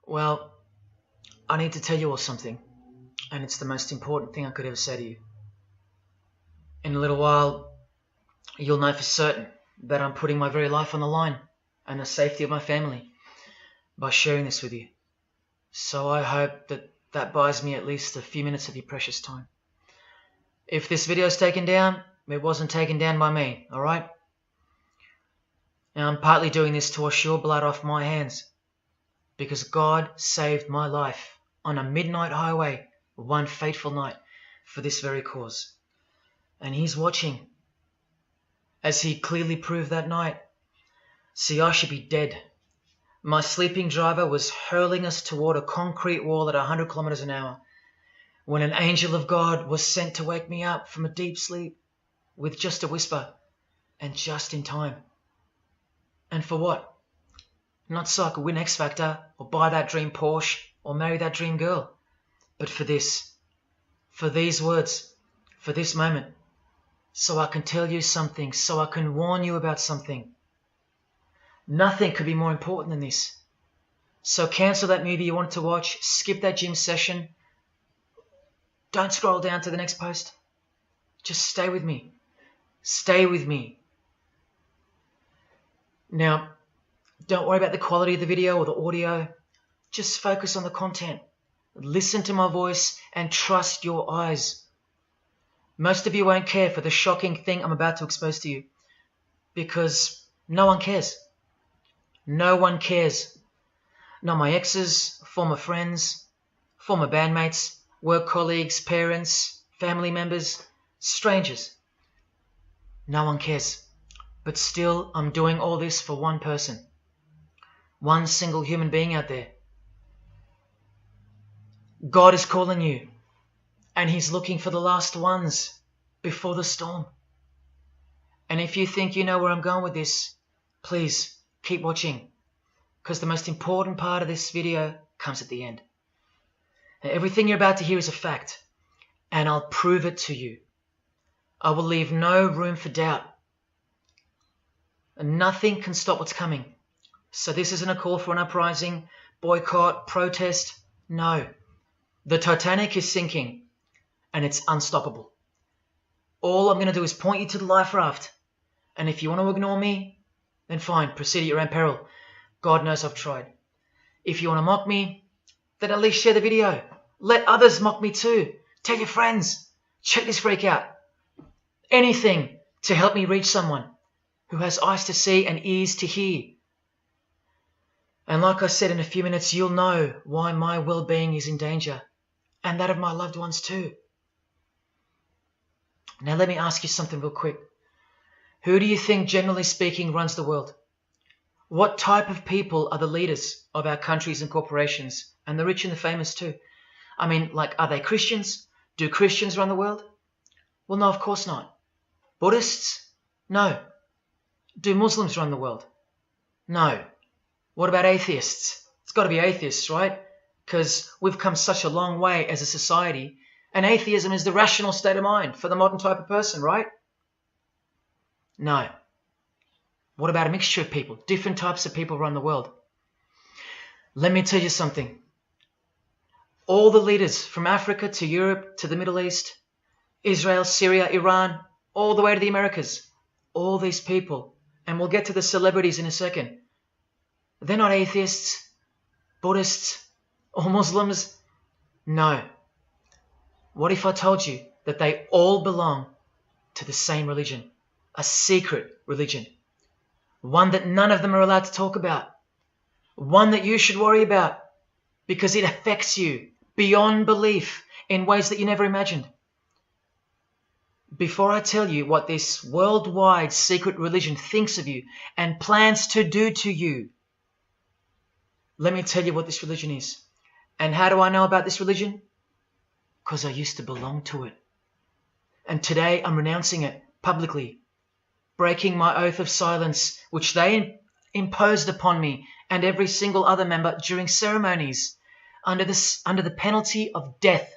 Well, I need to tell you all something, and it's the most important thing I could ever say to you. In a little while, you'll know for certain that I'm putting my very life on the line and the safety of my family by sharing this with you. So I hope that buys me at least a few minutes of your precious time. If this video is taken down, it wasn't taken down by me, alright? Now I'm partly doing this to wash your blood off my hands, because God saved my life on a midnight highway one fateful night for this very cause. And He's watching, as He clearly proved that night. See, I should be dead. My sleeping driver was hurling us toward a concrete wall at 100 kilometers an hour when an angel of God was sent to wake me up from a deep sleep with just a whisper and just in time. And for what? Not so I could win X Factor or buy that dream Porsche or marry that dream girl, but for this, for these words, for this moment, so I can tell you something, so I can warn you about something. Nothing could be more important than this. So cancel that movie you wanted to watch, skip that gym session. Don't scroll down to the next post. Just stay with me. Stay with me. Now, don't worry about the quality of the video or the audio. Just focus on the content. Listen to my voice and trust your eyes. Most of you won't care for the shocking thing I'm about to expose to you, because no one cares. No one cares. Not my exes, former friends, former bandmates, work colleagues, parents, family members, strangers. No one cares. But still, I'm doing all this for one person. One single human being out there. God is calling you, and He's looking for the last ones before the storm. And if you think you know where I'm going with this, please keep watching, because the most important part of this video comes at the end. Now, everything you're about to hear is a fact, and I'll prove it to you. I will leave no room for doubt. And nothing can stop what's coming. So this isn't a call for an uprising, boycott, protest. No. The Titanic is sinking, and it's unstoppable. All I'm going to do is point you to the life raft. And if you want to ignore me, then fine, proceed at your own peril. God knows I've tried. If you want to mock me, then at least share the video. Let others mock me too. Tell your friends. Check this freak out. Anything to help me reach someone who has eyes to see and ears to hear. And like I said, in a few minutes, you'll know why my well-being is in danger, and that of my loved ones too. Now let me ask you something real quick. Who do you think, generally speaking, runs the world? What type of people are the leaders of our countries and corporations, and the rich and the famous too? I mean, like, are they Christians? Do Christians run the world? Well, no, of course not. Buddhists? No. Do Muslims run the world? No. What about atheists? It's got to be atheists, right? Because we've come such a long way as a society, and atheism is the rational state of mind for the modern type of person, right? No. What about a mixture of people? Different types of people run the world. Let me tell you something. All the leaders from Africa to Europe to the Middle East, Israel, Syria, Iran, all the way to the Americas, all these people, and we'll get to the celebrities in a second, they're not atheists, Buddhists, or Muslims. No. What if I told you that they all belong to the same religion? A secret religion. One that none of them are allowed to talk about. One that you should worry about because it affects you beyond belief in ways that you never imagined. Before I tell you what this worldwide secret religion thinks of you and plans to do to you, let me tell you what this religion is. And how do I know about this religion? Because I used to belong to it. And today I'm renouncing it publicly, breaking my oath of silence, which they imposed upon me and every single other member during ceremonies under the penalty of death.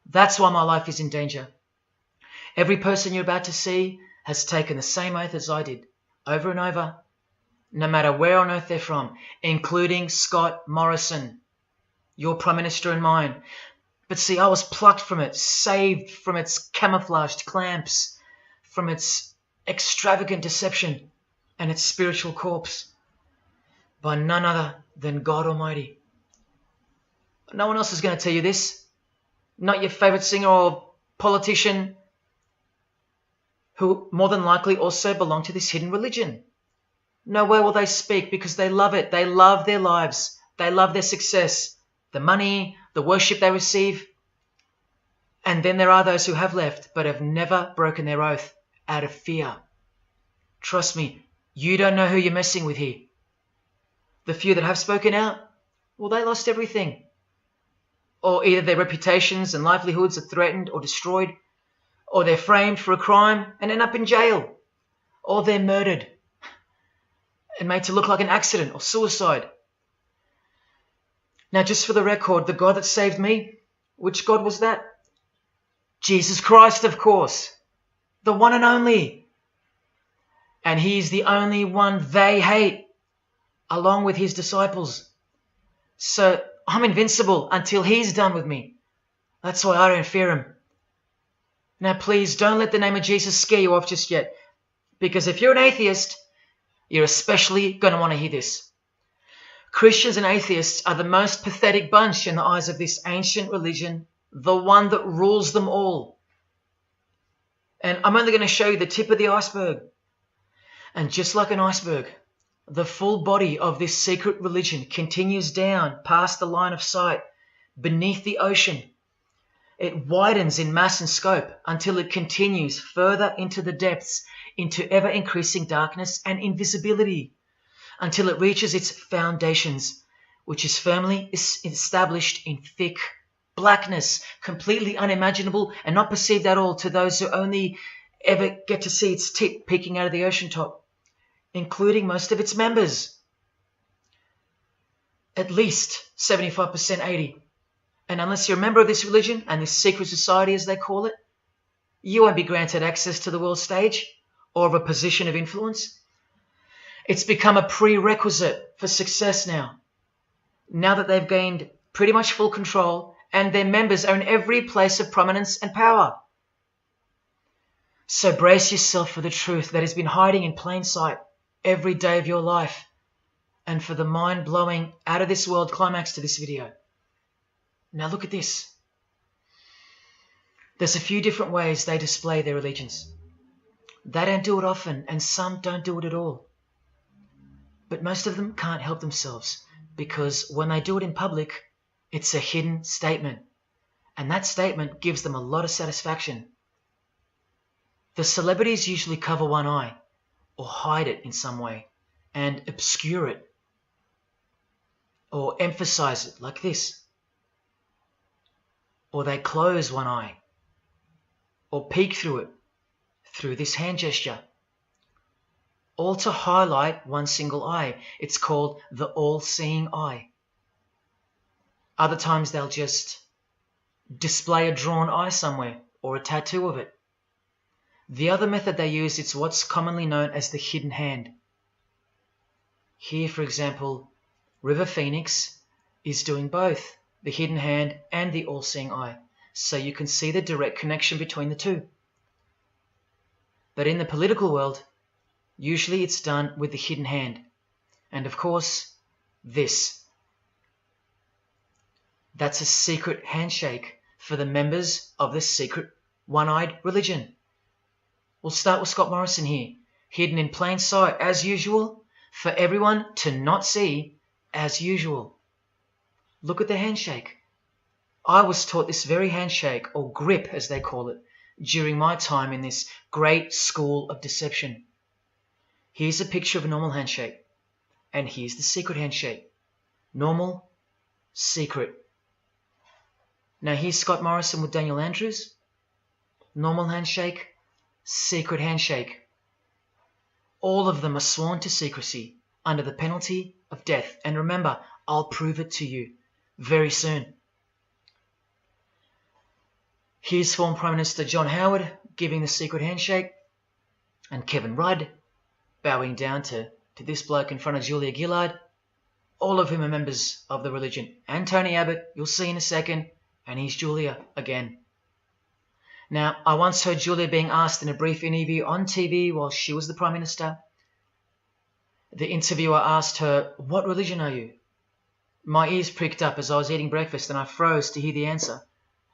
That's why my life is in danger. Every person you're about to see has taken the same oath as I did, over and over, no matter where on earth they're from, including Scott Morrison, your Prime Minister and mine. But see, I was plucked from it, saved from its camouflaged clamps, from its extravagant deception and its spiritual corpse, by none other than God Almighty. No one else is going to tell you this. Not your favorite singer or politician, who more than likely also belong to this hidden religion. Nowhere will they speak because they love it. They love their lives. They love their success, the money, the worship they receive. And then there are those who have left but have never broken their oath out of fear. Trust me, you don't know who you're messing with here. The few that have spoken out, well, they lost everything. Or either their reputations and livelihoods are threatened or destroyed, or they're framed for a crime and end up in jail, or they're murdered and made to look like an accident or suicide. Now, just for the record, the God that saved me, which God was that? Jesus Christ, of course, the one and only. And he's the only one they hate, along with his disciples. So I'm invincible until he's done with me. That's why I don't fear him. Now please don't let the name of Jesus scare you off just yet, because if you're an atheist, you're especially going to want to hear this. Christians and atheists are the most pathetic bunch in the eyes of this ancient religion, the one that rules them all. And I'm only going to show you the tip of the iceberg. And just like an iceberg, the full body of this secret religion continues down past the line of sight, beneath the ocean. It widens in mass and scope until it continues further into the depths, into ever-increasing darkness and invisibility, until it reaches its foundations, which is firmly established in thick blackness, completely unimaginable and not perceived at all to those who only ever get to see its tip peeking out of the ocean top, including most of its members. At least 75%, 80%. And unless you're a member of this religion and this secret society, as they call it, you won't be granted access to the world stage or of a position of influence. It's become a prerequisite for success now that they've gained pretty much full control and their members are in every place of prominence and power. So brace yourself for the truth that has been hiding in plain sight every day of your life, and for the mind-blowing, out-of-this-world climax to this video. Now look at this. There's a few different ways they display their allegiance. They don't do it often, and some don't do it at all. But most of them can't help themselves, because when they do it in public, it's a hidden statement. And that statement gives them a lot of satisfaction. The celebrities usually cover one eye, or hide it in some way, and obscure it, or emphasize it like this. Or they close one eye, or peek through it, through this hand gesture, all to highlight one single eye. It's called the all-seeing eye. Other times they'll just display a drawn eye somewhere, or a tattoo of it. The other method they use is what's commonly known as the hidden hand. Here, for example, River Phoenix is doing both the hidden hand and the all-seeing eye, so you can see the direct connection between the two. But in the political world, usually it's done with the hidden hand, and of course, this. That's a secret handshake for the members of this secret one-eyed religion. We'll start with Scott Morrison here, hidden in plain sight as usual, for everyone to not see as usual. Look at the handshake. I was taught this very handshake, or grip as they call it, during my time in this great school of deception. Here's a picture of a normal handshake, and here's the secret handshake. Normal, secret. Now here's Scott Morrison with Daniel Andrews. Normal handshake, secret handshake. All of them are sworn to secrecy under the penalty of death. And remember, I'll prove it to you very soon. Here's former Prime Minister John Howard giving the secret handshake, and Kevin Rudd bowing down to this bloke in front of Julia Gillard. all of whom are members of the religion. And Tony Abbott, you'll see in a second, and he's Julia again. Now, I once heard Julia being asked in a brief interview on TV while she was the Prime Minister. The interviewer asked her, "What religion are you?" My ears pricked up as I was eating breakfast and I froze to hear the answer.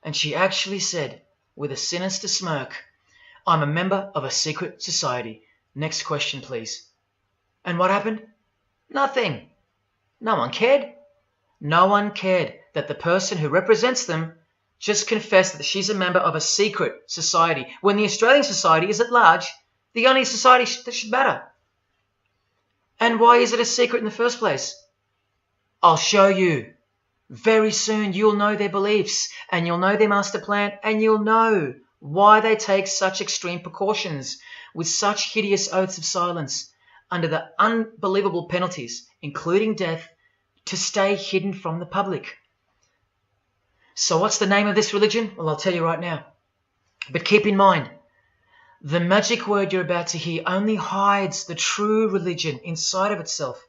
And she actually said, with a sinister smirk, "I'm a member of a secret society. Next question, please." And what happened? Nothing. No one cared. No one cared that the person who represents them just confessed that she's a member of a secret society, when the Australian society is at large the only society that should matter. And why is it a secret in the first place? I'll show you. Very soon you'll know their beliefs, and you'll know their master plan, and you'll know why they take such extreme precautions with such hideous oaths of silence under the unbelievable penalties, including death, to stay hidden from the public. So what's the name of this religion? Well, I'll tell you right now. But keep in mind, the magic word you're about to hear only hides the true religion inside of itself.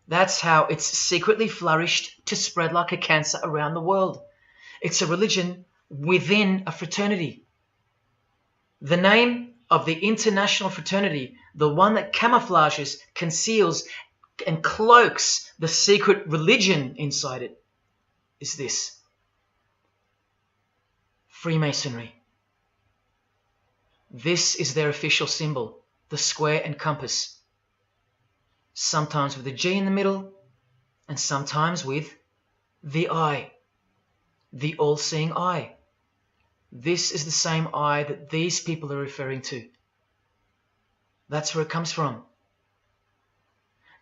That's how it's secretly flourished to spread like a cancer around the world. It's a religion within a fraternity. The name of the international fraternity, the one that camouflages, conceals, and cloaks the secret religion inside it, is this: Freemasonry. This is their official symbol, the square and compass. Sometimes with a G in the middle, and sometimes with the eye, the all-seeing eye. This is the same eye that these people are referring to. That's where it comes from.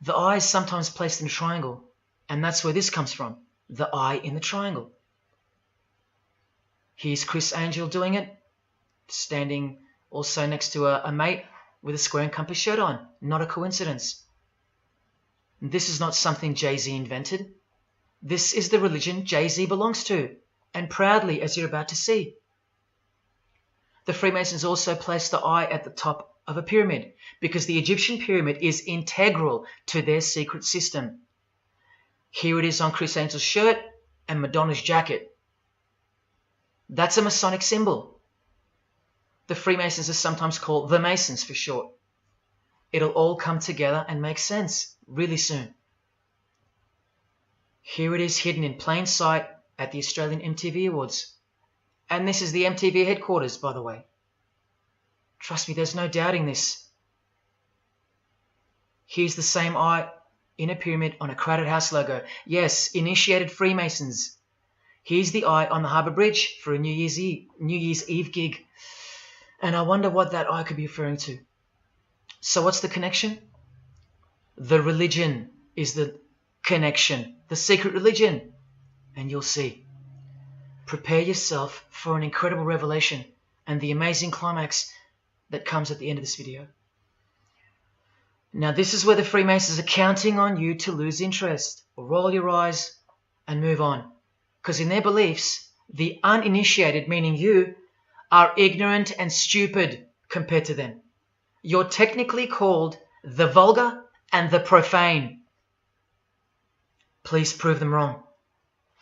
The eye is sometimes placed in a triangle, and that's where this comes from, the eye in the triangle. Here's Criss Angel doing it, standing also next to a mate with a square and compass shirt on. Not a coincidence. This is not something Jay-Z invented. This is the religion Jay-Z belongs to, and proudly, as you're about to see. The Freemasons also place the eye at the top of a pyramid because the Egyptian pyramid is integral to their secret system. Here it is on Criss Angel's shirt and Madonna's jacket. That's a Masonic symbol. The Freemasons are sometimes called the Masons for short. It'll all come together and make sense really soon. Here it is hidden in plain sight at the Australian MTV Awards. And this is the MTV headquarters, by the way. Trust me, there's no doubting this. Here's the same eye in a pyramid on a Crowded House logo. Yes, initiated Freemasons. Here's the eye on the Harbour Bridge for a New Year's Eve gig. And I wonder what that eye could be referring to. So what's the connection? The religion is the connection, the secret religion. And you'll see. Prepare yourself for an incredible revelation and the amazing climax that comes at the end of this video. Now this is where the Freemasons are counting on you to lose interest, or roll your eyes and move on. Because in their beliefs, the uninitiated, meaning you, are ignorant and stupid compared to them. You're technically called the vulgar and the profane. Please prove them wrong.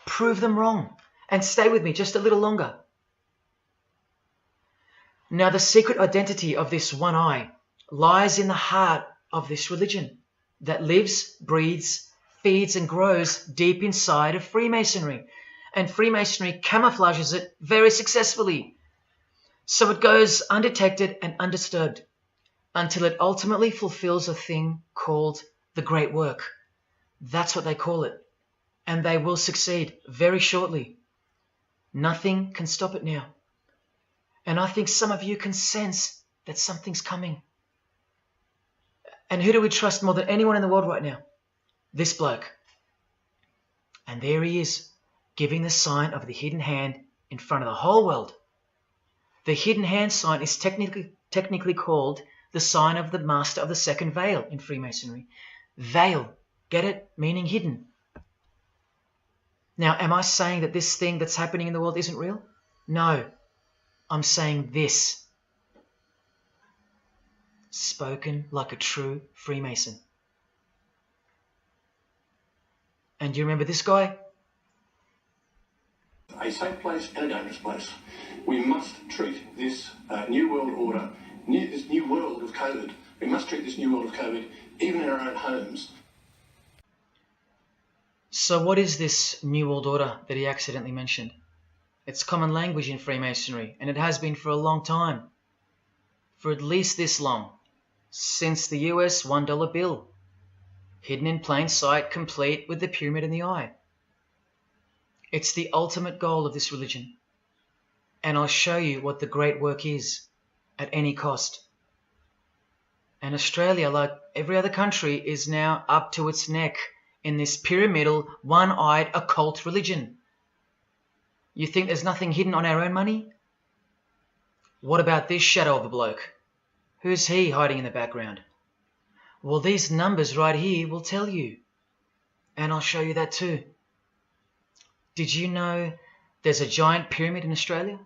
Prove them wrong. And stay with me just a little longer. Now the secret identity of this one eye lies in the heart of this religion that lives, breathes, feeds and grows deep inside of Freemasonry. And Freemasonry camouflages it very successfully. So it goes undetected and undisturbed until it ultimately fulfills a thing called the Great Work. That's what they call it. And they will succeed very shortly. Nothing can stop it now. And I think some of you can sense that something's coming. And who do we trust more than anyone in the world right now? This bloke. And there he is, giving the sign of the hidden hand in front of the whole world. The hidden hand sign is technically called the sign of the Master of the Second Veil in Freemasonry. Veil, get it? Meaning hidden. Now, am I saying that this thing that's happening in the world isn't real? No. I'm saying this. Spoken like a true Freemason. And you remember this guy? A safe place and a dangerous place. We must treat this new world order, this new world of COVID, we must treat this new world of COVID even in our own homes. So what is this New World Order that he accidentally mentioned? It's common language in Freemasonry, and it has been for a long time. For at least this long. Since the US $1 bill. Hidden in plain sight, complete with the pyramid in the eye. It's the ultimate goal of this religion. And I'll show you what the great work is, at any cost. And Australia, like every other country, is now up to its neck in this pyramidal, one-eyed, occult religion. You think there's nothing hidden on our own money? What about this shadow of a bloke? Who's he hiding in the background? Well, these numbers right here will tell you. And I'll show you that too. Did you know there's a giant pyramid in Australia?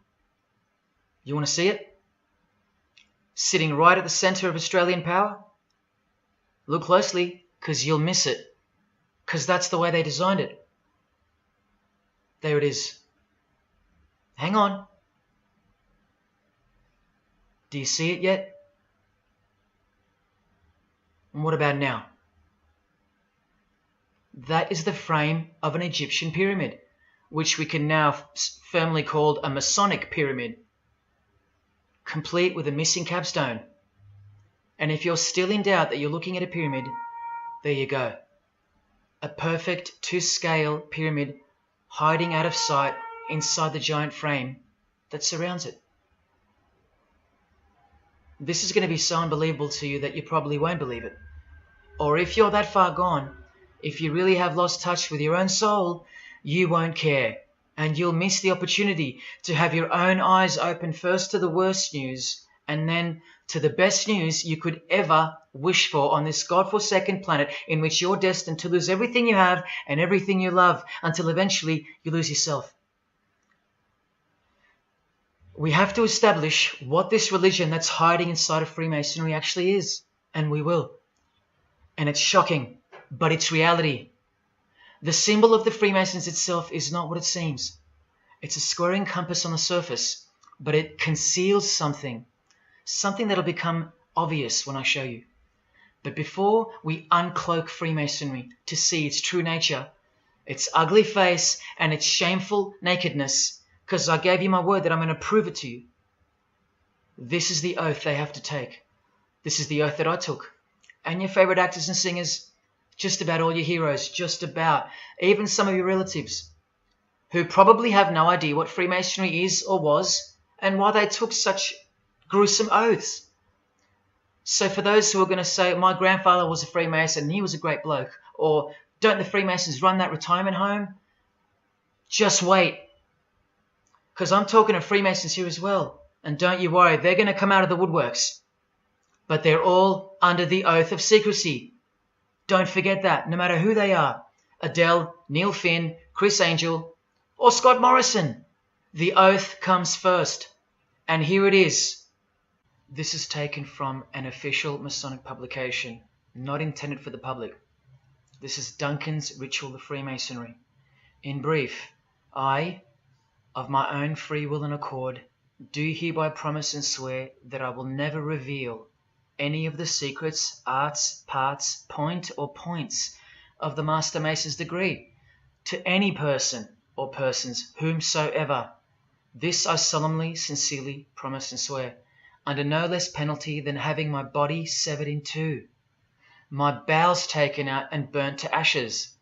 You want to see it? Sitting right at the centre of Australian power? Look closely, because you'll miss it. Because that's the way they designed it. There it is. Hang on. Do you see it yet? And what about now? That is the frame of an Egyptian pyramid, which we can now firmly call a Masonic pyramid, complete with a missing capstone. And if you're still in doubt that you're looking at a pyramid, there you go. A perfect to-scale pyramid hiding out of sight inside the giant frame that surrounds it. This is going to be so unbelievable to you that you probably won't believe it. Or if you're that far gone, if you really have lost touch with your own soul, you won't care. And you'll miss the opportunity to have your own eyes open first to the worst news and then to the best news you could ever wish for on this God-forsaken planet in which you're destined to lose everything you have and everything you love until eventually you lose yourself. We have to establish what this religion that's hiding inside of Freemasonry actually is, and we will. And it's shocking, but it's reality. The symbol of the Freemasons itself is not what it seems. It's a squaring compass on the surface, but it conceals something that'll become obvious when I show you. But before we uncloak Freemasonry to see its true nature, its ugly face and its shameful nakedness, because I gave you my word that I'm going to prove it to you. This is the oath they have to take. This is the oath that I took. And your favorite actors and singers, just about all your heroes, just about, even some of your relatives, who probably have no idea what Freemasonry is or was, and why they took such gruesome oaths. So for those who are going to say, my grandfather was a Freemason and he was a great bloke, or don't the Freemasons run that retirement home? Just wait. Because I'm talking to Freemasons here as well. And don't you worry, they're going to come out of the woodworks. But they're all under the oath of secrecy. Don't forget that, no matter who they are. Adele, Neil Finn, Chris Angel, or Scott Morrison. The oath comes first. And here it is. This is taken from an official Masonic publication, not intended for the public. This is Duncan's Ritual of Freemasonry. In brief, I, of my own free will and accord, do hereby promise and swear that I will never reveal any of the secrets, arts, parts, point or points of the Master Mason's degree to any person or persons whomsoever. This I solemnly, sincerely promise and swear, under no less penalty than having my body severed in two, my bowels taken out and burnt to ashes,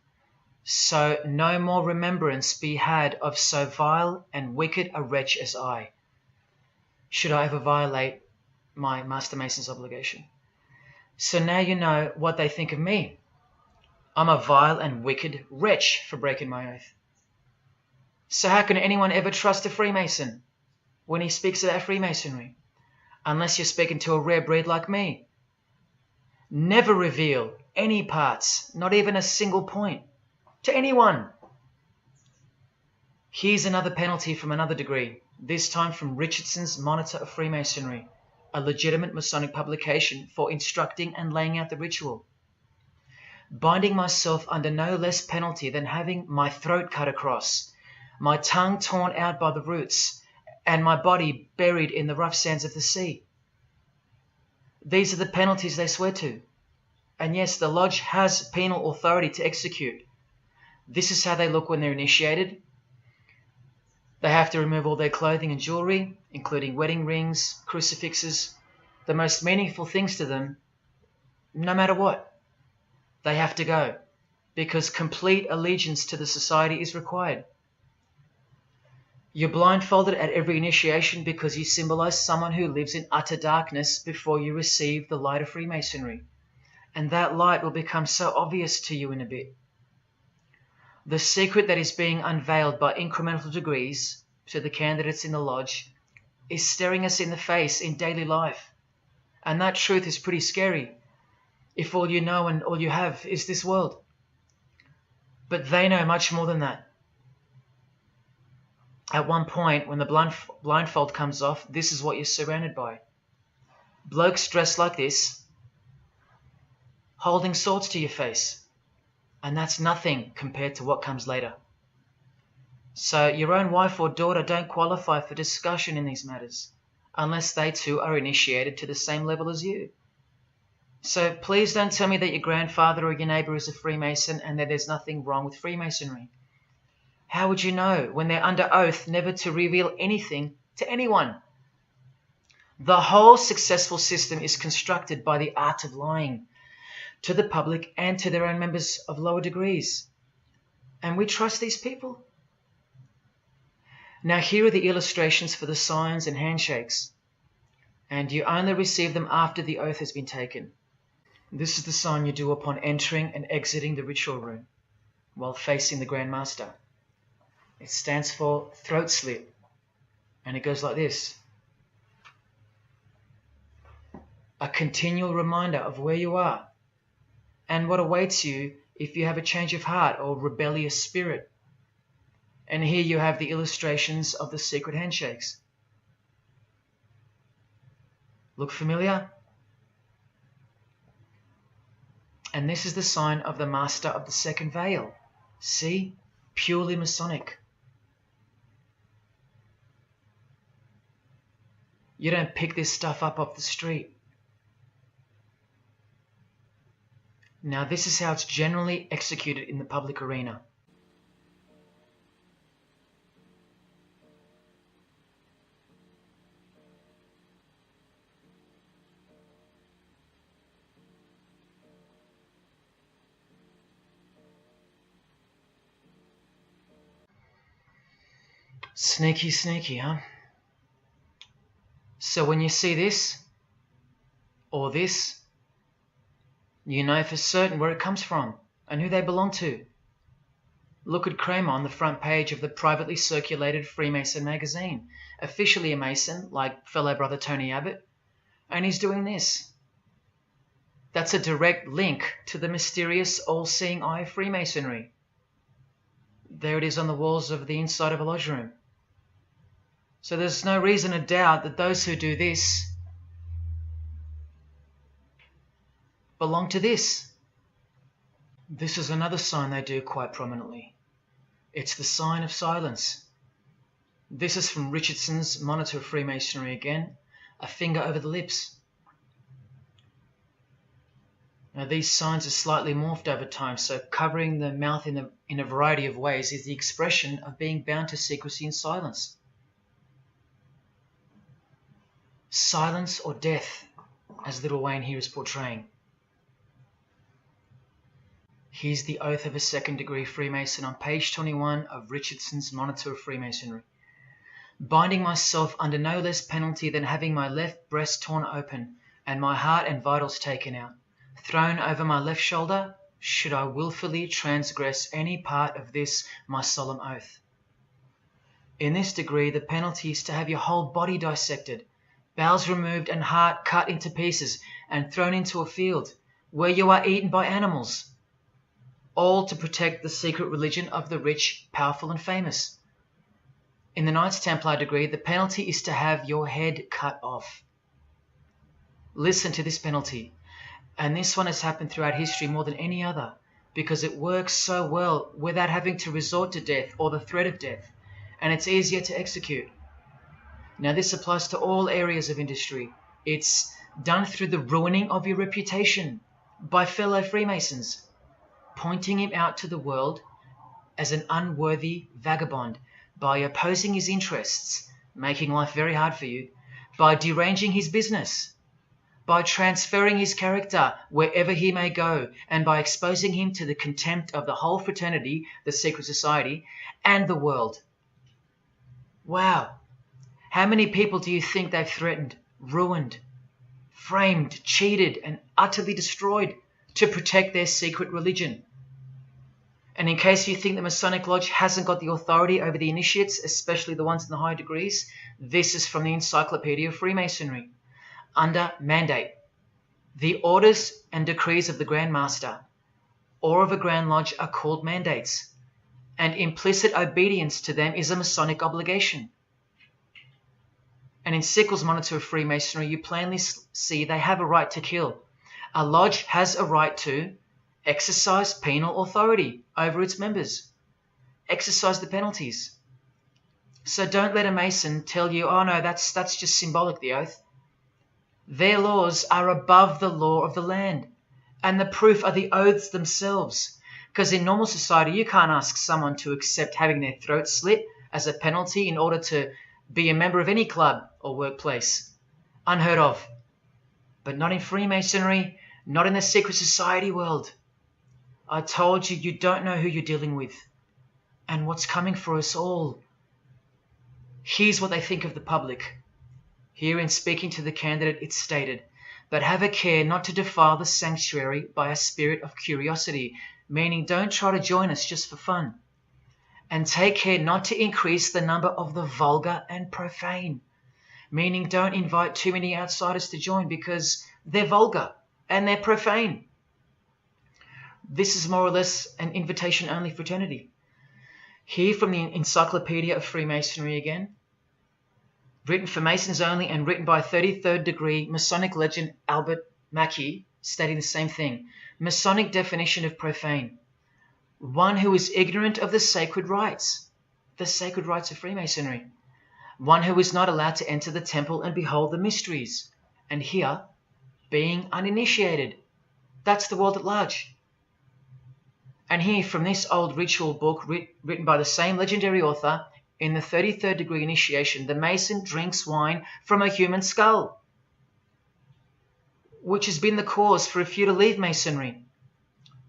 so no more remembrance be had of so vile and wicked a wretch as I, should I ever violate my Master Mason's obligation. So now you know what they think of me. I'm a vile and wicked wretch for breaking my oath. So how can anyone ever trust a Freemason when he speaks about Freemasonry? Unless you're speaking to a rare breed like me. Never reveal any parts, not even a single point, to anyone. Here's another penalty from another degree, this time from Richardson's Monitor of Freemasonry, a legitimate Masonic publication for instructing and laying out the ritual. binding myself under no less penalty than having my throat cut across, my tongue torn out by the roots, and my body buried in the rough sands of the sea. These are the penalties they swear to. And yes, the lodge has penal authority to execute. This is how they look when they're initiated. They have to remove all their clothing and jewelry, including wedding rings, crucifixes, the most meaningful things to them, no matter what. They have to go, because complete allegiance to the society is required. You're blindfolded at every initiation because you symbolize someone who lives in utter darkness before you receive the light of Freemasonry. And that light will become so obvious to you in a bit. The secret that is being unveiled by incremental degrees to the candidates in the lodge is staring us in the face in daily life. And that truth is pretty scary if all you know and all you have is this world. But they know much more than that. At one point, when the blindfold comes off, this is what you're surrounded by. Blokes dressed like this, holding swords to your face. And that's nothing compared to what comes later. So your own wife or daughter don't qualify for discussion in these matters, unless they too are initiated to the same level as you. So please don't tell me that your grandfather or your neighbour is a Freemason and that there's nothing wrong with Freemasonry. How would you know when they're under oath never to reveal anything to anyone? The whole successful system is constructed by the art of lying to the public and to their own members of lower degrees. And we trust these people? Now here are the illustrations for the signs and handshakes. And you only receive them after the oath has been taken. This is the sign you do upon entering and exiting the ritual room while facing the Grand Master. It stands for throat slit, and it goes like this. A continual reminder of where you are and what awaits you if you have a change of heart or rebellious spirit. And here you have the illustrations of the secret handshakes. Look familiar? And this is the sign of the Master of the Second Veil. See? Purely Masonic. You don't pick this stuff up off the street. Now this is how it's generally executed in the public arena. Sneaky, sneaky, huh? So when you see this, or this, you know for certain where it comes from and who they belong to. Look at Kramer on the front page of the privately circulated Freemason magazine, officially a Mason, like fellow brother Tony Abbott, and he's doing this. That's a direct link to the mysterious all-seeing eye of Freemasonry. There it is on the walls of the inside of a lodge room. So there's no reason to doubt that those who do this belong to this. This is another sign they do quite prominently. It's the sign of silence. This is from Richardson's Monitor of Freemasonry again, a finger over the lips. Now these signs are slightly morphed over time, so covering the mouth in a variety of ways is the expression of being bound to secrecy and silence. Silence or death, as Little Wayne here is portraying. Here's the oath of a second-degree Freemason on page 21 of Richardson's Monitor of Freemasonry. Binding myself under no less penalty than having my left breast torn open and my heart and vitals taken out, thrown over my left shoulder, should I wilfully transgress any part of this my solemn oath. In this degree, the penalty is to have your whole body dissected, bowels removed and heart cut into pieces and thrown into a field where you are eaten by animals, all to protect the secret religion of the rich, powerful and famous. In the Knights Templar degree, the penalty is to have your head cut off. Listen to this penalty. And this one has happened throughout history more than any other, because it works so well without having to resort to death or the threat of death, and it's easier to execute. Now this applies to all areas of industry. It's done through the ruining of your reputation by fellow Freemasons, pointing him out to the world as an unworthy vagabond, by opposing his interests, making life very hard for you, by deranging his business, by transferring his character wherever he may go, and by exposing him to the contempt of the whole fraternity, the secret society, and the world. Wow! How many people do you think they've threatened, ruined, framed, cheated, and utterly destroyed to protect their secret religion? And in case you think the Masonic Lodge hasn't got the authority over the initiates, especially the ones in the high degrees, this is from the Encyclopedia of Freemasonry. Under mandate, the orders and decrees of the Grand Master or of a Grand Lodge are called mandates, and implicit obedience to them is a Masonic obligation. And in Sickles' Monitor of Freemasonry, you plainly see they have a right to kill. A lodge has a right to exercise penal authority over its members, exercise the penalties. So don't let a Mason tell you, oh no, that's just symbolic, the oath. Their laws are above the law of the land, and the proof are the oaths themselves. Because in normal society, you can't ask someone to accept having their throat slit as a penalty in order to be a member of any club or workplace. Unheard of. But not in Freemasonry, not in the secret society world. I told you, you don't know who you're dealing with and what's coming for us all. Here's what they think of the public. Here in speaking to the candidate, it's stated, but have a care not to defile the sanctuary by a spirit of curiosity, meaning don't try to join us just for fun. And take care not to increase the number of the vulgar and profane, meaning don't invite too many outsiders to join because they're vulgar and they're profane. This is more or less an invitation-only fraternity. Here from the Encyclopedia of Freemasonry again, written for Masons only and written by 33rd degree Masonic legend Albert Mackey, stating the same thing. Masonic definition of profane. One who is ignorant of the sacred rites of Freemasonry. One who is not allowed to enter the temple and behold the mysteries. And here, being uninitiated. That's the world at large. And here from this old ritual book written by the same legendary author, in the 33rd degree initiation, the Mason drinks wine from a human skull, which has been the cause for a few to leave Masonry,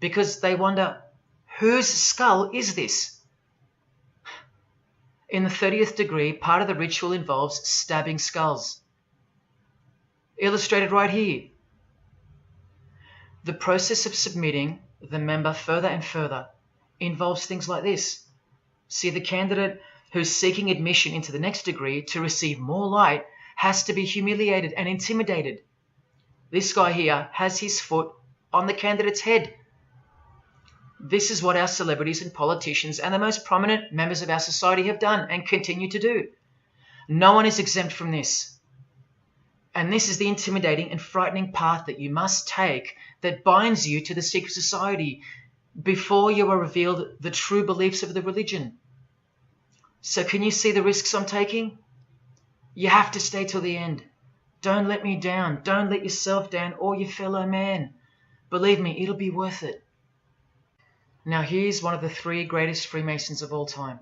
because they wonder, whose skull is this? In the 30th degree, part of the ritual involves stabbing skulls. Illustrated right here. The process of submitting the member further and further involves things like this. See, the candidate who's seeking admission into the next degree to receive more light has to be humiliated and intimidated. This guy here has his foot on the candidate's head. This is what our celebrities and politicians and the most prominent members of our society have done and continue to do. No one is exempt from this. And this is the intimidating and frightening path that you must take that binds you to the secret society before you are revealed the true beliefs of the religion. So can you see the risks I'm taking? You have to stay till the end. Don't let me down. Don't let yourself down or your fellow man. Believe me, it'll be worth it. Now here's one of the 3 greatest Freemasons of all time,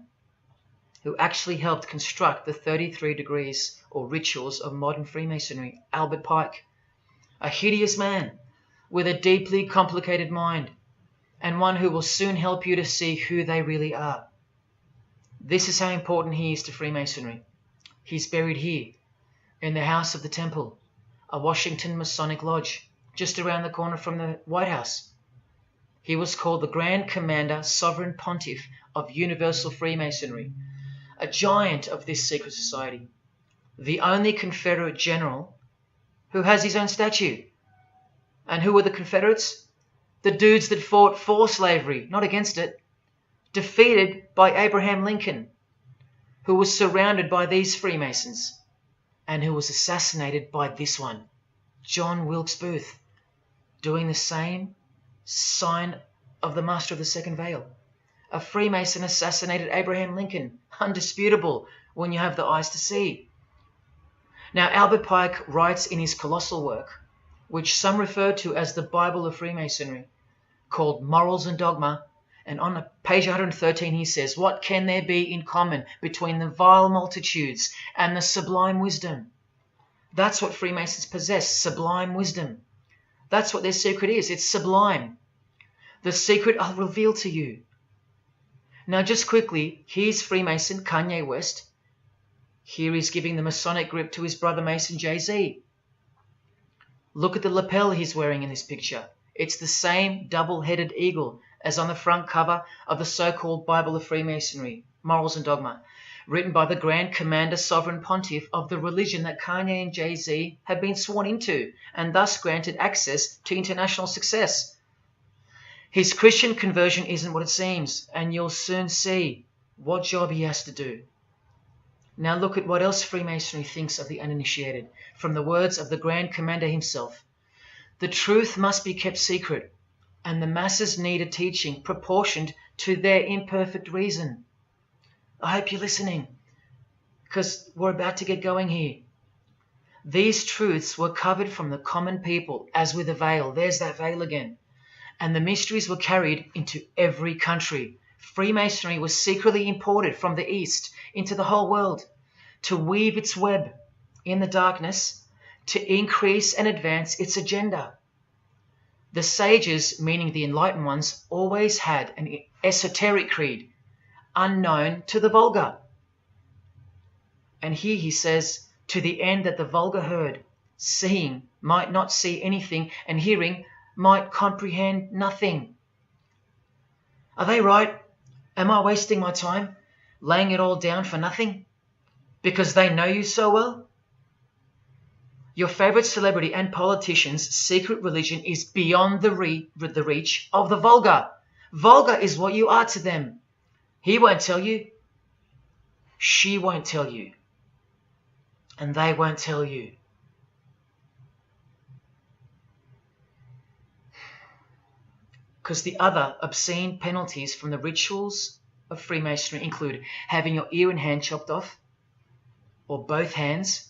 who actually helped construct the 33 degrees or rituals of modern Freemasonry, Albert Pike. A hideous man with a deeply complicated mind, and one who will soon help you to see who they really are. This is how important he is to Freemasonry. He's buried here, in the House of the Temple, a Washington Masonic Lodge, just around the corner from the White House. He was called the Grand Commander, Sovereign Pontiff of Universal Freemasonry, a giant of this secret society, the only Confederate general who has his own statue. And who were the Confederates? The dudes that fought for slavery, not against it, defeated by Abraham Lincoln, who was surrounded by these Freemasons, and who was assassinated by this one, John Wilkes Booth. doing the same sign of the Master of the Second Veil. A Freemason assassinated Abraham Lincoln. Undisputable when you have the eyes to see. Now, Albert Pike writes in his colossal work, which some refer to as the Bible of Freemasonry, called Morals and Dogma, and on page 113 he says, "What can there be in common between the vile multitudes and the sublime wisdom?" That's what Freemasons possess, sublime wisdom. That's what their secret is. It's sublime. The secret I'll reveal to you. Now, just quickly, here's Freemason Kanye West. Here he's giving the Masonic grip to his brother Mason Jay-Z. Look at the lapel he's wearing in this picture. It's the same double-headed eagle as on the front cover of the so-called Bible of Freemasonry, Morals and Dogma, written by the Grand Commander Sovereign Pontiff of the religion that Kanye and Jay-Z have been sworn into, and thus granted access to international success. His Christian conversion isn't what it seems, and you'll soon see what job he has to do. Now look at what else Freemasonry thinks of the uninitiated, from the words of the Grand Commander himself. The truth must be kept secret, and the masses need a teaching proportioned to their imperfect reason. I hope you're listening, because we're about to get going here. These truths were covered from the common people as with a veil. There's that veil again. And the mysteries were carried into every country. Freemasonry was secretly imported from the East into the whole world to weave its web in the darkness to increase and advance its agenda. The sages, meaning the enlightened ones, always had an esoteric creed, unknown to the vulgar. And here he says, to the end that the vulgar herd, seeing, might not see anything, and hearing, might comprehend nothing. Are they right? Am I wasting my time, laying it all down for nothing? Because they know you so well? Your favorite celebrity and politician's secret religion is beyond the reach of the vulgar. Vulgar is what you are to them. He won't tell you. She won't tell you. And they won't tell you. Because the other obscene penalties from the rituals of Freemasonry include having your ear and hand chopped off, or both hands,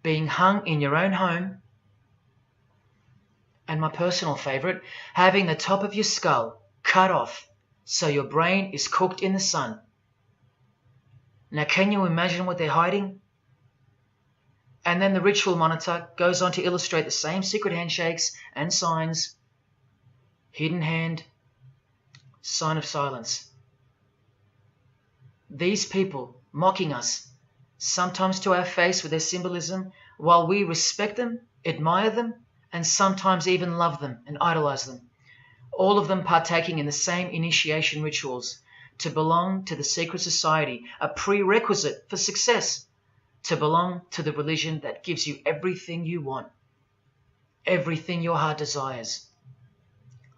being hung in your own home, and my personal favorite, having the top of your skull cut off so your brain is cooked in the sun. Now, can you imagine what they're hiding? And then the ritual monitor goes on to illustrate the same secret handshakes and signs. Hidden hand, sign of silence. These people mocking us, sometimes to our face with their symbolism, while we respect them, admire them, and sometimes even love them and idolize them. All of them partaking in the same initiation rituals, to belong to the secret society, a prerequisite for success, to belong to the religion that gives you everything you want, everything your heart desires.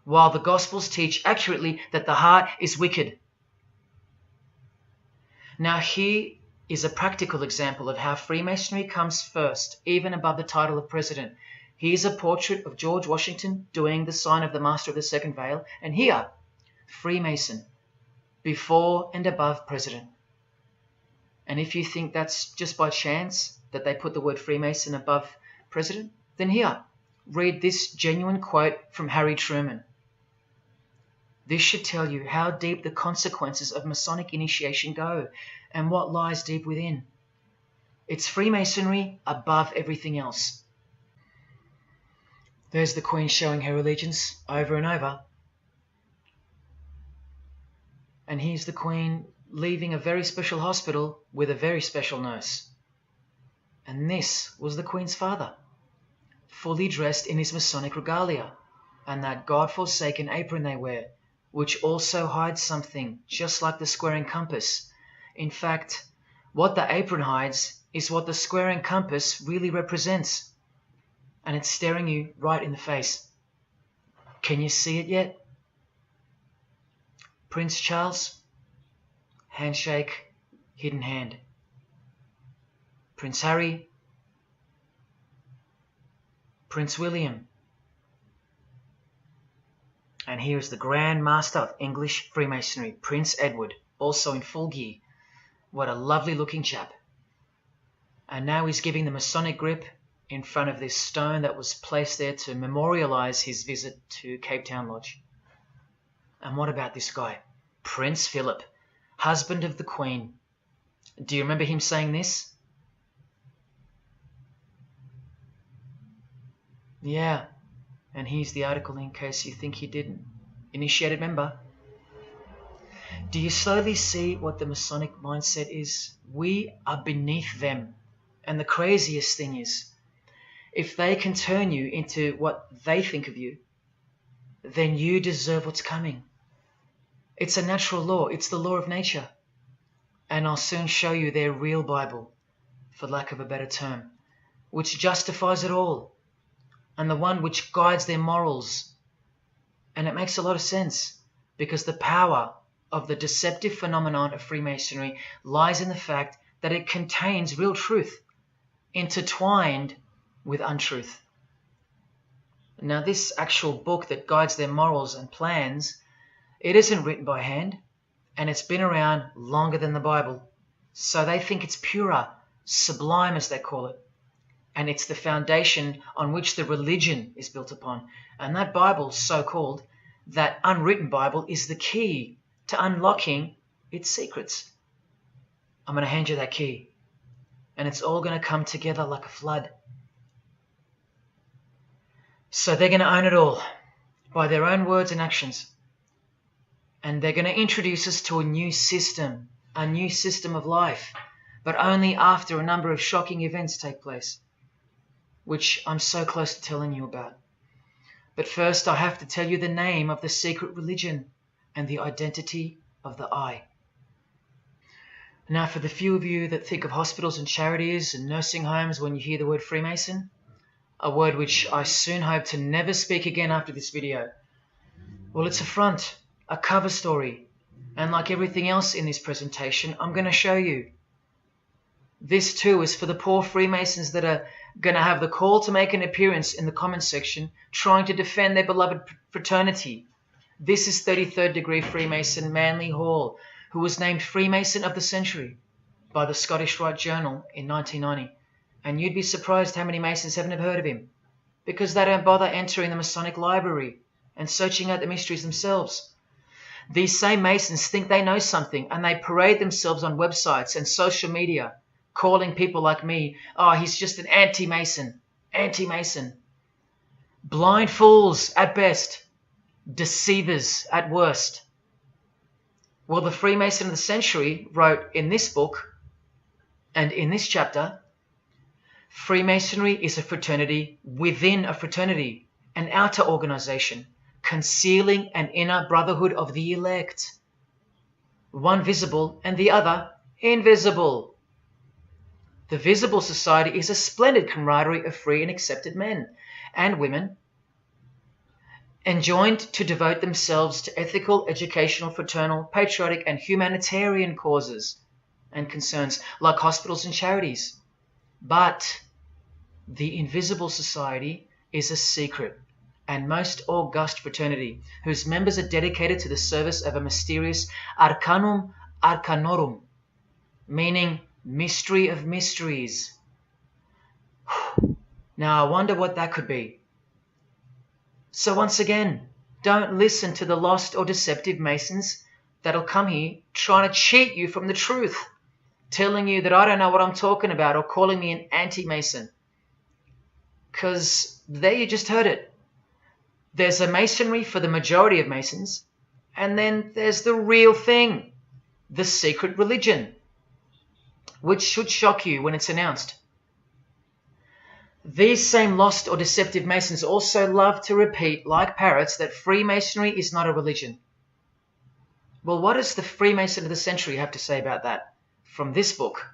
While the Gospels teach accurately that the heart is wicked. Now here is a practical example of how Freemasonry comes first, even above the title of president. Here's a portrait of George Washington doing the sign of the Master of the Second Veil, and here, Freemason, before and above president. And if you think that's just by chance that they put the word Freemason above president, then here, read this genuine quote from Harry Truman. This should tell you how deep the consequences of Masonic initiation go and what lies deep within. It's Freemasonry above everything else. There's the Queen showing her allegiance over and over. And here's the Queen leaving a very special hospital with a very special nurse. And this was the Queen's father, fully dressed in his Masonic regalia and that God-forsaken apron they wear, which also hides something, just like the square and compass. In fact, what the apron hides is what the square and compass really represents. And it's staring you right in the face. Can you see it yet? Prince Charles, handshake, hidden hand. Prince William. And here is the Grand Master of English Freemasonry, Prince Edward, also in full gear. What a lovely looking chap. And now he's giving the Masonic grip in front of this stone that was placed there to memorialize his visit to Cape Town Lodge. And what about this guy? Prince Philip, husband of the Queen. Do you remember him saying this? Yeah, and here's the article in case you think he didn't. Initiated member. Do you slowly see what the Masonic mindset is? We are beneath them. And the craziest thing is, if they can turn you into what they think of you, then you deserve what's coming. It's a natural law. It's the law of nature. And I'll soon show you their real Bible, for lack of a better term, which justifies it all, and the one which guides their morals. And it makes a lot of sense, because the power of the deceptive phenomenon of Freemasonry lies in the fact that it contains real truth, intertwined with untruth. Now, this actual book that guides their morals and plans, it isn't written by hand, and it's been around longer than the Bible. So they think it's purer, sublime as they call it. And it's the foundation on which the religion is built upon. And that Bible, so-called, that unwritten Bible, is the key to unlocking its secrets. I'm going to hand you that key. And it's all going to come together like a flood. So they're going to own it all by their own words and actions. And they're going to introduce us to a new system of life, but only after a number of shocking events take place, which I'm so close to telling you about. But first, I have to tell you the name of the secret religion and the identity of the I. Now, for the few of you that think of hospitals and charities and nursing homes when you hear the word Freemason, a word which I soon hope to never speak again after this video, well, it's a front, a cover story, and like everything else in this presentation, I'm going to show you. This too is for the poor Freemasons that are going to have the call to make an appearance in the comments section trying to defend their beloved fraternity. This is 33rd degree Freemason Manly Hall, who was named Freemason of the Century by the Scottish Rite Journal in 1990. And you'd be surprised how many Masons haven't heard of him, because they don't bother entering the Masonic library and searching out the mysteries themselves. These same Masons think they know something, and they parade themselves on websites and social media, calling people like me, oh, he's just an anti-Mason, anti-Mason. Blind fools at best, deceivers at worst. Well, the Freemason of the Century wrote in this book and in this chapter, Freemasonry is a fraternity within a fraternity, an outer organization, concealing an inner brotherhood of the elect, one visible and the other invisible. The visible society is a splendid camaraderie of free and accepted men and women, enjoined to devote themselves to ethical, educational, fraternal, patriotic, and humanitarian causes and concerns like hospitals and charities. But the invisible society is a secret and most august fraternity whose members are dedicated to the service of a mysterious arcanum arcanorum, meaning mystery of mysteries. Now I wonder what that could be. So once again, don't listen to the lost or deceptive Masons that'll come here trying to cheat you from the truth, telling you that I don't know what I'm talking about or calling me an anti-Mason. Because there you just heard it. There's a Masonry for the majority of Masons, and then there's the real thing, the secret religion, which should shock you when it's announced. These same lost or deceptive Masons also love to repeat, like parrots, that Freemasonry is not a religion. Well, what does the Freemason of the Century have to say about that? From this book,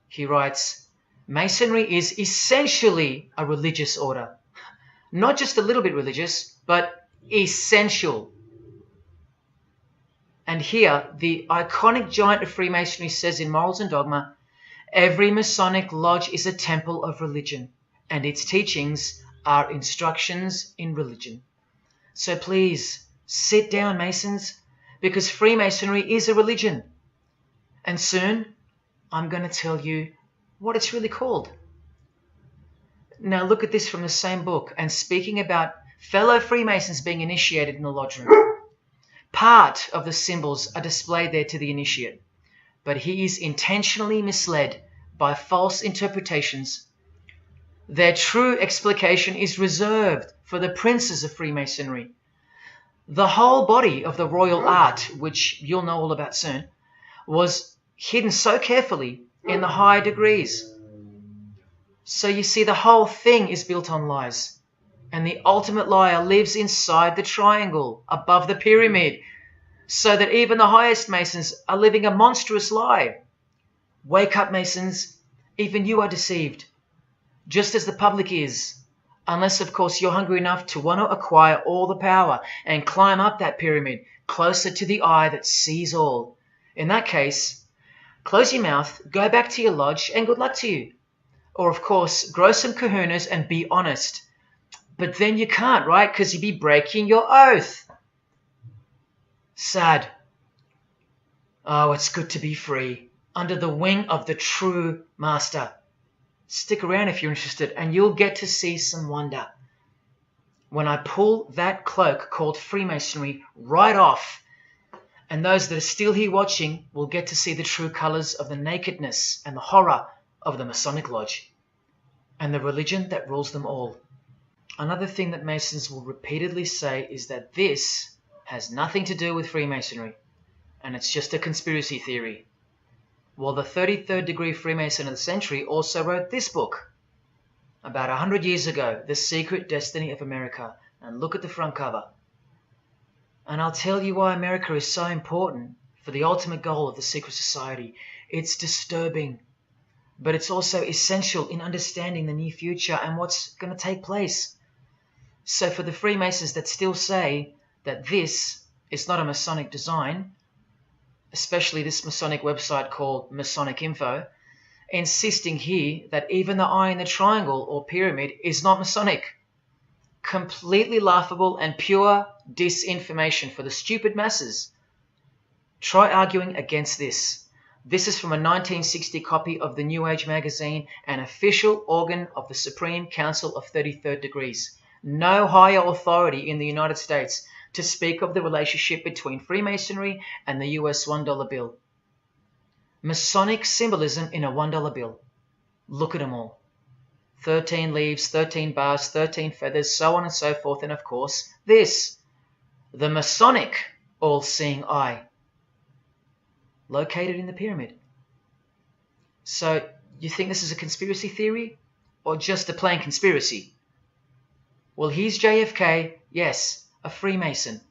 he writes, Masonry is essentially a religious order. Not just a little bit religious, but essential. And here, the iconic giant of Freemasonry says in Morals and Dogma, every Masonic lodge is a temple of religion, and its teachings are instructions in religion. So please, sit down, Masons, because Freemasonry is a religion. And soon, I'm going to tell you what it's really called. Now look at this from the same book, and speaking about fellow Freemasons being initiated in the lodge room. Part of the symbols are displayed there to the initiate, but he is intentionally misled by false interpretations. Their true explication is reserved for the princes of Freemasonry. The whole body of the royal art, which you'll know all about soon, was hidden so carefully in the higher degrees. So you see, the whole thing is built on lies. And the ultimate liar lives inside the triangle, above the pyramid, so that even the highest Masons are living a monstrous lie. Wake up, Masons. Even you are deceived, just as the public is. Unless, of course, you're hungry enough to want to acquire all the power and climb up that pyramid closer to the eye that sees all. In that case, close your mouth, go back to your lodge, and good luck to you. Or, of course, grow some kahunas and be honest. But then you can't, right? Because you'd be breaking your oath. Sad. Oh, it's good to be free, under the wing of the true master. Stick around if you're interested, and you'll get to see some wonder. When I pull that cloak called Freemasonry right off, and those that are still here watching will get to see the true colours of the nakedness and the horror of the Masonic Lodge, and the religion that rules them all. Another thing that Masons will repeatedly say is that this has nothing to do with Freemasonry, and it's just a conspiracy theory. Well, the 33rd degree Freemason of the century also wrote this book about 100 years ago, The Secret Destiny of America, and look at the front cover. And I'll tell you why America is so important for the ultimate goal of the secret society. It's disturbing, but it's also essential in understanding the near future and what's going to take place. So for the Freemasons that still say that this is not a Masonic design, especially this Masonic website called Masonic Info, insisting here that even the eye in the triangle or pyramid is not Masonic. Completely laughable and pure disinformation for the stupid masses. Try arguing against this. This is from a 1960 copy of the New Age magazine, an official organ of the Supreme Council of 33rd Degrees. No higher authority in the United States to speak of the relationship between Freemasonry and the US $1 bill. Masonic symbolism in a $1 bill. Look at them all. 13 leaves, 13 bars, 13 feathers, so on and so forth, and of course, this, the Masonic all-seeing eye, located in the pyramid. So, you think this is a conspiracy theory, or just a plain conspiracy? Well, here's JFK, yes, a Freemason,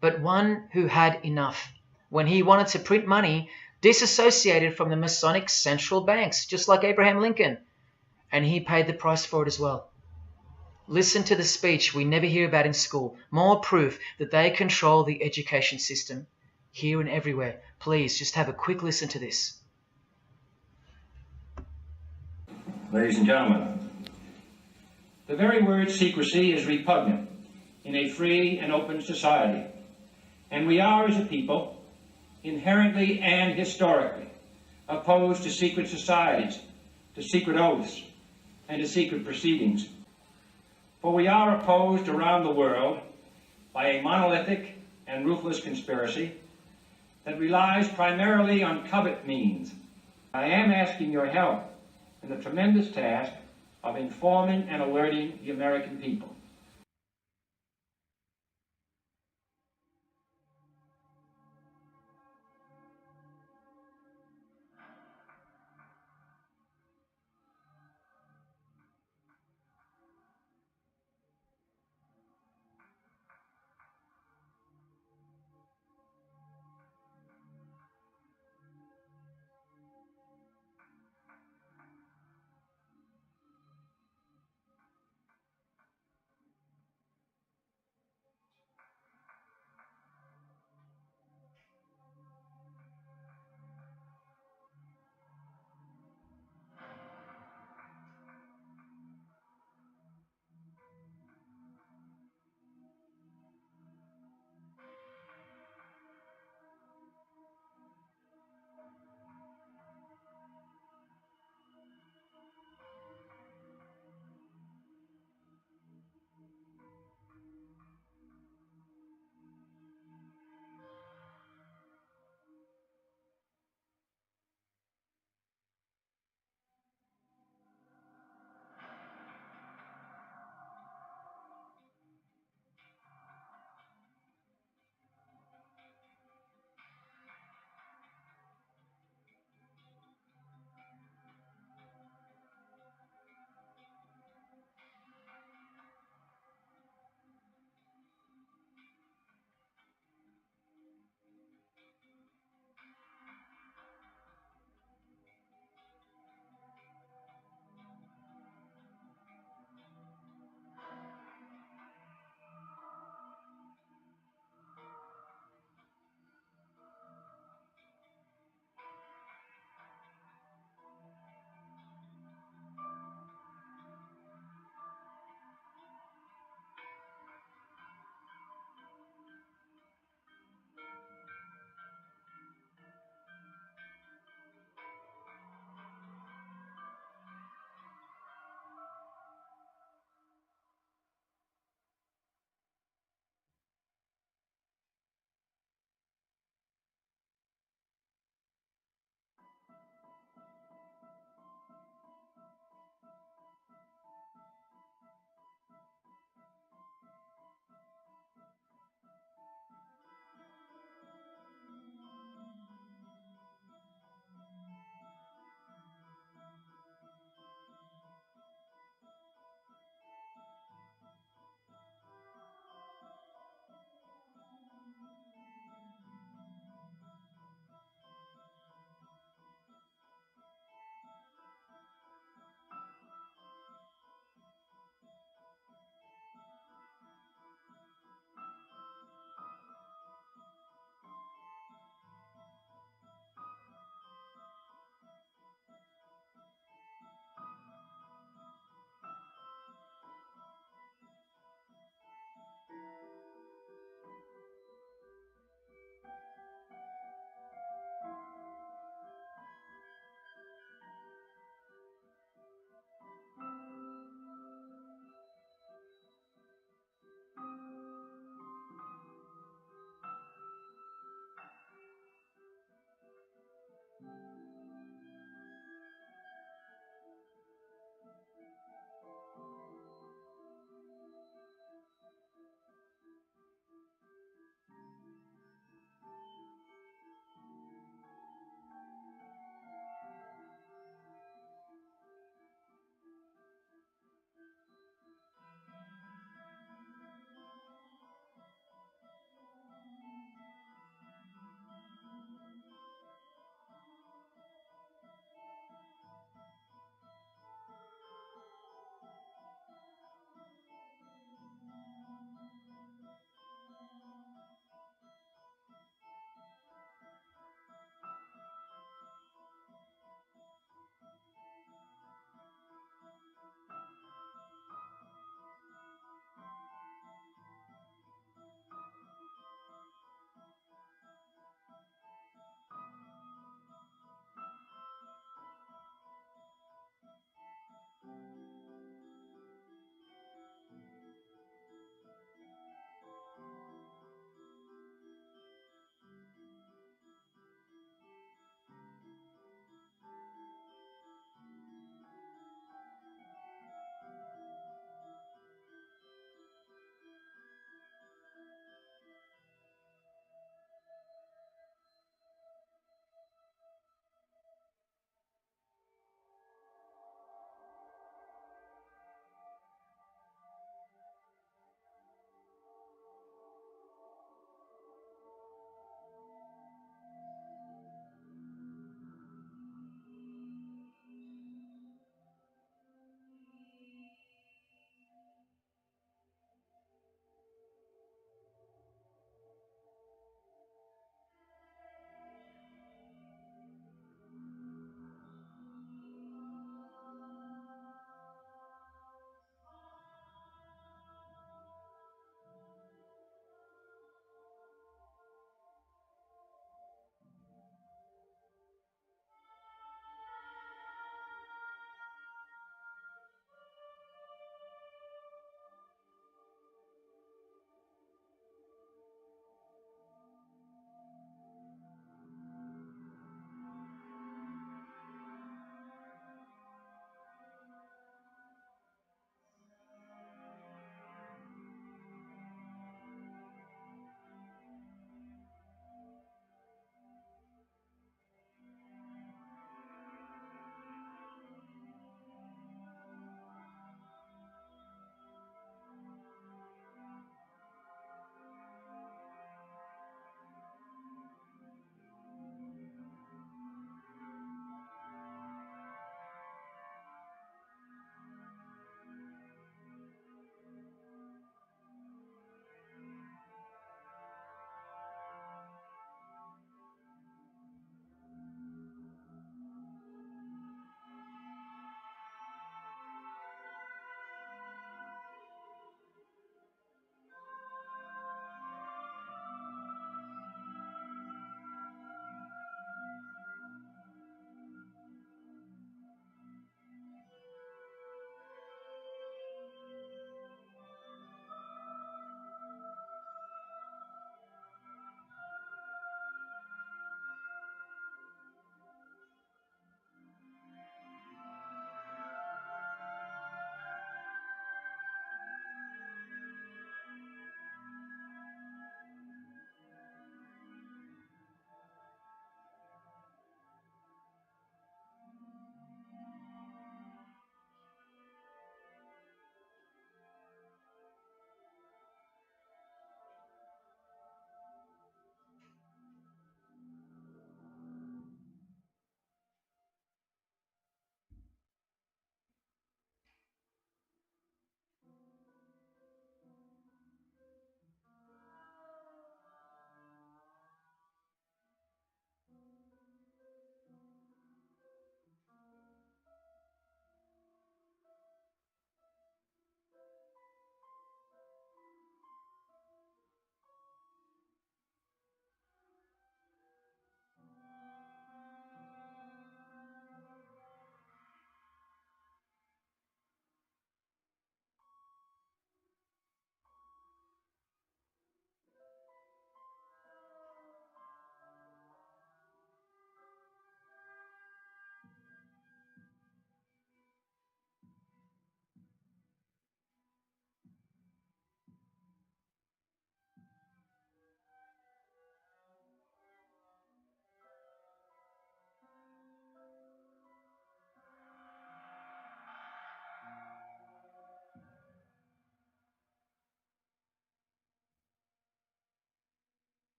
but one who had enough when he wanted to print money disassociated from the Masonic central banks, just like Abraham Lincoln, and he paid the price for it as well. Listen to the speech we never hear about in school, more proof that they control the education system, here and everywhere. Please, just have a quick listen to this. Ladies and gentlemen, the very word secrecy is repugnant in a free and open society, and we are, as a people, inherently and historically opposed to secret societies, to secret oaths, and to secret proceedings. For we are opposed around the world by a monolithic and ruthless conspiracy that relies primarily on covert means. I am asking your help in the tremendous task of informing and alerting the American people.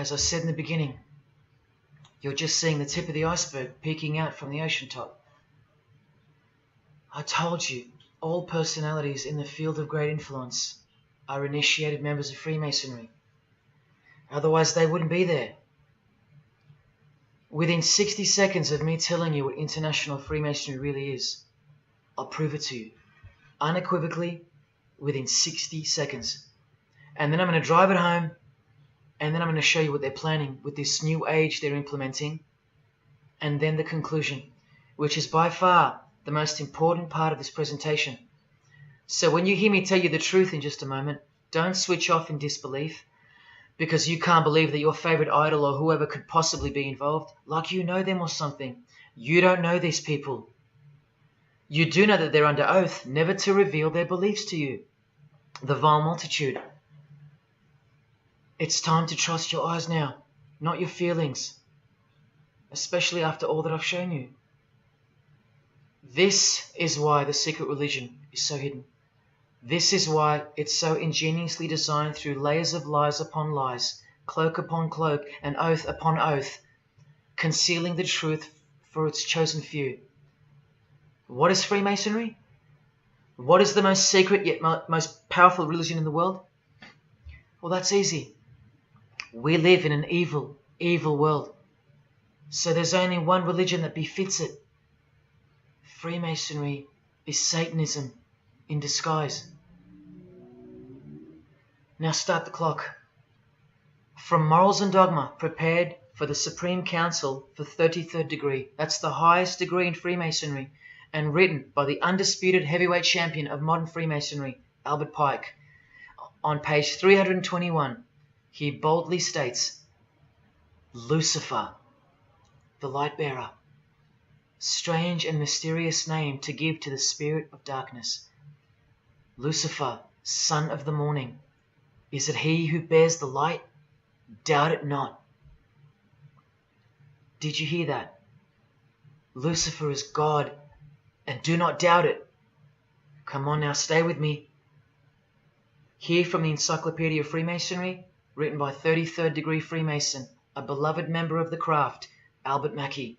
As I said in the beginning, you're just seeing the tip of the iceberg peeking out from the ocean top. I told you, all personalities in the field of great influence are initiated members of Freemasonry. Otherwise, they wouldn't be there. Within 60 seconds of me telling you what International Freemasonry really is, I'll prove it to you. Unequivocally, within 60 seconds. And then I'm going to drive it home, and then I'm going to show you what they're planning with this new age they're implementing, and then the conclusion, which is by far the most important part of this presentation. So when you hear me tell you the truth in just a moment, don't switch off in disbelief because you can't believe that your favorite idol or whoever could possibly be involved, like you know them or something. You don't know these people. You do know that they're under oath never to reveal their beliefs to you. The vile multitude. It's time to trust your eyes now, not your feelings, especially after all that I've shown you. This is why the secret religion is so hidden. This is why it's so ingeniously designed through layers of lies upon lies, cloak upon cloak, and oath upon oath, concealing the truth for its chosen few. What is Freemasonry? What is the most secret yet most powerful religion in the world? Well, that's easy. We live in an evil, evil world. So there's only one religion that befits it. Freemasonry is Satanism in disguise. Now start the clock. From Morals and Dogma, prepared for the Supreme Council for 33rd degree. That's the highest degree in Freemasonry, and written by the undisputed heavyweight champion of modern Freemasonry, Albert Pike. On page 321, he boldly states, Lucifer, the light bearer. Strange and mysterious name to give to the spirit of darkness. Lucifer, son of the morning. Is it he who bears the light? Doubt it not. Did you hear that? Lucifer is God, and do not doubt it. Come on now, stay with me. Here from the Encyclopedia of Freemasonry, written by 33rd degree Freemason, a beloved member of the craft, Albert Mackey.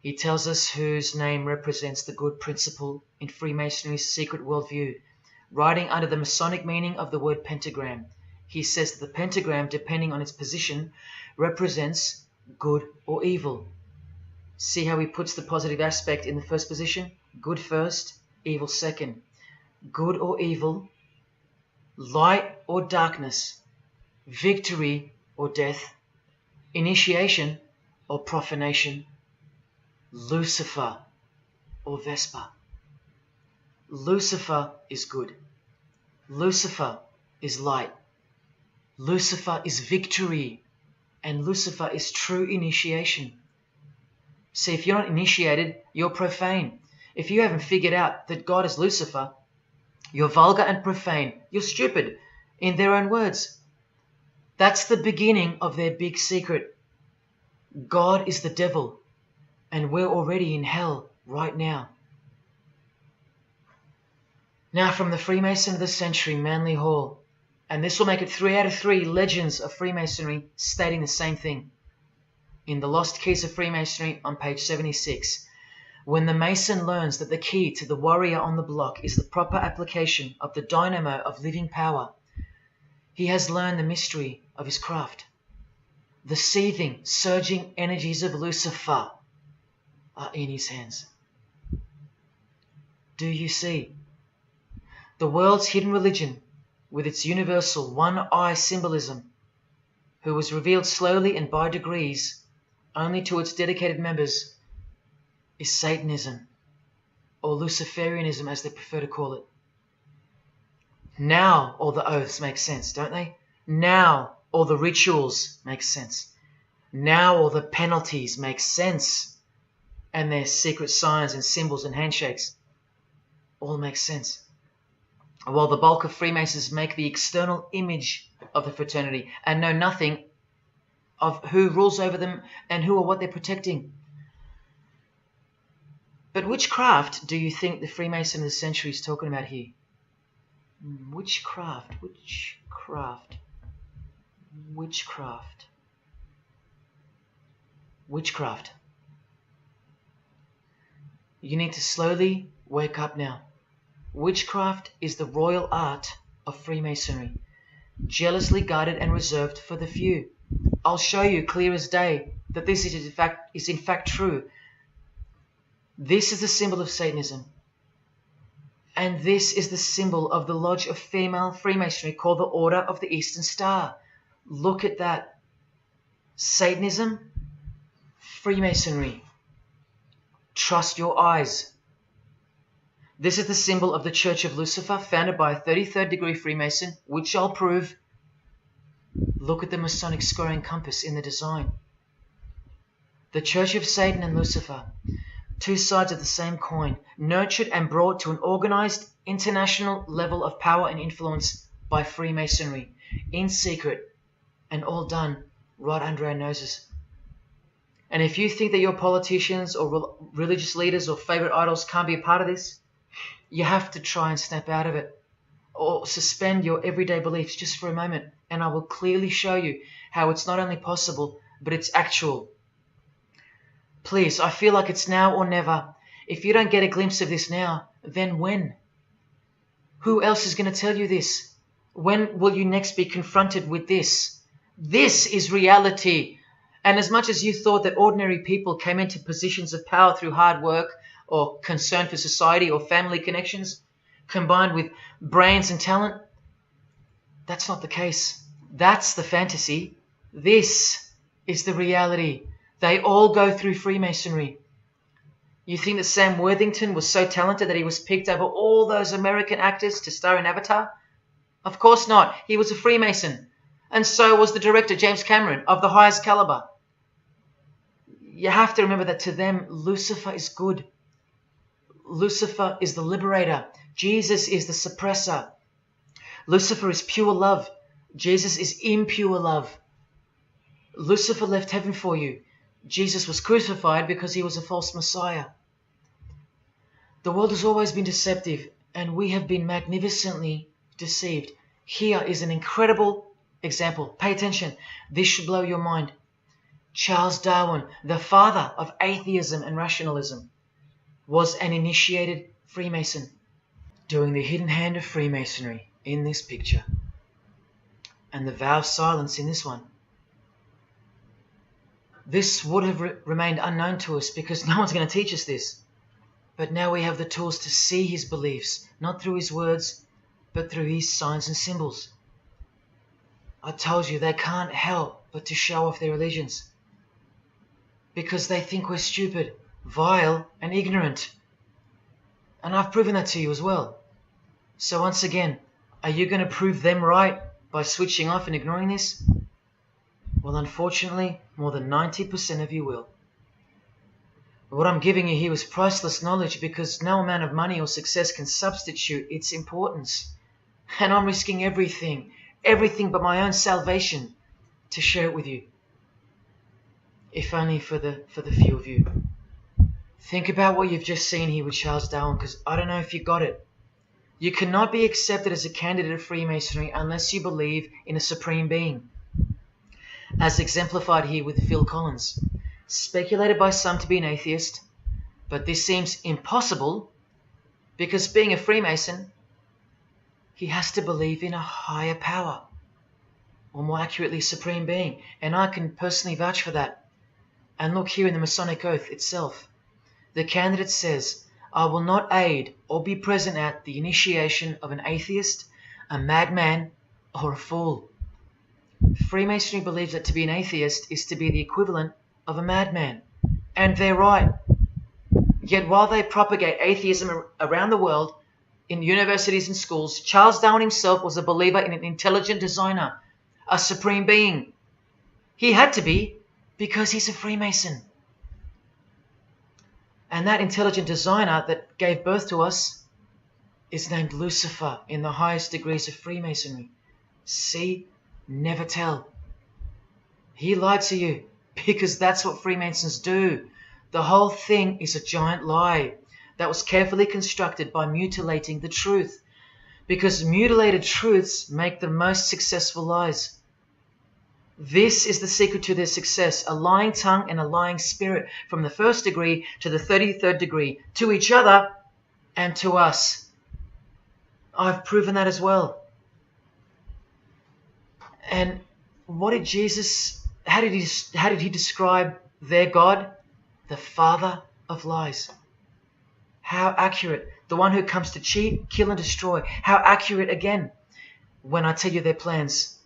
He tells us whose name represents the good principle in Freemasonry's secret worldview. Writing under the Masonic meaning of the word pentagram, he says that the pentagram, depending on its position, represents good or evil. See how he puts the positive aspect in the first position? Good first, evil second. Good or evil, light or darkness, victory or death, initiation or profanation, Lucifer or Vesper. Lucifer is good. Lucifer is light. Lucifer is victory. And Lucifer is true initiation. See, if you're not initiated, you're profane. If you haven't figured out that God is Lucifer, you're vulgar and profane. You're stupid, in their own words. That's the beginning of their big secret. God is the devil, and we're already in hell right now. Now from the Freemason of the Century, Manly Hall, and this will make it 3 out of 3 legends of Freemasonry stating the same thing. In The Lost Keys of Freemasonry on page 76, when the Mason learns that the key to the warrior on the block is the proper application of the dynamo of living power, he has learned the mystery of his craft. The seething, surging energies of Lucifer are in his hands. Do you see? The world's hidden religion, with its universal one-eye symbolism, who was revealed slowly and by degrees only to its dedicated members, is Satanism, or Luciferianism as they prefer to call it. Now all the oaths make sense, don't they? Now all the rituals make sense. Now all the penalties make sense. And their secret signs and symbols and handshakes all make sense. While the bulk of Freemasons make the external image of the fraternity and know nothing of who rules over them and who or what they're protecting. But which craft do you think the Freemason of the Century is talking about here? Which craft? Which craft? Which craft? witchcraft. You need to slowly wake up now. Witchcraft is the royal art of Freemasonry, jealously guarded and reserved for the few. I'll show you clear as day that this is in fact true. This is the symbol of Satanism. And this is the symbol of the lodge of female Freemasonry called the Order of the Eastern Star. Look at that. Satanism, Freemasonry. Trust your eyes. This is the symbol of the Church of Lucifer, founded by a 33rd degree Freemason, which I'll prove. Look at the Masonic squaring compass in the design. The Church of Satan and Lucifer, two sides of the same coin, nurtured and brought to an organized international level of power and influence by Freemasonry, in secret, and all done right under our noses. And if you think that your politicians or religious leaders or favorite idols can't be a part of this, you have to try and snap out of it, or suspend your everyday beliefs just for a moment, and I will clearly show you how it's not only possible, but it's actual. Please, I feel like it's now or never. If you don't get a glimpse of this now, then when? Who else is going to tell you this? When will you next be confronted with this? This is reality. And as much as you thought that ordinary people came into positions of power through hard work or concern for society or family connections, combined with brains and talent, that's not the case. That's the fantasy. This is the reality. They all go through Freemasonry. You think that Sam Worthington was so talented that he was picked over all those American actors to star in Avatar? Of course not. He was a Freemason. And so was the director, James Cameron, of the highest caliber. You have to remember that to them, Lucifer is good. Lucifer is the liberator. Jesus is the suppressor. Lucifer is pure love. Jesus is impure love. Lucifer left heaven for you. Jesus was crucified because he was a false Messiah. The world has always been deceptive, and we have been magnificently deceived. Here is an incredible example. Pay attention. This should blow your mind. Charles Darwin, the father of atheism and rationalism, was an initiated Freemason, doing the hidden hand of Freemasonry in this picture, and the vow of silence in this one. This would have remained unknown to us because no one's going to teach us this. But now we have the tools to see his beliefs, not through his words, but through his signs and symbols. I told you they can't help but to show off their allegiance, because they think we're stupid, vile, and ignorant. And I've proven that to you as well. So once again, are you going to prove them right by switching off and ignoring this? Well, unfortunately, more than 90% of you will. But what I'm giving you here is priceless knowledge, because no amount of money or success can substitute its importance. And I'm risking everything but my own salvation to share it with you. If only for the few of you. Think about what you've just seen here with Charles Darwin, because I don't know if you got it. You cannot be accepted as a candidate of Freemasonry unless you believe in a supreme being, as exemplified here with Phil Collins, speculated by some to be an atheist, but this seems impossible because being a Freemason, he has to believe in a higher power, or more accurately, supreme being, and I can personally vouch for that. And look here in the Masonic Oath itself. The candidate says, I will not aid or be present at the initiation of an atheist, a madman, or a fool. Freemasonry believes that to be an atheist is to be the equivalent of a madman. And they're right. Yet while they propagate atheism around the world, in universities and schools, Charles Darwin himself was a believer in an intelligent designer, a supreme being. He had to be, because he's a Freemason. And that intelligent designer that gave birth to us is named Lucifer in the highest degrees of Freemasonry. See? Never tell. He lied to you, because that's what Freemasons do. The whole thing is a giant lie that was carefully constructed by mutilating the truth, because mutilated truths make the most successful lies. This is the secret to their success, a lying tongue and a lying spirit, from the 1st degree to the 33rd degree, to each other and to us. I've proven that as well. And what did Jesus, how did he describe their God? The father of lies. How accurate. The one who comes to cheat, kill and destroy. How accurate again when I tell you their plans.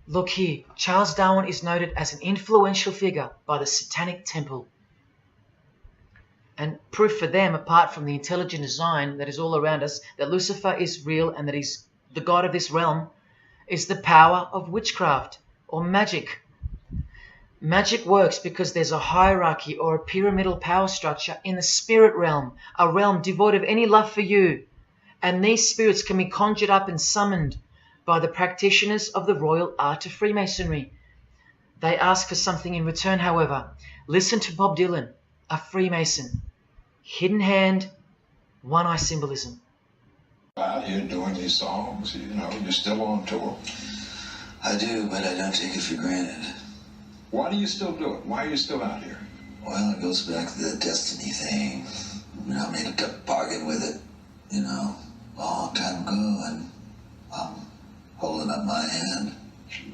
Look here, Charles Darwin is noted as an influential figure by the Satanic Temple. And proof for them, apart from the intelligent design that is all around us, that Lucifer is real and that he's the god of this realm, is the power of witchcraft or magic. Magic works because there's a hierarchy or a pyramidal power structure in the spirit realm, a realm devoid of any love for you. And these spirits can be conjured up and summoned by the practitioners of the royal art of Freemasonry. They ask for something in return, however. Listen to Bob Dylan, a Freemason. Hidden hand, one-eye symbolism. Out here doing these songs, you know, you're still on tour. I do, but I don't take it for granted. Why do you still do it? Why are you still out here? Well, it goes back to the destiny thing. You know, I made a bargain with it, you know, a long time ago, and I'm holding up my hand.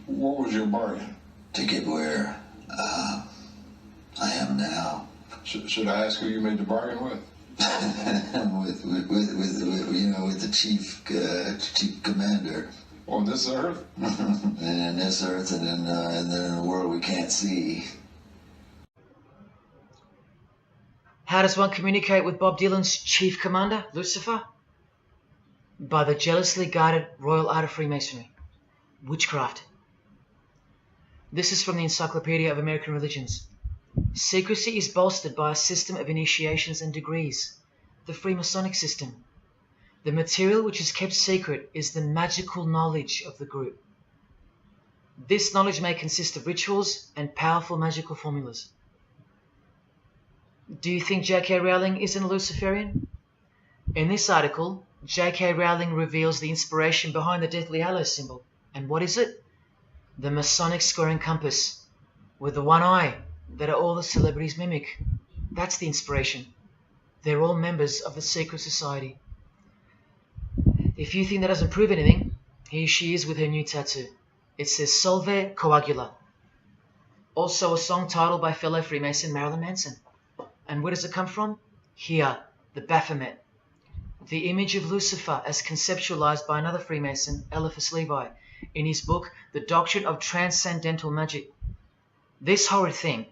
What was your bargain? To get where I am now. Should I ask who you made the bargain with? with the chief commander. On this earth? And in this earth, and then in a world we can't see. How does one communicate with Bob Dylan's chief commander, Lucifer? By the jealously guarded royal art of Freemasonry, witchcraft. This is from the Encyclopedia of American Religions. Secrecy is bolstered by a system of initiations and degrees, the Freemasonic system. The material which is kept secret is the magical knowledge of the group. This knowledge may consist of rituals and powerful magical formulas. Do you think J.K. Rowling isn't a Luciferian? In this article, J.K. Rowling reveals the inspiration behind the Deathly Hallows symbol. And what is it? The Masonic squaring compass, with the one eye that all the celebrities mimic. That's the inspiration. They're all members of the secret society. If you think that doesn't prove anything, here she is with her new tattoo. It says Solve Coagula. Also a song titled by fellow Freemason Marilyn Manson. And where does it come from? Here, the Baphomet. The image of Lucifer as conceptualized by another Freemason, Eliphas Levi, in his book, The Doctrine of Transcendental Magic. This horrid thing,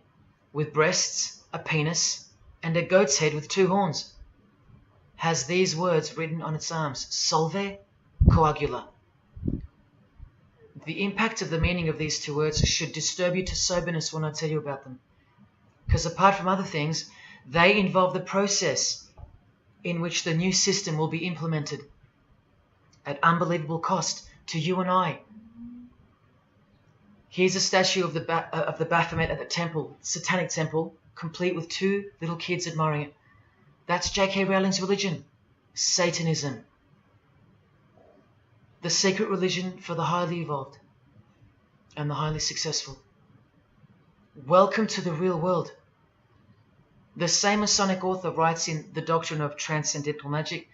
with breasts, a penis, and a goat's head with two horns, has these words written on its arms, Solve Coagula. The impact of the meaning of these two words should disturb you to soberness when I tell you about them. Because apart from other things, they involve the process in which the new system will be implemented at unbelievable cost to you and I. Here's a statue of the Baphomet at the temple, Satanic Temple, complete with two little kids admiring it. That's J.K. Rowling's religion, Satanism. The secret religion for the highly evolved and the highly successful. Welcome to the real world. The same Masonic author writes in The Doctrine of Transcendental Magic,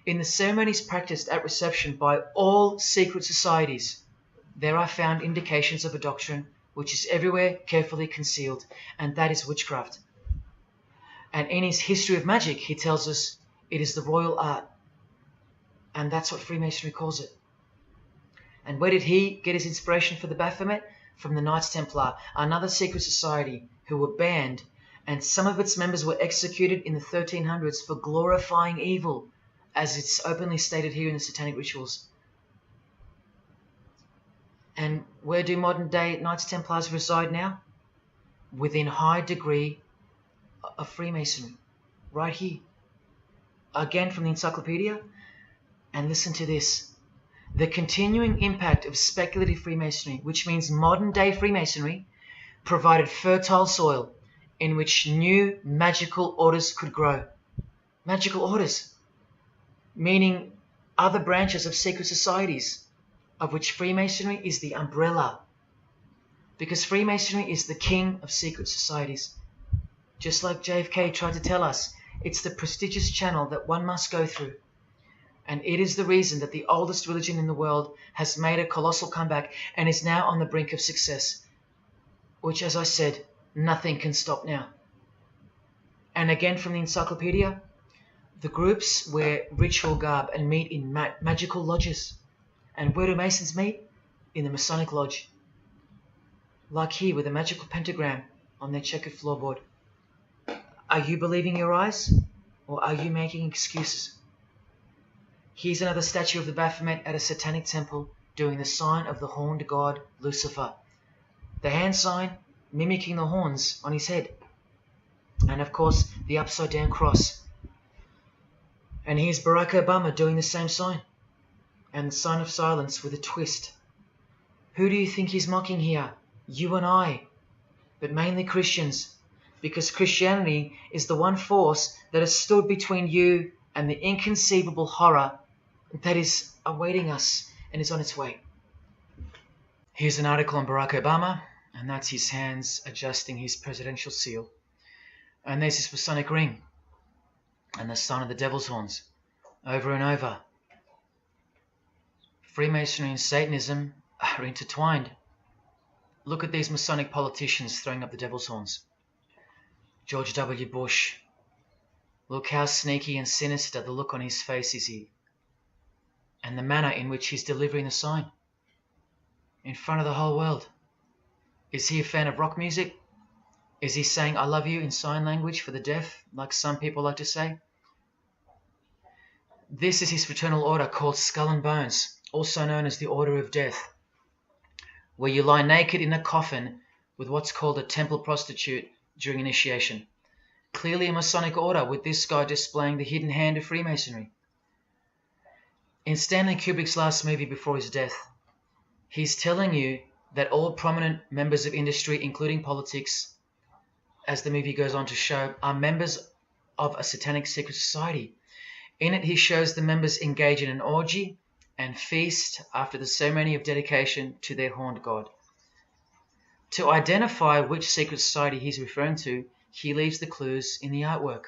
in the ceremonies practiced at reception by all secret societies, there are found indications of a doctrine which is everywhere carefully concealed, and that is witchcraft. And in his History of Magic, he tells us it is the royal art, and that's what Freemasonry calls it. And where did he get his inspiration for the Baphomet? From the Knights Templar, another secret society who were banned, and some of its members were executed in the 1300s for glorifying evil, as it's openly stated here in the Satanic Rituals. And where do modern day Knights Templars reside now? Within high degree of Freemasonry, right here. Again from the Encyclopedia, and listen to this. The continuing impact of speculative Freemasonry, which means modern day Freemasonry, provided fertile soil in which new magical orders could grow. Magical orders, meaning other branches of secret societies, of which Freemasonry is the umbrella. Because Freemasonry is the king of secret societies. Just like JFK tried to tell us, it's the prestigious channel that one must go through. And it is the reason that the oldest religion in the world has made a colossal comeback and is now on the brink of success. Which, as I said, nothing can stop now. And again from the encyclopedia, the groups wear ritual garb and meet in magical lodges. And where do Masons meet? In the Masonic Lodge. Like here with a magical pentagram on their checkered floorboard. Are you believing your eyes? Or are you making excuses? Here's another statue of the Baphomet at a satanic temple doing the sign of the horned god Lucifer. The hand sign mimicking the horns on his head. And of course the upside down cross. And here's Barack Obama doing the same sign. And the sign of silence with a twist. Who do you think he's mocking here? You and I. But mainly Christians. Because Christianity is the one force that has stood between you and the inconceivable horror that is awaiting us and is on its way. Here's an article on Barack Obama, and that's his hands adjusting his presidential seal. And there's his Masonic ring, and the sign of the devil's horns, over and over. Freemasonry and Satanism are intertwined. Look at these Masonic politicians throwing up the devil's horns. George W. Bush. Look how sneaky and sinister the look on his face is here. And the manner in which he's delivering the sign. In front of the whole world. Is he a fan of rock music? Is he saying I love you in sign language for the deaf, like some people like to say? This is his fraternal order called Skull and Bones, also known as the Order of Death, where you lie naked in a coffin with what's called a temple prostitute during initiation. Clearly a Masonic order, with this guy displaying the hidden hand of Freemasonry. In Stanley Kubrick's last movie before his death, he's telling you that all prominent members of industry, including politics, as the movie goes on to show, are members of a satanic secret society. In it, he shows the members engage in an orgy and feast after the ceremony of dedication to their horned god. To identify which secret society he's referring to, he leaves the clues in the artwork.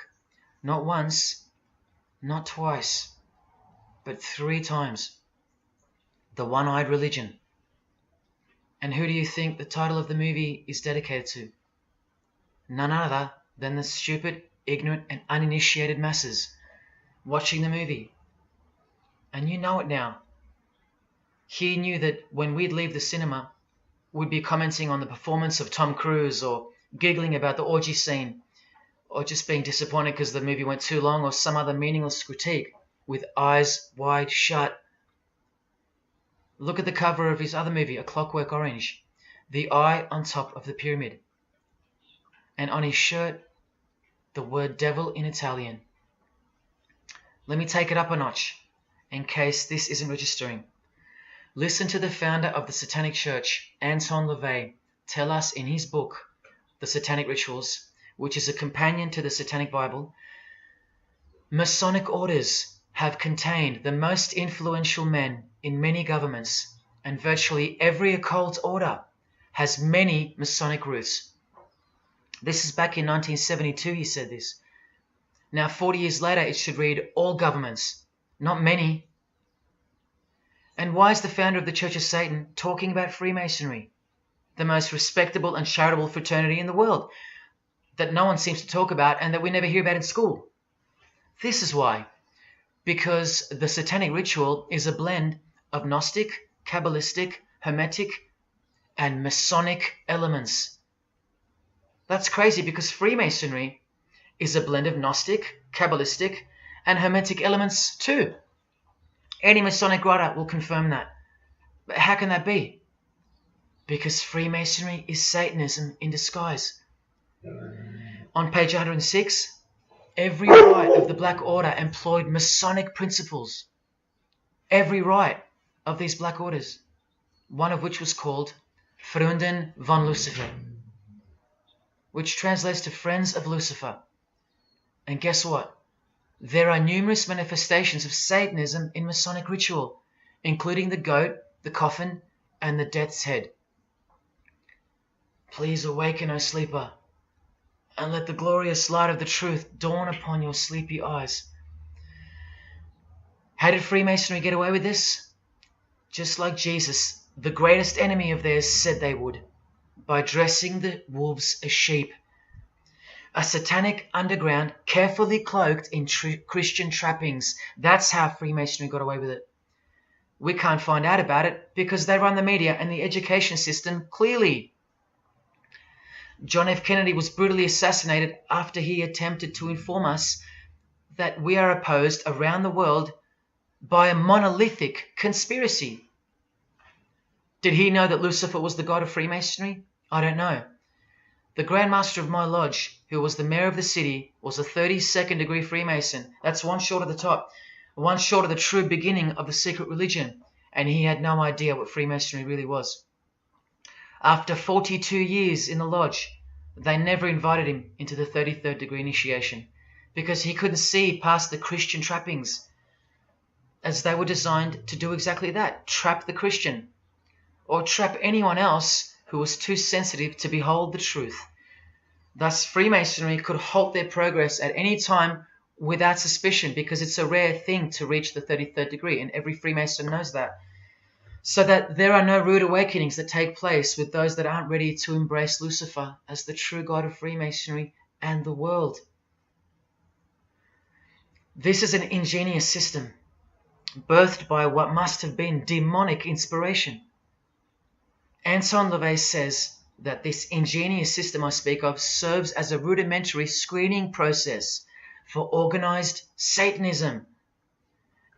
Not once, not twice, but 3 times. The One-Eyed Religion. And who do you think the title of the movie is dedicated to? None other than the stupid, ignorant, and uninitiated masses watching the movie. And you know it now. He knew that when we'd leave the cinema, we'd be commenting on the performance of Tom Cruise, or giggling about the orgy scene, or just being disappointed because the movie went too long, or some other meaningless critique, with eyes wide shut. Look at the cover of his other movie, A Clockwork Orange. The eye on top of the pyramid. And on his shirt, the word devil in Italian. Let me take it up a notch, in case this isn't registering. Listen to the founder of the Satanic Church, Anton LaVey, tell us in his book, The Satanic Rituals, which is a companion to the Satanic Bible, Masonic orders have contained the most influential men in many governments, and virtually every occult order has many Masonic roots. This is back in 1972 he said this. Now 40 years later it should read all governments, not many. And why is the founder of the Church of Satan talking about Freemasonry, the most respectable and charitable fraternity in the world, that no one seems to talk about and that we never hear about in school? This is why. Because the Satanic Ritual is a blend of Gnostic, Kabbalistic, Hermetic, and Masonic elements. That's crazy, because Freemasonry is a blend of Gnostic, Kabbalistic, and Hermetic elements too. Any Masonic writer will confirm that. But how can that be? Because Freemasonry is Satanism in disguise. On page 106, every rite of the Black Order employed Masonic principles. Every rite of these Black Orders, one of which was called Freunden von Lucifer, which translates to Friends of Lucifer. And guess what? There are numerous manifestations of Satanism in Masonic ritual, including the goat, the coffin, and the death's head. Please awaken, O sleeper, and let the glorious light of the truth dawn upon your sleepy eyes. How did Freemasonry get away with this? Just like Jesus, the greatest enemy of theirs, said they would, by dressing the wolves as sheep. A satanic underground carefully cloaked in Christian trappings. That's how Freemasonry got away with it. We can't find out about it because they run the media and the education system clearly. John F. Kennedy was brutally assassinated after he attempted to inform us that we are opposed around the world by a monolithic conspiracy. Did he know that Lucifer was the god of Freemasonry? I don't know. The Grand Master of my lodge, who was the mayor of the city, was a 32nd degree Freemason. That's one short of the top, one short of the true beginning of the secret religion, and he had no idea what Freemasonry really was. After 42 years in the lodge, they never invited him into the 33rd degree initiation because he couldn't see past the Christian trappings, as they were designed to do exactly that, trap the Christian, or trap anyone else who was too sensitive to behold the truth. Thus, Freemasonry could halt their progress at any time without suspicion because it's a rare thing to reach the 33rd degree, and every Freemason knows that. So that there are no rude awakenings that take place with those that aren't ready to embrace Lucifer as the true god of Freemasonry and the world. This is an ingenious system, birthed by what must have been demonic inspiration. Anton LaVey says that this ingenious system I speak of serves as a rudimentary screening process for organized Satanism.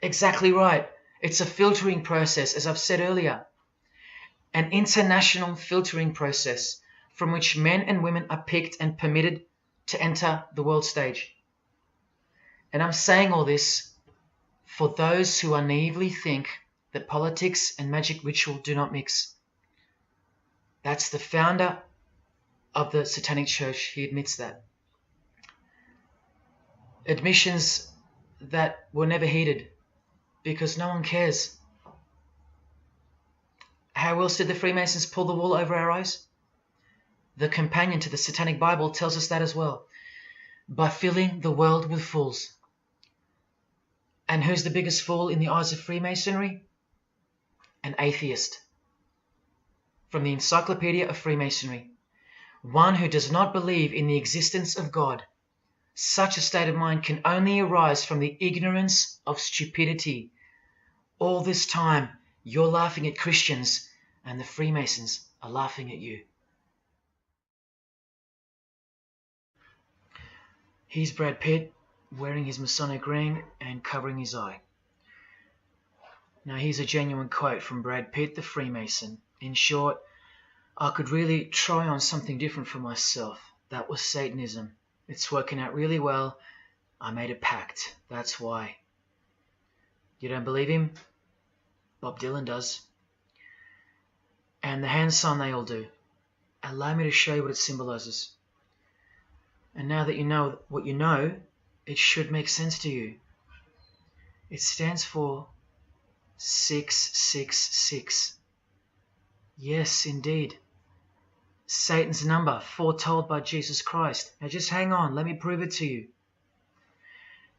Exactly right. It's a filtering process, as I've said earlier. An international filtering process from which men and women are picked and permitted to enter the world stage. And I'm saying all this for those who naively think that politics and magic ritual do not mix. That's the founder of the Satanic Church. He admits that. Admissions that were never heeded because no one cares. How else did the Freemasons pull the wool over our eyes? The companion to the Satanic Bible tells us that as well. By filling the world with fools. And who's the biggest fool in the eyes of Freemasonry? An atheist. From the Encyclopedia of Freemasonry. One who does not believe in the existence of God. Such a state of mind can only arise from the ignorance of stupidity. All this time, you're laughing at Christians, and the Freemasons are laughing at you. Here's Brad Pitt, wearing his Masonic ring and covering his eye. Now here's a genuine quote from Brad Pitt, the Freemason. In short, I could really try on something different for myself. That was Satanism. It's working out really well. I made a pact. That's why. You don't believe him? Bob Dylan does. And the hand sign they all do. Allow me to show you what it symbolizes. And now that you know what you know, it should make sense to you. It stands for 666. Yes, indeed. Satan's number, foretold by Jesus Christ. Now just hang on, let me prove it to you.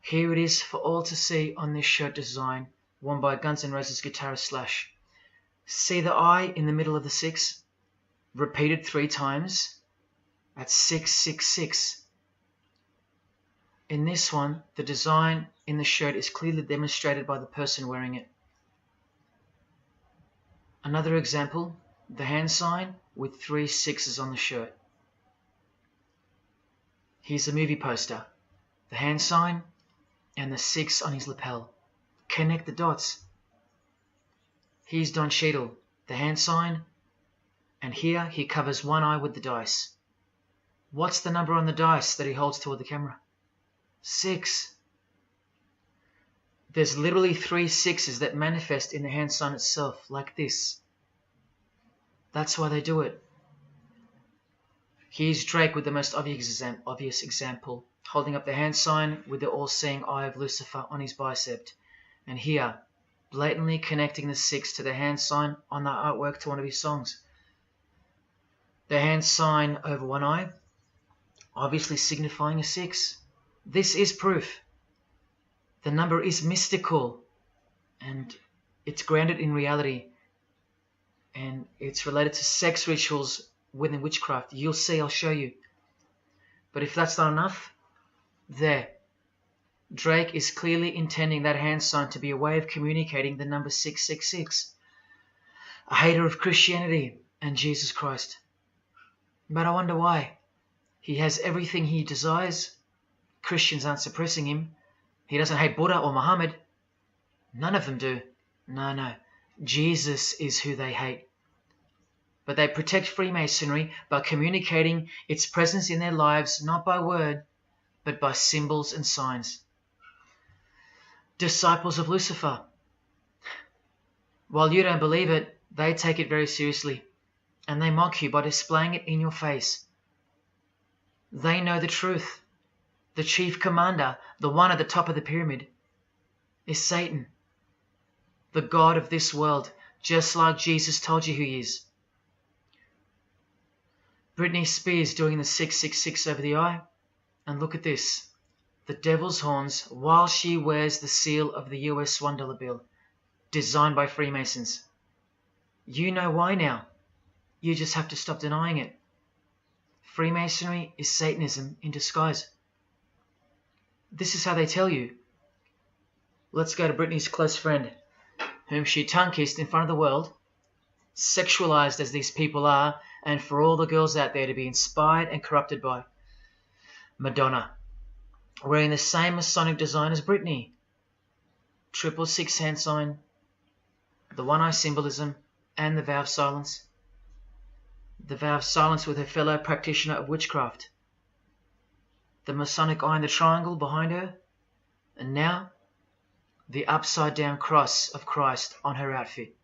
Here it is for all to see on this shirt design, worn by Guns N' Roses guitarist Slash. See the I in the middle of the 6? Repeated 3 times. That's 666. In this one, the design in the shirt is clearly demonstrated by the person wearing it. Another example, the hand sign with 3 6s on the shirt. Here's a movie poster, the hand sign and the 6 on his lapel. Connect the dots. Here's Don Cheadle, the hand sign, and here he covers one eye with the dice. What's the number on the dice that he holds toward the camera? 6. There's literally 3 6s that manifest in the hand sign itself, like this. That's why they do it. Here's Drake with the most obvious example, holding up the hand sign with the all-seeing eye of Lucifer on his bicep. And here, blatantly connecting the 6 to the hand sign on the artwork to one of his songs. The hand sign over one eye, obviously signifying a 6. This is proof. The number is mystical and it's grounded in reality, and it's related to sex rituals within witchcraft. You'll see, I'll show you. But if that's not enough, there. Drake is clearly intending that hand sign to be a way of communicating the number 666. A hater of Christianity and Jesus Christ. But I wonder why. He has everything he desires. Christians aren't suppressing him. He doesn't hate Buddha or Muhammad. None of them do. No. Jesus is who they hate. But they protect Freemasonry by communicating its presence in their lives, not by word, but by symbols and signs. Disciples of Lucifer. While you don't believe it, they take it very seriously, and they mock you by displaying it in your face. They know the truth. The chief commander, the one at the top of the pyramid, is Satan, the god of this world, just like Jesus told you who he is. Britney Spears doing the 666 over the eye, and look at this. The devil's horns while she wears the seal of the US $1 bill, designed by Freemasons. You know why now. You just have to stop denying it. Freemasonry is Satanism in disguise. This is how they tell you. Let's go to Britney's close friend, whom she tongue-kissed in front of the world, sexualized as these people are, and for all the girls out there to be inspired and corrupted by. Madonna, wearing the same Masonic design as Britney. 666 hand sign, the one-eye symbolism, and the vow of silence. The vow of silence with her fellow practitioner of witchcraft. The Masonic eye in the triangle behind her, and now the upside-down cross of Christ on her outfit.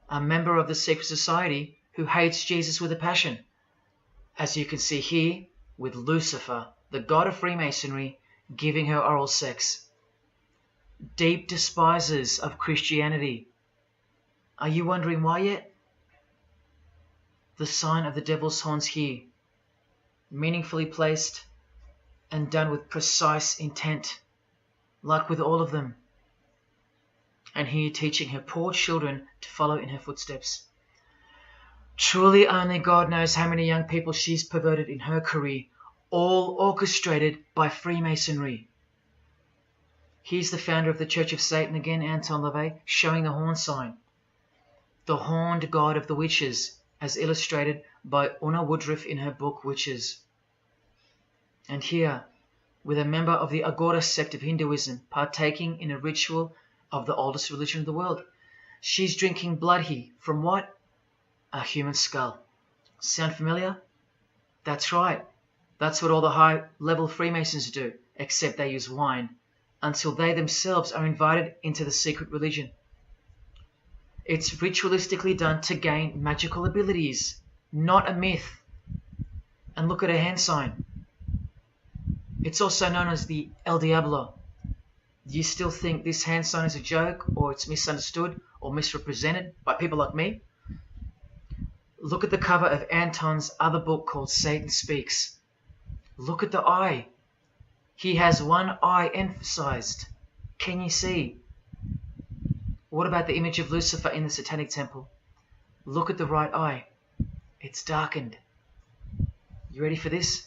A member of the secret society who hates Jesus with a passion, as you can see here with Lucifer, the god of Freemasonry, giving her oral sex. Deep despisers of Christianity. Are you wondering why yet? The sign of the devil's horns here, meaningfully placed and done with precise intent, like with all of them. And here teaching her poor children to follow in her footsteps. Truly only God knows how many young people she's perverted in her career, all orchestrated by Freemasonry. Here's the founder of the Church of Satan again, Anton LaVey, showing the horn sign. The horned god of the witches, as illustrated by Una Woodruff in her book Witches. And here, with a member of the Agora sect of Hinduism partaking in a ritual of the oldest religion of the world. She's drinking blood here from what? A human skull. Sound familiar? That's right. That's what all the high-level Freemasons do, except they use wine, until they themselves are invited into the secret religion. It's ritualistically done to gain magical abilities, not a myth. And look at her hand sign. It's also known as the El Diablo. Do you still think this hand sign is a joke, or it's misunderstood or misrepresented by people like me? Look at the cover of Anton's other book called Satan Speaks. Look at the eye. He has one eye emphasized. Can you see? What about the image of Lucifer in the Satanic Temple? Look at the right eye. It's darkened. You ready for this?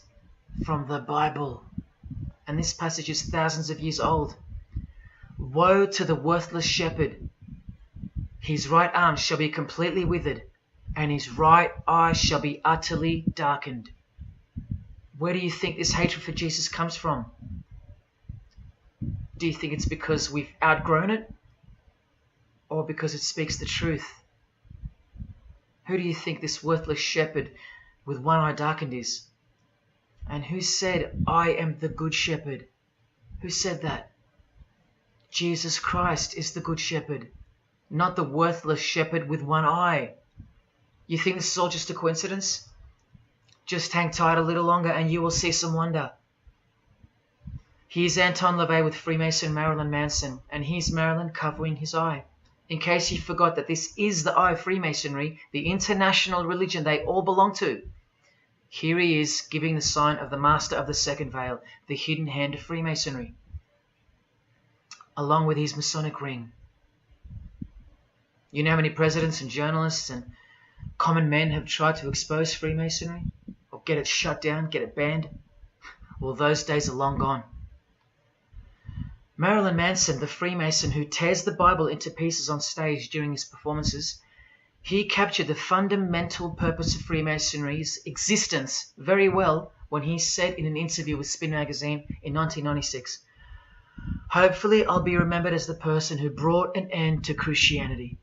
From the Bible. And this passage is thousands of years old. Woe to the worthless shepherd. His right arm shall be completely withered, and his right eye shall be utterly darkened. Where do you think this hatred for Jesus comes from? Do you think it's because we've outgrown it? Or because it speaks the truth? Who do you think this worthless shepherd with one eye darkened is? And who said, I am the good shepherd? Who said that? Jesus Christ is the good shepherd, not the worthless shepherd with one eye. You think this is all just a coincidence? Just hang tight a little longer and you will see some wonder. Here's Anton LaVey with Freemason Marilyn Manson, and here's Marilyn covering his eye. In case you forgot that this is the eye of Freemasonry, the international religion they all belong to. Here he is giving the sign of the master of the second veil, the hidden hand of Freemasonry, along with his Masonic ring. You know how many presidents and journalists and common men have tried to expose Freemasonry or get it shut down, get it banned? Well, those days are long gone. Marilyn Manson, the Freemason who tears the Bible into pieces on stage during his performances, he captured the fundamental purpose of Freemasonry's existence very well when he said in an interview with Spin Magazine in 1996, "Hopefully I'll be remembered as the person who brought an end to Christianity,"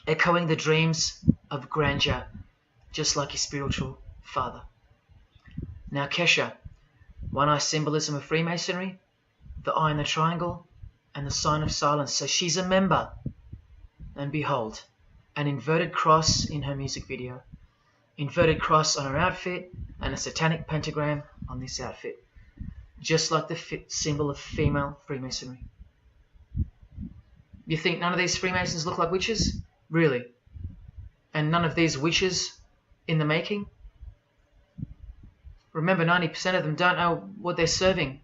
echoing the dreams of grandeur, just like his spiritual father. Now Kesha, one-eye symbolism of Freemasonry, the eye in the triangle, and the sign of silence. So she's a member. And behold, an inverted cross in her music video, inverted cross on her outfit, and a satanic pentagram on this outfit, just like the symbol of female Freemasonry. You think none of these Freemasons look like witches? Really? And none of these witches in the making? Remember, 90% of them don't know what they're serving,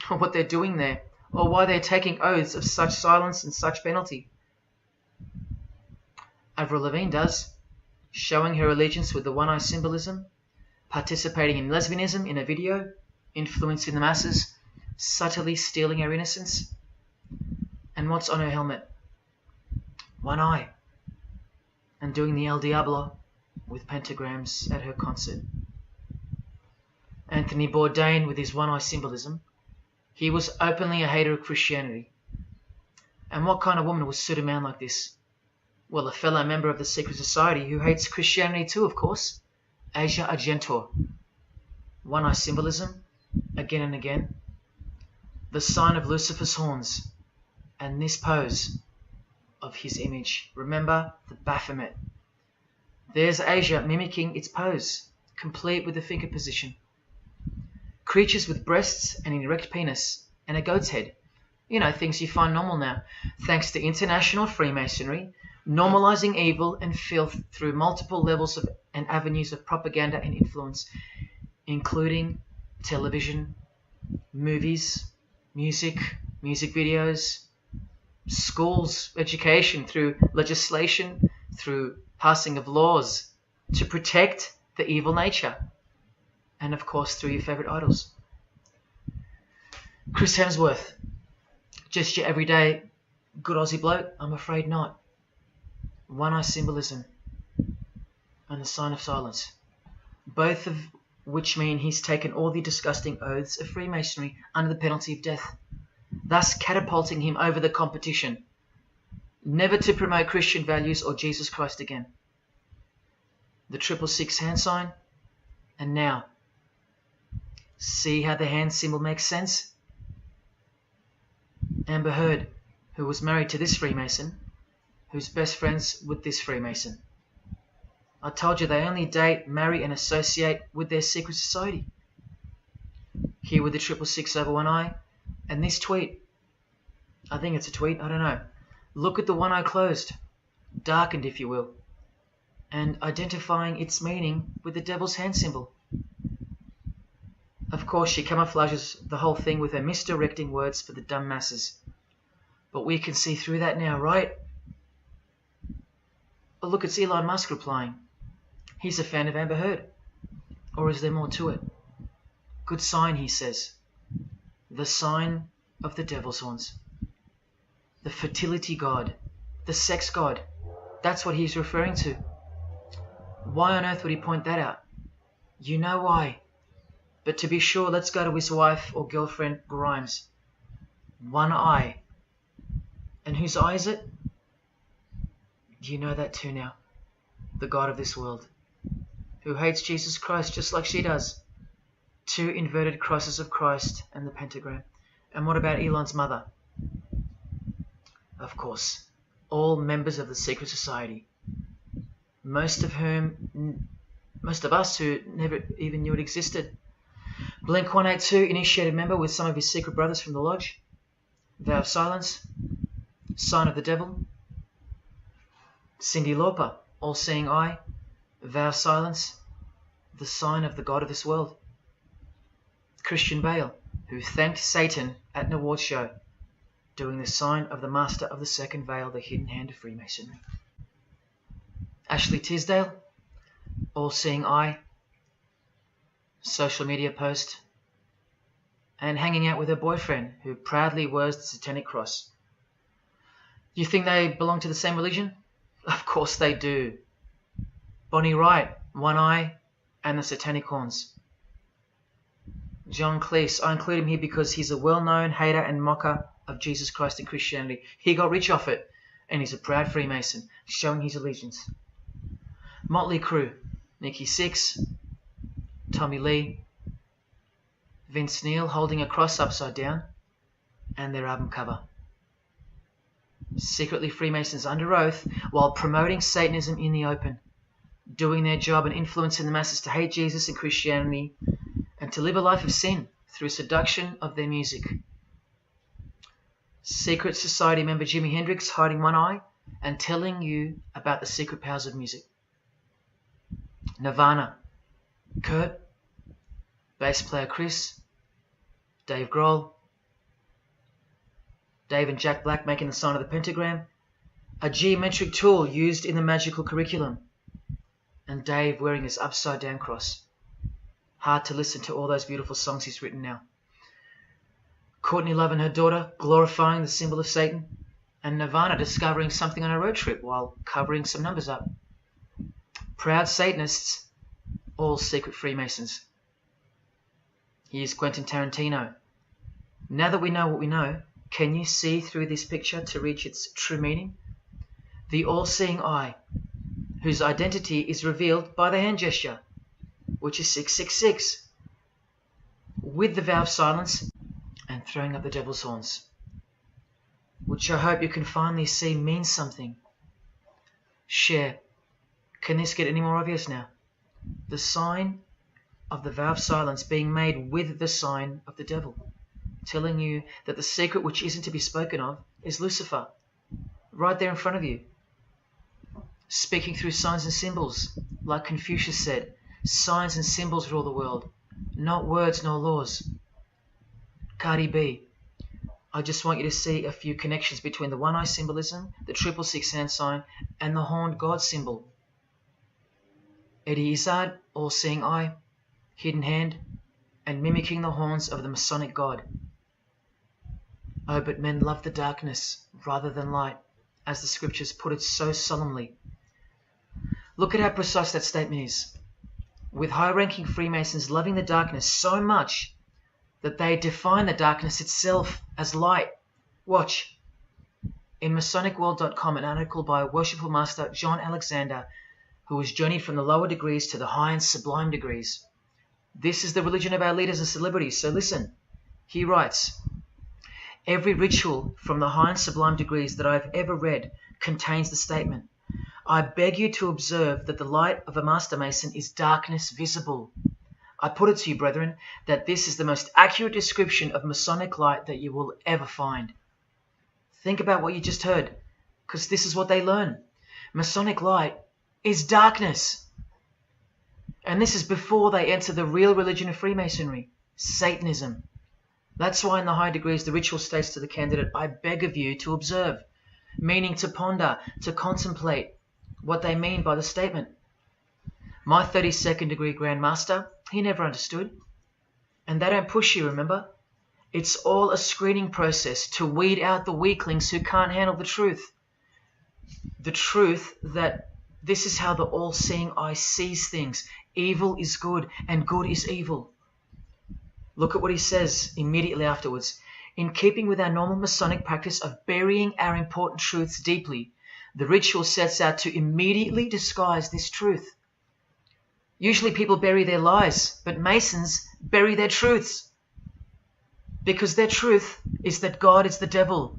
or what they're doing there, or why they're taking oaths of such silence and such penalty. Avril Lavigne does, showing her allegiance with the one-eye symbolism, participating in lesbianism in a video, influencing the masses, subtly stealing our innocence. And what's on her helmet? One eye. And doing the El Diablo with pentagrams at her concert. Anthony Bourdain with his one-eye symbolism, he was openly a hater of Christianity. And what kind of woman would suit a man like this? Well, a fellow member of the secret society who hates Christianity too, of course, Asia Argento. One-eye symbolism, again and again. The sign of Lucifer's horns, and this pose of his image. Remember the Baphomet. There's Asia mimicking its pose, complete with the finger position. Creatures with breasts and an erect penis and a goat's head. You know, things you find normal now, thanks to international Freemasonry, normalizing evil and filth through multiple levels of and avenues of propaganda and influence, including television, movies, music videos, schools, education, through legislation, through passing of laws to protect the evil nature, and of course through your favorite idols. Chris Hemsworth, just your everyday good Aussie bloke? I'm afraid not. One-eye symbolism and the sign of silence, both of which mean he's taken all the disgusting oaths of Freemasonry under the penalty of death, thus catapulting him over the competition, never to promote Christian values or Jesus Christ again. The 666 hand sign, and now, see how the hand symbol makes sense? Amber Heard, who was married to this Freemason, who's best friends with this Freemason. I told you they only date, marry and associate with their secret society. Here with the 666 over one eye, and this tweet. I think it's a tweet, I don't know. Look at the one eye closed, darkened if you will, and identifying its meaning with the devil's hand symbol. Of course, she camouflages the whole thing with her misdirecting words for the dumb masses. But we can see through that now, right? Oh, look, it's Elon Musk replying. He's a fan of Amber Heard. Or is there more to it? Good sign, he says. The sign of the devil's horns. The fertility god. The sex god. That's what he's referring to. Why on earth would he point that out? You know why. But to be sure, let's go to his wife or girlfriend, Grimes. One eye. And whose eye is it? You know that too now. The god of this world, who hates Jesus Christ just like she does. 2 inverted crosses of Christ and the pentagram. And what about Elon's mother? Of course, all members of the secret society. Most of us who never even knew it existed. Blink-182 initiated member with some of his secret brothers from the lodge. Vow of silence. Sign of the devil. Cyndi Lauper, all-seeing eye. Vow of silence. the sign of the god of this world. Christian Bale, who thanked Satan at an award show, doing the sign of the master of the second veil, the hidden hand of Freemasonry. Ashley Tisdale, all-seeing eye, social media post, and hanging out with her boyfriend, who proudly wears the satanic cross. You think they belong to the same religion? Of course they do. Bonnie Wright, one eye and the satanic horns. John Cleese, I include him here because he's a well-known hater and mocker of Jesus Christ and Christianity. He got rich off it, and he's a proud Freemason, showing his allegiance. Motley Crue, Nikki Sixx, Tommy Lee, Vince Neil holding a cross upside down, and their album cover. Secretly Freemasons under oath while promoting Satanism in the open, doing their job and influencing the masses to hate Jesus and Christianity and to live a life of sin through seduction of their music. Secret society member Jimi Hendrix hiding one eye and telling you about the secret powers of music. Nirvana, Kurt, bass player Chris, Dave Grohl, Dave and Jack Black making the sign of the pentagram, a geometric tool used in the magical curriculum, and Dave wearing his upside down cross. Hard to listen to all those beautiful songs he's written now. Courtney Love and her daughter glorifying the symbol of Satan, and Nirvana discovering something on a road trip while covering some numbers up. Proud Satanists, all secret Freemasons. Here's Quentin Tarantino. Now that we know what we know, can you see through this picture to reach its true meaning? The all-seeing eye, whose identity is revealed by the hand gesture, which is 666, with the vow of silence and throwing up the devil's horns, which I hope you can finally see means something. Share. Can this get any more obvious now? The sign of the vow of silence being made with the sign of the devil, telling you that the secret which isn't to be spoken of is Lucifer, right there in front of you. Speaking through signs and symbols, like Confucius said, signs and symbols rule the world, not words nor laws. Cardi B, I just want you to see a few connections between the one-eye symbolism, the 666 hand sign, and the horned God symbol. Eddie Izzard, all-seeing eye, hidden hand, and mimicking the horns of the Masonic God. Oh, but men love the darkness rather than light, as the scriptures put it so solemnly. Look at how precise that statement is. With high-ranking Freemasons loving the darkness so much that they define the darkness itself as light. Watch. In MasonicWorld.com, an article by Worshipful Master John Alexander, who has journeyed from the lower degrees to the high and sublime degrees. This is the religion of our leaders and celebrities, so listen. He writes, every ritual from the high and sublime degrees that I've ever read contains the statement, I beg you to observe that the light of a Master Mason is darkness visible. I put it to you, brethren, that this is the most accurate description of Masonic light that you will ever find. Think about what you just heard, because this is what they learn. Masonic light is darkness. And this is before they enter the real religion of Freemasonry, Satanism. That's why in the high degrees the ritual states to the candidate, I beg of you to observe, meaning to ponder, to contemplate what they mean by the statement. My 32nd degree Grand Master, he never understood. And they don't push you, remember? It's all a screening process to weed out the weaklings who can't handle the truth. The truth that this is how the all-seeing eye sees things. Evil is good and good is evil. Look at what he says immediately afterwards. In keeping with our normal Masonic practice of burying our important truths deeply, the ritual sets out to immediately disguise this truth. Usually people bury their lies, but Masons bury their truths. Because their truth is that God is the devil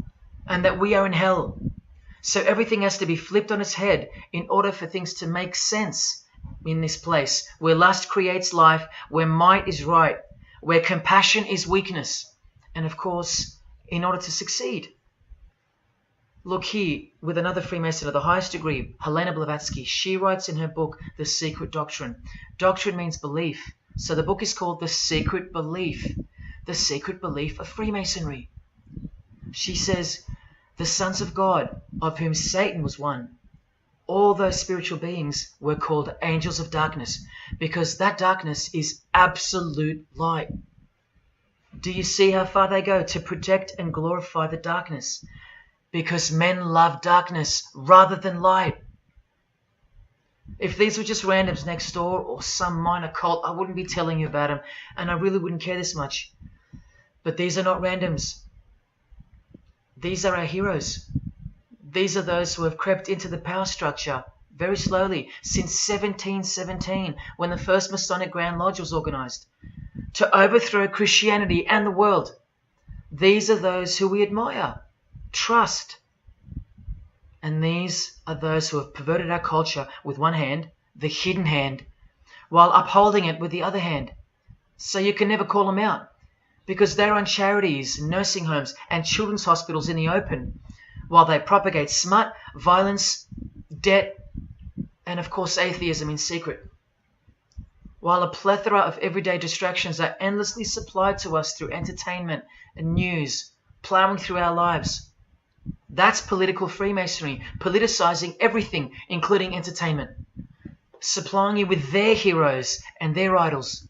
and that we are in hell. So everything has to be flipped on its head in order for things to make sense in this place where lust creates life, where might is right, where compassion is weakness, and of course, in order to succeed. Look here, with another Freemason of the highest degree, Helena Blavatsky. She writes in her book, The Secret Doctrine. Doctrine means belief. So the book is called The Secret Belief. The Secret Belief of Freemasonry. She says, the sons of God, of whom Satan was one, all those spiritual beings were called angels of darkness, because that darkness is absolute light. Do you see how far they go to protect and glorify the darkness? Because men love darkness rather than light. If these were just randoms next door or some minor cult, I wouldn't be telling you about them, and I really wouldn't care this much. But these are not randoms. These are our heroes. These are those who have crept into the power structure very slowly since 1717, when the first Masonic Grand Lodge was organized, to overthrow Christianity and the world. These are those who we admire, trust. And these are those who have perverted our culture with one hand, the hidden hand, while upholding it with the other hand. So you can never call them out, because they run charities, nursing homes, and children's hospitals in the open, while they propagate smut, violence, debt, and of course atheism in secret. While a plethora of everyday distractions are endlessly supplied to us through entertainment and news, plowing through our lives. That's political Freemasonry, politicizing everything, including entertainment, supplying you with their heroes and their idols.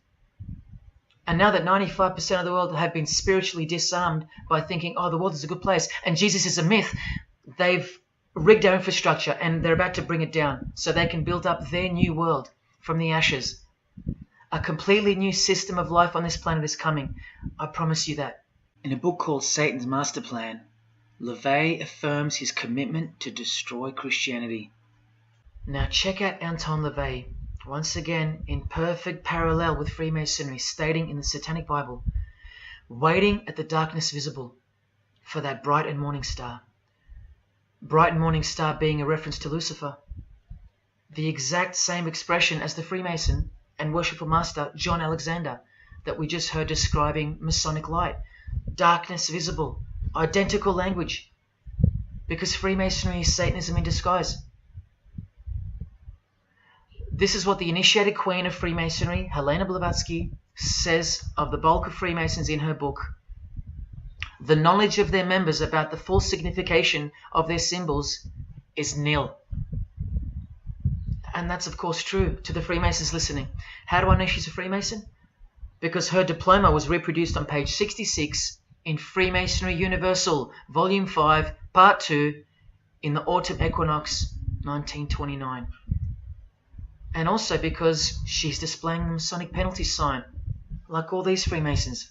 And now that 95% of the world have been spiritually disarmed by thinking, oh, the world is a good place and Jesus is a myth, they've rigged our infrastructure and they're about to bring it down so they can build up their new world from the ashes. A completely new system of life on this planet is coming. I promise you that. In a book called Satan's Master Plan, LaVey affirms his commitment to destroy Christianity. Now check out Anton LaVey, once again in perfect parallel with Freemasonry, stating in the Satanic Bible, waiting at the darkness visible for that bright and morning star. Bright and morning star being a reference to Lucifer. The exact same expression as the Freemason and worshipful master John Alexander that we just heard describing Masonic light. Darkness visible. Identical language, because Freemasonry is Satanism in disguise. This is what the initiated queen of Freemasonry, Helena Blavatsky, says of the bulk of Freemasons in her book. The knowledge of their members about the full signification of their symbols is nil. And that's of course true to the Freemasons listening. How do I know she's a Freemason? Because her diploma was reproduced on page 66 in Freemasonry Universal, Volume 5, Part 2, in the Autumn Equinox, 1929. And also because she's displaying the Masonic penalty sign, like all these Freemasons.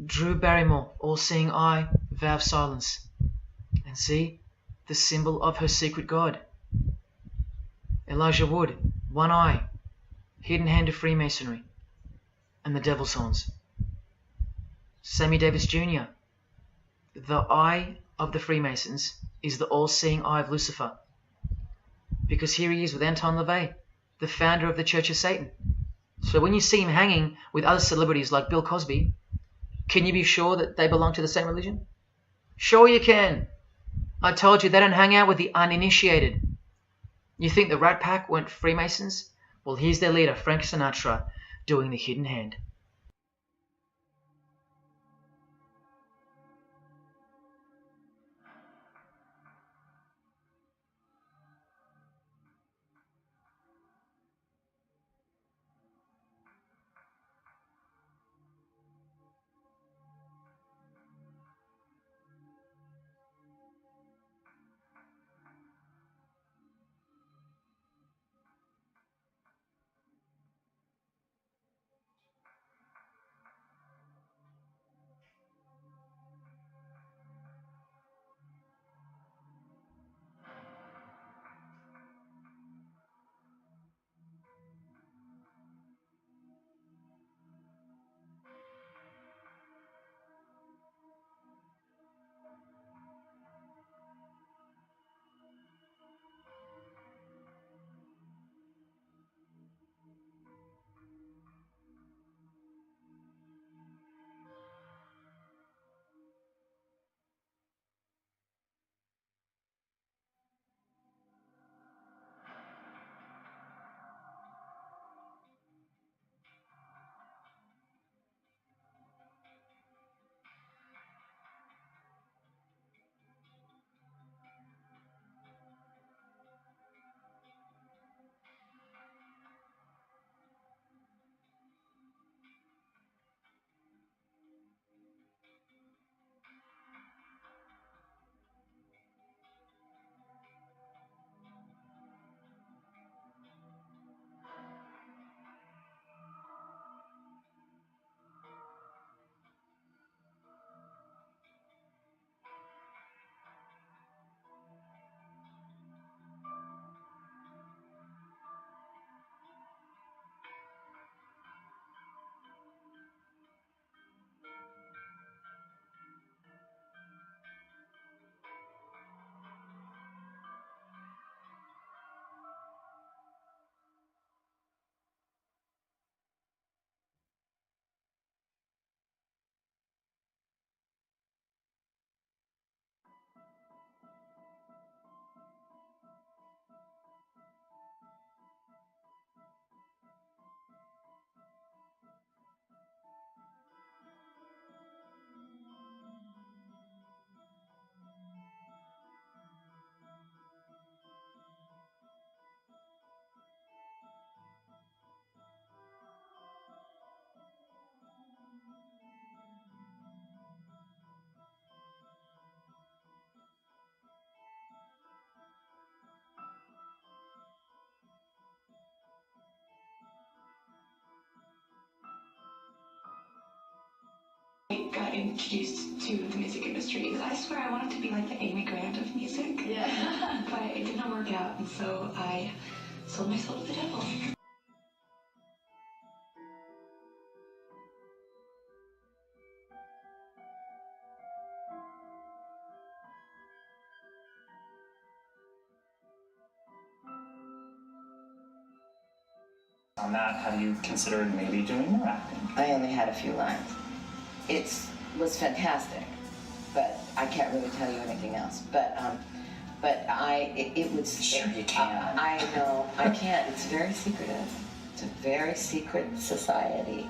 Drew Barrymore, all-seeing eye, vow of silence. And see, the symbol of her secret God. Elijah Wood, one eye, hidden hand of Freemasonry, and the devil's horns. Sammy Davis Jr., the eye of the Freemasons is the all-seeing eye of Lucifer. Because here he is with Anton LaVey, the founder of the Church of Satan. So when you see him hanging with other celebrities like Bill Cosby, can you be sure that they belong to the same religion? Sure you can. I told you they don't hang out with the uninitiated. You think the Rat Pack weren't Freemasons? Well, here's their leader, Frank Sinatra, doing the hidden hand. introduced to the music industry. I swear I wanted to be like the Amy Grant of music. Yeah. But it didn't work out, and so I sold my soul to the devil. On that, have you considered maybe doing more acting? I only had a few lines. It was fantastic, but I can't really tell you anything else. But it was. Sure you can. I know I can't. It's very secretive. It's a very secret society.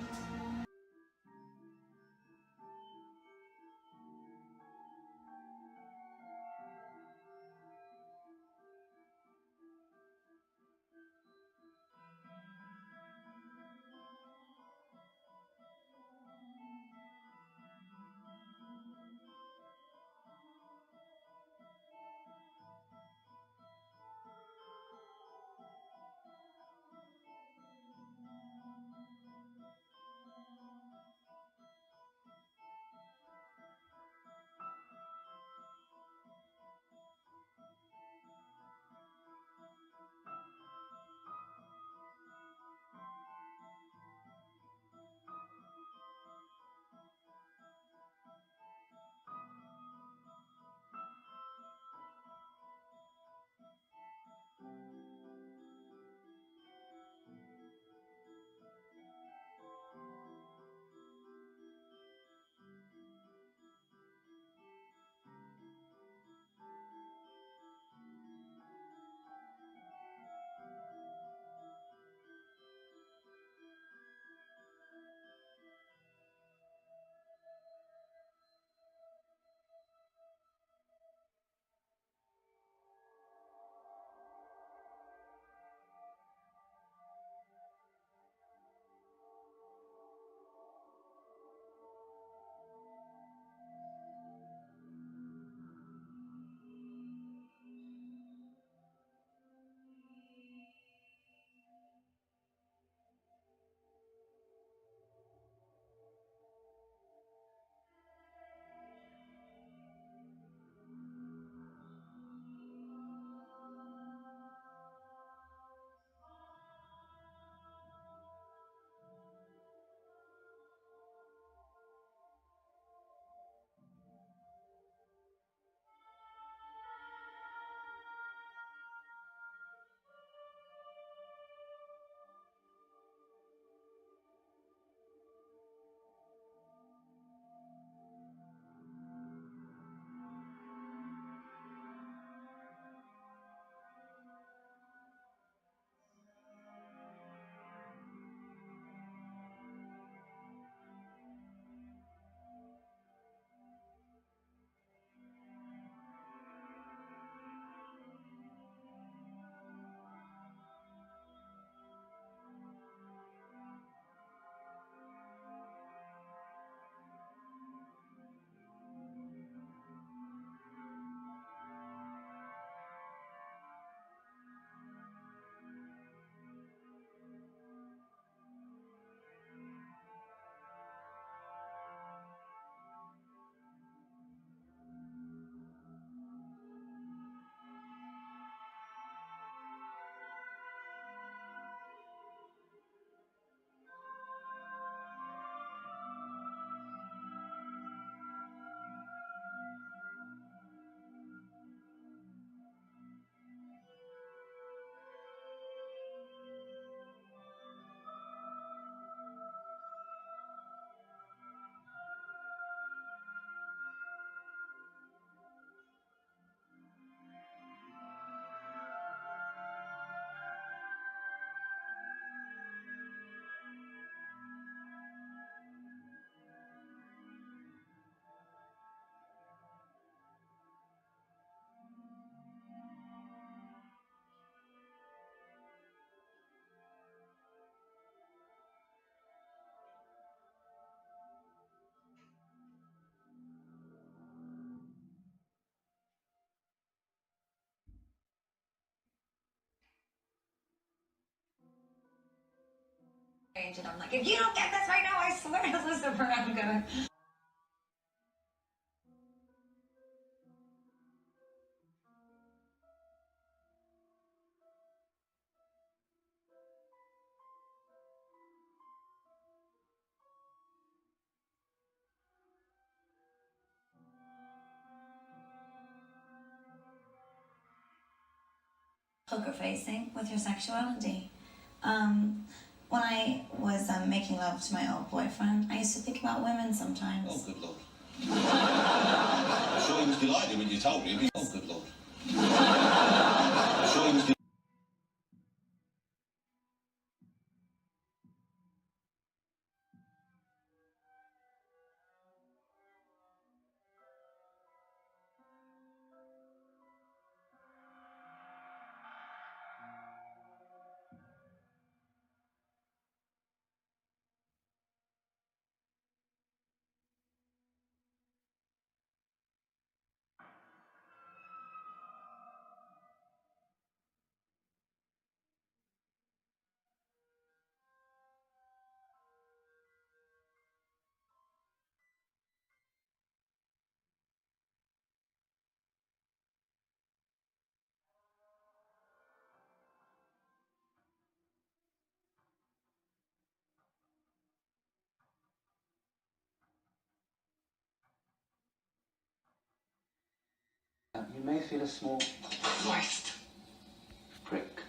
And I'm like, if you don't get this right now, I swear to Lucifer, I'm gonna. poker facing with your sexuality. When I was making love to my old boyfriend, I used to think about women sometimes. Oh, good Lord. I'm sure he was delighted when you told him. Oh, good Lord. I'm sure he was You may feel a small Christ. prick.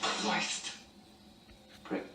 Christ. Prick.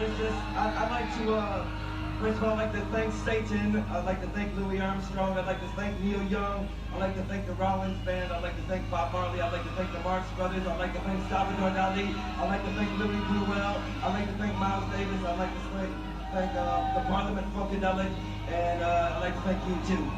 I'd like to, first of all, I'd like to thank Satan. I'd like to thank Louis Armstrong. I'd like to thank Neil Young. I'd like to thank the Rollins Band. I'd like to thank Bob Marley. I'd like to thank the Marx Brothers. I'd like to thank Salvador Dali. I'd like to thank Louis Bruel. I'd like to thank Miles Davis. I'd like to thank the Parliament Funkadelic. And I'd like to thank you, too.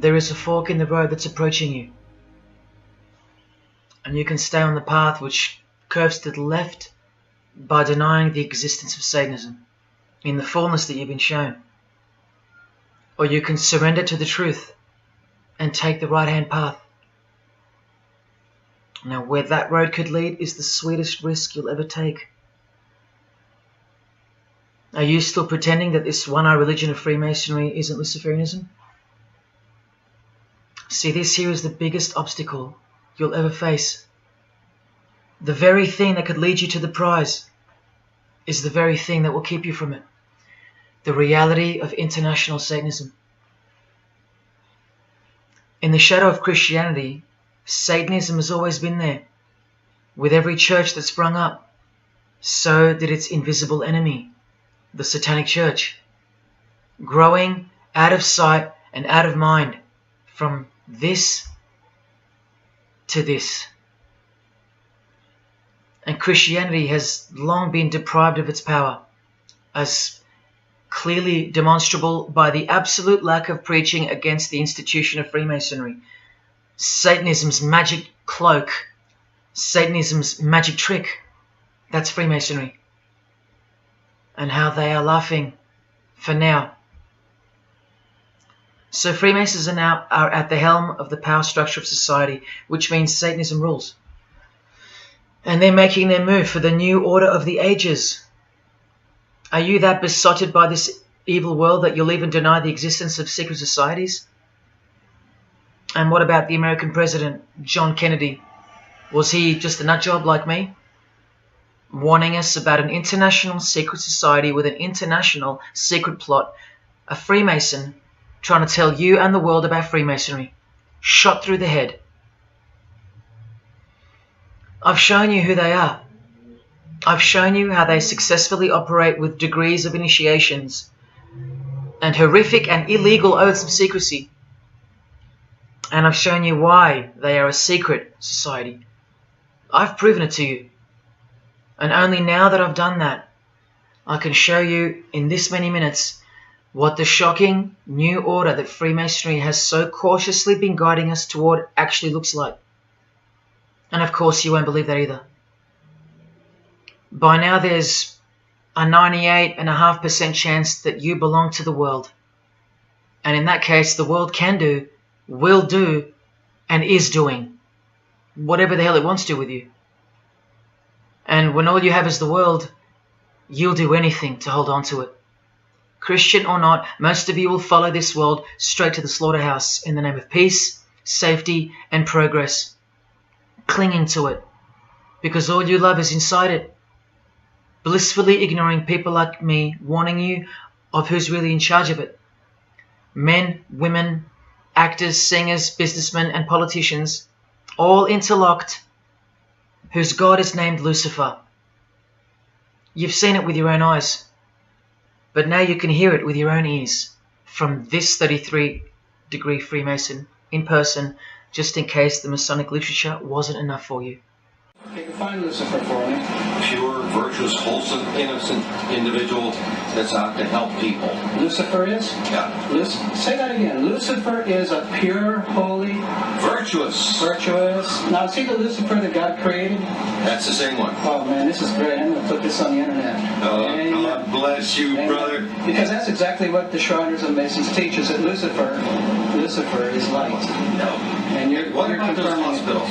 there is a fork in the road that's approaching you. And you can stay on the path which curves to the left by denying the existence of Satanism in the fullness that you've been shown. Or you can surrender to the truth and take the right-hand path. Now, where that road could lead is the sweetest risk you'll ever take. Are you still pretending that this one-eye religion of Freemasonry isn't Luciferianism? See, this here is the biggest obstacle you'll ever face. The very thing that could lead you to the prize is the very thing that will keep you from it. The reality of international Satanism. In the shadow of Christianity, Satanism has always been there. With every church that sprung up, so did its invisible enemy, the Satanic Church, growing out of sight and out of mind from this to this. And Christianity has long been deprived of its power, as clearly demonstrable by the absolute lack of preaching against the institution of Freemasonry. Satanism's magic cloak, Satanism's magic trick, that's Freemasonry. And how they are laughing for now. So Freemasons are at the helm of the power structure of society, which means Satanism rules. And they're making their move for the new order of the ages. Are you that besotted by this evil world that you'll even deny the existence of secret societies? And what about the American president, John Kennedy? Was he just a nutjob like me? Warning us about an international secret society with an international secret plot. A Freemason trying to tell you and the world about Freemasonry. Shot through the head. I've shown you who they are. I've shown you how they successfully operate with degrees of initiations and horrific and illegal oaths of secrecy. And I've shown you why they are a secret society. I've proven it to you. And only now that I've done that, I can show you in this many minutes what the shocking new order that Freemasonry has so cautiously been guiding us toward actually looks like. And of course you won't believe that either. By now there's a 98.5% chance that you belong to the world. And in that case, the world can do, will do, and is doing whatever the hell it wants to with you. And when all you have is the world, you'll do anything to hold on to it. Christian or not, most of you will follow this world straight to the slaughterhouse in the name of peace, safety, and progress. Clinging to it, because all you love is inside it. Blissfully ignoring people like me warning you of who's really in charge of it. Men, women, actors, singers, businessmen, and politicians, all interlocked, whose God is named Lucifer. You've seen it with your own eyes, but now you can hear it with your own ears from this 33-degree Freemason in person, just in case the Masonic literature wasn't enough for you. Okay, define Lucifer for me. Pure, virtuous, wholesome, innocent individual that's out to help people. Lucifer is? Yeah. Say that again. Lucifer is a pure, holy... Virtuous. Virtuous. Now, see the Lucifer that God created? That's the same one. Oh, man, this is great. I'm going to put this on the internet. Oh, God bless you, brother. Because that's exactly what the Shriners and Masons teach, is that Lucifer is light. No. And what about those hospitals?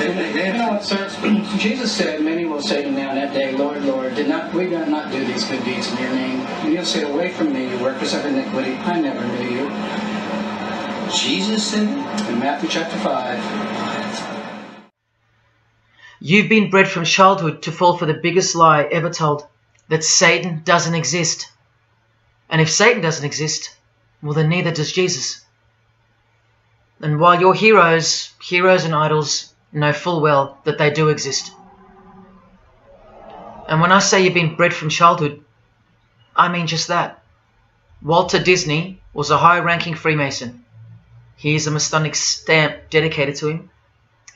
You know what, sir? Jesus said, many will say to me on that day, Lord, Lord, did we not do these good deeds in your name? And you'll say, away from me, you workers of iniquity, I never knew you. Jesus said it? In Matthew chapter 5. You've been bred from childhood to fall for the biggest lie ever told, that Satan doesn't exist. And if Satan doesn't exist, well then neither does Jesus. And while your heroes and idols know full well that they do exist. And when I say you've been bred from childhood, I mean just that. Walter Disney was a high-ranking Freemason. He is a Masonic stamp dedicated to him,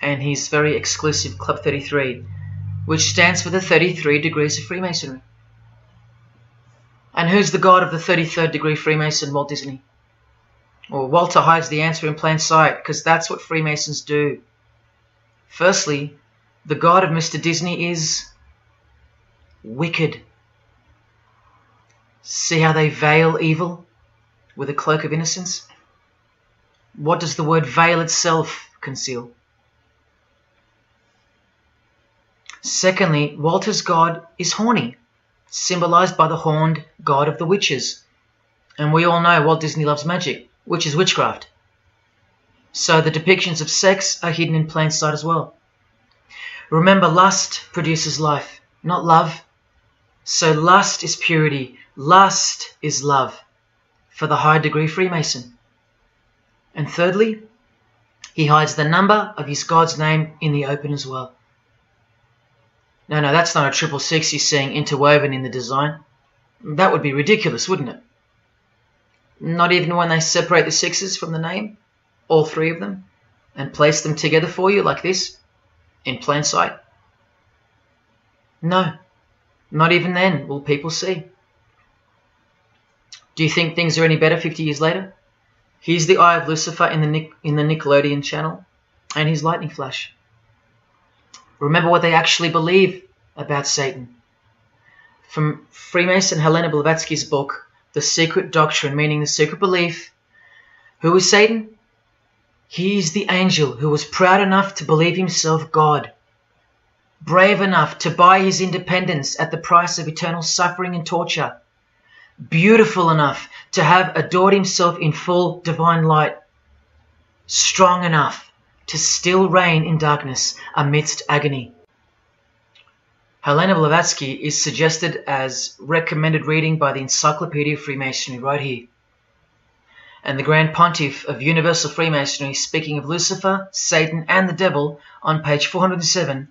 and his very exclusive Club 33, which stands for the 33 degrees of Freemasonry. And who's the god of the 33rd degree Freemason, Walt Disney? Or Walter hides the answer in plain sight, because that's what Freemasons do. Firstly, the God of Mr. Disney is wicked. See how they veil evil with a cloak of innocence? What does the word veil itself conceal? Secondly, Walter's God is horny, symbolized by the horned god of the witches. And we all know Walt Disney loves magic, which is witchcraft. So the depictions of sex are hidden in plain sight as well. Remember, lust produces life, not love. So lust is purity, lust is love for the high degree Freemason. And thirdly, he hides the number of his God's name in the open as well. No, that's not a 666 he's seeing interwoven in the design. That would be ridiculous, wouldn't it? Not even when they separate the sixes from the name, all three of them, and place them together for you like this, in plain sight. No, not even then will people see. Do you think things are any better 50 years later? Here's the Eye of Lucifer in the Nickelodeon channel, and his lightning flash. Remember what they actually believe about Satan. From Freemason Helena Blavatsky's book, The Secret Doctrine, meaning the secret belief. Who is Satan? He is the angel who was proud enough to believe himself God, brave enough to buy his independence at the price of eternal suffering and torture, beautiful enough to have adored himself in full divine light, strong enough to still reign in darkness amidst agony. Helena Blavatsky is suggested as recommended reading by the Encyclopedia of Freemasonry right here. And the Grand Pontiff of Universal Freemasonry, speaking of Lucifer, Satan and the Devil on page 407,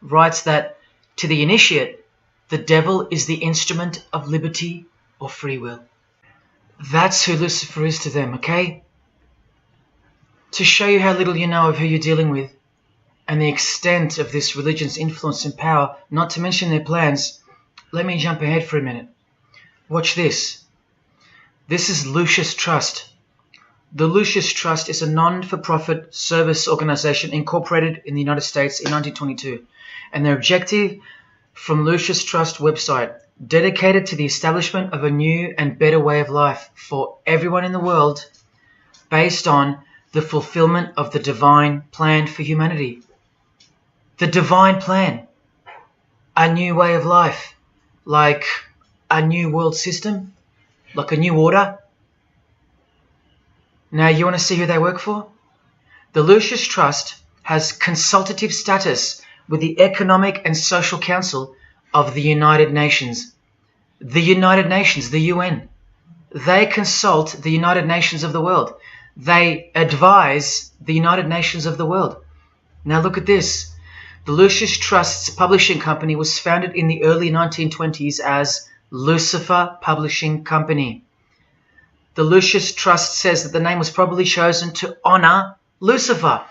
writes that to the initiate, the devil is the instrument of liberty or free will. That's who Lucifer is to them, okay? To show you how little you know of who you're dealing with and the extent of this religion's influence and power, not to mention their plans, let me jump ahead for a minute. Watch this. This is Lucius Trust. The Lucius Trust is a non-for-profit service organization incorporated in the United States in 1922, and their objective from Lucius Trust website, dedicated to the establishment of a new and better way of life for everyone in the world based on the fulfillment of the divine plan for humanity. The divine plan. A new way of life. Like a new world system. Like a new order. Now you want to see who they work for? The Lucius Trust has consultative status with the Economic and Social Council of the United Nations. The United Nations, the UN. They consult the United Nations of the world. They advise the United Nations of the world. Now look at this. The Lucius Trust's publishing company was founded in the early 1920s as Lucifer Publishing Company. The Lucius Trust says that the name was probably chosen to honor Lucifer.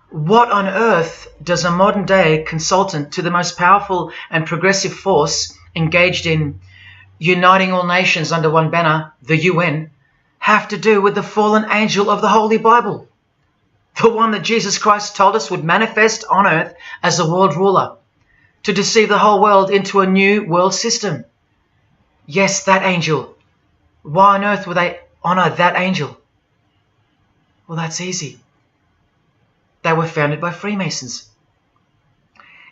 What on earth does a modern day consultant to the most powerful and progressive force engaged in uniting all nations under one banner, the UN, have to do with the fallen angel of the Holy Bible? The one that Jesus Christ told us would manifest on earth as a world ruler, to deceive the whole world into a new world system. Yes, that angel. Why on earth would they honor that angel? Well, that's easy. They were founded by Freemasons.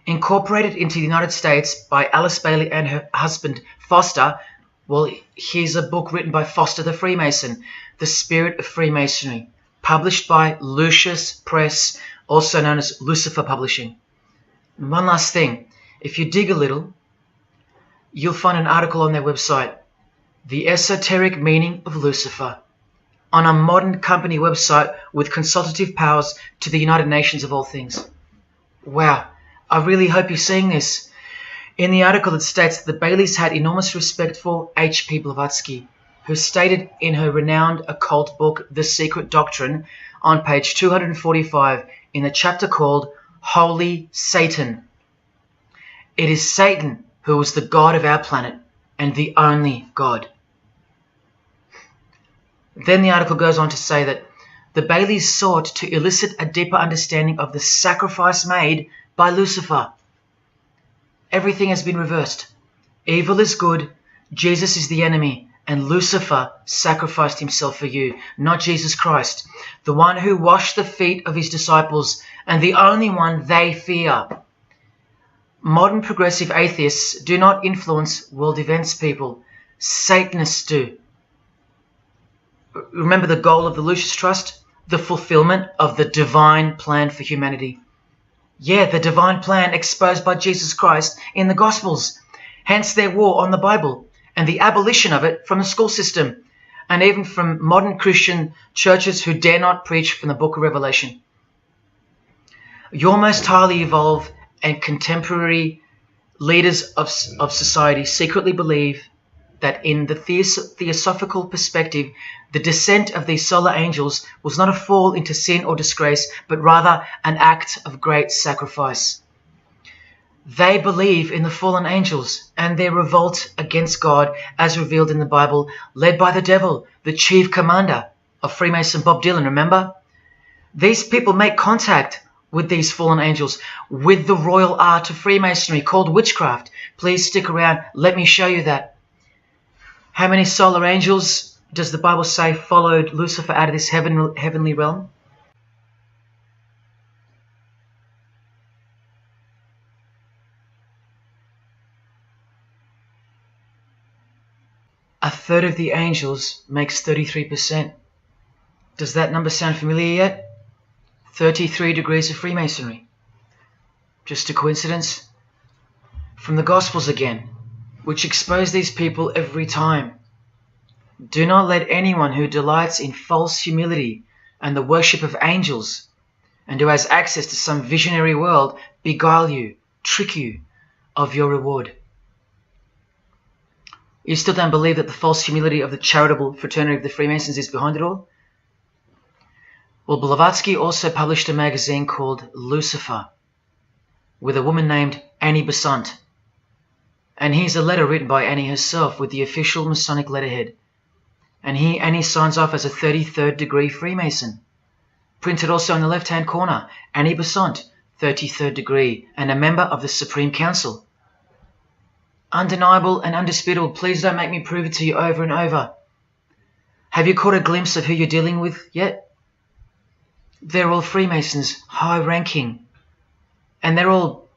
Incorporated into the United States by Alice Bailey and her husband Foster. Well, here's a book written by Foster the Freemason, The Spirit of Freemasonry, published by Lucius Press, also known as Lucifer Publishing. And one last thing, if you dig a little, you'll find an article on their website, The Esoteric Meaning of Lucifer, on a modern company website with consultative powers to the United Nations of all things. Wow, I really hope you're seeing this. In the article it states that the Baileys had enormous respect for H.P. Blavatsky, who stated in her renowned occult book, The Secret Doctrine, on page 245 in the chapter called Holy Satan. It is Satan who is the God of our planet and the only God. Then the article goes on to say that the Baileys sought to elicit a deeper understanding of the sacrifice made by Lucifer. Everything has been reversed. Evil is good, Jesus is the enemy, and Lucifer sacrificed himself for you, not Jesus Christ, the one who washed the feet of his disciples and the only one they fear. Modern progressive atheists do not influence world events, people. Satanists do. Remember the goal of the Lucis Trust? The fulfillment of the divine plan for humanity. Yeah, the divine plan exposed by Jesus Christ in the Gospels. Hence their war on the Bible and the abolition of it from the school system and even from modern Christian churches who dare not preach from the book of Revelation. Your most highly evolved and contemporary leaders of society secretly believe that in the theosophical perspective, the descent of these solar angels was not a fall into sin or disgrace, but rather an act of great sacrifice. They believe in the fallen angels and their revolt against God as revealed in the Bible, led by the devil, the chief commander of Freemason Bob Dylan, remember? These people make contact with these fallen angels, with the royal art of Freemasonry called witchcraft. Please stick around, let me show you that. How many solar angels does the Bible say followed Lucifer out of this heavenly realm? A third of the angels makes 33%. Does that number sound familiar yet? 33 degrees of Freemasonry. Just a coincidence? From the Gospels again, which expose these people every time. Do not let anyone who delights in false humility and the worship of angels, and who has access to some visionary world, beguile you, trick you of your reward. You still don't believe that the false humility of the charitable fraternity of the Freemasons is behind it all? Well, Blavatsky also published a magazine called Lucifer with a woman named Annie Besant. And here's a letter written by Annie herself with the official Masonic letterhead. And here Annie signs off as a 33rd degree Freemason. Printed also in the left-hand corner, Annie Besant, 33rd degree, and a member of the Supreme Council. Undeniable and undisputable. Please don't make me prove it to you over and over. Have you caught a glimpse of who you're dealing with yet? They're all Freemasons, high-ranking. And they're all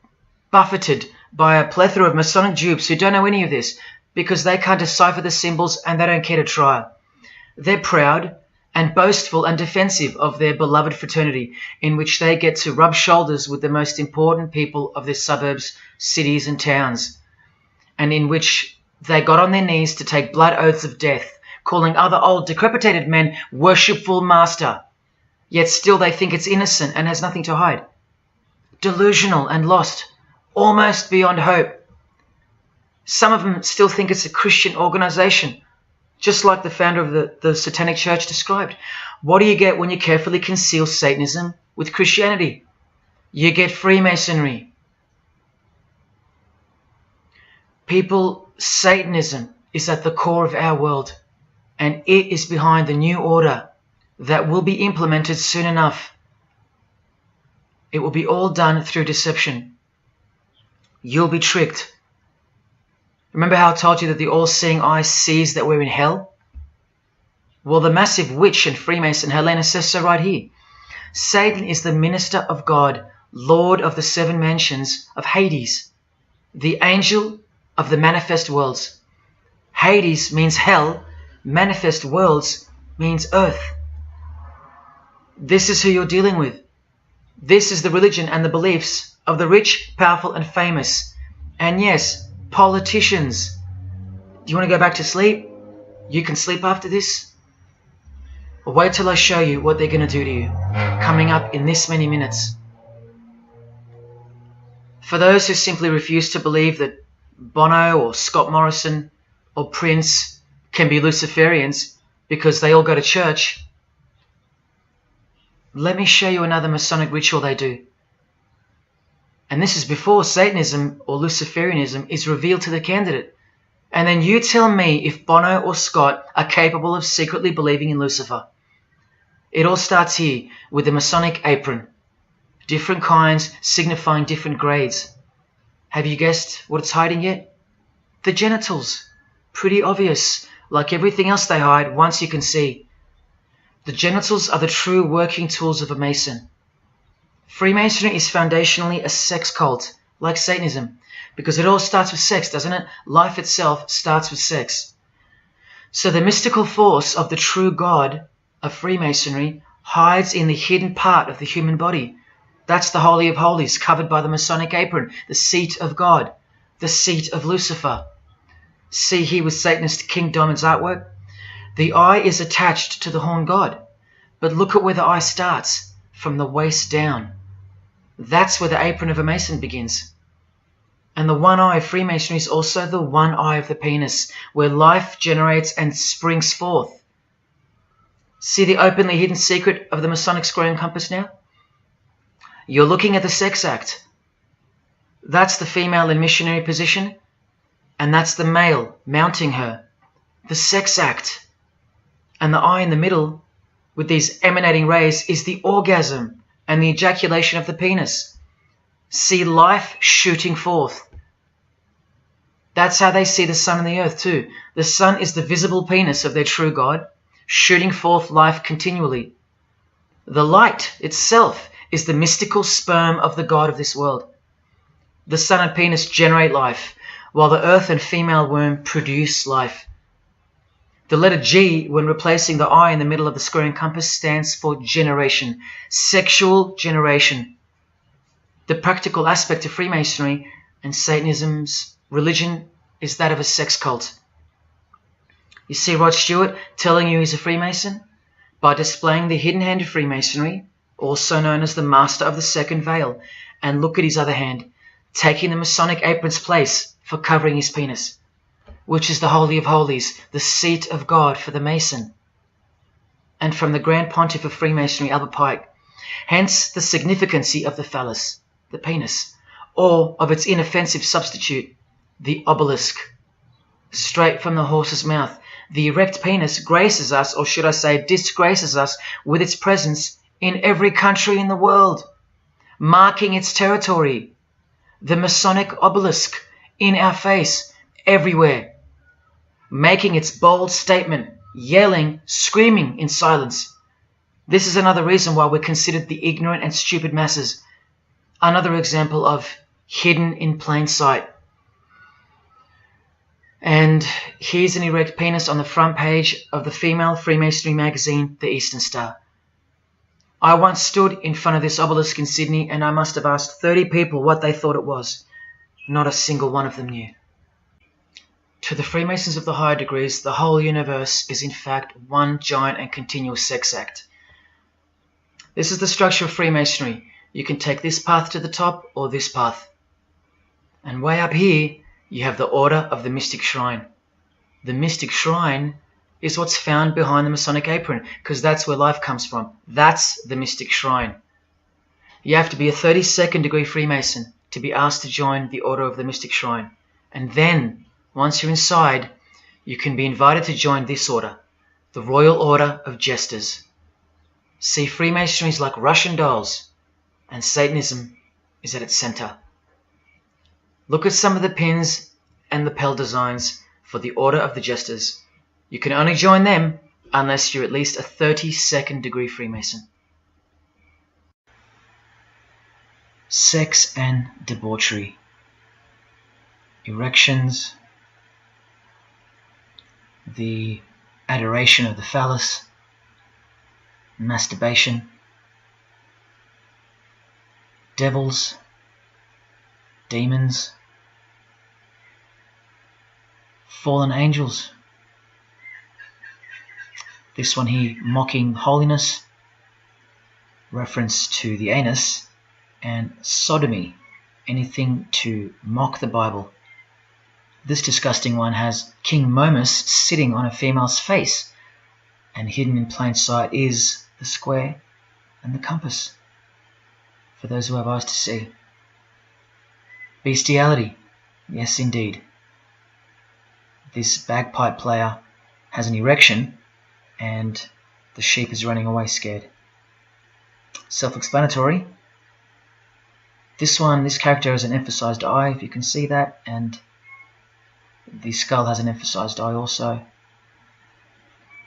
buffeted by a plethora of Masonic dupes who don't know any of this because they can't decipher the symbols and they don't care to try. They're proud and boastful and defensive of their beloved fraternity, in which they get to rub shoulders with the most important people of their suburbs, cities and towns, and in which they got on their knees to take blood oaths of death, calling other old decrepitated men worshipful master. Yet still they think it's innocent and has nothing to hide. Delusional and lost, almost beyond hope. Some of them still think it's a Christian organization, just like the founder of the Satanic Church described. What do you get when you carefully conceal Satanism with Christianity? You get Freemasonry. People, Satanism is at the core of our world, and it is behind the new order that will be implemented soon enough. It will be all done through deception. You'll be tricked. Remember how I told you that the all-seeing eye sees that we're in hell? Well, the massive witch and Freemason Helena says so right here. Satan is the minister of God, Lord of the seven mansions of Hades, the angel of the manifest worlds. Hades means hell, manifest worlds means earth. This is who you're dealing with. This is the religion and the beliefs of the rich, powerful and famous. And yes, politicians. Do you want to go back to sleep? You can sleep after this. Or wait till I show you what they're going to do to you, coming up in this many minutes. For those who simply refuse to believe that Bono or Scott Morrison or Prince can be Luciferians because they all go to church, let me show you another Masonic ritual they do. And this is before Satanism or Luciferianism is revealed to the candidate. And then you tell me if Bono or Scott are capable of secretly believing in Lucifer. It all starts here with the Masonic apron. Different kinds signifying different grades. Have you guessed what it's hiding yet? The genitals. Pretty obvious. Like everything else they hide, once you can see. The genitals are the true working tools of a Mason. Freemasonry is foundationally a sex cult, like Satanism, because it all starts with sex, doesn't it? Life itself starts with sex. So the mystical force of the true God of Freemasonry hides in the hidden part of the human body. That's the Holy of Holies, covered by the Masonic apron, the seat of God, the seat of Lucifer. See here with Satanist King Diamond's artwork? The eye is attached to the horn god, but look at where the eye starts, from the waist down. That's where the apron of a Mason begins. And the one eye of Freemasonry is also the one eye of the penis, where life generates and springs forth. See the openly hidden secret of the Masonic square and compass now? You're looking at the sex act. That's the female in missionary position, and that's the male mounting her. The sex act. And the eye in the middle, with these emanating rays, is the orgasm and the ejaculation of the penis. See life shooting forth. That's how they see the sun and the earth too. The sun is the visible penis of their true God, shooting forth life continually. The light itself is the mystical sperm of the God of this world. The sun and penis generate life, while the earth and female womb produce life. The letter G, when replacing the I in the middle of the square and compass, stands for generation, sexual generation. The practical aspect of Freemasonry and Satanism's religion is that of a sex cult. You see Rod Stewart telling you he's a Freemason? By displaying the hidden hand of Freemasonry, also known as the Master of the Second Veil, and look at his other hand, taking the Masonic apron's place for covering his penis, which is the Holy of Holies, the seat of God for the Mason. And from the Grand Pontiff of Freemasonry, Albert Pike, hence the significancy of the phallus, the penis, or of its inoffensive substitute, the obelisk. Straight from the horse's mouth, the erect penis graces us, or should I say disgraces us, with its presence in every country in the world, marking its territory. The Masonic obelisk in our face, everywhere, making its bold statement, yelling, screaming in silence. This is another reason why we're considered the ignorant and stupid masses. Another example of hidden in plain sight. And here's an erect penis on the front page of the female Freemasonry magazine, The Eastern Star. I once stood in front of this obelisk in Sydney, and I must have asked 30 people what they thought it was. Not a single one of them knew. To the Freemasons of the higher degrees, the whole universe is in fact one giant and continuous sex act. This is the structure of Freemasonry. You can take this path to the top or this path. And way up here, you have the Order of the Mystic Shrine. The Mystic Shrine is what's found behind the Masonic apron, because that's where life comes from. That's the Mystic Shrine. You have to be a 32nd degree Freemason to be asked to join the Order of the Mystic Shrine. And then, once you're inside, you can be invited to join this order, the Royal Order of Jesters. See, Freemasonry is like Russian dolls, and Satanism is at its center. Look at some of the pins and lapel designs for the Order of the Jesters. You can only join them unless you're at least a 32nd degree Freemason. Sex and debauchery. Erections. The adoration of the phallus. Masturbation. Devils. Demons. Fallen angels. This one here, mocking holiness, reference to the anus, and sodomy, anything to mock the Bible. This disgusting one has King Momus sitting on a female's face, and hidden in plain sight is the square and the compass, for those who have eyes to see. Bestiality, yes indeed. this bagpipe player has an erection and the sheep is running away scared. Self-explanatory. This character has an emphasized eye, if you can see that, and the skull has an emphasized eye also.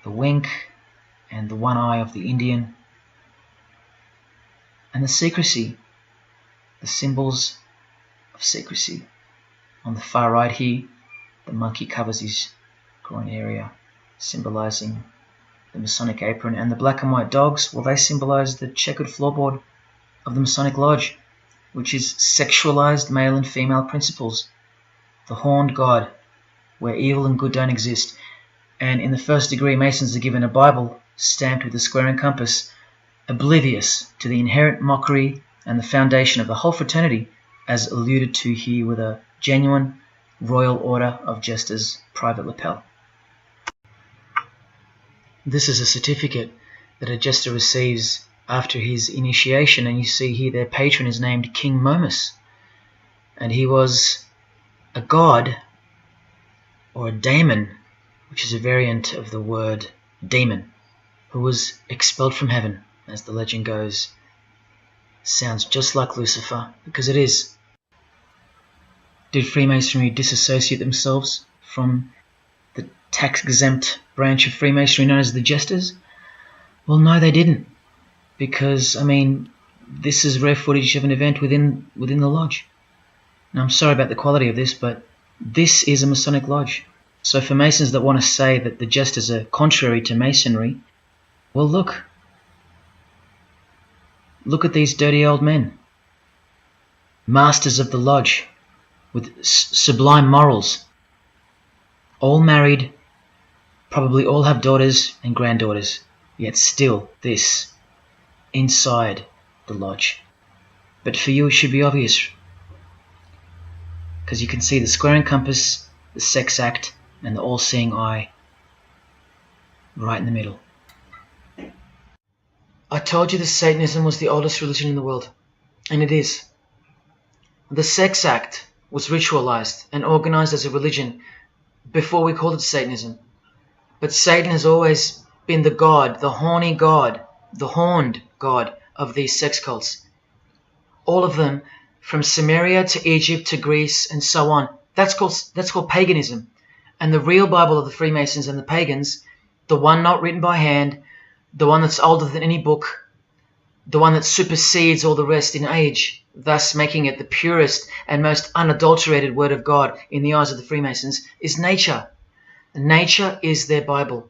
The wink and the one eye of the Indian. And the secrecy, the symbols of secrecy. On the far right here, the monkey covers his groin area, symbolizing the Masonic apron, and the black and white dogs, well, they symbolize the checkered floorboard of the Masonic Lodge, which is sexualized male and female principles, the horned god, where evil and good don't exist. And in the first degree, Masons are given a Bible stamped with a square and compass, oblivious to the inherent mockery and the foundation of the whole fraternity, as alluded to here with a genuine Royal Order of Jesters private lapel. This is a certificate that a jester receives after his initiation, and you see here their patron is named King Momus, and he was a god, or a daemon, which is a variant of the word demon, who was expelled from heaven, as the legend goes. Sounds just like Lucifer, because it is. Did Freemasonry disassociate themselves from the tax-exempt branch of Freemasonry known as the Jesters? Well, no, they didn't. Because, I mean, this is rare footage of an event within the lodge. Now, I'm sorry about the quality of this, but this is a Masonic lodge. So for Masons that want to say that the Jesters are contrary to Masonry, well, look. Look at these dirty old men. Masters of the lodge, with sublime morals. All married, probably all have daughters and granddaughters, yet still this, inside the lodge. But for you it should be obvious, because you can see the square and compass, the sex act, and the all-seeing eye right in the middle. I told you that Satanism was the oldest religion in the world, and it is. The sex act was ritualized and organized as a religion before we called it Satanism. But Satan has always been the god, the horny god, the horned god of these sex cults. All of them, from Sumeria to Egypt to Greece and so on, that's called paganism. And the real Bible of the Freemasons and the pagans, the one not written by hand, the one that's older than any book, the one that supersedes all the rest in age, thus making it the purest and most unadulterated word of God in the eyes of the Freemasons, is nature. Nature is their Bible.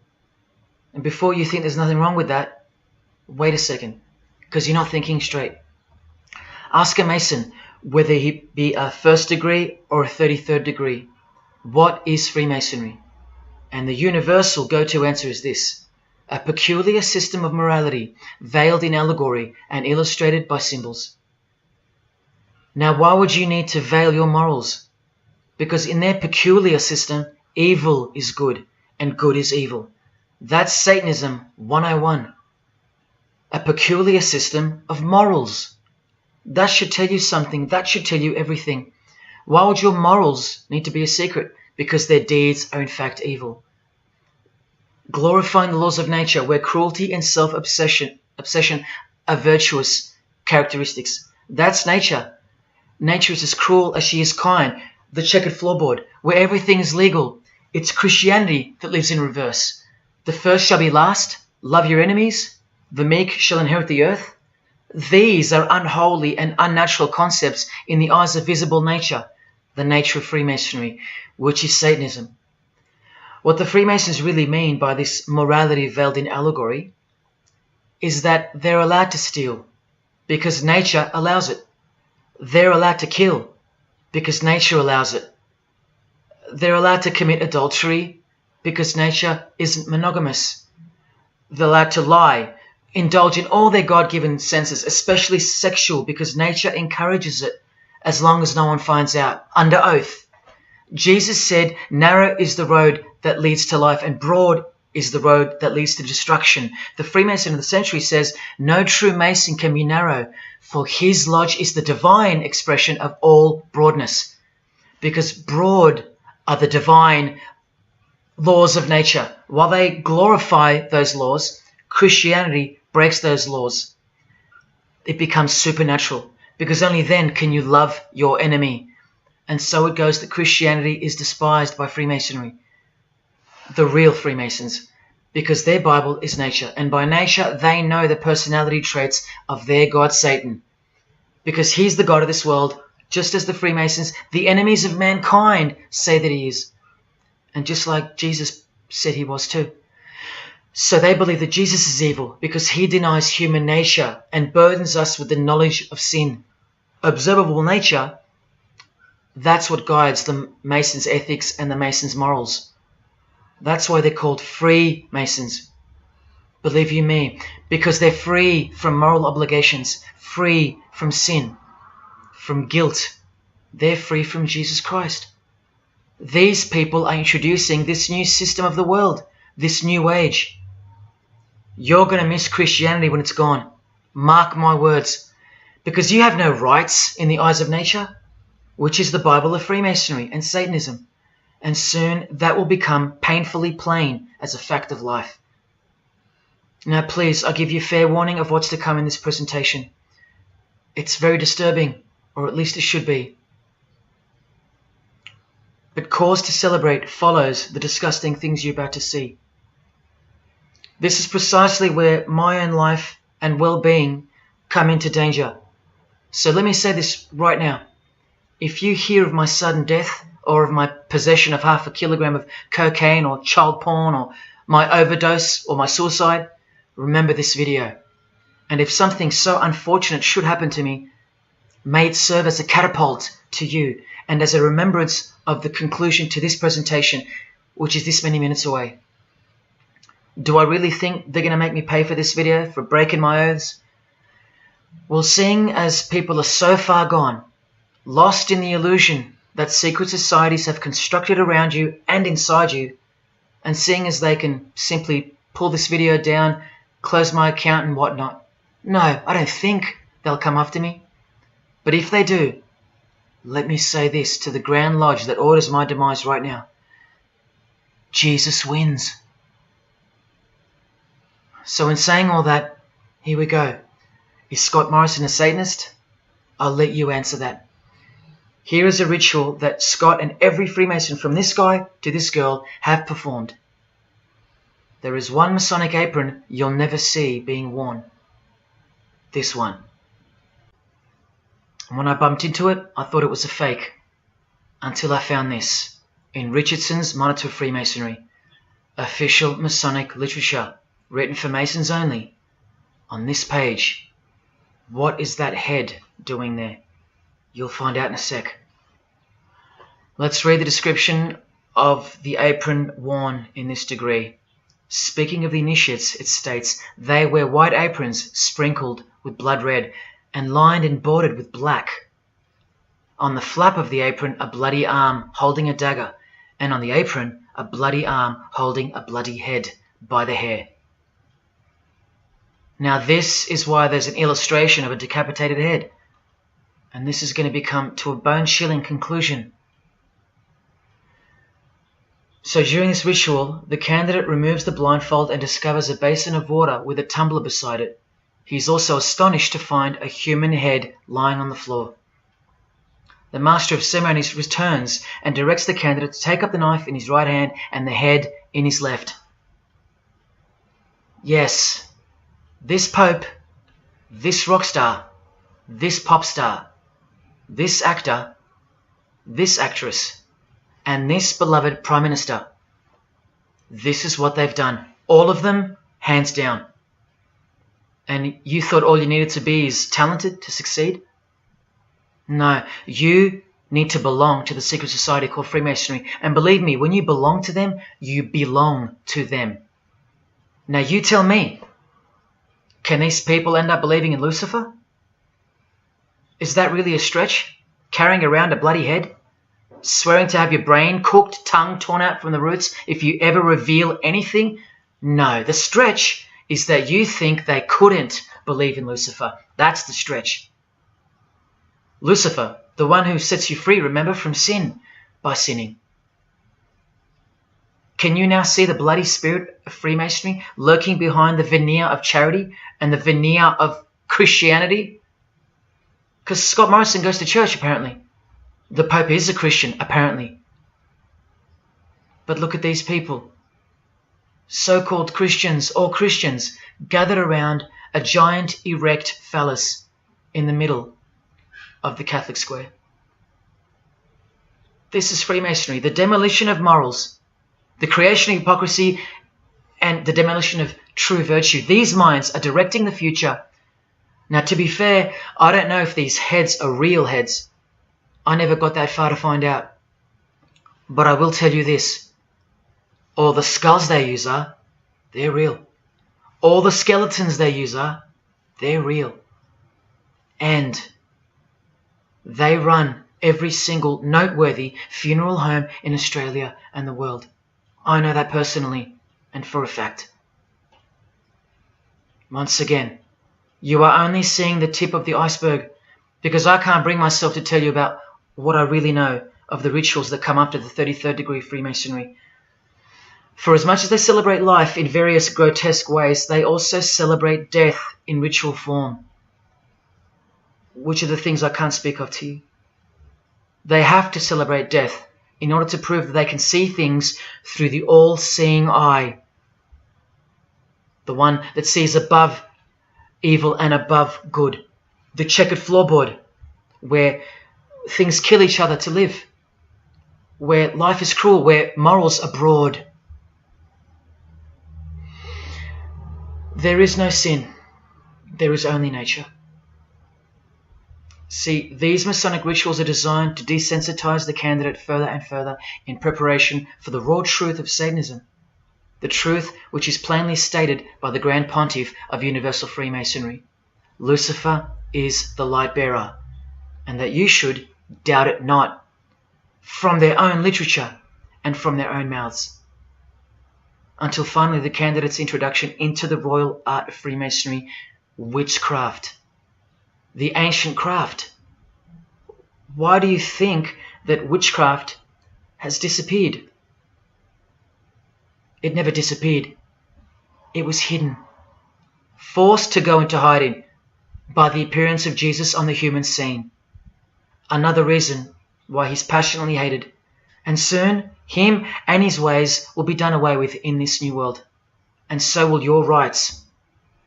And before you think there's nothing wrong with that, wait a second, because you're not thinking straight. Ask a Mason, whether he be a first degree or a 33rd degree, what is Freemasonry? And the universal go-to answer is this: a peculiar system of morality, veiled in allegory and illustrated by symbols. Now, why would you need to veil your morals? Because in their peculiar system, evil is good and good is evil. That's Satanism 101. A peculiar system of morals. That should tell you something. That should tell you everything. Why would your morals need to be a secret? Because their deeds are in fact evil. Glorifying the laws of nature, where cruelty and self-obsession are virtuous characteristics. That's nature. Nature is as cruel as she is kind. The checkered floorboard, where everything is legal. It's Christianity that lives in reverse. The first shall be last. Love your enemies. The meek shall inherit the earth. These are unholy and unnatural concepts in the eyes of visible nature, the nature of Freemasonry, which is Satanism. What the Freemasons really mean by this morality veiled in allegory is that they're allowed to steal because nature allows it. They're allowed to kill because nature allows it. They're allowed to commit adultery because nature isn't monogamous. They're allowed to lie, indulge in all their God-given senses, especially sexual, because nature encourages it, as long as no one finds out, under oath. Jesus said, narrow is the road that leads to life, and broad is the road that leads to destruction. The Freemason of the century says, no true Mason can be narrow, for his lodge is the divine expression of all broadness. Because broad are the divine laws of nature. While they glorify those laws, Christianity breaks those laws. It becomes supernatural, because only then can you love your enemy. And so it goes that Christianity is despised by Freemasonry, the real Freemasons, because their Bible is nature. And by nature, they know the personality traits of their God, Satan, because he's the God of this world, just as the Freemasons, the enemies of mankind, say that he is. And just like Jesus said he was too. So they believe that Jesus is evil because he denies human nature and burdens us with the knowledge of sin. Observable nature, that's what guides the Masons' ethics and the Masons' morals. That's why they're called Freemasons. Believe you me, because they're free from moral obligations, free from sin, from guilt. They're free from Jesus Christ. These people are introducing this new system of the world, this new age. You're going to miss Christianity when it's gone. Mark my words. Because you have no rights in the eyes of nature, which is the Bible of Freemasonry and Satanism. And soon that will become painfully plain as a fact of life. Now please, I give you fair warning of what's to come in this presentation. It's very disturbing, or at least it should be. But cause to celebrate follows the disgusting things you're about to see. This is precisely where my own life and well-being come into danger. So let me say this right now. If you hear of my sudden death, or of my possession of 0.5 kilogram of cocaine or child porn, or my overdose or my suicide, remember this video. And if something so unfortunate should happen to me, may it serve as a catapult to you and as a remembrance of the conclusion to this presentation, which is this many minutes away. Do I really think they're going to make me pay for this video, for breaking my oaths? Well, seeing as people are so far gone, lost in the illusion that secret societies have constructed around you and inside you, and seeing as they can simply pull this video down, close my account and whatnot, no, I don't think they'll come after me. But if they do, let me say this to the Grand Lodge that orders my demise right now. Jesus wins. So in saying all that, here we go. Is Scott Morrison a Satanist? I'll let you answer that. Here is a ritual that Scott and every Freemason from this guy to this girl have performed. There is one Masonic apron you'll never see being worn. This one. And when I bumped into it, I thought it was a fake. Until I found this in Richardson's Monitor of Freemasonry, official Masonic literature, written for Masons only. On this page, what is that head doing there? You'll find out in a sec. Let's read the description of the apron worn in this degree. Speaking of the initiates, it states, they wear white aprons sprinkled with blood red and lined and bordered with black. On the flap of the apron, a bloody arm holding a dagger, and on the apron, a bloody arm holding a bloody head by the hair. Now this is why there's an illustration of a decapitated head. And this is going to become to a bone-chilling conclusion. So during this ritual, the candidate removes the blindfold and discovers a basin of water with a tumbler beside it. He is also astonished to find a human head lying on the floor. The Master of Ceremonies returns and directs the candidate to take up the knife in his right hand and the head in his left. Yes, this Pope, this rock star, this pop star, this actor, this actress, and this beloved Prime Minister. This is what they've done. All of them, hands down. And you thought all you needed to be is talented to succeed? No, you need to belong to the secret society called Freemasonry. And believe me, when you belong to them, you belong to them. Now you tell me, can these people end up believing in Lucifer? Is that really a stretch? Carrying around a bloody head? Swearing to have your brain cooked, tongue torn out from the roots if you ever reveal anything? No, the stretch is that you think they couldn't believe in Lucifer. That's the stretch. Lucifer, the one who sets you free, remember, from sin by sinning. Can you now see the bloody spirit of Freemasonry lurking behind the veneer of charity and the veneer of Christianity? Because Scott Morrison goes to church, apparently. The Pope is a Christian, apparently. But look at these people. So-called Christians or Christians gathered around a giant erect phallus in the middle of the Catholic square. This is Freemasonry, the demolition of morals, the creation of hypocrisy, and the demolition of true virtue. These minds are directing the future. Now, to be fair, I don't know if these heads are real heads. I never got that far to find out. But I will tell you this. All the skulls they use they're real. All the skeletons they use they're real. And they run every single noteworthy funeral home in Australia and the world. I know that personally and for a fact. Once again, you are only seeing the tip of the iceberg, because I can't bring myself to tell you about what I really know of the rituals that come after the 33rd degree Freemasonry. For as much as they celebrate life in various grotesque ways, they also celebrate death in ritual form, which are the things I can't speak of to you. They have to celebrate death in order to prove that they can see things through the all-seeing eye, the one that sees above evil and above good, the checkered floorboard where things kill each other to live, where life is cruel, where morals are broad. There is no sin, there is only nature. See, these Masonic rituals are designed to desensitize the candidate further and further in preparation for the raw truth of Satanism, the truth which is plainly stated by the Grand Pontiff of Universal Freemasonry. Lucifer is the light bearer, and that you should doubt it not, from their own literature and from their own mouths. Until finally the candidate's introduction into the royal art of Freemasonry, witchcraft. The ancient craft. Why do you think that witchcraft has disappeared? It never disappeared. It was hidden, forced to go into hiding by the appearance of Jesus on the human scene. Another reason why he's passionately hated, and soon him and his ways will be done away with in this new world, and so will your rights.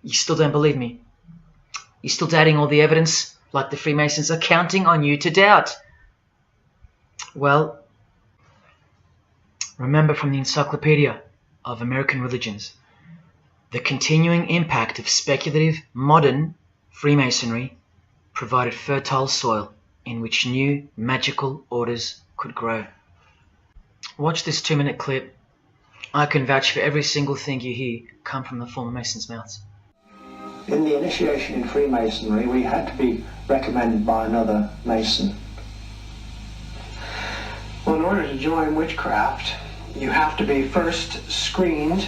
You still don't believe me? You're still doubting all the evidence, like the Freemasons are counting on you to doubt. Well, remember from the Encyclopedia of American Religions, the continuing impact of speculative, modern Freemasonry provided fertile soil in which new magical orders could grow. Watch this 2-minute clip. I can vouch for every single thing you hear come from the former Masons' mouths. In the initiation in Freemasonry, we had to be recommended by another Mason. Well, in order to join witchcraft, you have to be first screened.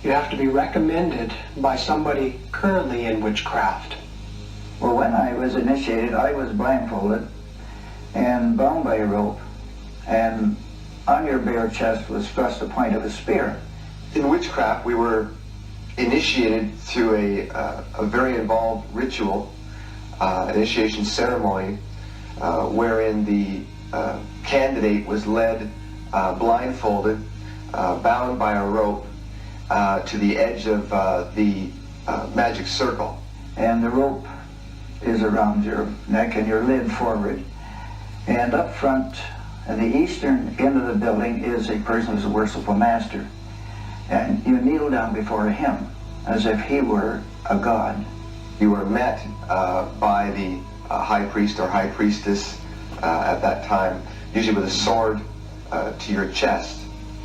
You have to be recommended by somebody currently in witchcraft. Well, when I was initiated, I was blindfolded and bound by a rope, and on your bare chest was thrust the point of a spear. In witchcraft, we were initiated through a very involved ritual, initiation ceremony, wherein the candidate was led blindfolded, bound by a rope to the edge of the magic circle. And the rope is around your neck and you're led forward. And up front, at the eastern end of the building, is a person who's a worshipful master. And you kneel down before him as if he were a god. You were met by the high priest or high priestess at that time, usually with a sword to your chest.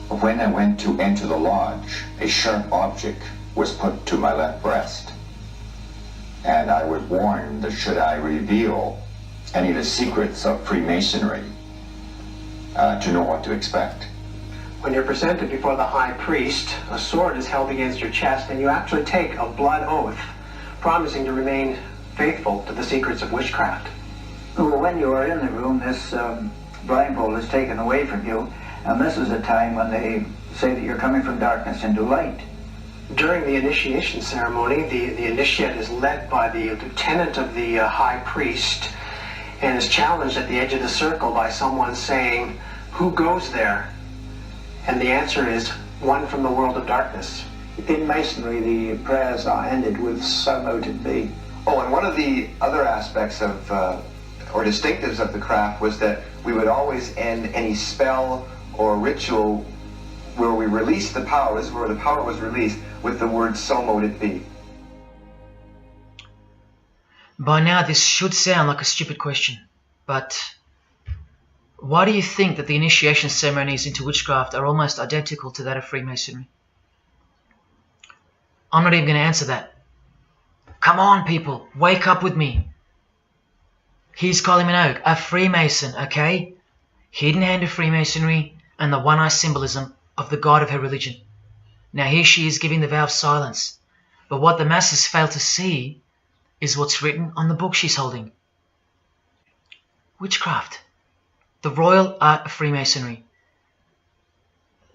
When I went to enter the lodge, a sharp object was put to my left breast. And I was warned that should I reveal any of the secrets of Freemasonry, to know what to expect. When you're presented before the high priest, a sword is held against your chest, and you actually take a blood oath, promising to remain faithful to the secrets of witchcraft. Well, when you are in the room, this blindfold is taken away from you, and this is a time when they say that you're coming from darkness into light. During the initiation ceremony, the initiate is led by the lieutenant of the high priest and is challenged at the edge of the circle by someone saying, "Who goes there?" And the answer is, "One from the world of darkness." In Masonry, the prayers are ended with "So mote it be." Oh, and one of the other aspects of, or distinctives of the craft was that we would always end any spell or ritual where we released the power, this is where the power was released, with the word "So mote it be." By now this should sound like a stupid question, but why do you think that the initiation ceremonies into witchcraft are almost identical to that of Freemasonry? I'm not even going to answer that. Come on, people, wake up with me. Here's Kylie Minogue, a Freemason, okay? Hidden hand of Freemasonry and the one-eye symbolism of the god of her religion. Now here she is giving the vow of silence, but what the masses fail to see is what's written on the book she's holding. Witchcraft, the royal art of Freemasonry.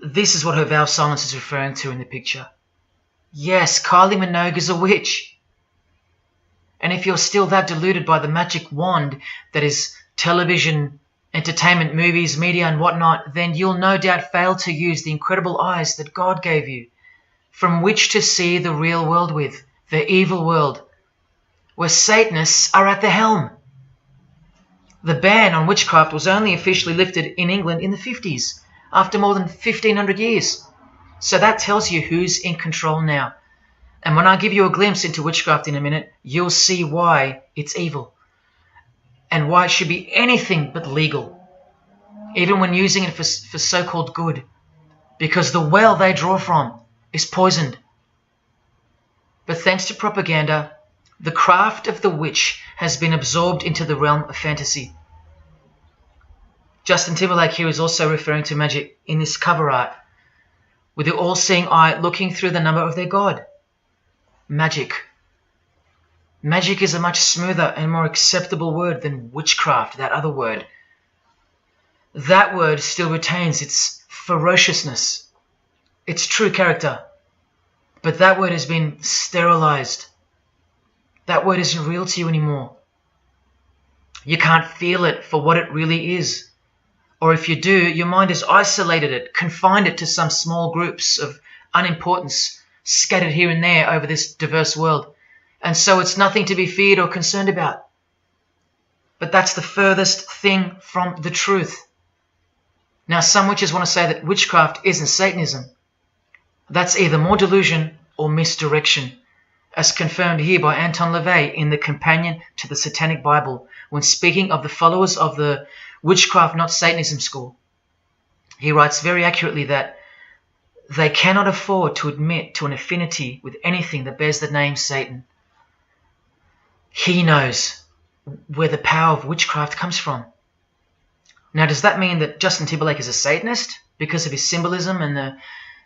This is what her vow of silence is referring to in the picture. Yes, Kylie Minogue is a witch. And if you're still that deluded by the magic wand that is television, entertainment, movies, media and whatnot, then you'll no doubt fail to use the incredible eyes that God gave you, from which to see the real world with, the evil world, where Satanists are at the helm. The ban on witchcraft was only officially lifted in England in the 50s, after more than 1500 years. So that tells you who's in control now. And when I give you a glimpse into witchcraft in a minute, you'll see why it's evil. And why it should be anything but legal. Even when using it for so-called good. Because the well they draw from is poisoned. But thanks to propaganda, the craft of the witch has been absorbed into the realm of fantasy. Justin Timberlake here is also referring to magic in this cover art, with the all-seeing eye looking through the number of their god. Magic. Magic is a much smoother and more acceptable word than witchcraft, that other word. That word still retains its ferociousness, its true character. But that word has been sterilized. That word isn't real to you anymore. You can't feel it for what it really is. Or if you do, your mind has isolated it, confined it to some small groups of unimportance scattered here and there over this diverse world. And so it's nothing to be feared or concerned about. But that's the furthest thing from the truth. Now, some witches want to say that witchcraft isn't Satanism. That's either more delusion or misdirection, as confirmed here by Anton LaVey in the Companion to the Satanic Bible, when speaking of the followers of the Witchcraft Not Satanism school. He writes very accurately that they cannot afford to admit to an affinity with anything that bears the name Satan. He knows where the power of witchcraft comes from. Now, does that mean that Justin Timberlake is a Satanist because of his symbolism and the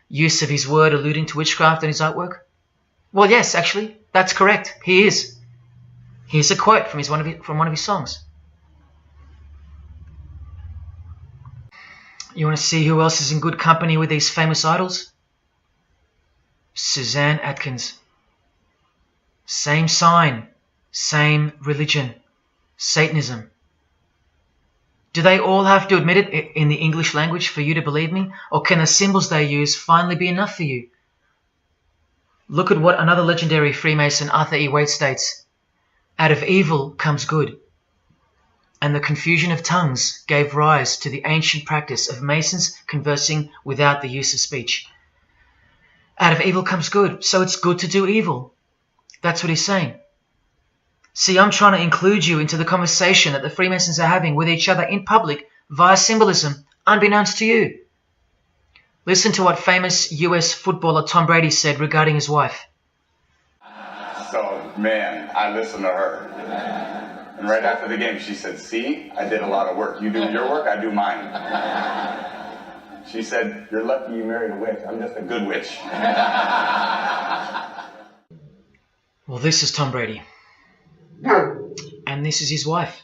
use of his word alluding to witchcraft in his artwork? Well, yes, actually, that's correct. He is. Here's a quote from one of his songs. You want to see who else is in good company with these famous idols? Suzanne Atkins. Same sign, same religion, Satanism. Do they all have to admit it in the English language for you to believe me? Or can the symbols they use finally be enough for you? Look at what another legendary Freemason, Arthur E. Waite, states. Out of evil comes good. And the confusion of tongues gave rise to the ancient practice of Masons conversing without the use of speech. Out of evil comes good, so it's good to do evil. That's what he's saying. See, I'm trying to include you into the conversation that the Freemasons are having with each other in public via symbolism, unbeknownst to you. Listen to what famous US footballer Tom Brady said regarding his wife. So, man, I listened to her. And right after the game, she said, "See, I did a lot of work. You do your work, I do mine." She said, "You're lucky you married a witch. I'm just a good witch." Well, this is Tom Brady. And this is his wife.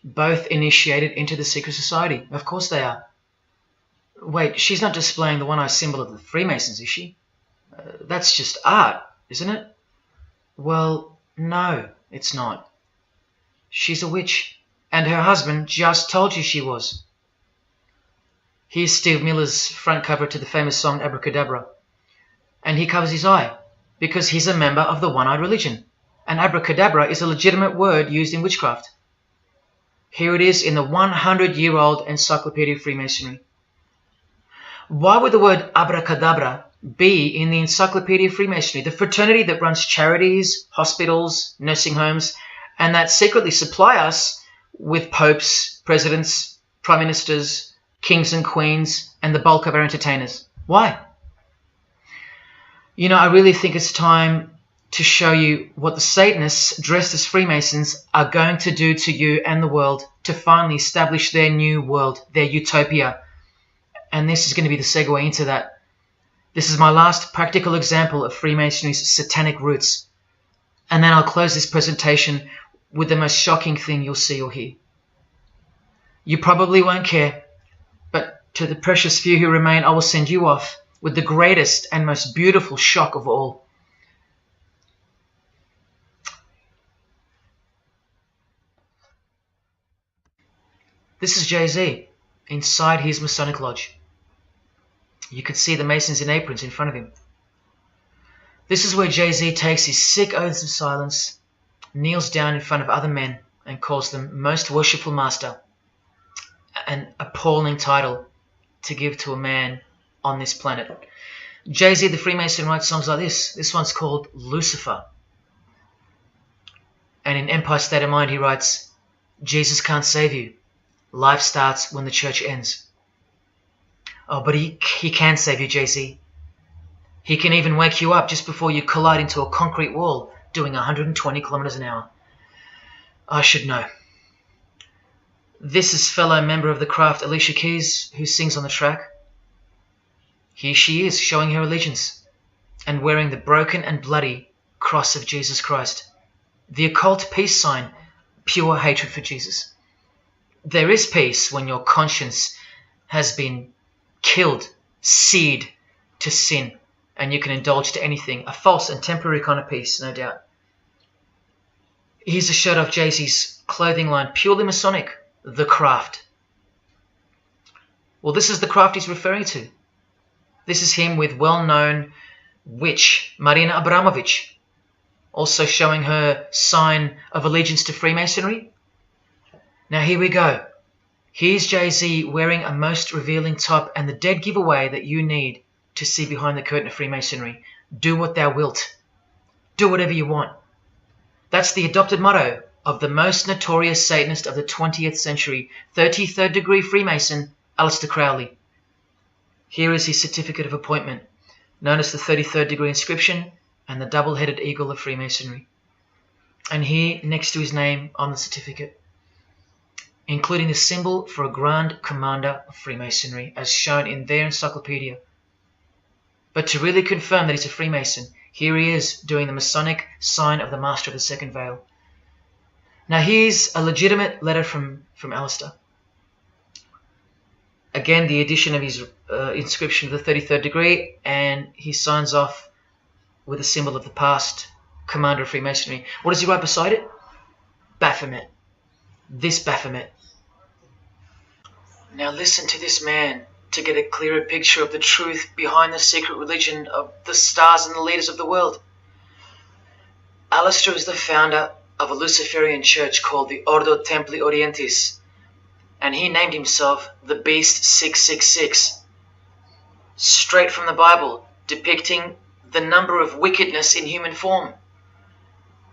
Both initiated into the secret society. Of course they are. Wait, she's not displaying the one-eye symbol of the Freemasons, is she? That's just art, isn't it? Well, no, it's not. She's a witch, and her husband just told you she was. Here's Steve Miller's front cover to the famous song Abracadabra, and he covers his eye because he's a member of the one-eyed religion, and abracadabra is a legitimate word used in witchcraft. Here it is in the 100-year-old Encyclopedia of Freemasonry. Why would the word abracadabra be in the Encyclopedia of Freemasonry, the fraternity that runs charities, hospitals, nursing homes, and that secretly supply us with popes, presidents, prime ministers, kings and queens, and the bulk of our entertainers? Why? You know, I really think it's time to show you what the Satanists dressed as Freemasons are going to do to you and the world to finally establish their new world, their utopia. And this is going to be the segue into that. This is my last practical example of Freemasonry's satanic roots. And then I'll close this presentation with the most shocking thing you'll see or hear. You probably won't care, but to the precious few who remain, I will send you off with the greatest and most beautiful shock of all. This is Jay-Z inside his Masonic Lodge. You can see the Masons in aprons in front of him. This is where Jay-Z takes his sick oaths of silence, kneels down in front of other men, and calls them Most Worshipful Master, an appalling title to give to a man on this planet. Jay-Z the Freemason writes songs like this. This one's called Lucifer. And in Empire State of Mind he writes, Jesus can't save you. Life starts when the church ends. Oh, but he can save you, Jay-Z. He can even wake you up just before you collide into a concrete wall doing 120 kilometers an hour. I should know. This is fellow member of the craft Alicia Keys, who sings on the track. Here she is, showing her allegiance and wearing the broken and bloody cross of Jesus Christ, the occult peace sign, pure hatred for Jesus. There is peace when your conscience has been killed, seared to sin, and you can indulge to anything. A false and temporary kind of peace, no doubt. Here's a shot of Jay-Z's clothing line, purely Masonic, The Craft. Well, this is the craft he's referring to. This is him with well-known witch Marina Abramovich, also showing her sign of allegiance to Freemasonry. Now here we go. Here's Jay-Z wearing a most revealing top and the dead giveaway that you need to see behind the curtain of Freemasonry. Do what thou wilt. Do whatever you want. That's the adopted motto of the most notorious Satanist of the 20th century, 33rd degree Freemason, Aleister Crowley. Here is his certificate of appointment, known as the 33rd degree inscription and the double-headed eagle of Freemasonry. And here, next to his name on the certificate, including the symbol for a Grand Commander of Freemasonry, as shown in their encyclopedia. But to really confirm that he's a Freemason, here he is doing the Masonic sign of the Master of the Second Veil. Now here's a legitimate letter from Aleister. Again, the addition of his inscription of the 33rd degree, and he signs off with a symbol of the past Commander of Freemasonry. What does he write beside it? Baphomet. This Baphomet. Now listen to this man to get a clearer picture of the truth behind the secret religion of the stars and the leaders of the world. Aleister is the founder of a Luciferian church called the Ordo Templi Orientis, and he named himself the Beast 666, straight from the Bible, depicting the number of wickedness in human form.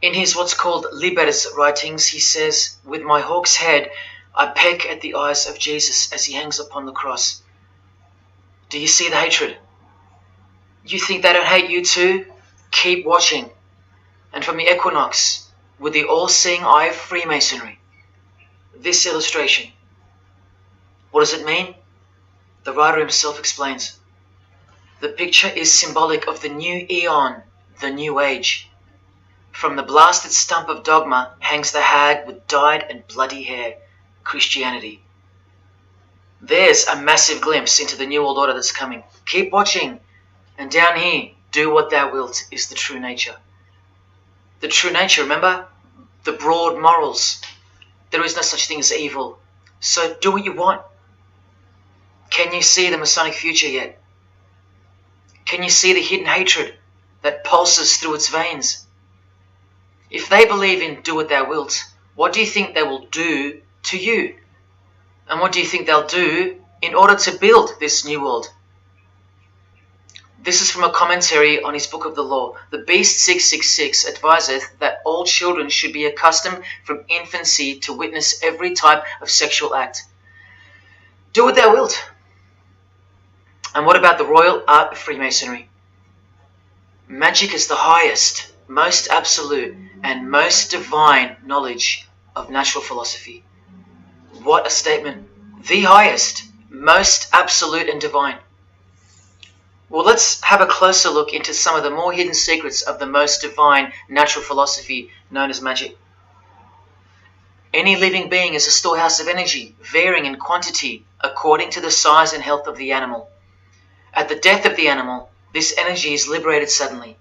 In his what's called Libers writings, he says, "With my hawk's head, I peck at the eyes of Jesus as he hangs upon the cross." Do you see the hatred? You think they don't hate you too? Keep watching. And from the equinox, with the all-seeing eye of Freemasonry, this illustration. What does it mean? The writer himself explains. The picture is symbolic of the new eon, the new age. From the blasted stump of dogma hangs the hag with dyed and bloody hair, Christianity. There's a massive glimpse into the New World Order that's coming. Keep watching. And down here, do what thou wilt is the true nature. The true nature, remember? The broad morals. There is no such thing as evil. So do what you want. Can you see the Masonic future yet? Can you see the hidden hatred that pulses through its veins? If they believe in do what thou wilt, what do you think they will do to you? And what do you think they'll do in order to build this new world? This is from a commentary on his Book of the Law. The Beast 666 adviseth that all children should be accustomed from infancy to witness every type of sexual act. Do what thou wilt. And what about the royal art of Freemasonry? Magic is the highest, most absolute, and most divine knowledge of natural philosophy. What a statement. The highest, most absolute and divine. Well, let's have a closer look into some of the more hidden secrets of the most divine natural philosophy known as magic. Any living being is a storehouse of energy, varying in quantity according to the size and health of the animal. At the death of the animal, this energy is liberated suddenly.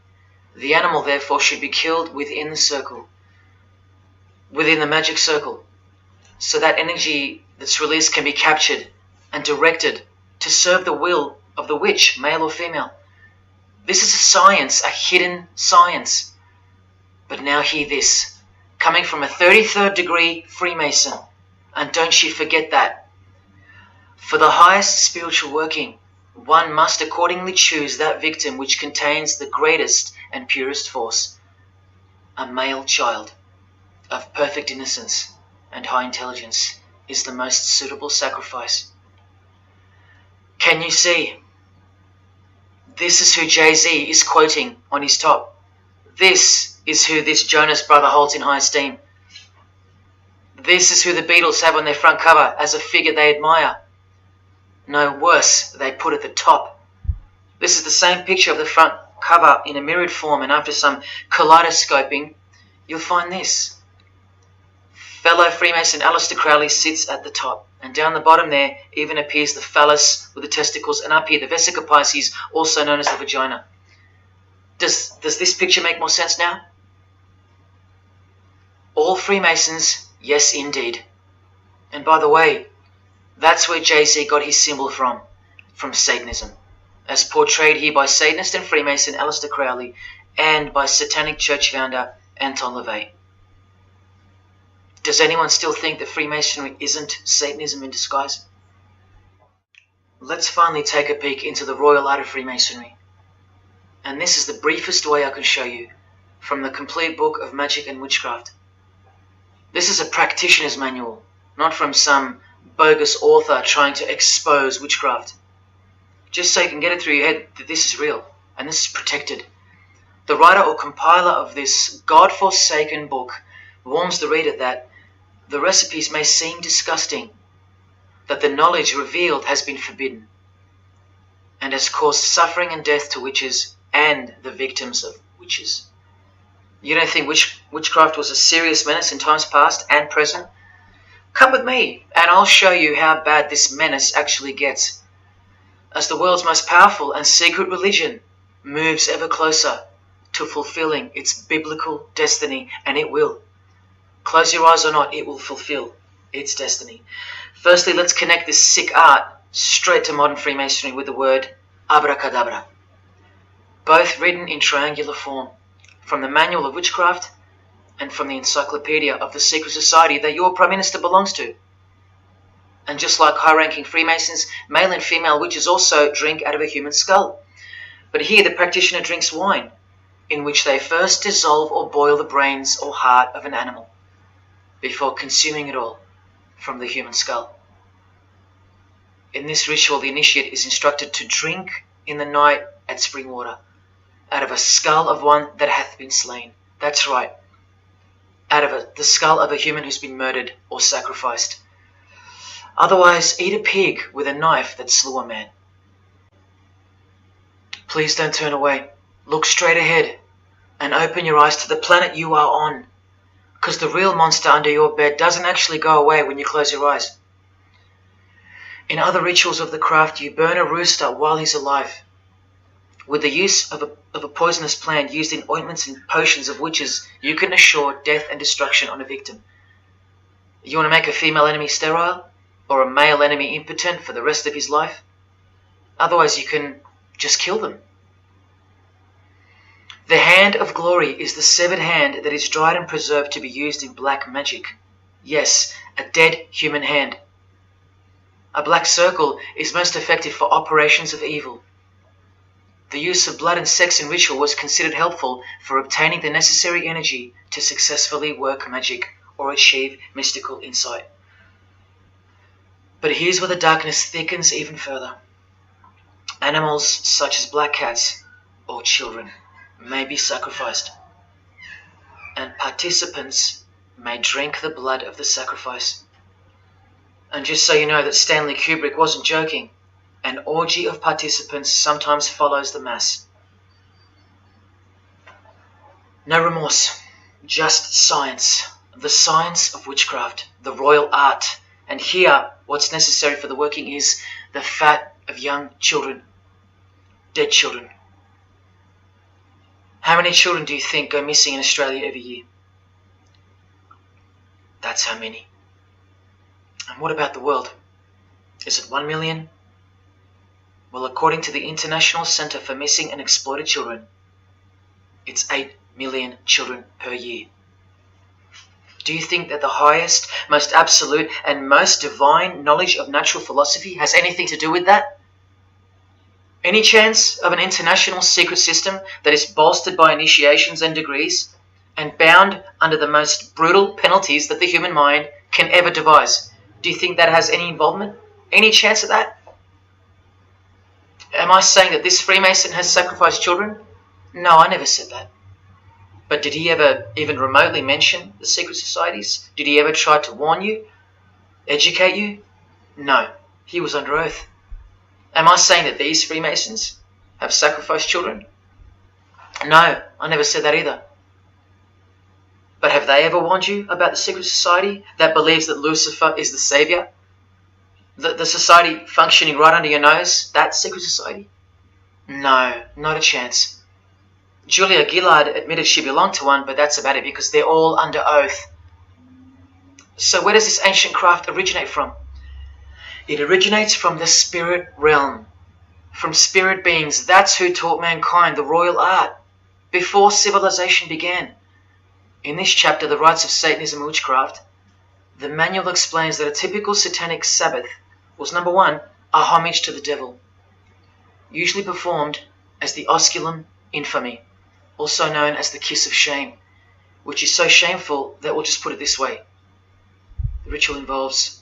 The animal, therefore, should be killed within the circle, within the magic circle, so that energy that's released can be captured and directed to serve the will of the witch, male or female. This is a science, a hidden science. But now hear this, coming from a 33rd degree Freemason, and don't you forget that. For the highest spiritual working, one must accordingly choose that victim which contains the greatest and purest force, a male child of perfect innocence and high intelligence is the most suitable sacrifice. Can you see? This is who Jay-Z is quoting on his top. This is who this Jonas brother holds in high esteem. This is who the Beatles have on their front cover as a figure they admire. No worse, they put at the top. This is the same picture of the front cover in a mirrored form, and after some kaleidoscoping, you'll find this. Fellow Freemason Aleister Crowley sits at the top, and down the bottom there even appears the phallus with the testicles, and up here the vesica Pisces, also known as the vagina. Does this picture make more sense now? All Freemasons, yes indeed. And by the way, that's where Jay-Z got his symbol from Satanism, as portrayed here by Satanist and Freemason Aleister Crowley and by Satanic Church founder Anton LaVey. Does anyone still think that Freemasonry isn't Satanism in disguise? Let's finally take a peek into the royal art of Freemasonry. And this is the briefest way I can show you from the complete book of Magic and Witchcraft. This is a practitioner's manual, not from some bogus author trying to expose witchcraft. Just so you can get it through your head that this is real and this is protected. The writer or compiler of this God-forsaken book warns the reader that the recipes may seem disgusting, that the knowledge revealed has been forbidden, and has caused suffering and death to witches and the victims of witches. You don't think witchcraft was a serious menace in times past and present? Come with me, and I'll show you how bad this menace actually gets, as the world's most powerful and secret religion moves ever closer to fulfilling its biblical destiny, and it will. Close your eyes or not, it will fulfill its destiny. Firstly, let's connect this sick art straight to modern Freemasonry with the word abracadabra, both written in triangular form from the Manual of Witchcraft and from the Encyclopedia of the Secret Society that your Prime Minister belongs to. And just like high-ranking Freemasons, male and female witches also drink out of a human skull. But here the practitioner drinks wine, in which they first dissolve or boil the brains or heart of an animal, before consuming it all from the human skull. In this ritual, the initiate is instructed to drink in the night at spring water, out of a skull of one that hath been slain. That's right, out of the skull of a human who's been murdered or sacrificed. Otherwise, eat a pig with a knife that slew a man. Please don't turn away. Look straight ahead and open your eyes to the planet you are on, because the real monster under your bed doesn't actually go away when you close your eyes. In other rituals of the craft, you burn a rooster while he's alive, with the use of a poisonous plant used in ointments and potions of witches. You can assure death and destruction on a victim. You want to make a female enemy sterile, or a male enemy impotent for the rest of his life? Otherwise, you can just kill them. The hand of glory is the severed hand that is dried and preserved to be used in black magic. Yes, a dead human hand. A black circle is most effective for operations of evil. The use of blood and sex in ritual was considered helpful for obtaining the necessary energy to successfully work magic or achieve mystical insight. But here's where the darkness thickens even further. Animals such as black cats or children may be sacrificed, and participants may drink the blood of the sacrifice. And just so you know that Stanley Kubrick wasn't joking, an orgy of participants sometimes follows the mass. No remorse, just science, the science of witchcraft, the royal art. And here, what's necessary for the working is the fat of young children, dead children. How many children do you think go missing in Australia every year? That's how many. And what about the world? Is it 1 million? Well, according to the International Centre for Missing and Exploited Children, it's 8 million children per year. Do you think that the highest, most absolute, and most divine knowledge of natural philosophy has anything to do with that? Any chance of an international secret system that is bolstered by initiations and degrees, and bound under the most brutal penalties that the human mind can ever devise? Do you think that has any involvement? Any chance of that? Am I saying that this Freemason has sacrificed children? No, I never said that. But did he ever even remotely mention the secret societies? Did he ever try to warn you? Educate you? No, he was under oath. Am I saying that these Freemasons have sacrificed children? No, I never said that either. But have they ever warned you about the secret society that believes that Lucifer is the savior? The society functioning right under your nose, that secret society? No, not a chance. Julia Gillard admitted she belonged to one, but that's about it because they're all under oath. So where does this ancient craft originate from? It originates from the spirit realm, from spirit beings. That's who taught mankind the royal art before civilization began. In this chapter, The Rites of Satanism and Witchcraft, the manual explains that a typical satanic Sabbath was, number one, a homage to the devil, usually performed as the osculum infami, also known as the kiss of shame, which is so shameful that we'll just put it this way. The ritual involves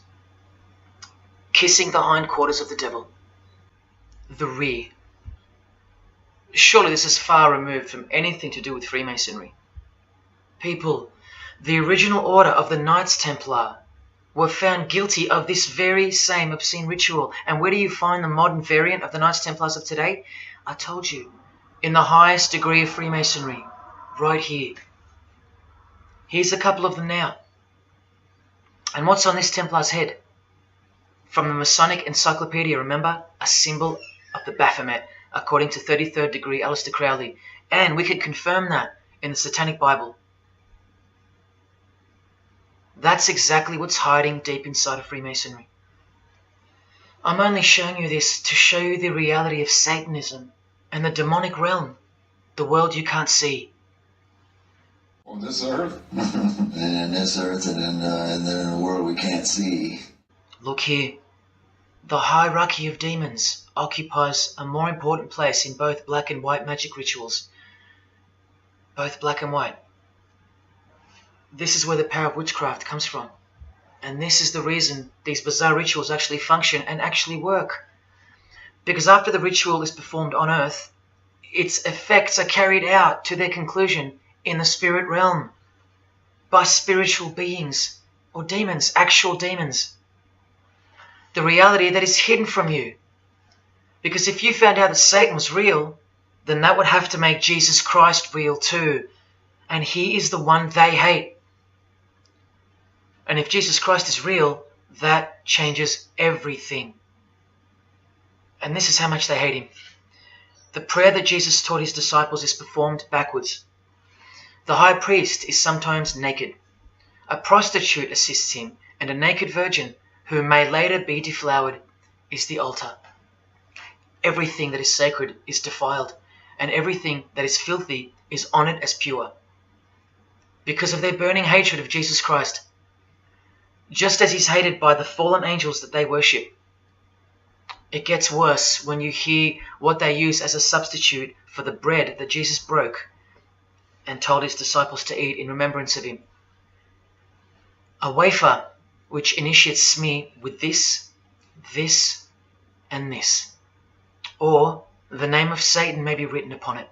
kissing the hindquarters of the devil, the rear. Surely this is far removed from anything to do with Freemasonry. People, the original order of the Knights Templar were found guilty of this very same obscene ritual. And where do you find the modern variant of the Knights Templars of today? I told you, in the highest degree of Freemasonry, right here. Here's a couple of them now. And what's on this Templar's head? From the Masonic Encyclopedia, remember? A symbol of the Baphomet, according to 33rd degree Aleister Crowley. And we could confirm that in the Satanic Bible. That's exactly what's hiding deep inside of Freemasonry. I'm only showing you this to show you the reality of Satanism and the demonic realm, the world you can't see. On this earth? And in this earth and then in a world we can't see. Look here. The hierarchy of demons occupies a more important place in both black and white magic rituals. Both black and white. This is where the power of witchcraft comes from. And this is the reason these bizarre rituals actually function and actually work. Because after the ritual is performed on earth, its effects are carried out to their conclusion in the spirit realm by spiritual beings or demons, actual demons. The reality that is hidden from you. Because if you found out that Satan was real, then that would have to make Jesus Christ real too. And he is the one they hate. And if Jesus Christ is real, that changes everything. And this is how much they hate him. The prayer that Jesus taught his disciples is performed backwards. The high priest is sometimes naked. A prostitute assists him, and a naked virgin, who may later be deflowered, is the altar. Everything that is sacred is defiled, and everything that is filthy is honored as pure, because of their burning hatred of Jesus Christ, just as he's hated by the fallen angels that they worship. It gets worse when you hear what they use as a substitute for the bread that Jesus broke and told his disciples to eat in remembrance of him. A wafer which initiates me with this, this, and this, or the name of Satan may be written upon it.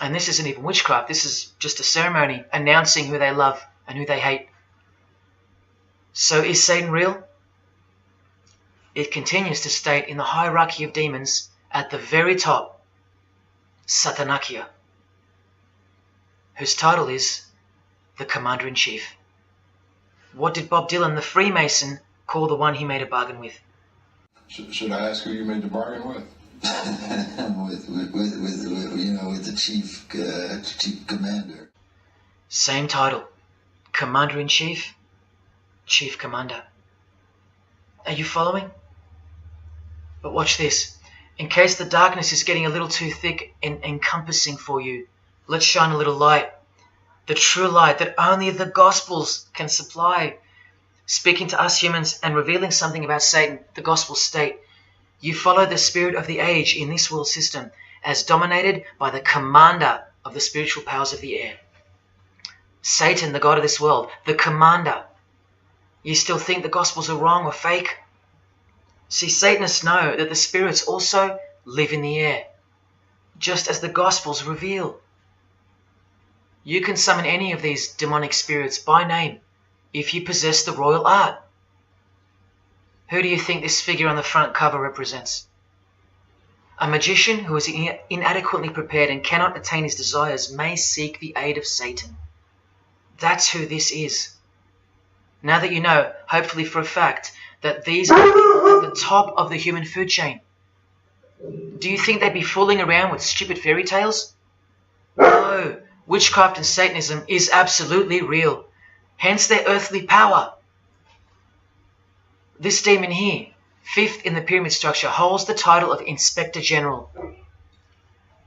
And this isn't even witchcraft. This is just a ceremony announcing who they love and who they hate. So is Satan real? It continues to state in the hierarchy of demons at the very top, Satanakia, whose title is the Commander-in-Chief. What did Bob Dylan, the Freemason, call the one he made a bargain with? Should I ask who you made the bargain with? with the chief commander. Same title, Commander-in-Chief, Chief Commander. Are you following? But watch this. In case the darkness is getting a little too thick and encompassing for you, let's shine a little light. The true light that only the Gospels can supply. Speaking to us humans and revealing something about Satan, the Gospels state, you follow the spirit of the age in this world system as dominated by the commander of the spiritual powers of the air. Satan, the god of this world, the commander. You still think the Gospels are wrong or fake? See, Satanists know that the spirits also live in the air, just as the Gospels reveal. You can summon any of these demonic spirits by name if you possess the royal art. Who do you think this figure on the front cover represents? A magician who is inadequately prepared and cannot attain his desires may seek the aid of Satan. That's who this is. Now that you know, hopefully for a fact, that these are people at the top of the human food chain, do you think they'd be fooling around with stupid fairy tales? No, witchcraft and Satanism is absolutely real, hence their earthly power. This demon here, fifth in the pyramid structure, holds the title of Inspector General.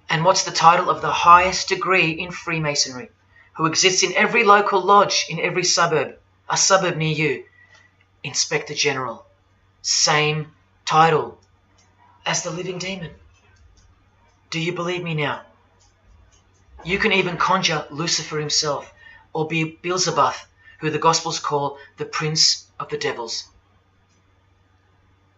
And what's the title of the highest degree in Freemasonry, who exists in every local lodge in every suburb, a suburb near you? Inspector General. Same title as the living demon. Do you believe me now? You can even conjure Lucifer himself, or be Beelzebub, who the Gospels call the Prince of the Devils.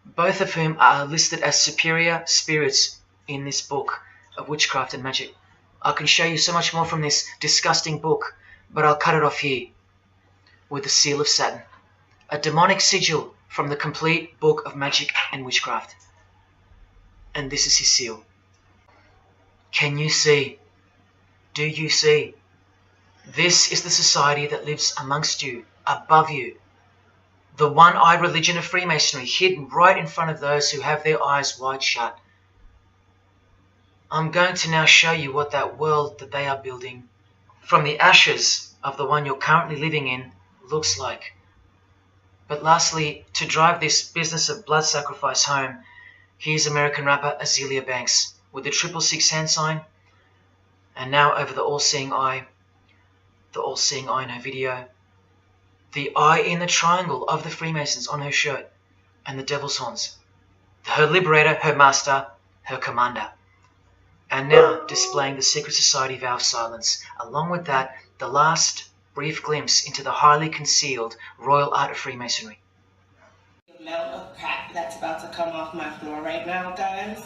Both of whom are listed as superior spirits in this book of witchcraft and magic. I can show you so much more from this disgusting book, but I'll cut it off here with the seal of Saturn, a demonic sigil from the complete book of magic and witchcraft. And this is his seal. Can you see? Do you see? This is the society that lives amongst you, above you. The one-eyed religion of Freemasonry, hidden right in front of those who have their eyes wide shut. I'm going to now show you what that world that they are building, from the ashes of the one you're currently living in, looks like. But lastly, to drive this business of blood sacrifice home, here's American rapper Azealia Banks with the 666 hand sign, and now over the all-seeing eye in her video, the eye in the triangle of the Freemasons on her shirt, and the devil's horns, her liberator, her master, her commander. And now displaying the secret society vow of silence. Along with that, the last brief glimpse into the highly concealed royal art of Freemasonry. The amount of crap that's about to come off my floor right now, guys.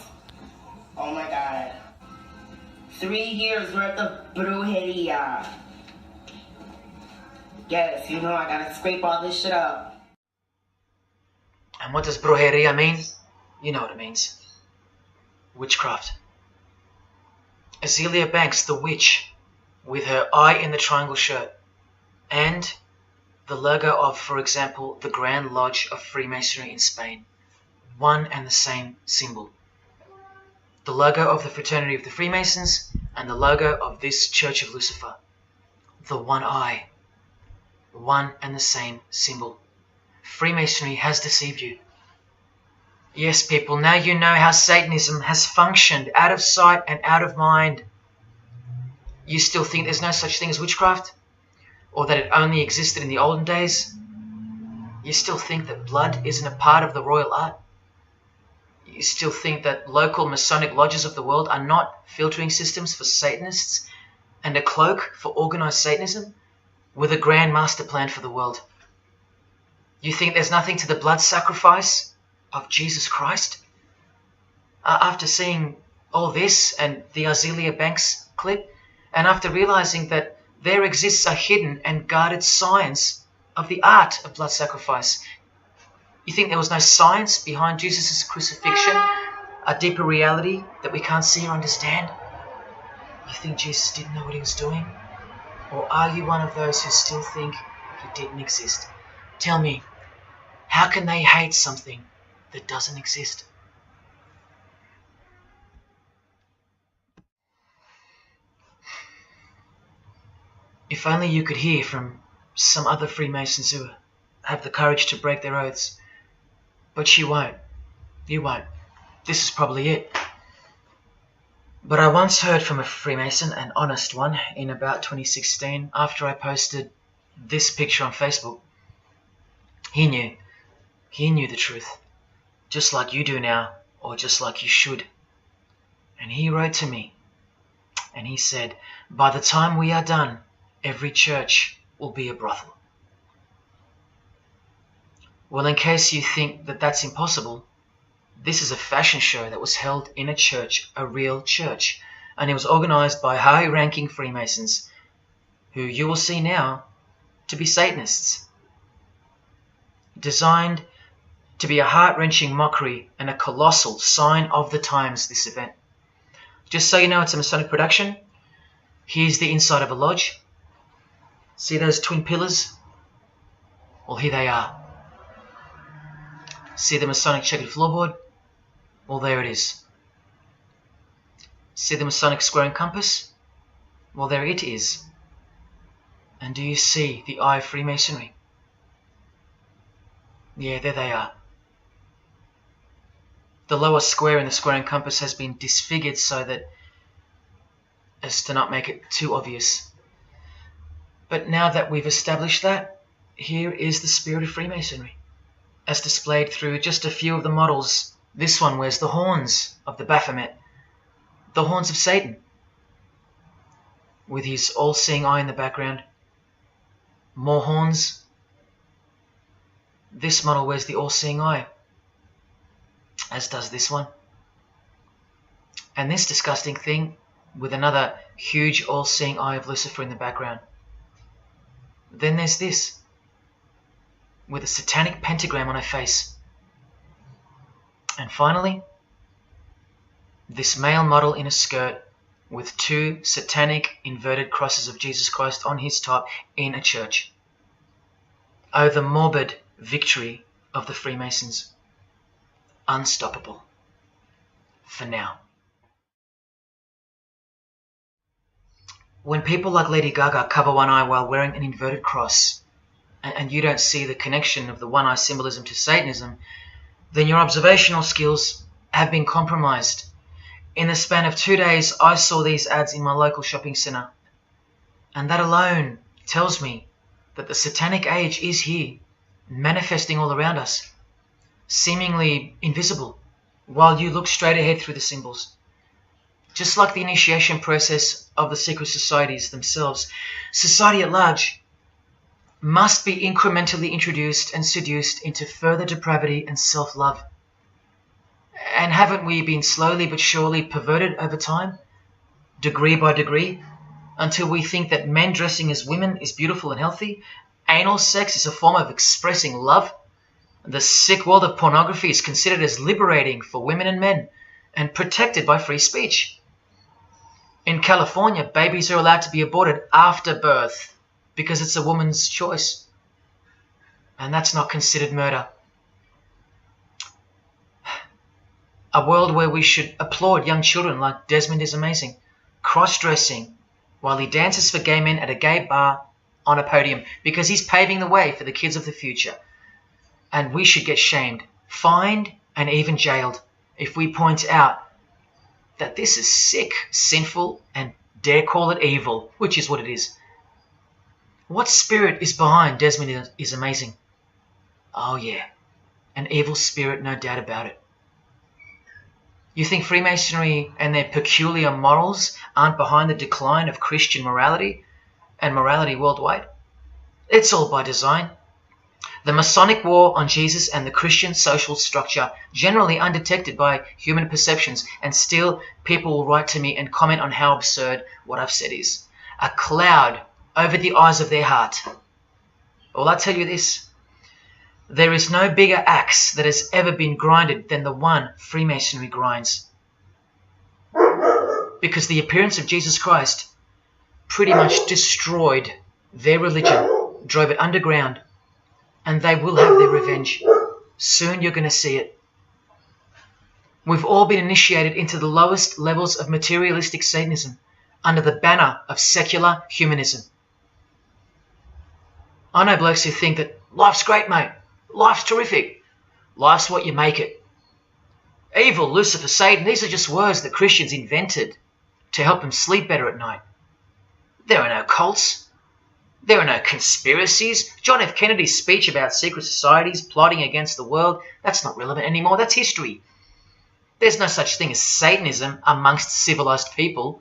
Oh my god. 3 years worth of brujeria. Yes, you know I gotta scrape all this shit up. And what does brujeria mean? You know what it means. Witchcraft. Azealia Banks, the witch, with her eye in the triangle shirt, and the logo of, for example, the Grand Lodge of Freemasonry in Spain. one and the same symbol. The logo of the Fraternity of the Freemasons and the logo of this Church of Lucifer. The one eye. One and the same symbol. Freemasonry has deceived you. Yes, people, now you know how Satanism has functioned out of sight and out of mind. You still think there's no such thing as witchcraft? Or that it only existed in the olden days? You still think that blood isn't a part of the royal art? You still think that local Masonic lodges of the world are not filtering systems for Satanists and a cloak for organized Satanism with a grand master plan for the world? You think there's nothing to the blood sacrifice of Jesus Christ? After seeing all this and the Azealia Banks clip, and after realizing that there exists a hidden and guarded science of the art of blood sacrifice, you think there was no science behind Jesus' crucifixion, a deeper reality that we can't see or understand? You think Jesus didn't know what he was doing? Or are you one of those who still think he didn't exist? Tell me, how can they hate something that doesn't exist? If only you could hear from some other Freemasons who have the courage to break their oaths. But you won't. You won't. This is probably it. But I once heard from a Freemason, an honest one, in about 2016, after I posted this picture on Facebook. He knew the truth, just like you do now, or just like you should. And he wrote to me, and he said, by the time we are done, every church will be a brothel. Well, in case you think that that's impossible, this is a fashion show that was held in a church, a real church, and it was organized by high-ranking Freemasons, who you will see now to be Satanists. Designed to be a heart-wrenching mockery and a colossal sign of the times, this event. Just so you know, it's a Masonic production. Here's the inside of a lodge. See those twin pillars? Well, here they are. See the Masonic checkered floorboard? Well, there it is. See the Masonic square and compass? Well, there it is. And do you see the eye of Freemasonry? Yeah, there they are. The lower square in the square and compass has been disfigured so that as to not make it too obvious. But now that we've established that, here is the spirit of Freemasonry, as displayed through just a few of the models. This one wears the horns of the Baphomet, the horns of Satan, with his all-seeing eye in the background. More horns. This model wears the all-seeing eye, as does this one. And this disgusting thing with another huge all-seeing eye of Lucifer in the background. Then there's this, with a satanic pentagram on her face. And finally, this male model in a skirt with two satanic inverted crosses of Jesus Christ on his top in a church. Oh, the morbid victory of the Freemasons. Unstoppable. For now. When people like Lady Gaga cover one eye while wearing an inverted cross, and you don't see the connection of the one eye symbolism to Satanism, then your observational skills have been compromised. In the span of 2 days, I saw these ads in my local shopping centre. And that alone tells me that the satanic age is here, manifesting all around us, seemingly invisible, while you look straight ahead through the symbols. Just like the initiation process of the secret societies themselves, society at large must be incrementally introduced and seduced into further depravity and self-love. And haven't we been slowly but surely perverted over time, degree by degree, until we think that men dressing as women is beautiful and healthy, anal sex is a form of expressing love, the sick world of pornography is considered as liberating for women and men, and protected by free speech. In California, babies are allowed to be aborted after birth because it's a woman's choice. And that's not considered murder. A world where we should applaud young children like Desmond is amazing, cross-dressing while he dances for gay men at a gay bar on a podium because he's paving the way for the kids of the future. And we should get shamed, fined, and even jailed if we point out that this is sick, sinful, and dare call it evil, which is what it is. What spirit is behind Desmond is amazing? Oh yeah, an evil spirit, no doubt about it. You think Freemasonry and their peculiar morals aren't behind the decline of Christian morality and morality worldwide? It's all by design. The Masonic war on Jesus and the Christian social structure, generally undetected by human perceptions, and still people will write to me and comment on how absurd what I've said is. A cloud over the eyes of their heart. Well, I tell you this. There is no bigger axe that has ever been grinded than the one Freemasonry grinds. Because the appearance of Jesus Christ pretty much destroyed their religion, drove it underground, and they will have their revenge. Soon you're going to see it. We've all been initiated into the lowest levels of materialistic Satanism under the banner of secular humanism. I know blokes who think that life's great, mate. Life's terrific. Life's what you make it. Evil, Lucifer, Satan, these are just words that Christians invented to help them sleep better at night. There are no cults. There are no conspiracies. John F. Kennedy's speech about secret societies plotting against the world, that's not relevant anymore. That's history. There's no such thing as Satanism amongst civilized people.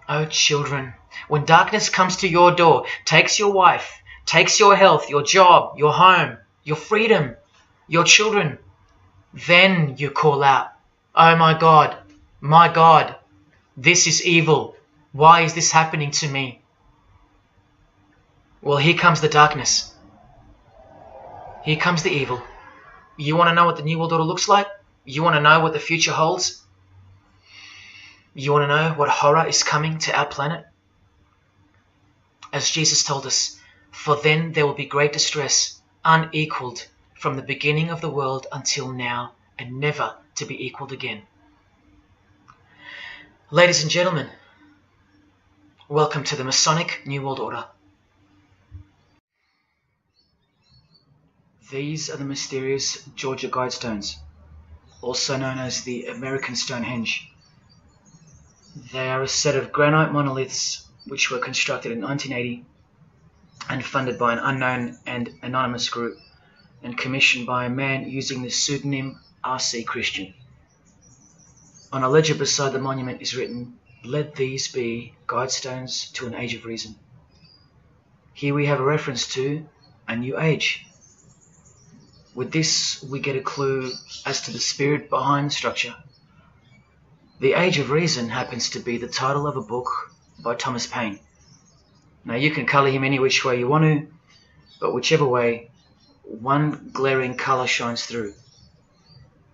Oh, children, when darkness comes to your door, takes your wife, takes your health, your job, your home, your freedom, your children, then you call out, oh my God, this is evil. Why is this happening to me? Well, here comes the darkness. Here comes the evil. You want to know what the New World Order looks like? You want to know what the future holds? You want to know what horror is coming to our planet? As Jesus told us, for then there will be great distress, unequaled from the beginning of the world until now, and never to be equaled again. Ladies and gentlemen, welcome to the Masonic New World Order. These are the mysterious Georgia Guidestones, also known as the American Stonehenge. They are a set of granite monoliths which were constructed in 1980 and funded by an unknown and anonymous group and commissioned by a man using the pseudonym R.C. Christian. On a ledger beside the monument is written, "Let these be guidestones to an age of reason." Here we have a reference to a new age. With this, we get a clue as to the spirit behind the structure. The Age of Reason happens to be the title of a book by Thomas Paine. Now, you can colour him any which way you want to, but whichever way, one glaring colour shines through.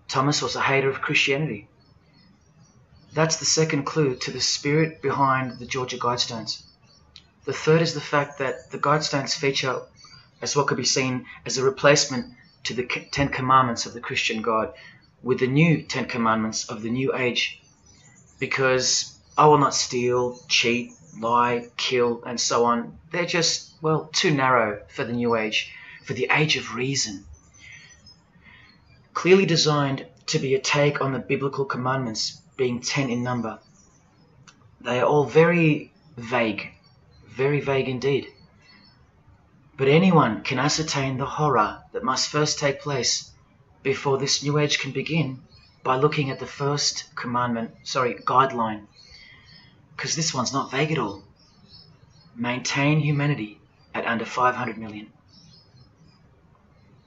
Thomas was a hater of Christianity. That's the second clue to the spirit behind the Georgia Guidestones. The third is the fact that the Guidestones feature as what could be seen as a replacement to the Ten Commandments of the Christian God with the new Ten Commandments of the New Age. Because I will not steal, cheat, lie, kill, and so on. They're just, well, too narrow for the New Age, for the Age of Reason. Clearly designed to be a take on the biblical commandments, being 10 in number. They are all very vague indeed. But anyone can ascertain the horror that must first take place before this New Age can begin by looking at the first guideline. Because this one's not vague at all. Maintain humanity at under 500 million.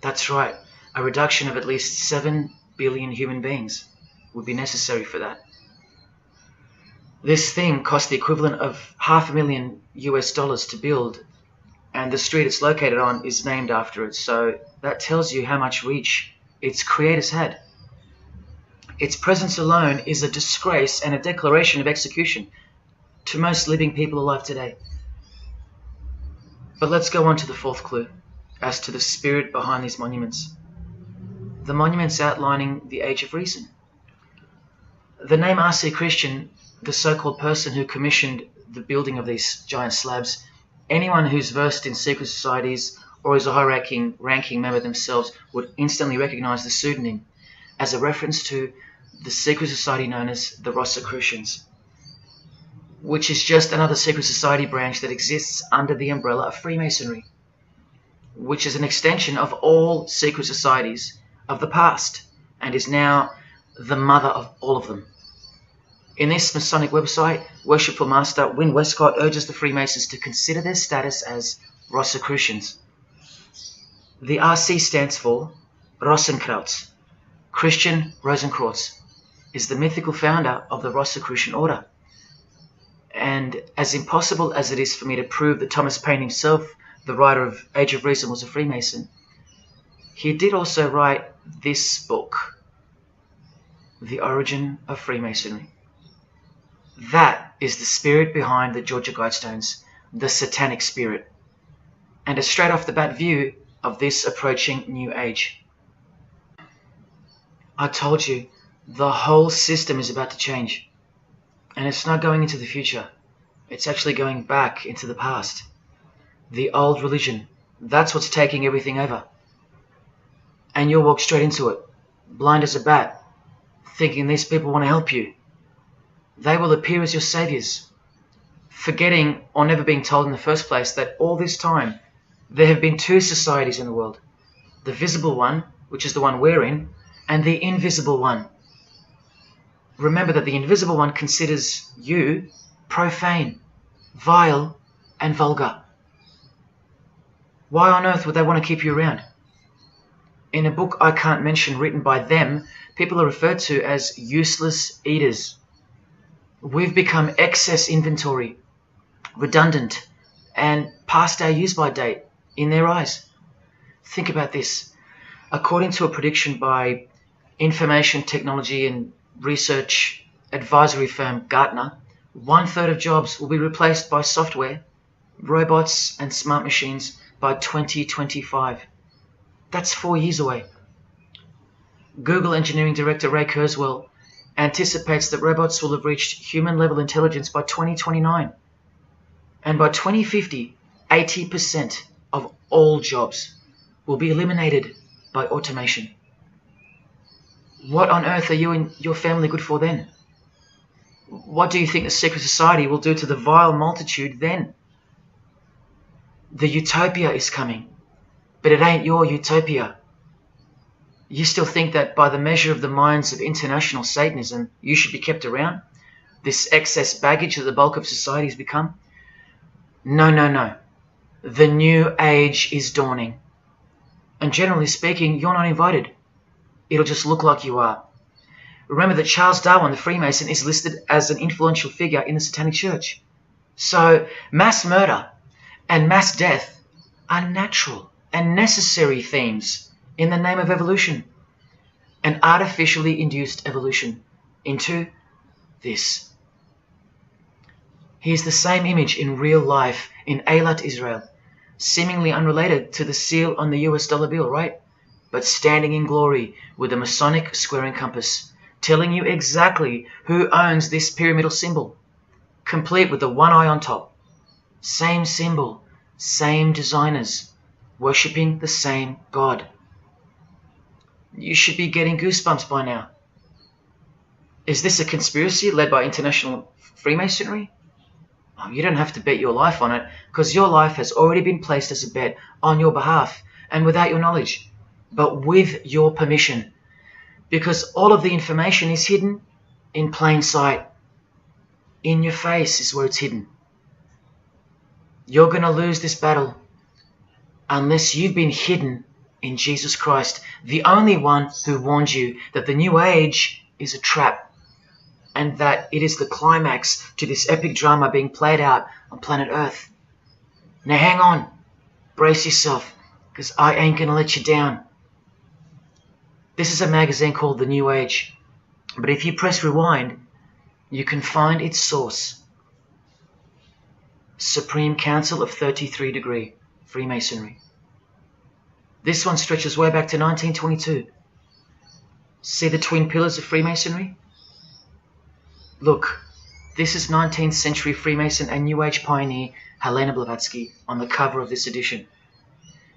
That's right, a reduction of at least 7 billion human beings would be necessary for that. This thing cost the equivalent of $500,000 US to build, and the street it's located on is named after it, so that tells you how much reach its creators had. Its presence alone is a disgrace and a declaration of execution to most living people alive today. But let's go on to the fourth clue, as to the spirit behind these monuments. the monuments outlining the Age of Reason. The name R.C. Christian, the so-called person who commissioned the building of these giant slabs, anyone who's versed in secret societies or is a high-ranking member themselves would instantly recognize the pseudonym as a reference to the secret society known as the Rosicrucians, which is just another secret society branch that exists under the umbrella of Freemasonry, which is an extension of all secret societies of the past and is now the mother of all of them. In this Masonic website, Worshipful Master Wynne Westcott urges the Freemasons to consider their status as Rosicrucians. The RC stands for Rosenkreuz. Christian Rosenkreuz is the mythical founder of the Rosicrucian order. And as impossible as it is for me to prove that Thomas Paine himself, the writer of Age of Reason, was a Freemason, he did also write this book, The Origin of Freemasonry. That is the spirit behind the Georgia Guidestones, the satanic spirit, and a straight off the bat view of this approaching new age. I told you, the whole system is about to change, and it's not going into the future, it's actually going back into the past. The old religion, that's what's taking everything over. And you'll walk straight into it, blind as a bat, thinking these people want to help you. They will appear as your saviors, forgetting or never being told in the first place that all this time there have been two societies in the world. The visible one, which is the one we're in, and the invisible one. Remember that the invisible one considers you profane, vile, and vulgar. Why on earth would they want to keep you around? In a book I can't mention written by them, people are referred to as useless eaters. We've become excess inventory, redundant, and past our use-by date in their eyes. Think about this. According to a prediction by information technology and research advisory firm Gartner, 1/3 of jobs will be replaced by software, robots, and smart machines by 2025. That's 4 years away. Google engineering director Ray Kurzweil anticipates that robots will have reached human-level intelligence by 2029. And by 2050, 80% of all jobs will be eliminated by automation. What on earth are you and your family good for then? What do you think the secret society will do to the vile multitude then? The utopia is coming, but it ain't your utopia. You still think that by the measure of the minds of international Satanism, you should be kept around? This excess baggage that the bulk of society has become? No, no, no. The new age is dawning. And generally speaking, you're not invited. It'll just look like you are. Remember that Charles Darwin, the Freemason, is listed as an influential figure in the Satanic Church. So mass murder and mass death are natural and necessary themes in the name of evolution, an artificially induced evolution into this. Here's the same image in real life in Eilat, Israel, seemingly unrelated to the seal on the US dollar bill, right? But standing in glory with a Masonic square and compass, telling you exactly who owns this pyramidal symbol, complete with the one eye on top. Same symbol, same designers, worshipping the same God. You should be getting goosebumps by now. Is this a conspiracy led by international Freemasonry? Oh, you don't have to bet your life on it, because your life has already been placed as a bet on your behalf and without your knowledge, but with your permission, because all of the information is hidden in plain sight. In your face is where it's hidden. You're going to lose this battle unless you've been hidden in Jesus Christ, the only one who warned you that the new age is a trap and that it is the climax to this epic drama being played out on planet Earth. Now hang on, brace yourself, because I ain't going to let you down. This is a magazine called The New Age, but if you press rewind, you can find its source. Supreme Council of 33 Degree, Freemasonry. This one stretches way back to 1922. See the twin pillars of Freemasonry? Look, this is 19th century Freemason and New Age pioneer Helena Blavatsky on the cover of this edition.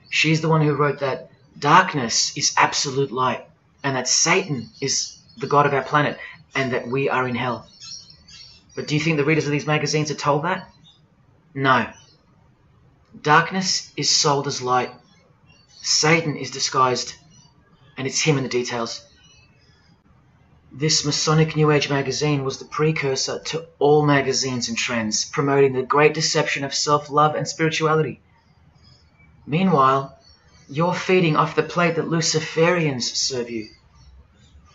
She's the one who wrote that darkness is absolute light, and that Satan is the god of our planet, and that we are in hell. But do you think the readers of these magazines are told that? No. Darkness is sold as light. Satan is disguised, and it's him in the details. This Masonic New Age magazine was the precursor to all magazines and trends, promoting the great deception of self-love and spirituality. Meanwhile, you're feeding off the plate that Luciferians serve you.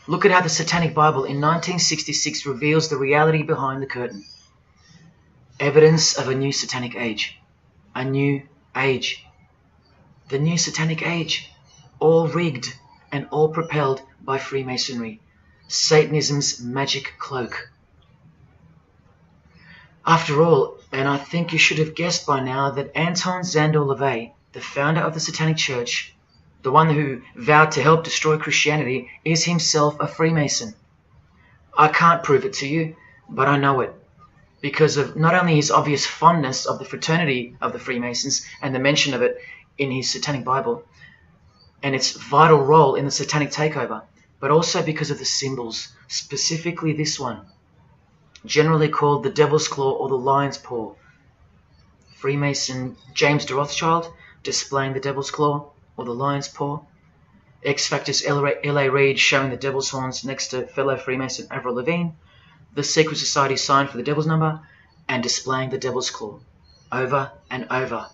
Look at how the Satanic Bible in 1966 reveals the reality behind the curtain. Evidence of a new Satanic age. A new age. The new Satanic age. All rigged and all propelled by Freemasonry. Satanism's magic cloak. After all, and I think you should have guessed by now, that Anton Szandor LaVey, the founder of the Satanic Church, the one who vowed to help destroy Christianity, is himself a Freemason. I can't prove it to you, but I know it, because of not only his obvious fondness of the fraternity of the Freemasons and the mention of it in his Satanic Bible, and its vital role in the Satanic takeover, but also because of the symbols, specifically this one, generally called the Devil's Claw or the Lion's Paw. Freemason James de Rothschild displaying the Devil's Claw or the Lion's Paw. X-Factor's L.A. Reid showing the Devil's Horns next to fellow Freemason Avril Lavigne. The Secret Society sign for the Devil's Number, and displaying the Devil's Claw over and over.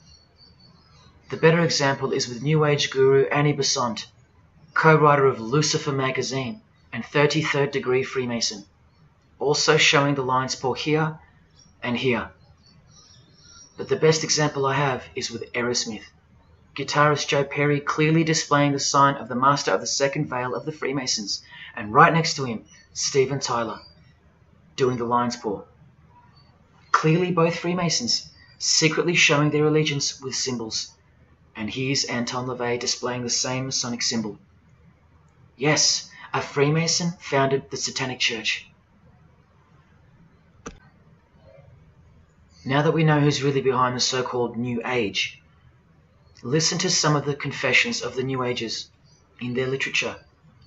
The better example is with New Age guru Annie Besant, co-writer of Lucifer magazine and 33rd degree Freemason, also showing the Lion's Paw here and here. But the best example I have is with Aerosmith. Guitarist Joe Perry clearly displaying the sign of the Master of the Second Veil of the Freemasons, and right next to him, Steven Tyler, doing the Lion's Paw. Clearly both Freemasons, secretly showing their allegiance with symbols. And here's Anton LaVey displaying the same Masonic symbol. Yes, a Freemason founded the Satanic Church. Now that we know who's really behind the so-called New Age, listen to some of the confessions of the New Agers in their literature,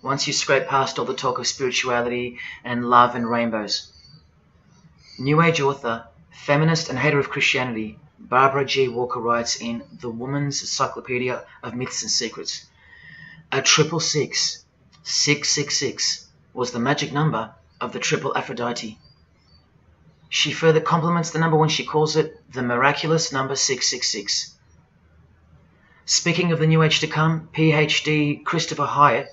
once you scrape past all the talk of spirituality and love and rainbows. New Age author, feminist and hater of Christianity, Barbara G. Walker writes in The Woman's Encyclopedia of Myths and Secrets, a 666, 666, was the magic number of the triple Aphrodite. She further compliments the number when she calls it the miraculous number 666. Speaking of the New Age to come, PhD Christopher Hyatt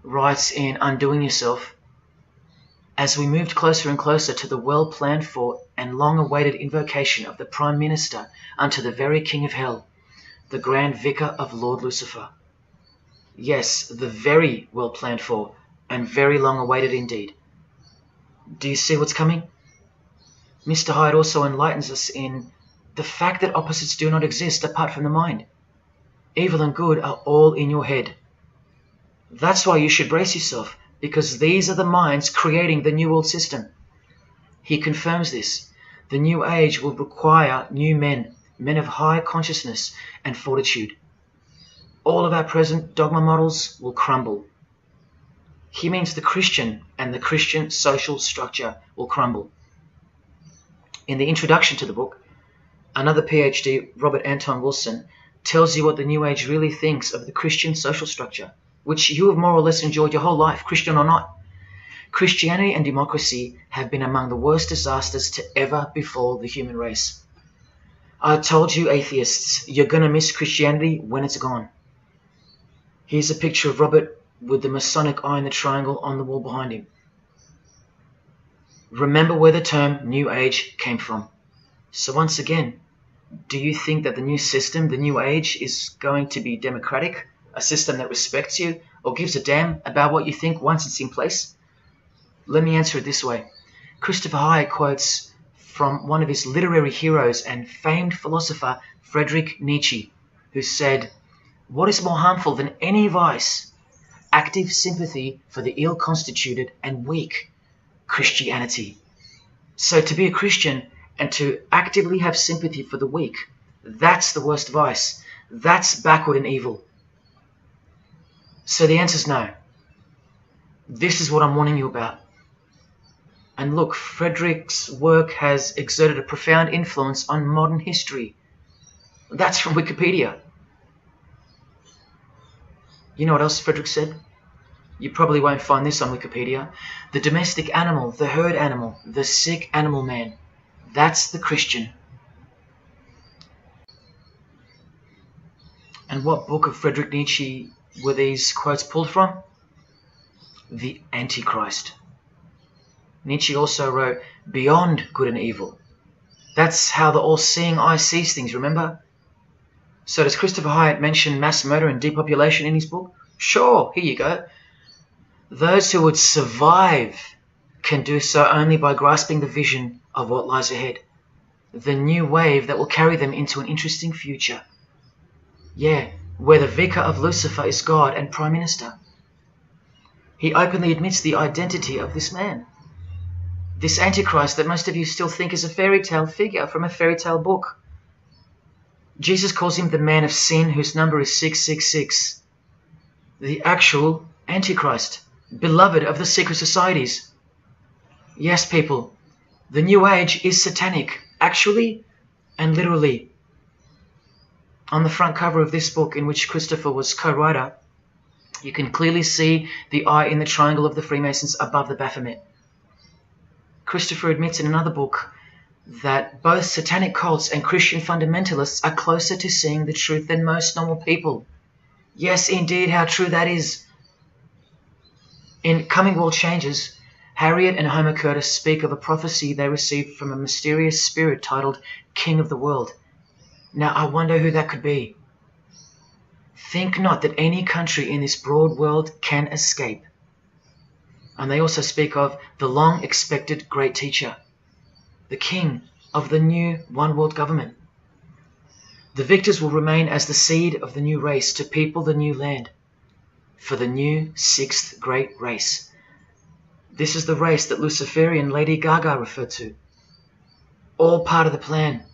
writes in Undoing Yourself, as we moved closer and closer to the well-planned for and long-awaited invocation of the Prime Minister unto the very King of Hell, the Grand Vicar of Lord Lucifer. Yes, the very well-planned for and very long-awaited indeed. Do you see what's coming? Mr. Hyde also enlightens us in the fact that opposites do not exist apart from the mind. Evil and good are all in your head. That's why you should brace yourself, because these are the minds creating the New World System. He confirms this. The New Age will require new men, men of high consciousness and fortitude. All of our present dogma models will crumble. He means the Christian and the Christian social structure will crumble. In the introduction to the book, another PhD, Robert Anton Wilson, tells you what the New Age really thinks of the Christian social structure, which you have more or less enjoyed your whole life, Christian or not. Christianity and democracy have been among the worst disasters to ever befall the human race. I told you, atheists, you're going to miss Christianity when it's gone. Here's a picture of Robert with the Masonic eye in the triangle on the wall behind him. Remember where the term New Age came from. So once again, do you think that the new system, the New Age, is going to be democratic, a system that respects you or gives a damn about what you think once it's in place? Let me answer it this way. Christopher Hyatt quotes from one of his literary heroes and famed philosopher, Friedrich Nietzsche, who said, "What is more harmful than any vice? active sympathy for the ill-constituted and weak Christianity. So to be a Christian and to actively have sympathy for the weak, that's the worst vice. That's backward and evil. So the answer is no. This is what I'm warning you about. And look, Frederick's work has exerted a profound influence on modern history. That's from Wikipedia. You know what else Frederick said? You probably won't find this on Wikipedia. The domestic animal, the herd animal, the sick animal man. That's the Christian. And what book of Friedrich Nietzsche were these quotes pulled from? The Antichrist. Nietzsche also wrote Beyond Good and Evil. That's how the all-seeing eye sees things, remember? So does Christopher Hyatt mention mass murder and depopulation in his book? Sure, here you go. Those who would survive can do so only by grasping the vision of what lies ahead. The new wave that will carry them into an interesting future. Yeah, where the vicar of Lucifer is God and Prime Minister. He openly admits the identity of this man. This Antichrist that most of you still think is a fairy tale figure from a fairy tale book. Jesus calls him the man of sin whose number is 666. The actual Antichrist, beloved of the secret societies. Yes, people, the New Age is satanic, actually and literally. On the front cover of this book, in which Christopher was co-writer, you can clearly see the eye in the triangle of the Freemasons above the Baphomet. Christopher admits in another book that both satanic cults and Christian fundamentalists are closer to seeing the truth than most normal people. Yes, indeed, how true that is. In Coming World Changes, Harriet and Homer Curtis speak of a prophecy they received from a mysterious spirit titled King of the World. Now, I wonder who that could be. Think not that any country in this broad world can escape. And they also speak of the long-expected great teacher, the king of the new one-world government. The victors will remain as the seed of the new race to people the new land, for the new sixth great race. This is the race that Luciferian Lady Gaga referred to. All part of the plan.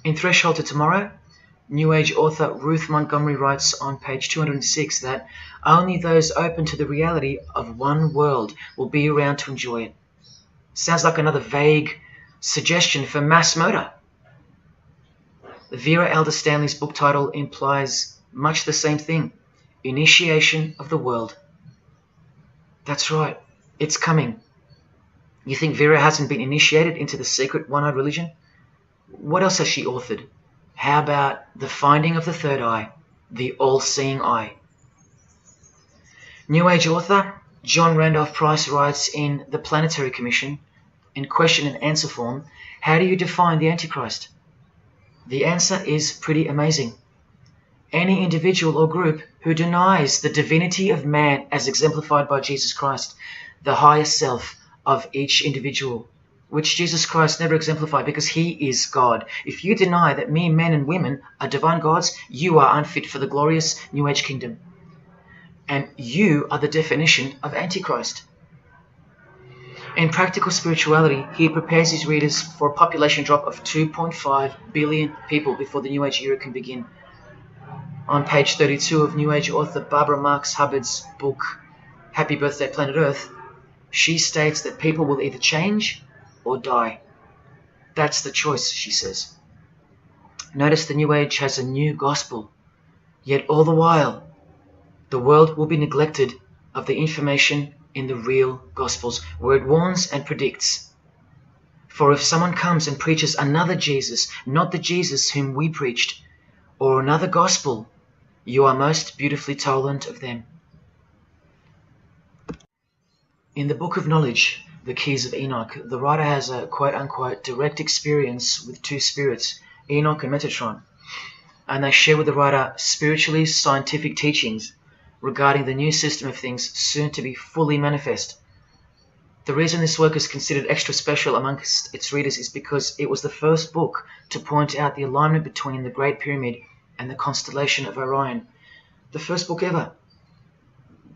In Threshold to Tomorrow, New Age author Ruth Montgomery writes on page 206 that only those open to the reality of one world will be around to enjoy it. Sounds like another vague suggestion for mass murder. Vera Elder Stanley's book title implies much the same thing. Initiation of the world. That's right, it's coming. You think Vera hasn't been initiated into the secret one-eyed religion? What else has she authored? How about The Finding of the Third Eye, the all-seeing eye? New Age author John Randolph Price writes in The Planetary Commission, in question and answer form, how do you define the Antichrist? The answer is pretty amazing. Any individual or group who denies the divinity of man as exemplified by Jesus Christ, the higher self of each individual, which Jesus Christ never exemplified because he is God. If you deny that mere men and women are divine gods, you are unfit for the glorious New Age kingdom. And you are the definition of Antichrist. In Practical Spirituality, he prepares his readers for a population drop of 2.5 billion people before the New Age era can begin. On page 32 of New Age author Barbara Marx Hubbard's book, Happy Birthday Planet Earth, she states that people will either change or die. That's the choice, she says. Notice the New Age has a new gospel, yet all the while, the world will be neglected of the information in the real Gospels, where it warns and predicts. For if someone comes and preaches another Jesus, not the Jesus whom we preached, or another gospel, you are most beautifully tolerant of them. In the Book of Knowledge, The Keys of Enoch, the writer has a quote-unquote direct experience with two spirits, Enoch and Metatron, and they share with the writer spiritually scientific teachings regarding the new system of things soon to be fully manifest. The reason this work is considered extra special amongst its readers is because it was the first book to point out the alignment between the Great Pyramid and the constellation of Orion. The first book ever.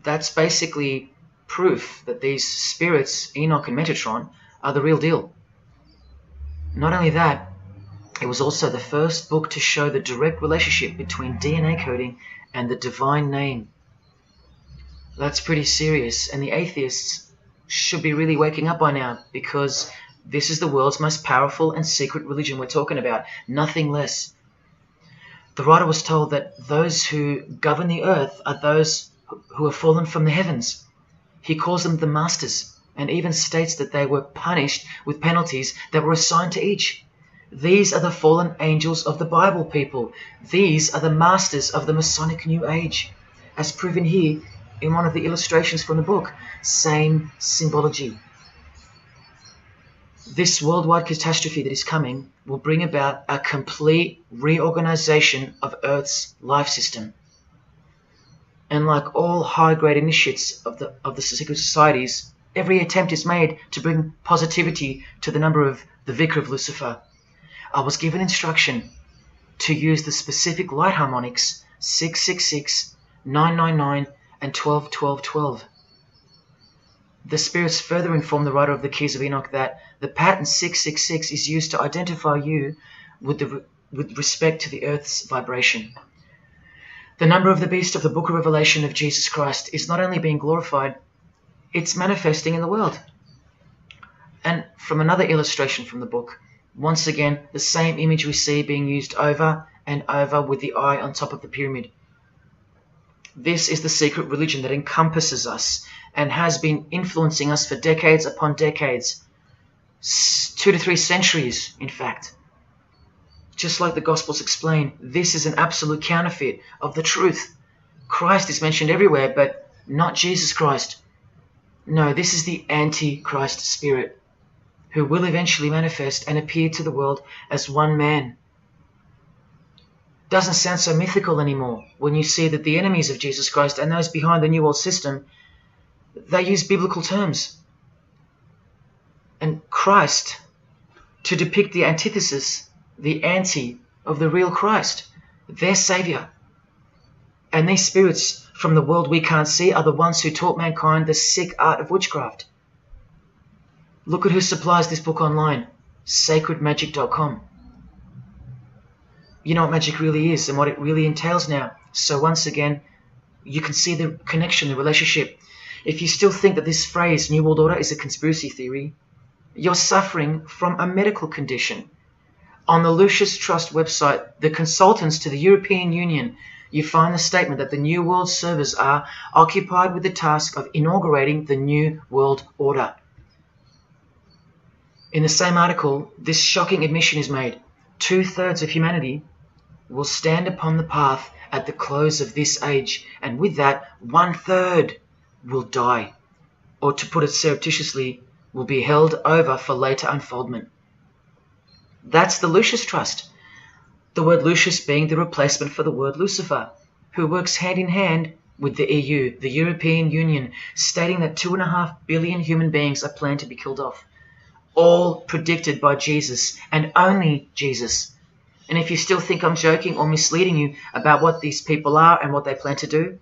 that's basically proof that these spirits, Enoch and Metatron, are the real deal. Not only that, it was also the first book to show the direct relationship between DNA coding and the divine name. That's pretty serious, and the atheists should be really waking up by now, because this is the world's most powerful and secret religion we're talking about, nothing less. The writer was told that those who govern the earth are those who have fallen from the heavens. He calls them the masters, and even states that they were punished with penalties that were assigned to each. These are the fallen angels of the Bible, people. These are the masters of the Masonic New Age, as proven here in one of the illustrations from the book. Same symbology. This worldwide catastrophe that is coming will bring about a complete reorganization of Earth's life system. And like all high-grade initiates of the secret societies, every attempt is made to bring positivity to the number of the Vicar of Lucifer. I was given instruction to use the specific light harmonics 666, 999, and 12-12-12. The spirits further inform the writer of the Keys of Enoch that the pattern 666 is used to identify you with respect to the Earth's vibration. The number of the beast of the Book of Revelation of Jesus Christ is not only being glorified, it's manifesting in the world. And from another illustration from the book, once again, the same image we see being used over and over with the eye on top of the pyramid. This is the secret religion that encompasses us and has been influencing us for decades upon decades. 2 to 3 centuries, in fact. Just like the Gospels explain, this is an absolute counterfeit of the truth. Christ is mentioned everywhere, but not Jesus Christ. No, this is the Antichrist spirit, who will eventually manifest and appear to the world as one man. Doesn't sound so mythical anymore when you see that the enemies of Jesus Christ and those behind the New World System, they use biblical terms. And Christ, to depict the antithesis, the anti of the real Christ, their Savior. And these spirits from the world we can't see are the ones who taught mankind the sick art of witchcraft. Look at who supplies this book online, sacredmagic.com. You know what magic really is and what it really entails now. So once again, you can see the connection, the relationship. If you still think that this phrase, New World Order, is a conspiracy theory, you're suffering from a medical condition. On the Lucis Trust website, the consultants to the European Union, you find the statement that the New World servers are occupied with the task of inaugurating the New World Order. In the same article, this shocking admission is made. 2/3 of humanity will stand upon the path at the close of this age, and with that, 1/3 will die, or to put it surreptitiously, will be held over for later unfoldment. That's the Lucis Trust, the word Lucis being the replacement for the word Lucifer, who works hand in hand with the EU, the European Union, stating that 2.5 billion human beings are planned to be killed off. All predicted by Jesus, and only Jesus. And if you still think I'm joking or misleading you about what these people are and what they plan to do,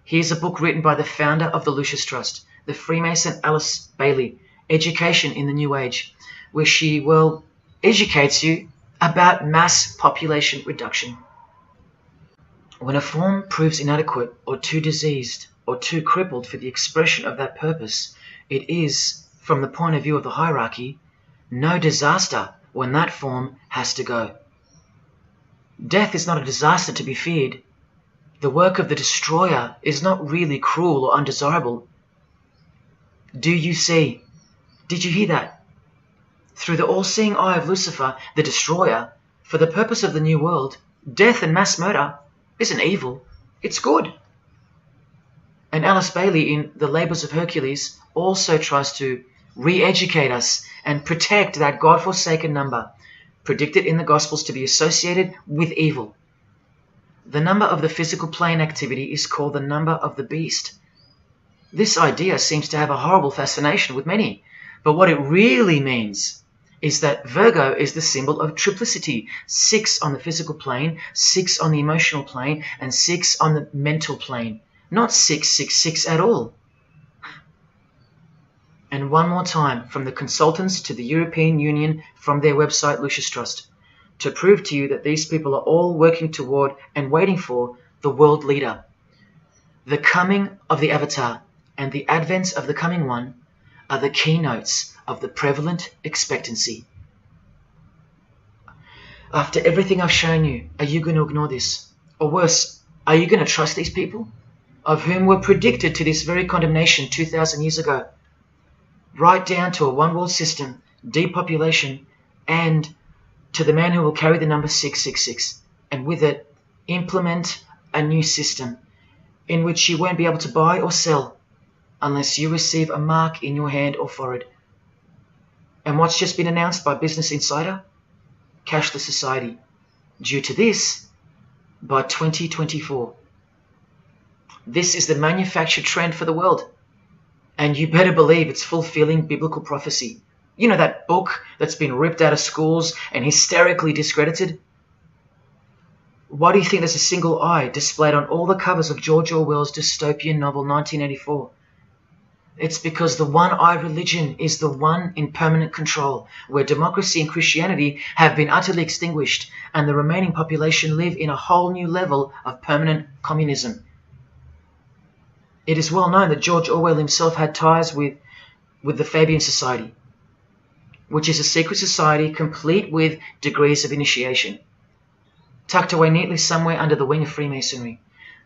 here's a book written by the founder of the Lucis Trust, the Freemason Alice Bailey, Education in the New Age, where she, well, educates you about mass population reduction. When a form proves inadequate or too diseased or too crippled for the expression of that purpose, it is, from the point of view of the hierarchy, no disaster when that form has to go. Death is not a disaster to be feared. The work of the destroyer is not really cruel or undesirable. Do you see? Did you hear that? Through the all-seeing eye of Lucifer, the destroyer, for the purpose of the new world, death and mass murder isn't evil, it's good. And Alice Bailey in The Labours of Hercules also tries to re-educate us and protect that God-forsaken number, predicted in the Gospels to be associated with evil. The number of the physical plane activity is called the number of the beast. This idea seems to have a horrible fascination with many, but what it really means is that Virgo is the symbol of triplicity, 6 on the physical plane, 6 on the emotional plane, and 6 on the mental plane. not 666 at all. And one more time, from the consultants to the European Union, from their website Lucis Trust, to prove to you that these people are all working toward and waiting for the world leader. The coming of the Avatar and the advent of the coming one are the keynotes of the prevalent expectancy. After everything I've shown you, are you going to ignore this? Or worse, are you going to trust these people, of whom were predicted to this very condemnation 2,000 years ago? Right down to a one-world system, depopulation, and to the man who will carry the number 666, and with it, implement a new system in which you won't be able to buy or sell unless you receive a mark in your hand or forehead. And what's just been announced by Business Insider? Cashless society. Due to this, by 2024. This is the manufactured trend for the world. And you better believe it's fulfilling biblical prophecy. You know that book that's been ripped out of schools and hysterically discredited? Why do you think there's a single eye displayed on all the covers of George Orwell's dystopian novel 1984? It's because the one-eye religion is the one in permanent control, where democracy and Christianity have been utterly extinguished, and the remaining population live in a whole new level of permanent communism. It is well known that George Orwell himself had ties with the Fabian Society, which is a secret society complete with degrees of initiation. Tucked away neatly somewhere under the wing of Freemasonry,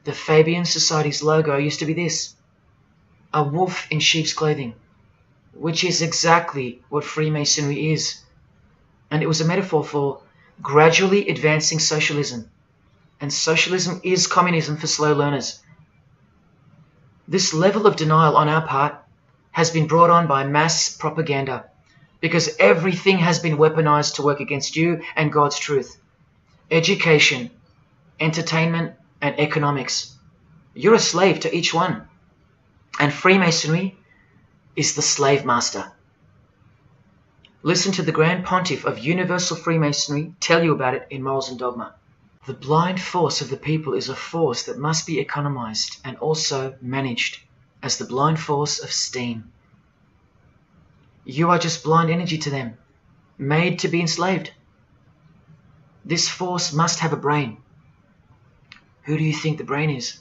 the Fabian Society's logo used to be this: a wolf in sheep's clothing, which is exactly what Freemasonry is. And it was a metaphor for gradually advancing socialism. And socialism is communism for slow learners. This level of denial on our part has been brought on by mass propaganda, because everything has been weaponized to work against you and God's truth. Education, entertainment, and economics. You're a slave to each one. And Freemasonry is the slave master. Listen to the Grand Pontiff of Universal Freemasonry tell you about it in Morals and Dogma. The blind force of the people is a force that must be economized and also managed as the blind force of steam. You are just blind energy to them, made to be enslaved. This force must have a brain. Who do you think the brain is?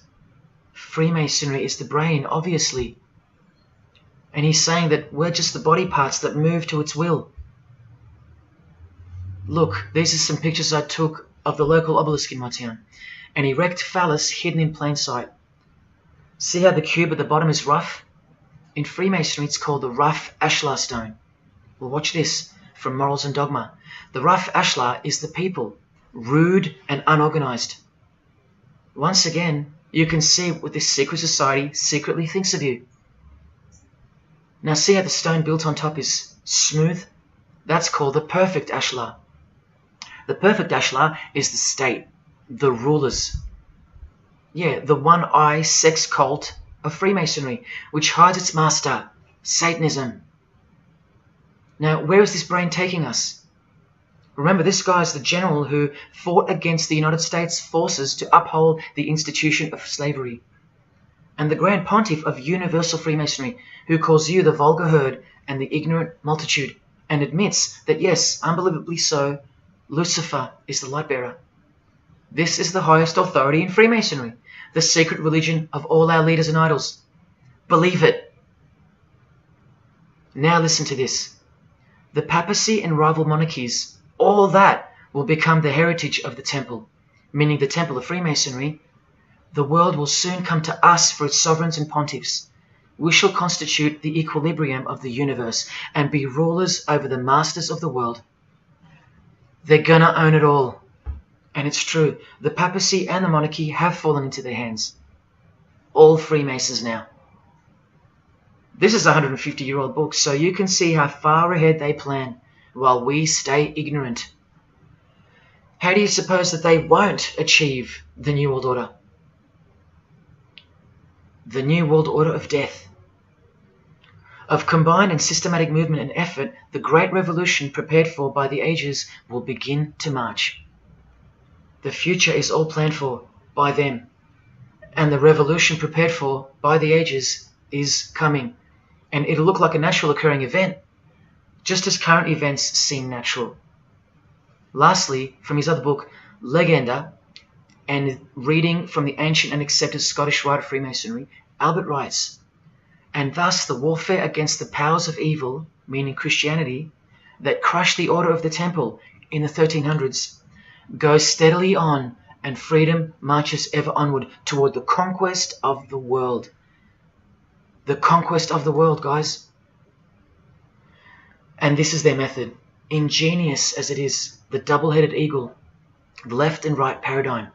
Freemasonry is the brain, obviously. And he's saying that we're just the body parts that move to its will. Look, these are some pictures I took of the local obelisk in my town. An erect phallus hidden in plain sight. See how the cube at the bottom is rough? In Freemasonry it's called the rough ashlar stone. Well, watch this from Morals and Dogma. The rough ashlar is the people, rude and unorganized. Once again, you can see what this secret society secretly thinks of you. Now see how the stone built on top is smooth? That's called the perfect ashlar. The perfect ashlar is the state, the rulers. Yeah, the one-eye sex cult of Freemasonry, which hides its master, Satanism. Now, where is this brain taking us? Remember, this guy is the general who fought against the United States forces to uphold the institution of slavery. And the Grand Pontiff of Universal Freemasonry, who calls you the vulgar herd and the ignorant multitude, and admits that, yes, unbelievably so, Lucifer is the light bearer. This is the highest authority in Freemasonry, the secret religion of all our leaders and idols. Believe it. Now listen to this. The papacy and rival monarchies, all that will become the heritage of the temple, meaning the temple of Freemasonry. The world will soon come to us for its sovereigns and pontiffs. We shall constitute the equilibrium of the universe and be rulers over the masters of the world. They're gonna own it all. And it's true, the papacy and the monarchy have fallen into their hands. All Freemasons now. This is a 150-year-old book, so you can see how far ahead they plan, while we stay ignorant. How do you suppose that they won't achieve the New World Order? The New World Order of death. Of combined and systematic movement and effort, the great revolution prepared for by the ages will begin to march. The future is all planned for by them, And the revolution prepared for by the ages is coming. And it'll look like a natural occurring event, just as current events seem natural. Lastly, from his other book, Legenda, and reading from the ancient and accepted Scottish rite of Freemasonry, Albert writes, "And thus the warfare against the powers of evil, meaning Christianity, that crushed the order of the temple in the 1300s, goes steadily on, and freedom marches ever onward toward the conquest of the world." The conquest of the world, guys. And this is their method. Ingenious as it is, the double-headed eagle, the left and right paradigm.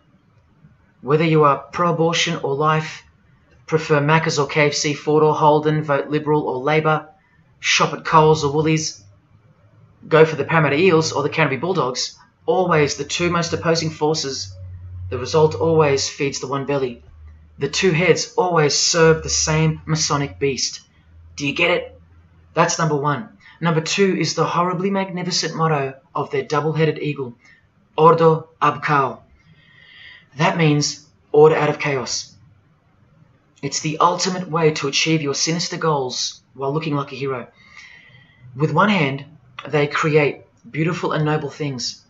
Whether you are pro-abortion or life, prefer Macca's or KFC, Ford or Holden, vote Liberal or Labour, shop at Coles or Woolies, go for the Parramatta Eels or the Canterbury Bulldogs, always the two most opposing forces, the result always feeds the one belly. The two heads always serve the same Masonic beast. Do you get it? That's number one. Number two is the horribly magnificent motto of their double-headed eagle, Ordo ab Chaos. That means order out of chaos. It's the ultimate way to achieve your sinister goals while looking like a hero. With one hand, they create beautiful and noble things.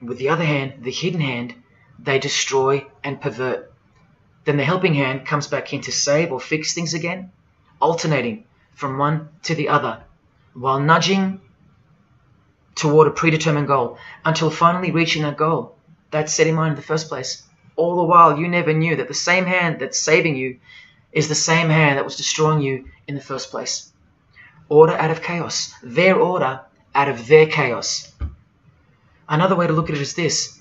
With the other hand, the hidden hand, they destroy and pervert. Then the helping hand comes back in to save or fix things again, alternating from one to the other, while nudging toward a predetermined goal, until finally reaching that goal that's set in mind in the first place. All the while, you never knew that the same hand that's saving you is the same hand that was destroying you in the first place. Order out of chaos. Their order out of their chaos. Another way to look at it is this.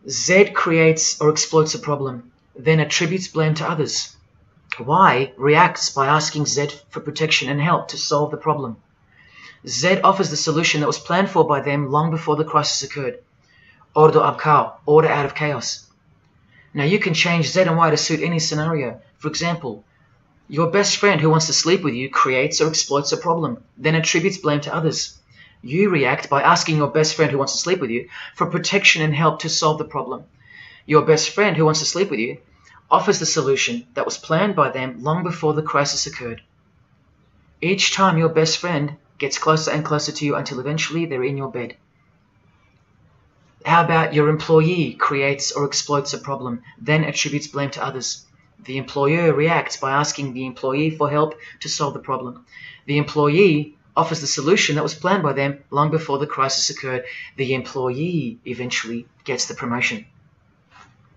Z creates or exploits a problem, then attributes blame to others. Y reacts by asking Z for protection and help to solve the problem. Z offers the solution that was planned for by them long before the crisis occurred. Ordo ab Chaos, order out of chaos. Now you can change Z and Y to suit any scenario. For example, your best friend who wants to sleep with you creates or exploits a problem, then attributes blame to others. You react by asking your best friend who wants to sleep with you for protection and help to solve the problem. Your best friend who wants to sleep with you offers the solution that was planned by them long before the crisis occurred. Each time your best friend gets closer and closer to you until eventually they're in your bed. How about your employee creates or exploits a problem, then attributes blame to others? The employer reacts by asking the employee for help to solve the problem. The employee offers the solution that was planned by them long before the crisis occurred. The employee eventually gets the promotion.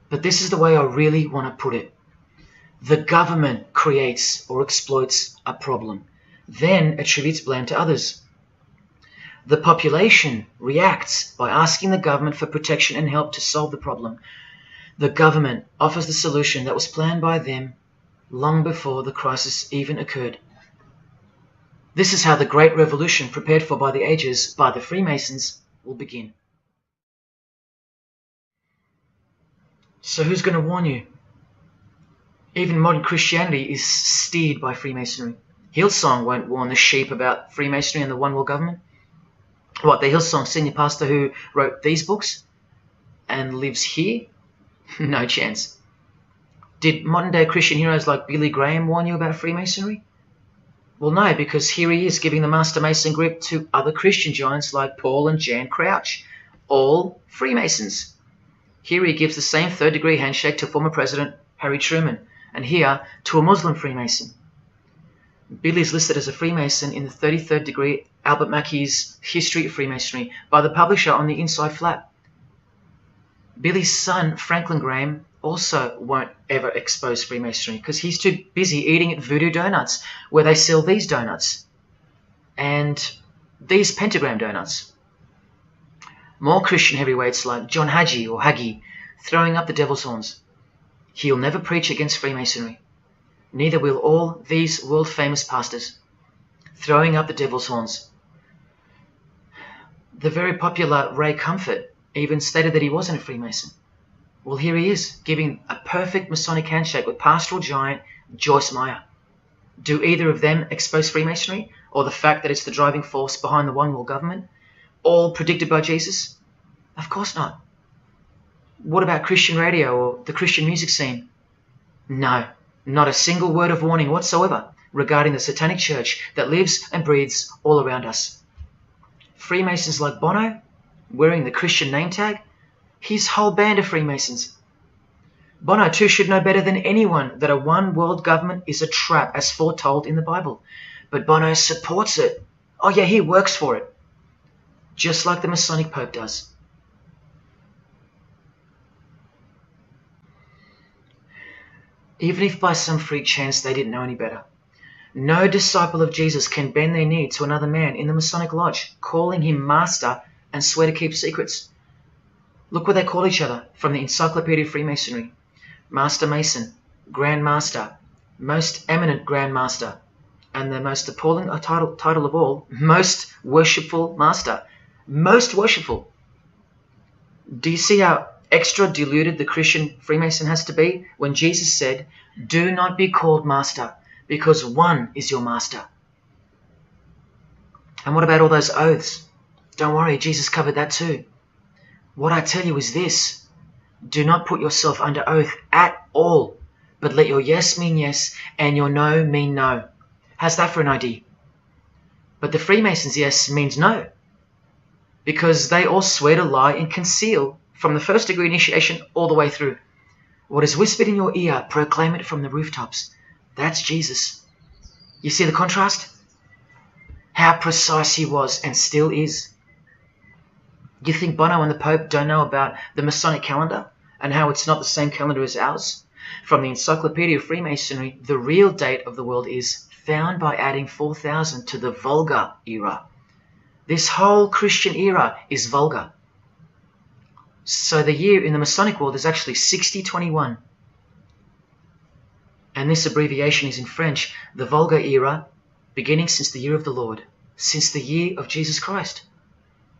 But this is the way I really want to put it. The government creates or exploits a problem, then attributes blame to others. The population reacts by asking the government for protection and help to solve the problem. The government offers the solution that was planned by them long before the crisis even occurred. This is how the Great Revolution, prepared for by the ages by the Freemasons, will begin. So who's going to warn you? Even modern Christianity is steered by Freemasonry. Hillsong won't warn the sheep about Freemasonry and the One World Government. What, the Hillsong senior pastor who wrote these books and lives here? No chance. Did modern day Christian heroes like Billy Graham warn you about Freemasonry? Well, no, because here he is giving the Master Mason grip to other Christian giants like Paul and Jan Crouch, all Freemasons. Here he gives the same third-degree handshake to former President Harry Truman, and here to a Muslim Freemason. Billy is listed as a Freemason in the 33rd degree Albert Mackey's History of Freemasonry by the publisher on the inside flap. Billy's son, Franklin Graham, also won't ever expose Freemasonry because he's too busy eating at Voodoo Donuts, where they sell these donuts and these pentagram donuts. More Christian heavyweights like John Hagee or Hagee throwing up the devil's horns. He'll never preach against Freemasonry. Neither will all these world-famous pastors throwing up the devil's horns. The very popular Ray Comfort even stated that he wasn't a Freemason. Well, here he is, giving a perfect Masonic handshake with pastoral giant Joyce Meyer. Do either of them expose Freemasonry, or the fact that it's the driving force behind the One World Government, all predicted by Jesus? Of course not. What about Christian radio or the Christian music scene? No, not a single word of warning whatsoever regarding the satanic church that lives and breathes all around us. Freemasons like Bono, wearing the Christian name tag, his whole band of Freemasons. Bono too should know better than anyone that a one world government is a trap as foretold in the Bible. But Bono supports it. Oh yeah, he works for it. Just like the Masonic Pope does. Even if by some freak chance they didn't know any better. No disciple of Jesus can bend their knee to another man in the Masonic Lodge, calling him master and swear to keep secrets. Look what they call each other from the Encyclopedia of Freemasonry. Master Mason, Grand Master, Most Eminent Grand Master, and the most appalling title of all, Most Worshipful Master. Most worshipful. Do you see how extra deluded the Christian Freemason has to be when Jesus said, "Do not be called master, because one is your master"? And what about all those oaths? Don't worry, Jesus covered that too. What I tell you is this: do not put yourself under oath at all, but let your yes mean yes and your no mean no. How's that for an idea? But the Freemasons' yes means no, because they all swear to lie and conceal from the first degree initiation all the way through. What is whispered in your ear, proclaim it from the rooftops. That's Jesus. You see the contrast? How precise he was and still is. You think Bono and the Pope don't know about the Masonic calendar and how it's not the same calendar as ours? From the Encyclopedia of Freemasonry, the real date of the world is found by adding 4000 to the Vulgar era. This whole Christian era is vulgar. So the year in the Masonic world is actually 6021. And this abbreviation is in French, the Vulgar era, beginning since the year of the Lord, since the year of Jesus Christ.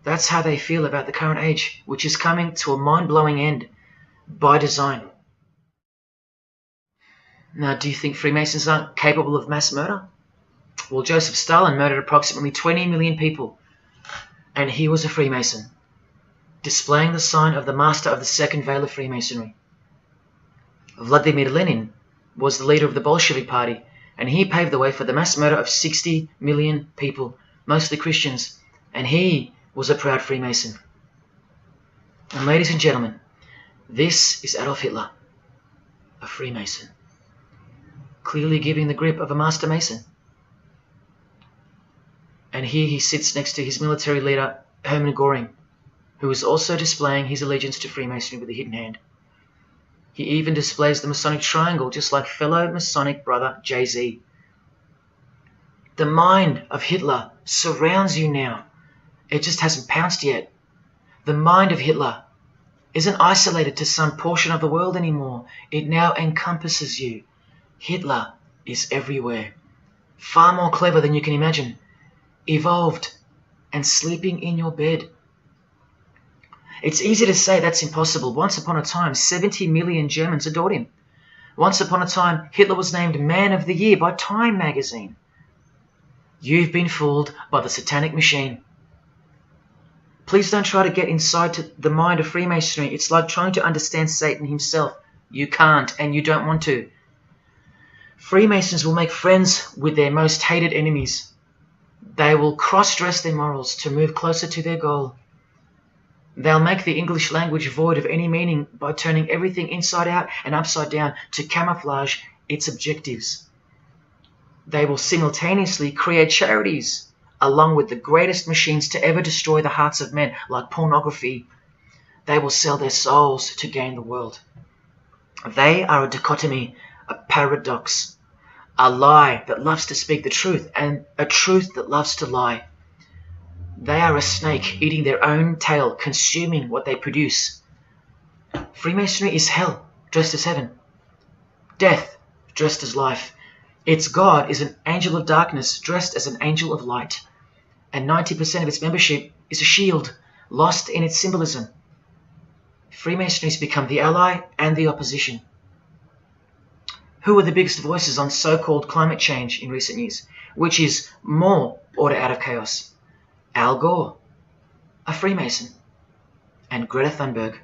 That's how they feel about the current age, which is coming to a mind-blowing end by design. Now, do you think Freemasons aren't capable of mass murder? Well, Joseph Stalin murdered approximately 20 million people, and he was a Freemason, displaying the sign of the master of the second veil of Freemasonry. Vladimir Lenin was the leader of the Bolshevik Party, and he paved the way for the mass murder of 60 million people, mostly Christians, and he was a proud Freemason. And ladies and gentlemen, this is Adolf Hitler, a Freemason, clearly giving the grip of a Master Mason. And here he sits next to his military leader, Hermann Göring, who is also displaying his allegiance to Freemasonry with a hidden hand. He even displays the Masonic triangle, just like fellow Masonic brother Jay-Z. The mind of Hitler surrounds you now. It just hasn't pounced yet. The mind of Hitler isn't isolated to some portion of the world anymore. It now encompasses you. Hitler is everywhere. Far more clever than you can imagine. Evolved and sleeping in your bed. It's easy to say that's impossible. Once upon a time, 70 million Germans adored him. Once upon a time, Hitler was named Man of the Year by Time magazine. You've been fooled by the satanic machine. Please don't try to get inside to the mind of Freemasonry. It's like trying to understand Satan himself. You can't, and you don't want to. Freemasons will make friends with their most hated enemies. They will cross-dress their morals to move closer to their goal. They'll make the English language void of any meaning by turning everything inside out and upside down to camouflage its objectives. They will simultaneously create charities along with the greatest machines to ever destroy the hearts of men, like pornography. They will sell their souls to gain the world. They are a dichotomy, a paradox, a lie that loves to speak the truth and a truth that loves to lie. They are a snake eating their own tail, consuming what they produce. Freemasonry is hell dressed as heaven, death dressed as life. Its God is an angel of darkness dressed as an angel of light, and 90% of its membership is a shield, lost in its symbolism. Freemasonry has become the ally and the opposition. Who are the biggest voices on so-called climate change in recent years? Which is more order out of chaos? Al Gore, a Freemason, and Greta Thunberg.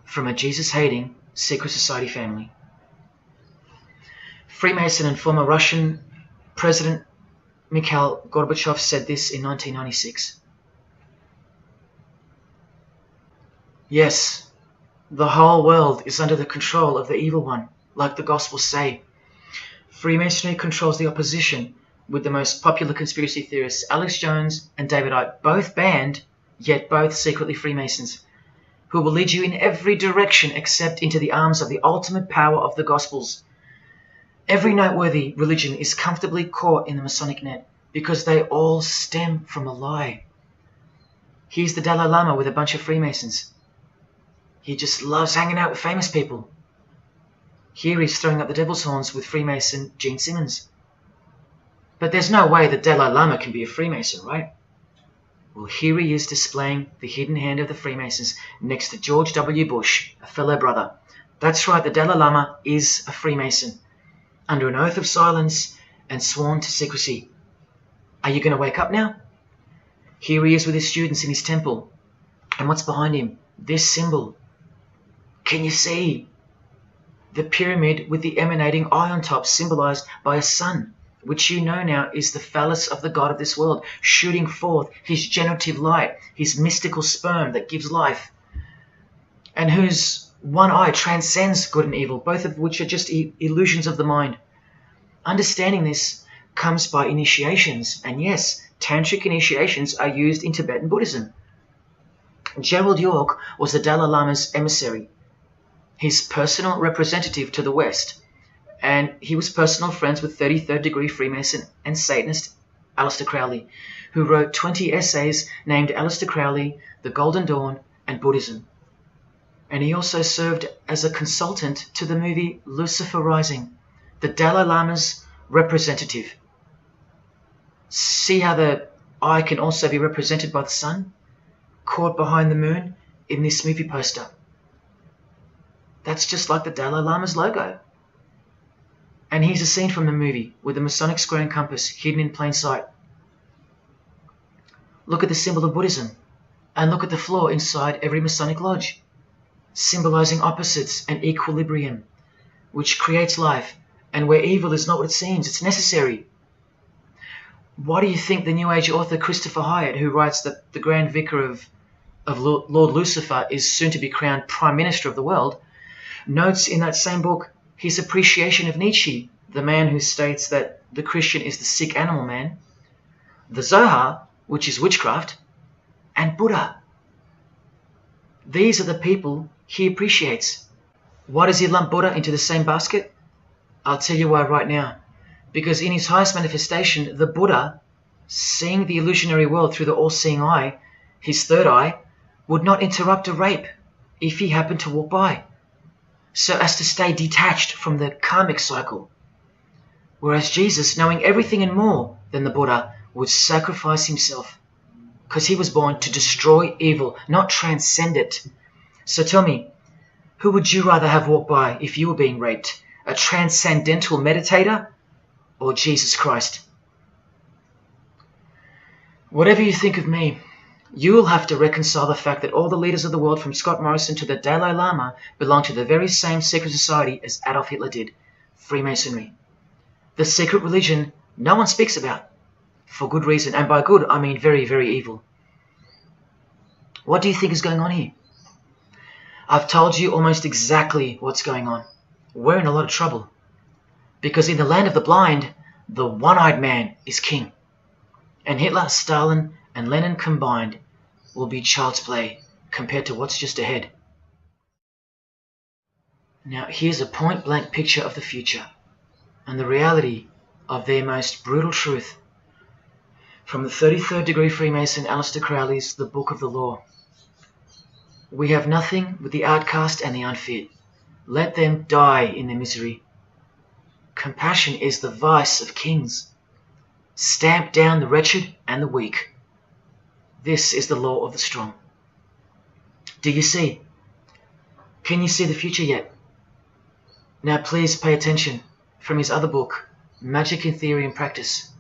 From a Jesus-hating, secret society family. Freemason and former Russian President Mikhail Gorbachev said this in 1996. Yes, the whole world is under the control of the evil one, like the Gospels say. Freemasonry controls the opposition, with the most popular conspiracy theorists Alex Jones and David Icke, both banned, yet both secretly Freemasons, who will lead you in every direction except into the arms of the ultimate power of the Gospels. Every noteworthy religion is comfortably caught in the Masonic net because they all stem from a lie. Here's the Dalai Lama with a bunch of Freemasons. He just loves hanging out with famous people. Here he's throwing up the devil's horns with Freemason Gene Simmons. But there's no way the Dalai Lama can be a Freemason, right? Well, here he is displaying the hidden hand of the Freemasons next to George W. Bush, a fellow brother. That's right, the Dalai Lama is a Freemason, under an oath of silence and sworn to secrecy. Are you going to wake up now? Here he is with his students in his temple. And what's behind him? This symbol. Can you see? The pyramid with the emanating eye on top, symbolized by a sun, which you know now is the phallus of the god of this world, shooting forth his generative light, his mystical sperm that gives life, and whose one eye transcends good and evil, both of which are just illusions of the mind. Understanding this comes by initiations, and yes, tantric initiations are used in Tibetan Buddhism. Gerald York was the Dalai Lama's emissary, his personal representative to the West, and he was personal friends with 33rd degree Freemason and Satanist Aleister Crowley, who wrote 20 essays named Aleister Crowley, The Golden Dawn, and Buddhism. And he also served as a consultant to the movie Lucifer Rising, the Dalai Lama's representative. See how the eye can also be represented by the sun, caught behind the moon in this movie poster. That's just like the Dalai Lama's logo. And here's a scene from the movie with the Masonic square and compass hidden in plain sight. Look at the symbol of Buddhism, and look at the floor inside every Masonic lodge, symbolizing opposites and equilibrium, which creates life, and where evil is not what it seems, it's necessary. Why do you think the New Age author Christopher Hyatt, who writes that the Grand Vicar of Lord Lucifer is soon to be crowned Prime Minister of the world, notes in that same book his appreciation of Nietzsche, the man who states that the Christian is the sick animal man, the Zohar, which is witchcraft, and Buddha. These are the people he appreciates. Why does he lump Buddha into the same basket? I'll tell you why right now. Because in his highest manifestation, the Buddha, seeing the illusionary world through the all-seeing eye, his third eye, would not interrupt a rape if he happened to walk by, so as to stay detached from the karmic cycle. Whereas Jesus, knowing everything and more than the Buddha, would sacrifice himself, because he was born to destroy evil, not transcend it. So tell me, who would you rather have walked by if you were being raped? A transcendental meditator or Jesus Christ? Whatever you think of me, you will have to reconcile the fact that all the leaders of the world, from Scott Morrison to the Dalai Lama, belong to the very same secret society as Adolf Hitler did, Freemasonry. The secret religion no one speaks about, for good reason, and by good I mean very, very evil. What do you think is going on here? I've told you almost exactly what's going on. We're in a lot of trouble, because in the land of the blind, the one-eyed man is king, and Hitler, Stalin, and Lenin combined will be child's play compared to what's just ahead. Now here's a point-blank picture of the future and the reality of their most brutal truth from the 33rd degree Freemason Aleister Crowley's The Book of the Law. We have nothing but the outcast and the unfit. Let them die in their misery. Compassion is the vice of kings. Stamp down the wretched and the weak. This is the law of the strong. Do you see? Can you see the future yet? Now please pay attention from his other book, Magic in Theory and Practice.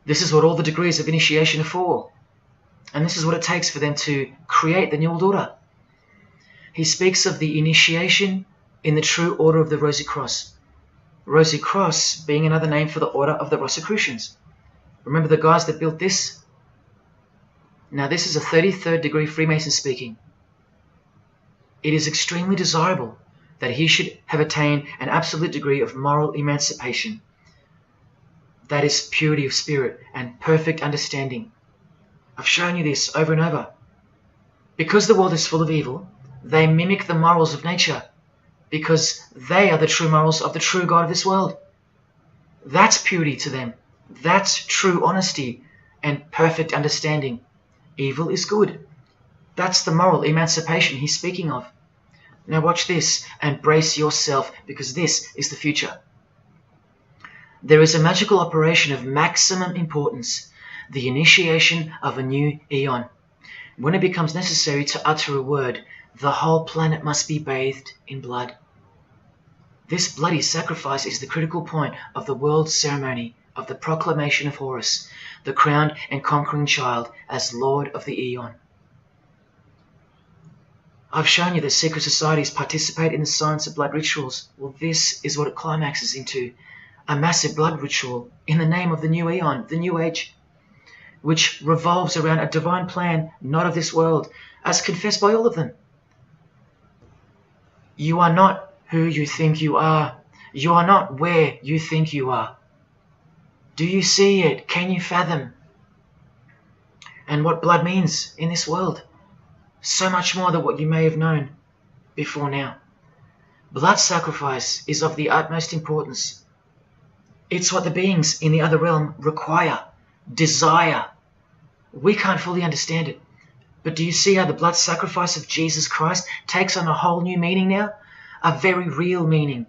This is what all the degrees of initiation are for. And this is what it takes for them to create the New World Order. he speaks of the initiation in the true order of the Rosy Cross. Rosy Cross being another name for the Order of the Rosicrucians. Remember the guys that built this? Now this is a 33rd degree Freemason speaking. It is extremely desirable that he should have attained an absolute degree of moral emancipation. That is purity of spirit and perfect understanding. I've shown you this over and over. Because the world is full of evil, they mimic the morals of nature, because they are the true morals of the true God of this world. That's purity to them. That's true honesty and perfect understanding. Evil is good. That's the moral emancipation he's speaking of. Now watch this and brace yourself, because this is the future. There is a magical operation of maximum importance, the initiation of a new eon. When it becomes necessary to utter a word, the whole planet must be bathed in blood. This bloody sacrifice is the critical point of the world ceremony of the proclamation of Horus, the crowned and conquering child, as Lord of the Eon. I've shown you that secret societies participate in the science of blood rituals. Well, this is what it climaxes into. A massive blood ritual in the name of the new Eon, the new age, which revolves around a divine plan not of this world, as confessed by all of them. You are not who you think you are. You are not where you think you are. Do you see it? Can you fathom? And what blood means in this world? So much more than what you may have known before now. Blood sacrifice is of the utmost importance. It's what the beings in the other realm require, desire. We can't fully understand it. But do you see how the blood sacrifice of Jesus Christ takes on a whole new meaning now? A very real meaning.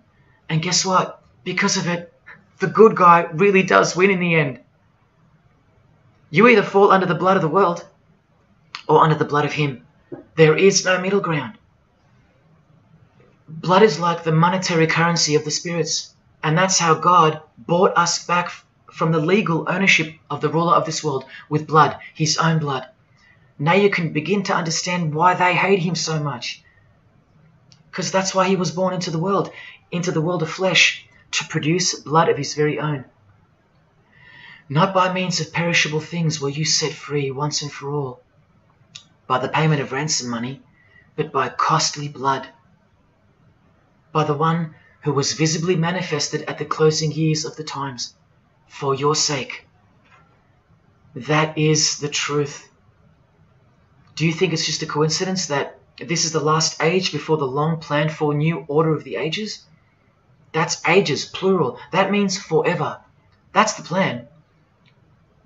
And guess what? Because of it, the good guy really does win in the end. You either fall under the blood of the world or under the blood of him. There is no middle ground. Blood is like the monetary currency of the spirits, and that's how God bought us back from the legal ownership of the ruler of this world with blood, his own blood. Now you can begin to understand why they hate him so much. Because that's why he was born into the world of flesh, to produce blood of his very own. Not by means of perishable things were you set free once and for all, by the payment of ransom money, but by costly blood, by the one who was visibly manifested at the closing years of the times, for your sake. That is the truth. Do you think it's just a coincidence that this is the last age before the long planned for new order of the ages? That's ages, plural. That means forever. That's the plan.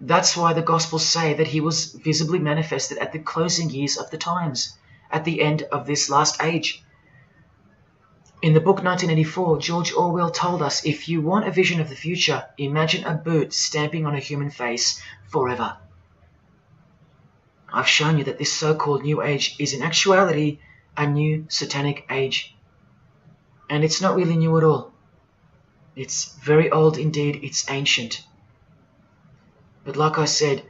That's why the Gospels say that he was visibly manifested at the closing years of the times, at the end of this last age. In the book 1984, George Orwell told us, if you want a vision of the future, imagine a boot stamping on a human face forever. I've shown you that this so-called New Age is in actuality a new satanic age. And it's not really new at all. It's very old indeed, it's ancient. But like I said,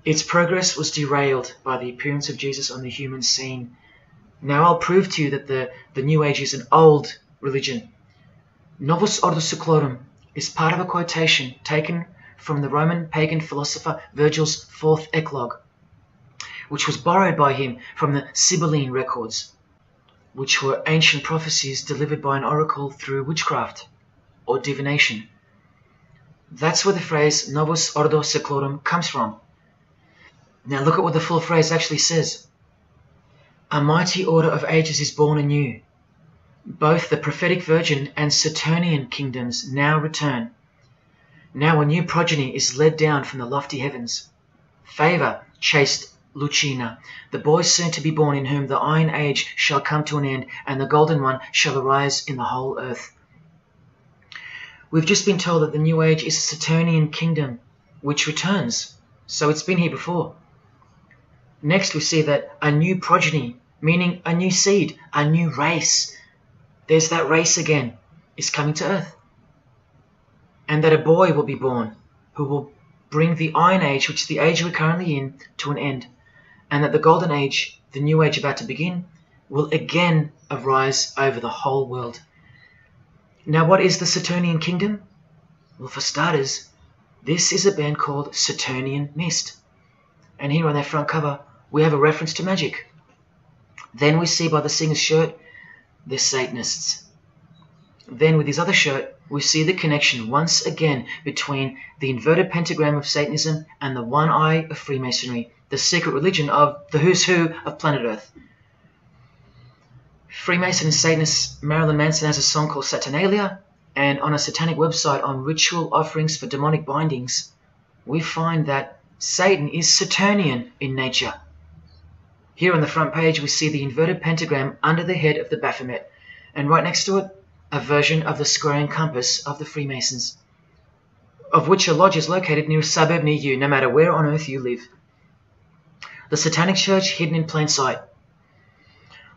its progress was derailed by the appearance of Jesus on the human scene. Now I'll prove to you that the New Age is an old religion. Novus Ordo Seclorum is part of a quotation taken from the Roman pagan philosopher Virgil's fourth eclogue, which was borrowed by him from the Sibylline records, which were ancient prophecies delivered by an oracle through witchcraft or divination. That's where the phrase Novus Ordo Seclorum comes from. Now look at what the full phrase actually says. A mighty order of ages is born anew. Both the prophetic virgin and Saturnian kingdoms now return. Now a new progeny is led down from the lofty heavens. Favor, chaste Lucina, the boy soon to be born, in whom the Iron Age shall come to an end, and the Golden One shall arise in the whole earth. We've just been told that the New Age is a Saturnian kingdom, which returns, so it's been here before. Next we see that a new progeny, meaning a new seed, a new race, there's that race again, is coming to earth. And that a boy will be born, who will bring the Iron Age, which is the age we're currently in, to an end. And that the Golden Age, the New Age about to begin, will again arise over the whole world. Now, what is the Saturnian kingdom? Well, for starters, this is a band called Saturnian Mist. And here on their front cover, we have a reference to magic. Then we see by the singer's shirt, they're Satanists. Then with his other shirt, we see the connection once again between the inverted pentagram of Satanism and the one eye of Freemasonry, the secret religion of the who's who of planet Earth. Freemason and Satanist Marilyn Manson has a song called Saturnalia, and on a satanic website on ritual offerings for demonic bindings, we find that Satan is Saturnian in nature. Here on the front page, we see the inverted pentagram under the head of the Baphomet, and right next to it, a version of the square and compass of the Freemasons, of which a lodge is located near a suburb near you, no matter where on earth you live. The Satanic Church hidden in plain sight.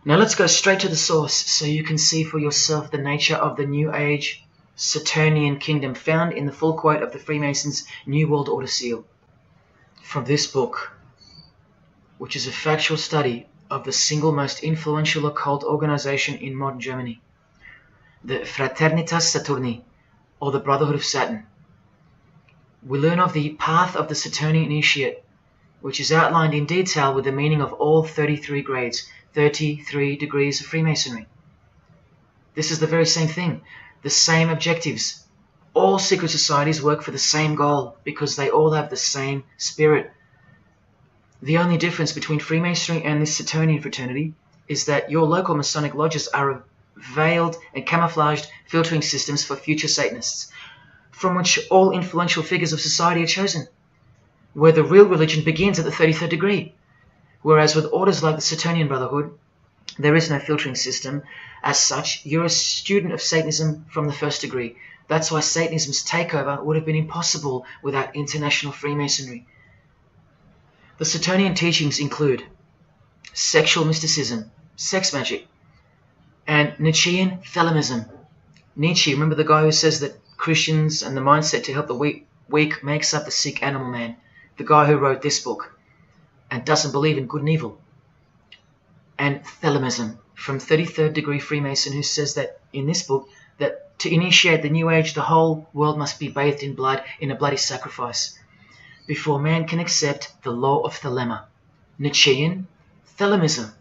Now let's go straight to the source so you can see for yourself the nature of the New Age Saturnian kingdom found in the full quote of the Freemasons' New World Order seal. From this book, which is a factual study of the single most influential occult organization in modern Germany, the Fraternitas Saturni, or the Brotherhood of Saturn. We learn of the path of the Saturnian initiate, which is outlined in detail with the meaning of all 33 grades, 33 degrees of Freemasonry. This is the very same thing, the same objectives. All secret societies work for the same goal because they all have the same spirit. The only difference between Freemasonry and this Saturnian fraternity is that your local Masonic lodges are veiled and camouflaged filtering systems for future Satanists, from which all influential figures of society are chosen, where the real religion begins at the 33rd degree. Whereas with orders like the Saturnian Brotherhood, there is no filtering system. As such, you're a student of Satanism from the first degree. That's why Satanism's takeover would have been impossible without international Freemasonry. The Saturnian teachings include sexual mysticism, sex magic, and Nietzschean Thelemism. Nietzsche, remember the guy who says that Christians and the mindset to help the weak makes up the sick animal man? The guy who wrote this book and doesn't believe in good and evil. And Thelemism from 33rd degree Freemason, who says that in this book that to initiate the New Age, the whole world must be bathed in blood in a bloody sacrifice before man can accept the law of Thelema. Nietzschean Thelemism.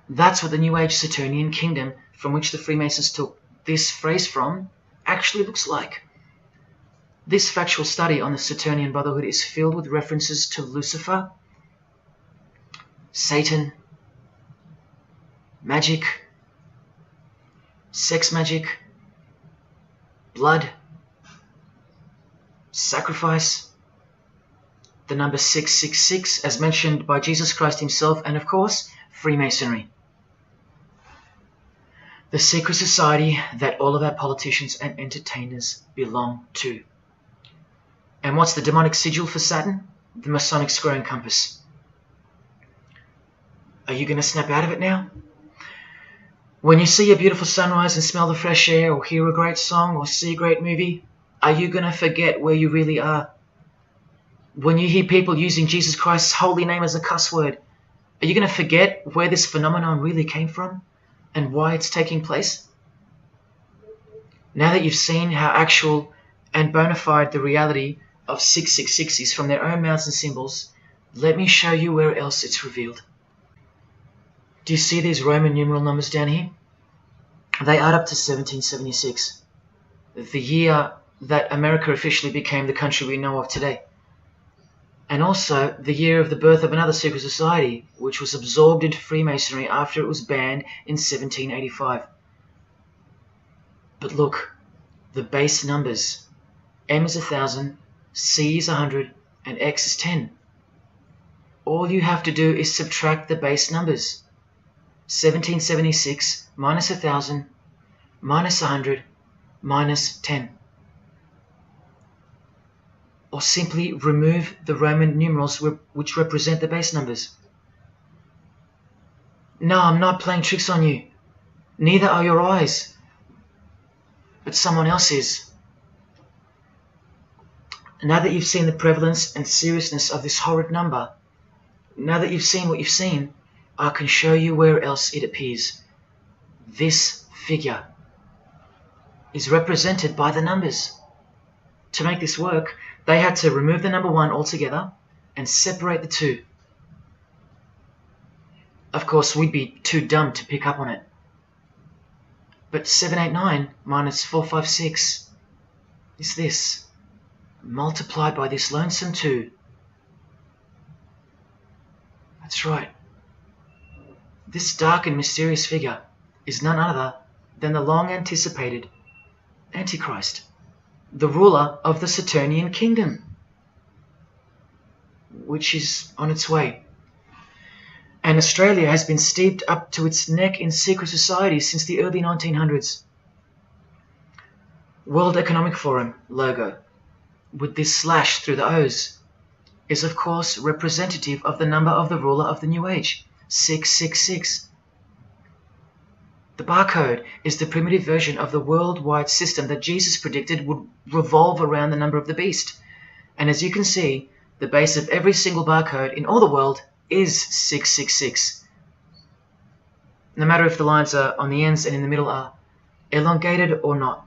That's what the New Age Saturnian kingdom, from which the Freemasons took this phrase from, actually looks like. This factual study on the Saturnian Brotherhood is filled with references to Lucifer, Satan, magic, sex magic, blood, sacrifice, the number 666 as mentioned by Jesus Christ himself, and of course, Freemasonry. The secret society that all of our politicians and entertainers belong to. And what's the demonic sigil for Saturn? The Masonic square and compass. Are you going to snap out of it now? When you see a beautiful sunrise and smell the fresh air, or hear a great song, or see a great movie, are you going to forget where you really are? When you hear people using Jesus Christ's holy name as a cuss word, are you going to forget where this phenomenon really came from and why it's taking place? Now that you've seen how actual and bona fide the reality of 666 is from their own mouths and symbols, let me show you where else it's revealed. Do you see these Roman numeral numbers down here? They add up to 1776, the year that America officially became the country we know of today. And also the year of the birth of another secret society, which was absorbed into Freemasonry after it was banned in 1785. But look, the base numbers. M is 1000, C is 100, and X is 10. All you have to do is subtract the base numbers. 1776 minus 1000 minus 100 minus 10. Or simply remove the Roman numerals which represent the base numbers. No, I'm not playing tricks on you. Neither are your eyes. But someone else is. Now that you've seen the prevalence and seriousness of this horrid number, now that you've seen what you've seen, I can show you where else it appears. This figure is represented by the numbers. To make this work, they had to remove the number 1 altogether and separate the 2. Of course, we'd be too dumb to pick up on it. But 789 minus 456 is this, multiplied by this lonesome 2. That's right. This dark and mysterious figure is none other than the long-anticipated Antichrist, the ruler of the Saturnian kingdom, which is on its way. And Australia has been steeped up to its neck in secret societies since the early 1900s. World Economic Forum logo, with this slash through the O's, is of course representative of the number of the ruler of the New Age, 666. The barcode is the primitive version of the worldwide system that Jesus predicted would revolve around the number of the beast. And as you can see, the base of every single barcode in all the world is 666. No matter if the lines are on the ends and in the middle are elongated or not.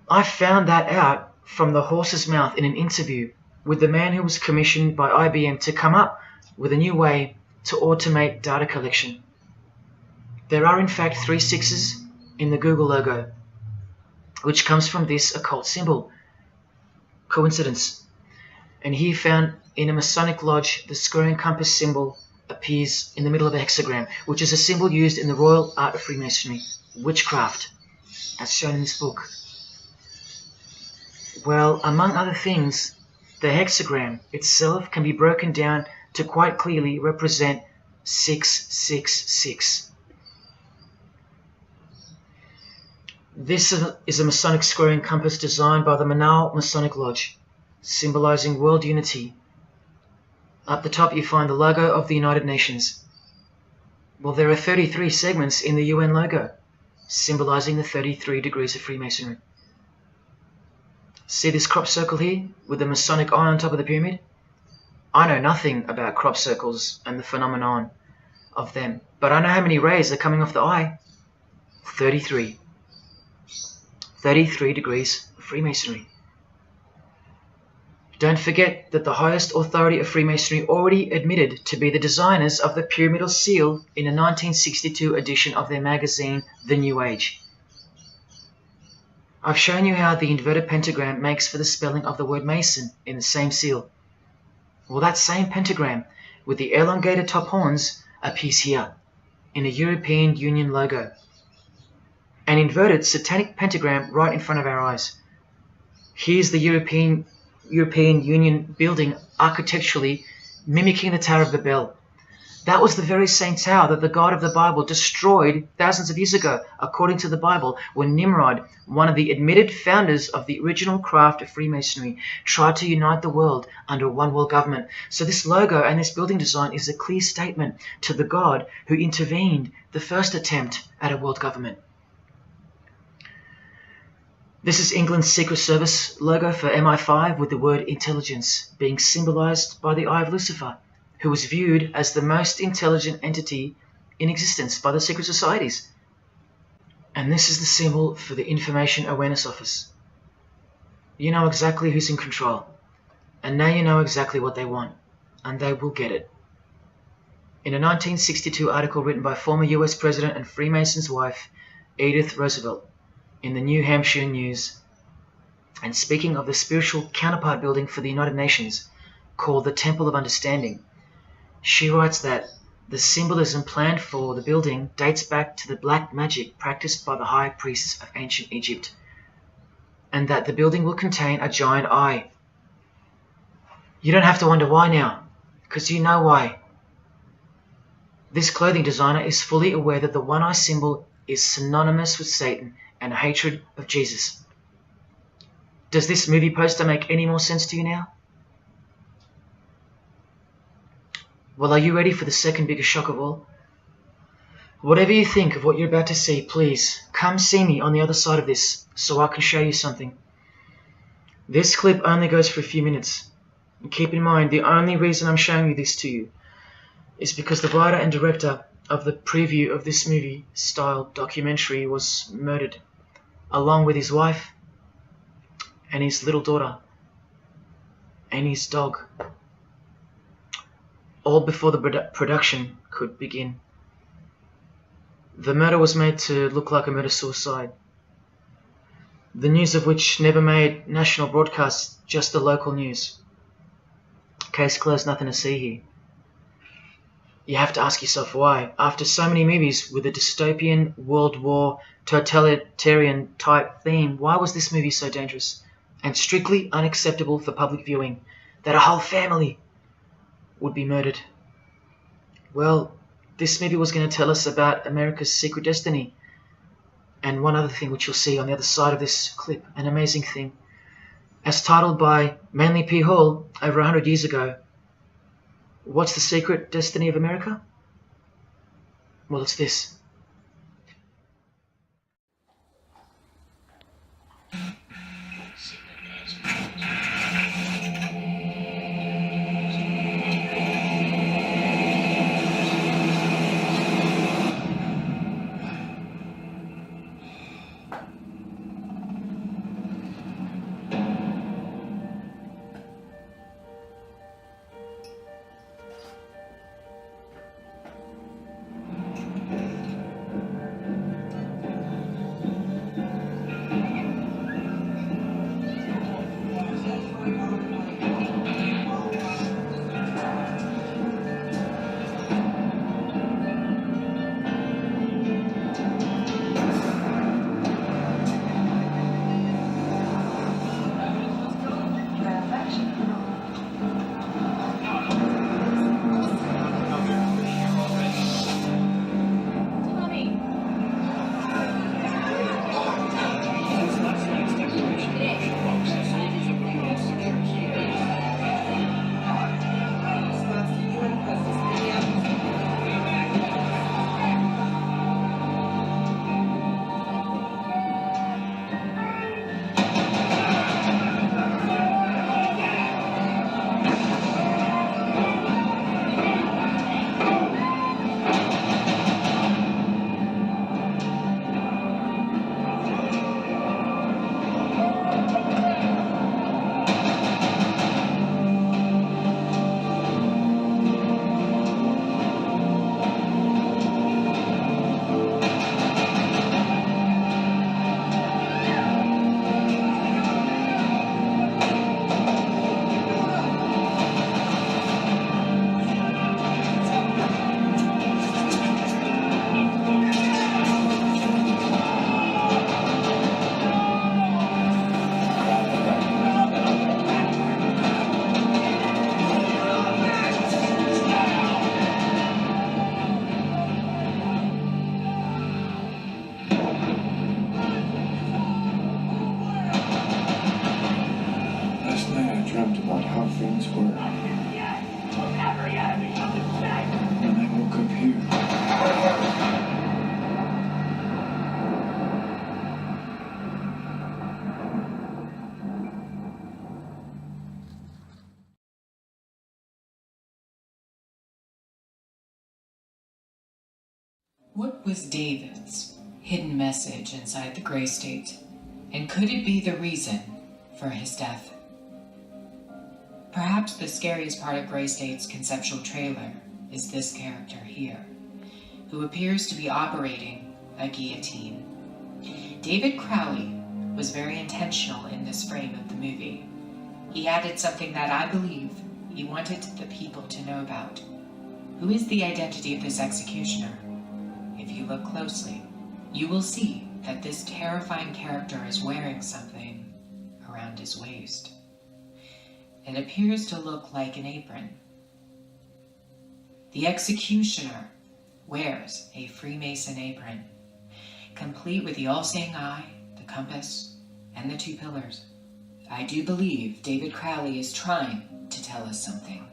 I found that out from the horse's mouth in an interview with the man who was commissioned by IBM to come up with a new way to automate data collection. There are in fact 3 6s in the Google logo, which comes from this occult symbol. Coincidence? And he found in a Masonic lodge the square and compass symbol appears in the middle of a hexagram, which is a symbol used in the royal art of Freemasonry, witchcraft, as shown in this book. Well, among other things, the hexagram itself can be broken down to quite clearly represent 666. This is a Masonic square and compass designed by the Manal Masonic Lodge, symbolizing world unity. Up the top you find the logo of the United Nations. Well, there are 33 segments in the UN logo, symbolizing the 33 degrees of Freemasonry. See this crop circle here, with the Masonic eye on top of the pyramid? I know nothing about crop circles and the phenomenon of them, but I know how many rays are coming off the eye. 33. 33 degrees of Freemasonry. Don't forget that the highest authority of Freemasonry already admitted to be the designers of the pyramidal seal in a 1962 edition of their magazine, The New Age. I've shown you how the inverted pentagram makes for the spelling of the word Mason in the same seal. Well, that same pentagram with the elongated top horns appears here in a European Union logo. An inverted satanic pentagram right in front of our eyes. Here's the European Union building architecturally mimicking the Tower of Babel. That was the very same tower that the God of the Bible destroyed thousands of years ago, according to the Bible, when Nimrod, one of the admitted founders of the original craft of Freemasonry, tried to unite the world under one world government. So this logo and this building design is a clear statement to the God who intervened the first attempt at a world government. This is England's Secret Service logo for MI5 with the word intelligence being symbolized by the eye of Lucifer, who was viewed as the most intelligent entity in existence by the secret societies. And this is the symbol for the Information Awareness Office. You know exactly who's in control, and now you know exactly what they want, and they will get it. In a 1962 article written by former US President and Freemason's wife, Edith Roosevelt, in the New Hampshire News, and speaking of the spiritual counterpart building for the United Nations, called the Temple of Understanding, she writes that the symbolism planned for the building dates back to the black magic practiced by the high priests of ancient Egypt, and that the building will contain a giant eye. You don't have to wonder why now, because you know why. This clothing designer is fully aware that the one-eye symbol is synonymous with Satan and a hatred of Jesus. Does this movie poster make any more sense to you now? Well, are you ready for the second biggest shock of all? Whatever you think of what you're about to see, please come see me on the other side of this so I can show you something. This clip only goes for a few minutes. And keep in mind, the only reason I'm showing you this to you is because the writer and director of the preview of this movie-style documentary was murdered, along with his wife and his little daughter and his dog, all before the production could begin. The murder was made to look like a murder-suicide, the news of which never made national broadcasts, just the local news. Case closed, nothing to see here. You have to ask yourself why. After so many movies with a dystopian, World War, totalitarian type theme, why was this movie so dangerous and strictly unacceptable for public viewing that a whole family would be murdered? Well, this movie was going to tell us about America's secret destiny. And one other thing which you'll see on the other side of this clip, an amazing thing. As titled by Manly P. Hall over 100 years ago, what's the secret destiny of America? Well, it's this. What was David's hidden message inside the Grey State? And could it be the reason for his death? Perhaps the scariest part of Grey State's conceptual trailer is this character here, who appears to be operating a guillotine. David Crowley was very intentional in this frame of the movie. He added something that I believe he wanted the people to know about. Who is the identity of this executioner? If you look closely, you will see that this terrifying character is wearing something around his waist. It appears to look like an apron. The executioner wears a Freemason apron, complete with the all-seeing eye, the compass, and the 2 pillars. I do believe David Crowley is trying to tell us something.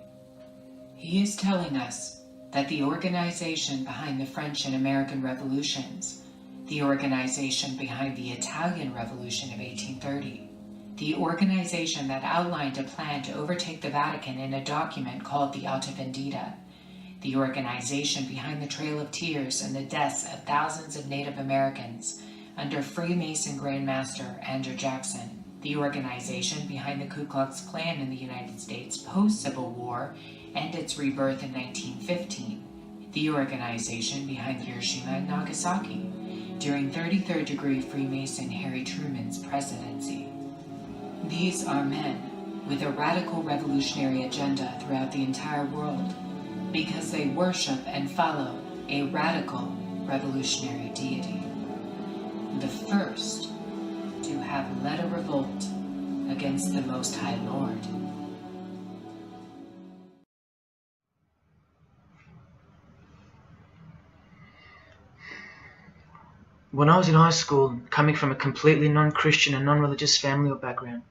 He is telling us that the organization behind the French and American revolutions, the organization behind the Italian Revolution of 1830, the organization that outlined a plan to overtake the Vatican in a document called the Alta Vendita, the organization behind the Trail of Tears and the deaths of thousands of Native Americans under Freemason Grandmaster Andrew Jackson, the organization behind the Ku Klux Klan in the United States post-Civil War and its rebirth in 1915, the organization behind Hiroshima and Nagasaki during 33rd degree Freemason Harry Truman's presidency. These are men with a radical revolutionary agenda throughout the entire world because they worship and follow a radical revolutionary deity, the first to have led a revolt against the Most High Lord. When I was in high school, coming from a completely non-Christian and non-religious family or background,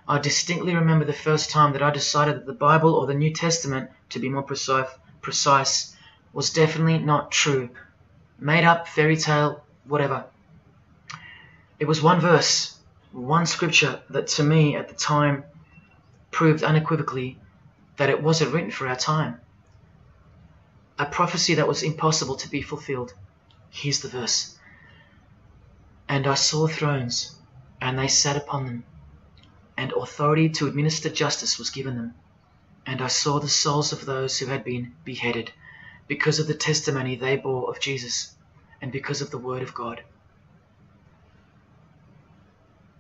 I distinctly remember the first time that I decided that the Bible or the New Testament, to be more precise, was definitely not true. Made up, fairy tale, whatever. It was one verse, one scripture that to me at the time proved unequivocally that it wasn't written for our time. A prophecy that was impossible to be fulfilled. Here's the verse. And I saw thrones, and they sat upon them, and authority to administer justice was given them. And I saw the souls of those who had been beheaded, because of the testimony they bore of Jesus, and because of the word of God.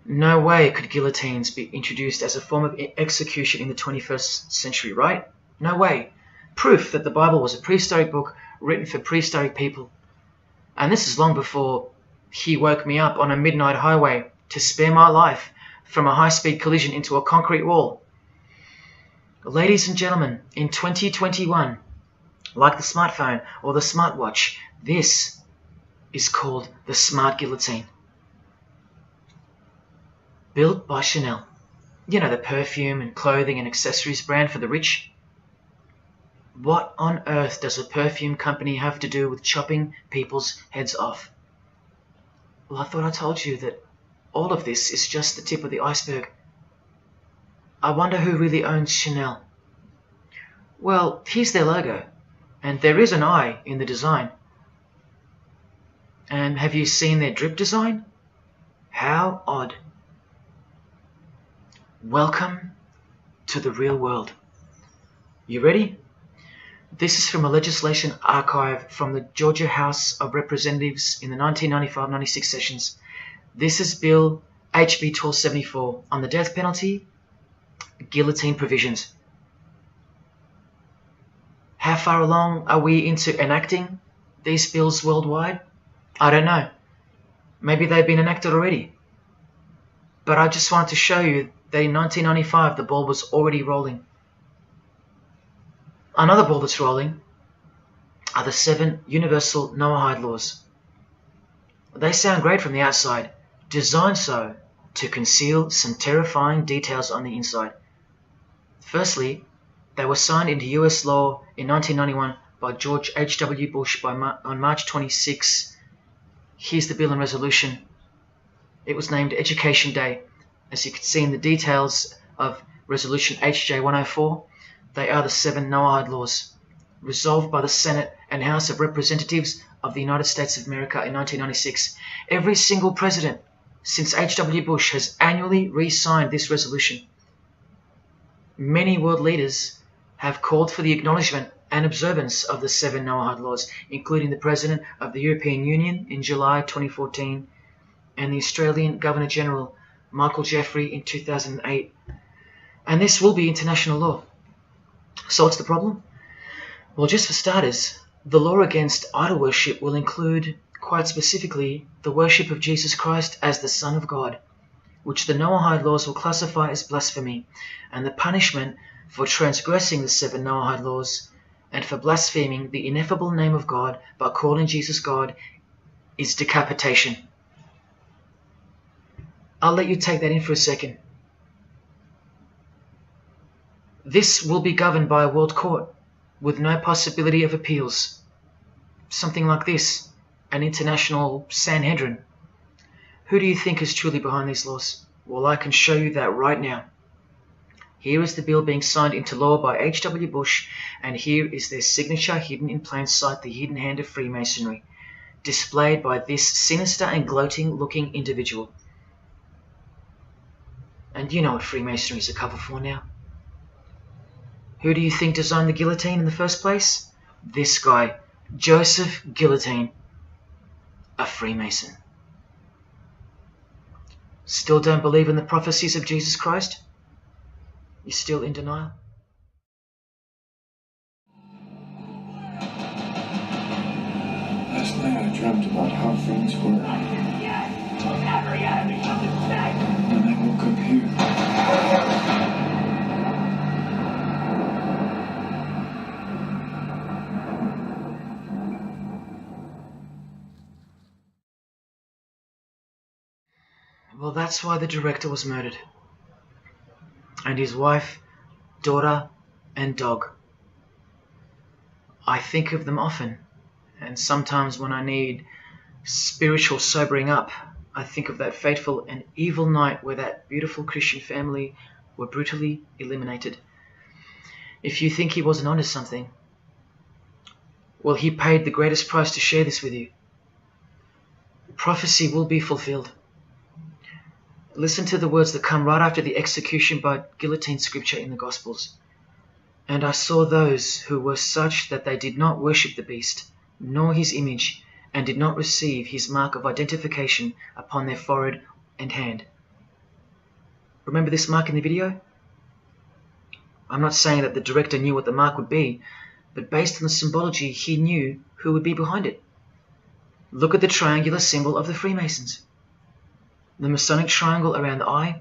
No way could guillotines be introduced as a form of execution in the 21st century, right? No way. Proof that the Bible was a prehistoric book written for prehistoric people. And this is long before he woke me up on a midnight highway to spare my life from a high-speed collision into a concrete wall. Ladies and gentlemen, in 2021, like the smartphone or the smartwatch, this is called the smart guillotine. Built by Chanel. You know, the perfume and clothing and accessories brand for the rich. What on earth does a perfume company have to do with chopping people's heads off? Well, I thought I told you that all of this is just the tip of the iceberg. I wonder who really owns Chanel. Well, here's their logo, and there is an eye in the design. And have you seen their drip design? How odd. Welcome to the real world. You ready? This is from a legislation archive from the Georgia House of Representatives in the 1995-96 sessions. This is Bill HB 1274 on the death penalty, guillotine provisions. How far along are we into enacting these bills worldwide? I don't know. Maybe they've been enacted already. But I just wanted to show you that in 1995 the ball was already rolling. Another ball that's rolling are the 7 universal Noahide laws. They sound great from the outside, designed so to conceal some terrifying details on the inside. Firstly, they were signed into US law in 1991 by George H.W. Bush on March 26. Here's the bill and resolution. It was named Education Day. As you can see in the details of Resolution HJ 104, they are the 7 Noahide laws, resolved by the Senate and House of Representatives of the United States of America in 1996. Every single president since H.W. Bush has annually re-signed this resolution. Many world leaders have called for the acknowledgement and observance of the 7 Noahide laws, including the President of the European Union in July 2014 and the Australian Governor-General Michael Jeffrey in 2008. And this will be international law. So what's the problem? Well, just for starters, the law against idol worship will include, quite specifically, the worship of Jesus Christ as the Son of God, which the Noahide laws will classify as blasphemy, and the punishment for transgressing the 7 Noahide laws and for blaspheming the ineffable name of God by calling Jesus God is decapitation. I'll let you take that in for a second. This will be governed by a world court with no possibility of appeals. Something like this, an international Sanhedrin. Who do you think is truly behind these laws? Well, I can show you that right now. Here is the bill being signed into law by H.W. Bush, and here is their signature hidden in plain sight, the hidden hand of Freemasonry, displayed by this sinister and gloating-looking individual. And you know what Freemasonry is a cover for now. Who do you think designed the guillotine in the first place? This guy, Joseph Guillotine, a Freemason. Still don't believe in the prophecies of Jesus Christ? You're still in denial? Last night I dreamt about how things were. When I woke up here. Well, that's why the director was murdered. And his wife, daughter, and dog. I think of them often, and sometimes when I need spiritual sobering up, I think of that fateful and evil night where that beautiful Christian family were brutally eliminated. If you think he wasn't onto something, well, he paid the greatest price to share this with you. Prophecy will be fulfilled. Listen to the words that come right after the execution by guillotine scripture in the Gospels. And I saw those who were such that they did not worship the beast, nor his image, and did not receive his mark of identification upon their forehead and hand. Remember this mark in the video? I'm not saying that the director knew what the mark would be, but based on the symbology, he knew who would be behind it. Look at the triangular symbol of the Freemasons. The Masonic triangle around the eye,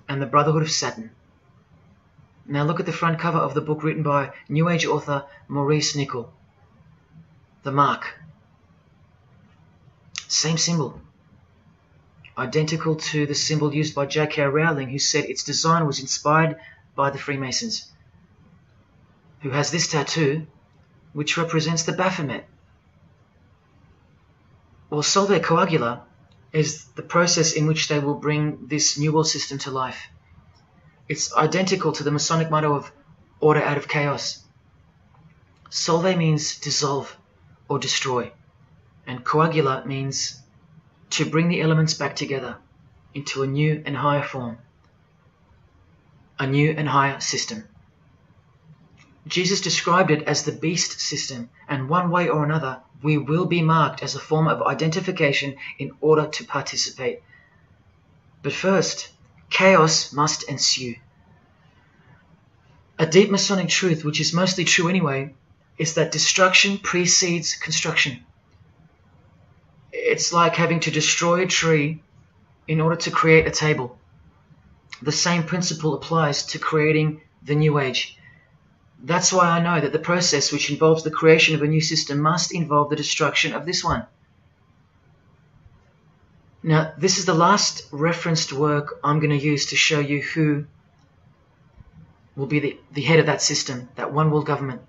and the Brotherhood of Saturn. Now look at the front cover of the book written by New Age author Maurice Nicoll. The mark. Same symbol. Identical to the symbol used by J.K. Rowling, who said its design was inspired by the Freemasons. Who has this tattoo, which represents the Baphomet. Well, Solve Coagula is the process in which they will bring this New World system to life. It's identical to the Masonic motto of order out of chaos. Solve means dissolve or destroy, and coagula means to bring the elements back together into a new and higher form, a new and higher system. Jesus described it as the beast system, and one way or another, we will be marked as a form of identification in order to participate. But first, chaos must ensue. A deep Masonic truth, which is mostly true anyway, is that destruction precedes construction. It's like having to destroy a tree in order to create a table. The same principle applies to creating the New Age. That's why I know that the process which involves the creation of a new system must involve the destruction of this one. Now, this is the last referenced work I'm going to use to show you who will be the head of that system, that one world government.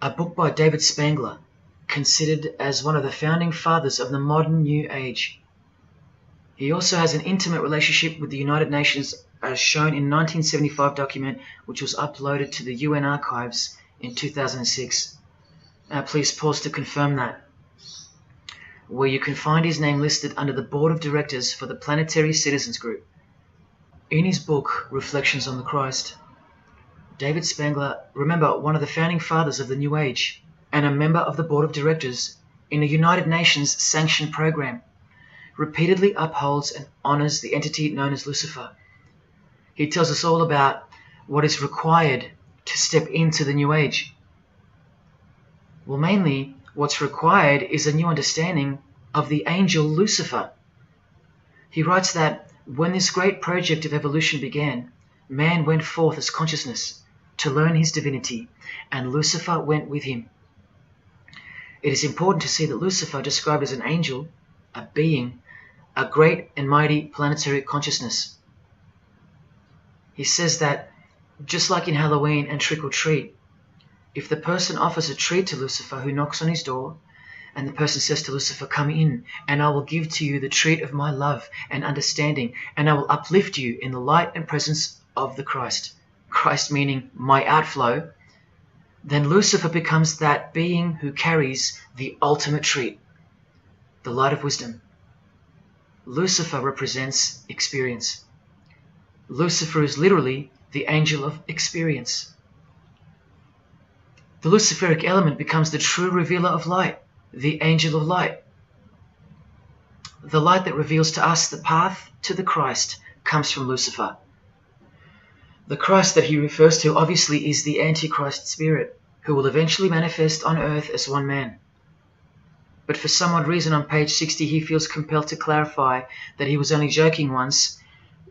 A book by David Spangler, considered as one of the founding fathers of the modern New Age. He also has an intimate relationship with the United Nations, as shown in a 1975 document which was uploaded to the UN archives in 2006. Please pause to confirm that, where you can find his name listed under the Board of Directors for the Planetary Citizens Group. In his book, Reflections on the Christ, David Spangler, remember, one of the founding fathers of the New Age and a member of the Board of Directors in a United Nations sanctioned program, repeatedly upholds and honors the entity known as Lucifer. He tells us all about what is required to step into the New Age. Well, mainly, what's required is a new understanding of the angel Lucifer. He writes that when this great project of evolution began, man went forth as consciousness to learn his divinity, and Lucifer went with him. It is important to see that Lucifer, described as an angel, a being, a great and mighty planetary consciousness. He says that, just like in Halloween and trick or treat, if the person offers a treat to Lucifer who knocks on his door And the person says to Lucifer, "Come in, and I will give to you the treat of my love and understanding, and I will uplift you in the light and presence of the Christ." Christ meaning my outflow. Then Lucifer becomes that being who carries the ultimate treat, the light of wisdom. Lucifer represents experience. Lucifer is literally the angel of experience. The Luciferic element becomes the true revealer of light, the angel of light. The light that reveals to us the path to the Christ comes from Lucifer. The Christ that he refers to obviously is the Antichrist spirit, who will eventually manifest on earth as one man. But for some odd reason on page 60 he feels compelled to clarify that he was only joking once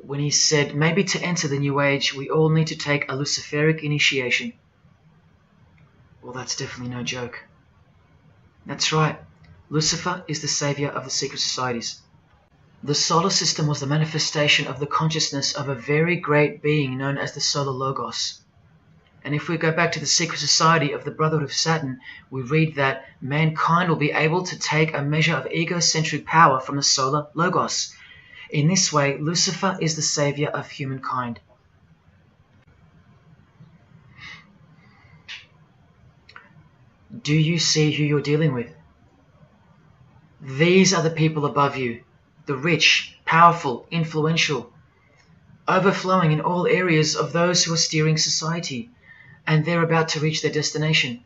when he said maybe to enter the New Age we all need to take a Luciferic initiation. Well, that's definitely no joke. That's right, Lucifer is the savior of the secret societies. The solar system was the manifestation of the consciousness of a very great being known as the Solar Logos. And if we go back to the secret society of the Brotherhood of Saturn, we read that mankind will be able to take a measure of egocentric power from the Solar Logos. In this way, Lucifer is the savior of humankind. Do you see who you're dealing with? These are the people above you, the rich, powerful, influential, overflowing in all areas of those who are steering society, and they're about to reach their destination.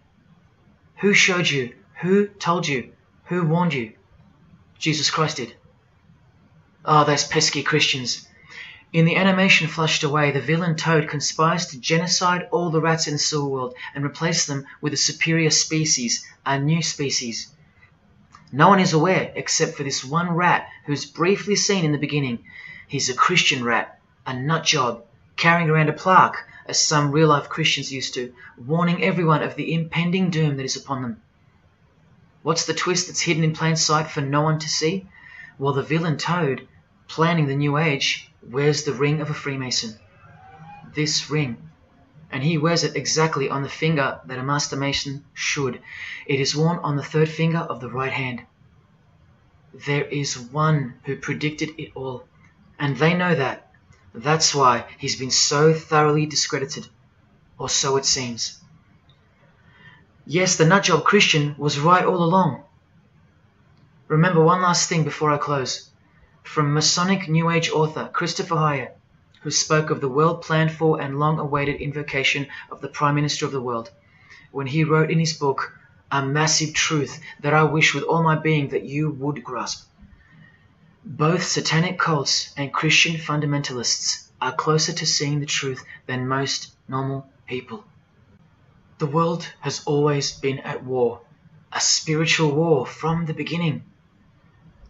Who showed you? Who told you? Who warned you? Jesus Christ did. Oh, those pesky Christians. In the animation Flushed Away, the villain Toad conspires to genocide all the rats in the Silver World and replace them with a superior species, a new species. No one is aware except for this one rat who's briefly seen in the beginning. He's a Christian rat, a nut job, carrying around a plaque, as some real-life Christians used to, warning everyone of the impending doom that is upon them. What's the twist that's hidden in plain sight for no one to see? Well, the villain Toad, planning the New Age, wears the ring of a Freemason. This ring. And he wears it exactly on the finger that a Master Mason should. It is worn on the third finger of the right hand. There is one who predicted it all, and they know that. That's why he's been so thoroughly discredited, or so it seems. Yes, the nutjob Christian was right all along. Remember one last thing before I close. From Masonic New Age author Christopher Hyatt, who spoke of the well-planned-for and long-awaited invocation of the Prime Minister of the world, when he wrote in his book, "A massive truth that I wish with all my being that you would grasp. Both satanic cults and Christian fundamentalists are closer to seeing the truth than most normal people. The world has always been at war, a spiritual war from the beginning.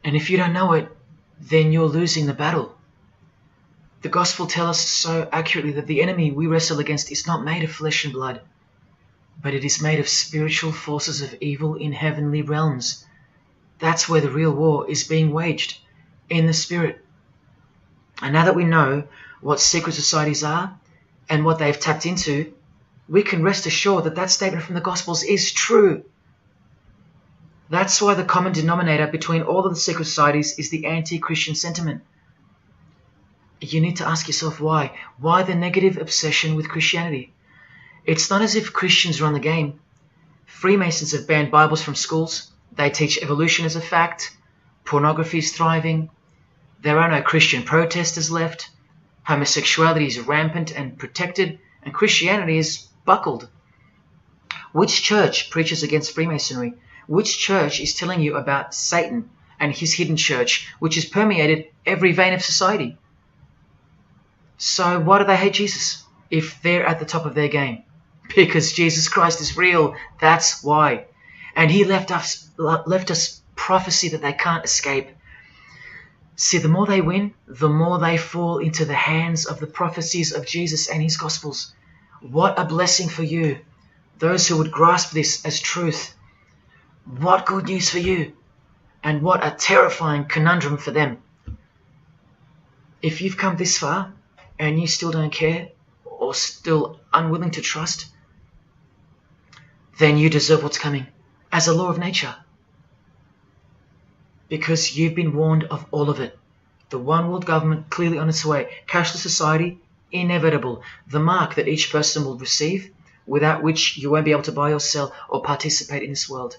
And if you don't know it, then you're losing the battle. The Gospel tells us so accurately that the enemy we wrestle against is not made of flesh and blood, but it is made of spiritual forces of evil in heavenly realms. That's where the real war is being waged, in the spirit. And now that we know what secret societies are and what they've tapped into, we can rest assured that that statement from the Gospels is true. That's why the common denominator between all of the secret societies is the anti-Christian sentiment. You need to ask yourself why. Why the negative obsession with Christianity? It's not as if Christians run the game. Freemasons have banned Bibles from schools. They teach evolution as a fact. Pornography is thriving. There are no Christian protesters left. Homosexuality is rampant and protected, and Christianity is buckled. Which church preaches against Freemasonry? Which church is telling you about Satan and his hidden church, which has permeated every vein of society? So why do they hate Jesus if they're at the top of their game? Because Jesus Christ is real, that's why. And he left us prophecy that they can't escape. See, the more they win, the more they fall into the hands of the prophecies of Jesus and his Gospels. What a blessing for you, those who would grasp this as truth. What good news for you, and what a terrifying conundrum for them. If you've come this far, and you still don't care, or still unwilling to trust, then you deserve what's coming, as a law of nature. because you've been warned of all of it. The one world government clearly on its way. Cashless society, inevitable. The mark that each person will receive, without which you won't be able to buy or sell or participate in this world.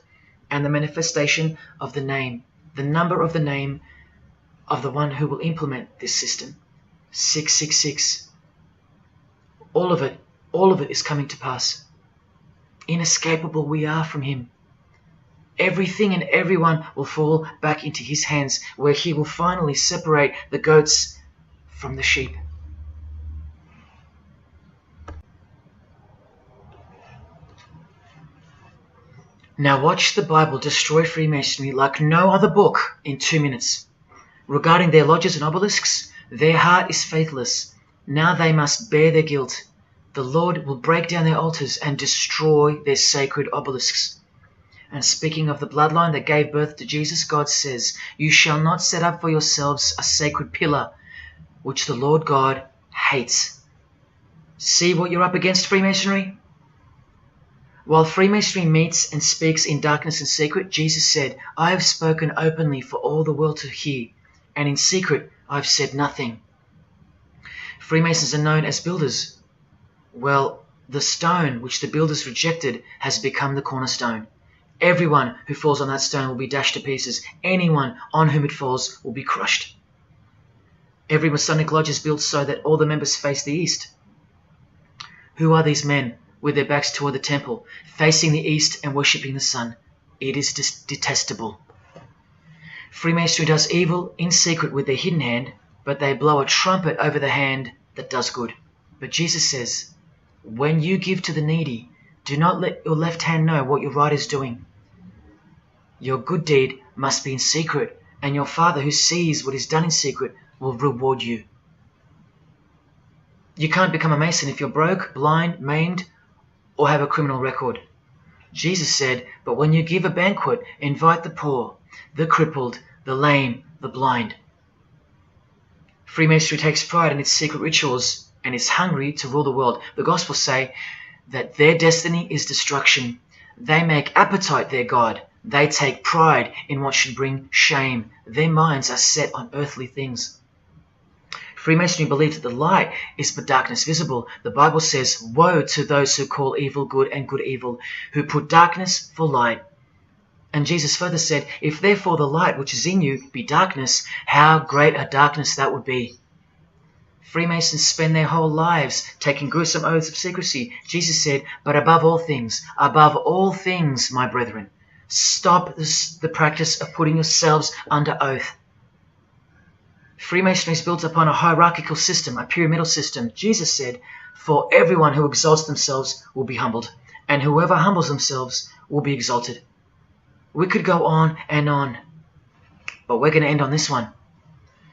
And the manifestation of the name, the number of the name of the one who will implement this system. 666. All of it is coming to pass. Inescapable we are from him. Everything and everyone will fall back into his hands, where he will finally separate the goats from the sheep. Now watch the Bible destroy Freemasonry like no other book in 2 minutes. Regarding their lodges and obelisks, their heart is faithless. Now they must bear their guilt. The Lord will break down their altars and destroy their sacred obelisks. And speaking of the bloodline that gave birth to Jesus, God says, "You shall not set up for yourselves a sacred pillar, which the Lord God hates." See what you're up against, Freemasonry? While Freemasonry meets and speaks in darkness and secret, Jesus said, "I have spoken openly for all the world to hear, and in secret I have said nothing." Freemasons are known as builders. Well, the stone which the builders rejected has become the cornerstone. Everyone who falls on that stone will be dashed to pieces. Anyone on whom it falls will be crushed. Every Masonic lodge is built so that all the members face the east. Who are these men with their backs toward the temple, facing the east and worshipping the sun? It is detestable. Freemasonry does evil in secret with their hidden hand, but they blow a trumpet over the hand that does good. But Jesus says, when you give to the needy, do not let your left hand know what your right is doing. Your good deed must be in secret, and your Father who sees what is done in secret will reward you. You can't become a Mason if you're broke, blind, maimed, or have a criminal record. Jesus said, but when you give a banquet, invite the poor, the crippled, the lame, the blind. Freemasonry takes pride in its secret rituals and is hungry to rule the world. The Gospels say that their destiny is destruction. They make appetite their God. They take pride in what should bring shame. Their minds are set on earthly things. Freemasonry believes that the light is but darkness visible. The Bible says, woe to those who call evil good and good evil, who put darkness for light. And Jesus further said, if therefore the light which is in you be darkness, how great a darkness that would be. Freemasons spend their whole lives taking gruesome oaths of secrecy. Jesus said, but above all things, my brethren, stop the practice of putting yourselves under oath. Freemasonry is built upon a hierarchical system, a pyramidal system. Jesus said, for everyone who exalts themselves will be humbled, and whoever humbles themselves will be exalted. We could go on, but we're going to end on this one.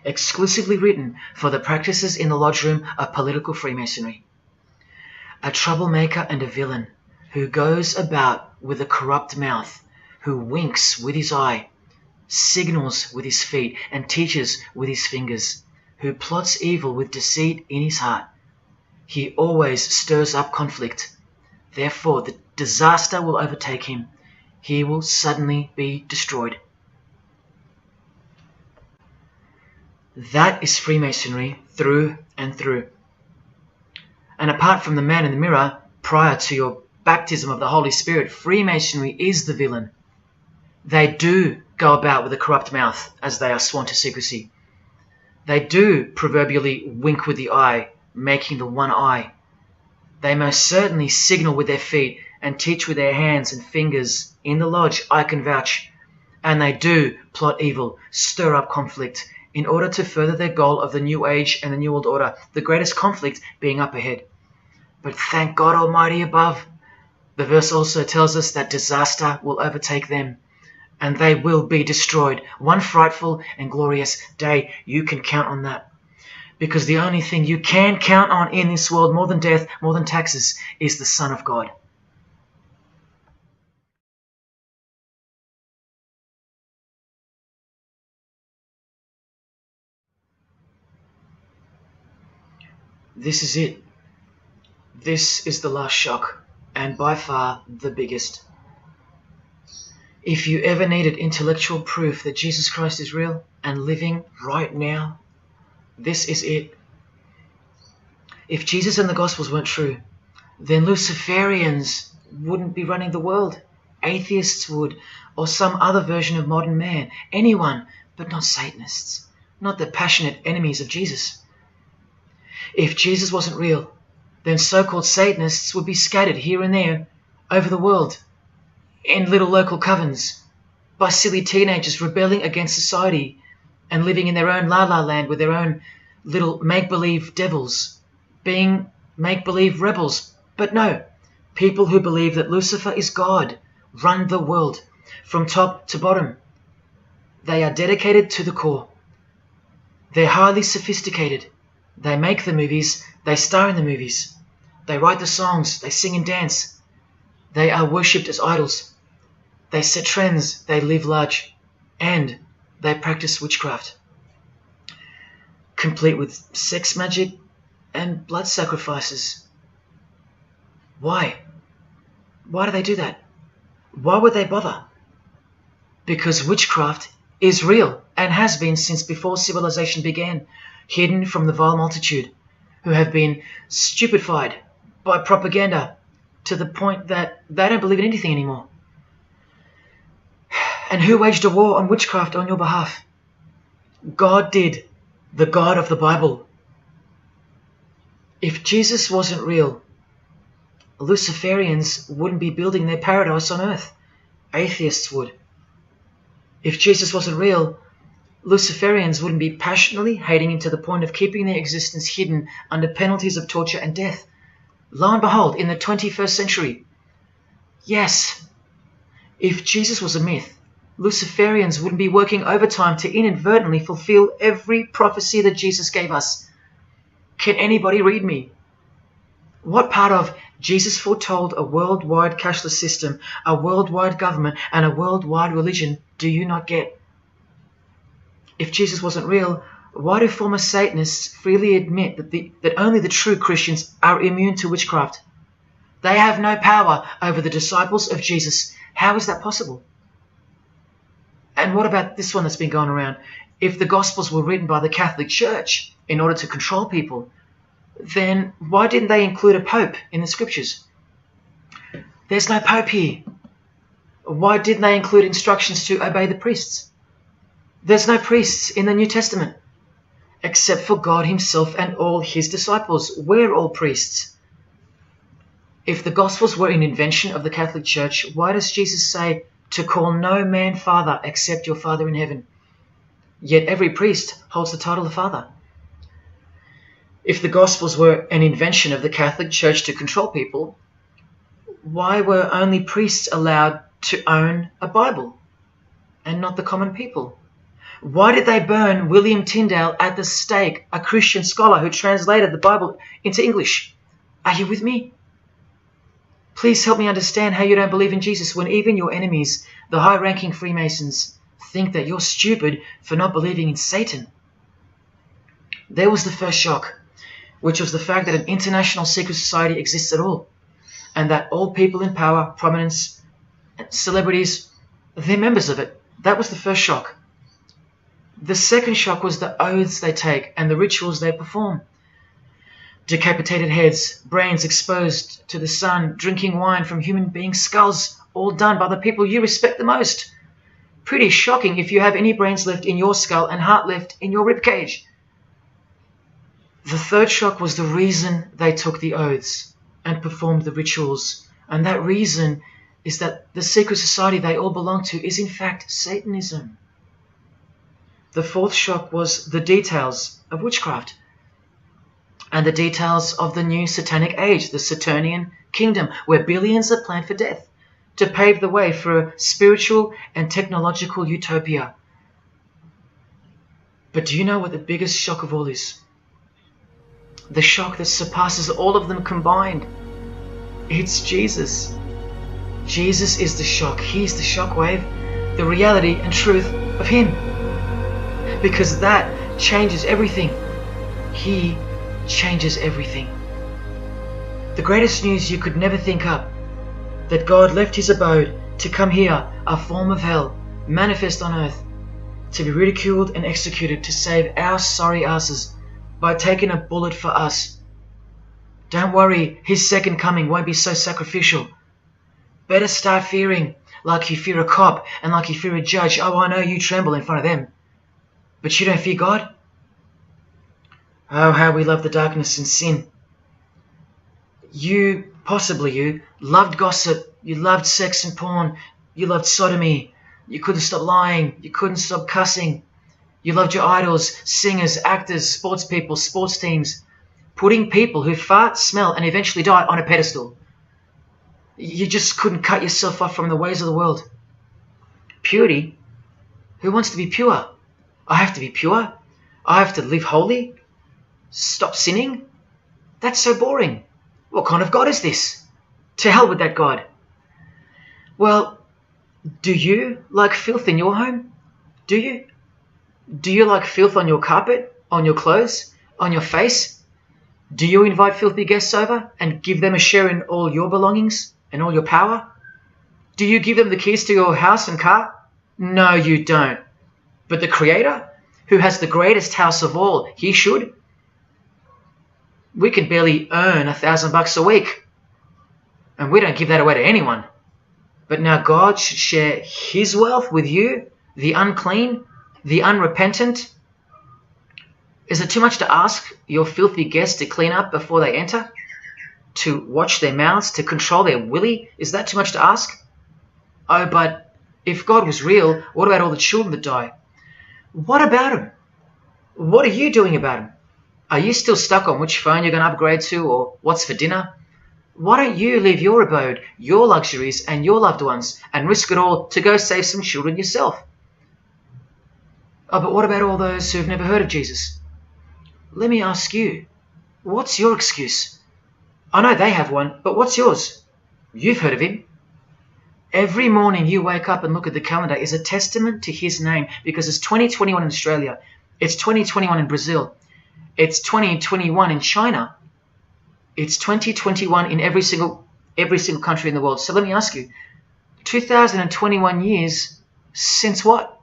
Exclusively written for the practices in the lodge room of political Freemasonry. A troublemaker and a villain who goes about with a corrupt mouth, who winks with his eye, signals with his feet, and teaches with his fingers, who plots evil with deceit in his heart. He always stirs up conflict. Therefore, the disaster will overtake him. He will suddenly be destroyed. That is Freemasonry through and through. And apart from the man in the mirror, prior to your baptism of the Holy Spirit, Freemasonry is the villain. They do go about with a corrupt mouth as they are sworn to secrecy. They do proverbially wink with the eye, making the one eye. They most certainly signal with their feet and teach with their hands and fingers. In the lodge, I can vouch. And they do plot evil, stir up conflict, in order to further their goal of the New Age and the New World Order, the greatest conflict being up ahead. But thank God Almighty above, the verse also tells us that disaster will overtake them, and they will be destroyed. One frightful and glorious day, you can count on that. Because the only thing you can count on in this world, more than death, more than taxes, is the Son of God. This is it. This is the last shock, and by far the biggest. If you ever needed intellectual proof that Jesus Christ is real and living right now, this is it. If Jesus and the Gospels weren't true, then Luciferians wouldn't be running the world. Atheists would, or some other version of modern man. Anyone, but not Satanists, not the passionate enemies of Jesus. If Jesus wasn't real, then so-called Satanists would be scattered here and there over the world in little local covens by silly teenagers rebelling against society and living in their own la-la land with their own little make-believe devils, being make-believe rebels. But no, people who believe that Lucifer is God run the world from top to bottom. They are dedicated to the core. They're highly sophisticated. They make the movies, they star in the movies. They write the songs, they sing and dance. They are worshipped as idols. They set trends, they live large, and they practice witchcraft, complete with sex magic and blood sacrifices. Why? Why do they do that? Why would they bother? Because witchcraft is real and has been since before civilization began, hidden from the vile multitude who have been stupefied by propaganda to the point that they don't believe in anything anymore. And who waged a war on witchcraft on your behalf? God did, the God of the Bible. If Jesus wasn't real, Luciferians wouldn't be building their paradise on earth. Atheists would. If Jesus wasn't real, Luciferians wouldn't be passionately hating him to the point of keeping their existence hidden under penalties of torture and death. Lo and behold, in the 21st century. Yes, if Jesus was a myth, Luciferians wouldn't be working overtime to inadvertently fulfill every prophecy that Jesus gave us. Can anybody read me? What part of Jesus foretold a worldwide cashless system, a worldwide government, and a worldwide religion do you not get? If Jesus wasn't real, why do former Satanists freely admit that only the true Christians are immune to witchcraft? They have no power over the disciples of Jesus. How is that possible? And what about this one that's been going around? If the Gospels were written by the Catholic Church in order to control people, then why didn't they include a pope in the scriptures? There's no pope here. Why didn't they include instructions to obey the priests? There's no priests in the New Testament, except for God himself and all his disciples. We're all priests. If the Gospels were an invention of the Catholic Church, why does Jesus say to call no man Father except your Father in heaven? Yet every priest holds the title of Father. If the Gospels were an invention of the Catholic Church to control people, why were only priests allowed to own a Bible and not the common people? Why did they burn William Tyndale at the stake, a Christian scholar who translated the Bible into English? Are you with me? Please help me understand how you don't believe in Jesus when even your enemies, the high-ranking Freemasons, think that you're stupid for not believing in Satan. There was the first shock, which was the fact that an international secret society exists at all, and that all people in power, prominence, celebrities, they're members of it. That was the first shock. The second shock was the oaths they take and the rituals they perform. Decapitated heads, brains exposed to the sun, drinking wine from human beings' skulls, all done by the people you respect the most. Pretty shocking if you have any brains left in your skull and heart left in your ribcage. The third shock was the reason they took the oaths and performed the rituals, and that reason is that the secret society they all belong to is in fact Satanism. The fourth shock was the details of witchcraft and the details of the new satanic age, the Saturnian kingdom, where billions are planned for death to pave the way for a spiritual and technological utopia. But do you know what the biggest shock of all is? The shock that surpasses all of them combined. It's Jesus. Jesus is the shock. He's the shockwave, the reality and truth of him. Because that changes everything. He changes everything. The greatest news you could never think up, that God left his abode to come here, a form of hell, manifest on earth, to be ridiculed and executed, to save our sorry asses by taking a bullet for us. Don't worry, his second coming won't be so sacrificial. Better start fearing like you fear a cop and like you fear a judge. Oh, I know you tremble in front of them, but you don't fear God? Oh, how we love the darkness and sin. Possibly you, loved gossip, you loved sex and porn, you loved sodomy, you couldn't stop lying, you couldn't stop cussing, you loved your idols, singers, actors, sports people, sports teams, putting people who fart, smell, and eventually die on a pedestal. You just couldn't cut yourself off from the ways of the world. Purity? Who wants to be pure? I have to be pure? I have to live holy? Stop sinning? That's so boring. What kind of God is this? To hell with that God. Well, do you like filth in your home? Do you? Do you like filth on your carpet, on your clothes, on your face? Do you invite filthy guests over and give them a share in all your belongings and all your power? Do you give them the keys to your house and car? No, you don't. But the Creator, who has the greatest house of all, he should. We can barely earn $1,000 a week, and we don't give that away to anyone. But now God should share his wealth with you, the unclean, the unrepentant. Is it too much to ask your filthy guests to clean up before they enter? To watch their mouths, to control their willy? Is that too much to ask? Oh, but if God was real, what about all the children that die? What about them? What are you doing about them? Are you still stuck on which phone you're going to upgrade to or what's for dinner? Why don't you leave your abode, your luxuries and your loved ones and risk it all to go save some children yourself? Oh, but what about all those who've never heard of Jesus? Let me ask you, what's your excuse? I know they have one, but what's yours? You've heard of him. Every morning you wake up and look at the calendar is a testament to his name, because it's 2021 in Australia, it's 2021 in Brazil, it's 2021 in China, it's 2021 in every single country in the world. So let me ask you, 2021 years since what?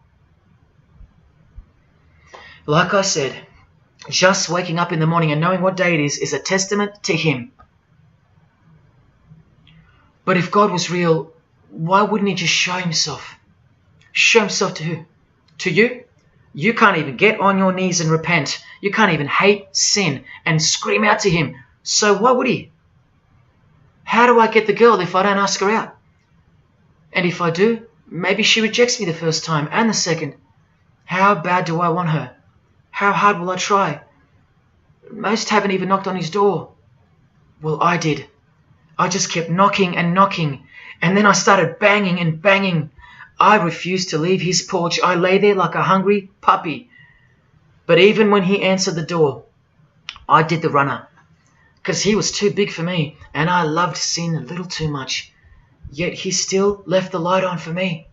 Like I said, just waking up in the morning and knowing what day it is a testament to him. But if God was real, why wouldn't he just show himself? Show himself to who? To you? You can't even get on your knees and repent. You can't even hate sin and scream out to him. So why would he? How do I get the girl if I don't ask her out? And if I do, maybe she rejects me the first time and the second. How bad do I want her? How hard will I try? Most haven't even knocked on his door. Well, I did. I just kept knocking and knocking, and then I started banging and banging. I refused to leave his porch. I lay there like a hungry puppy. But even when he answered the door, I did the runner, because he was too big for me, and I loved sin a little too much. Yet he still left the light on for me.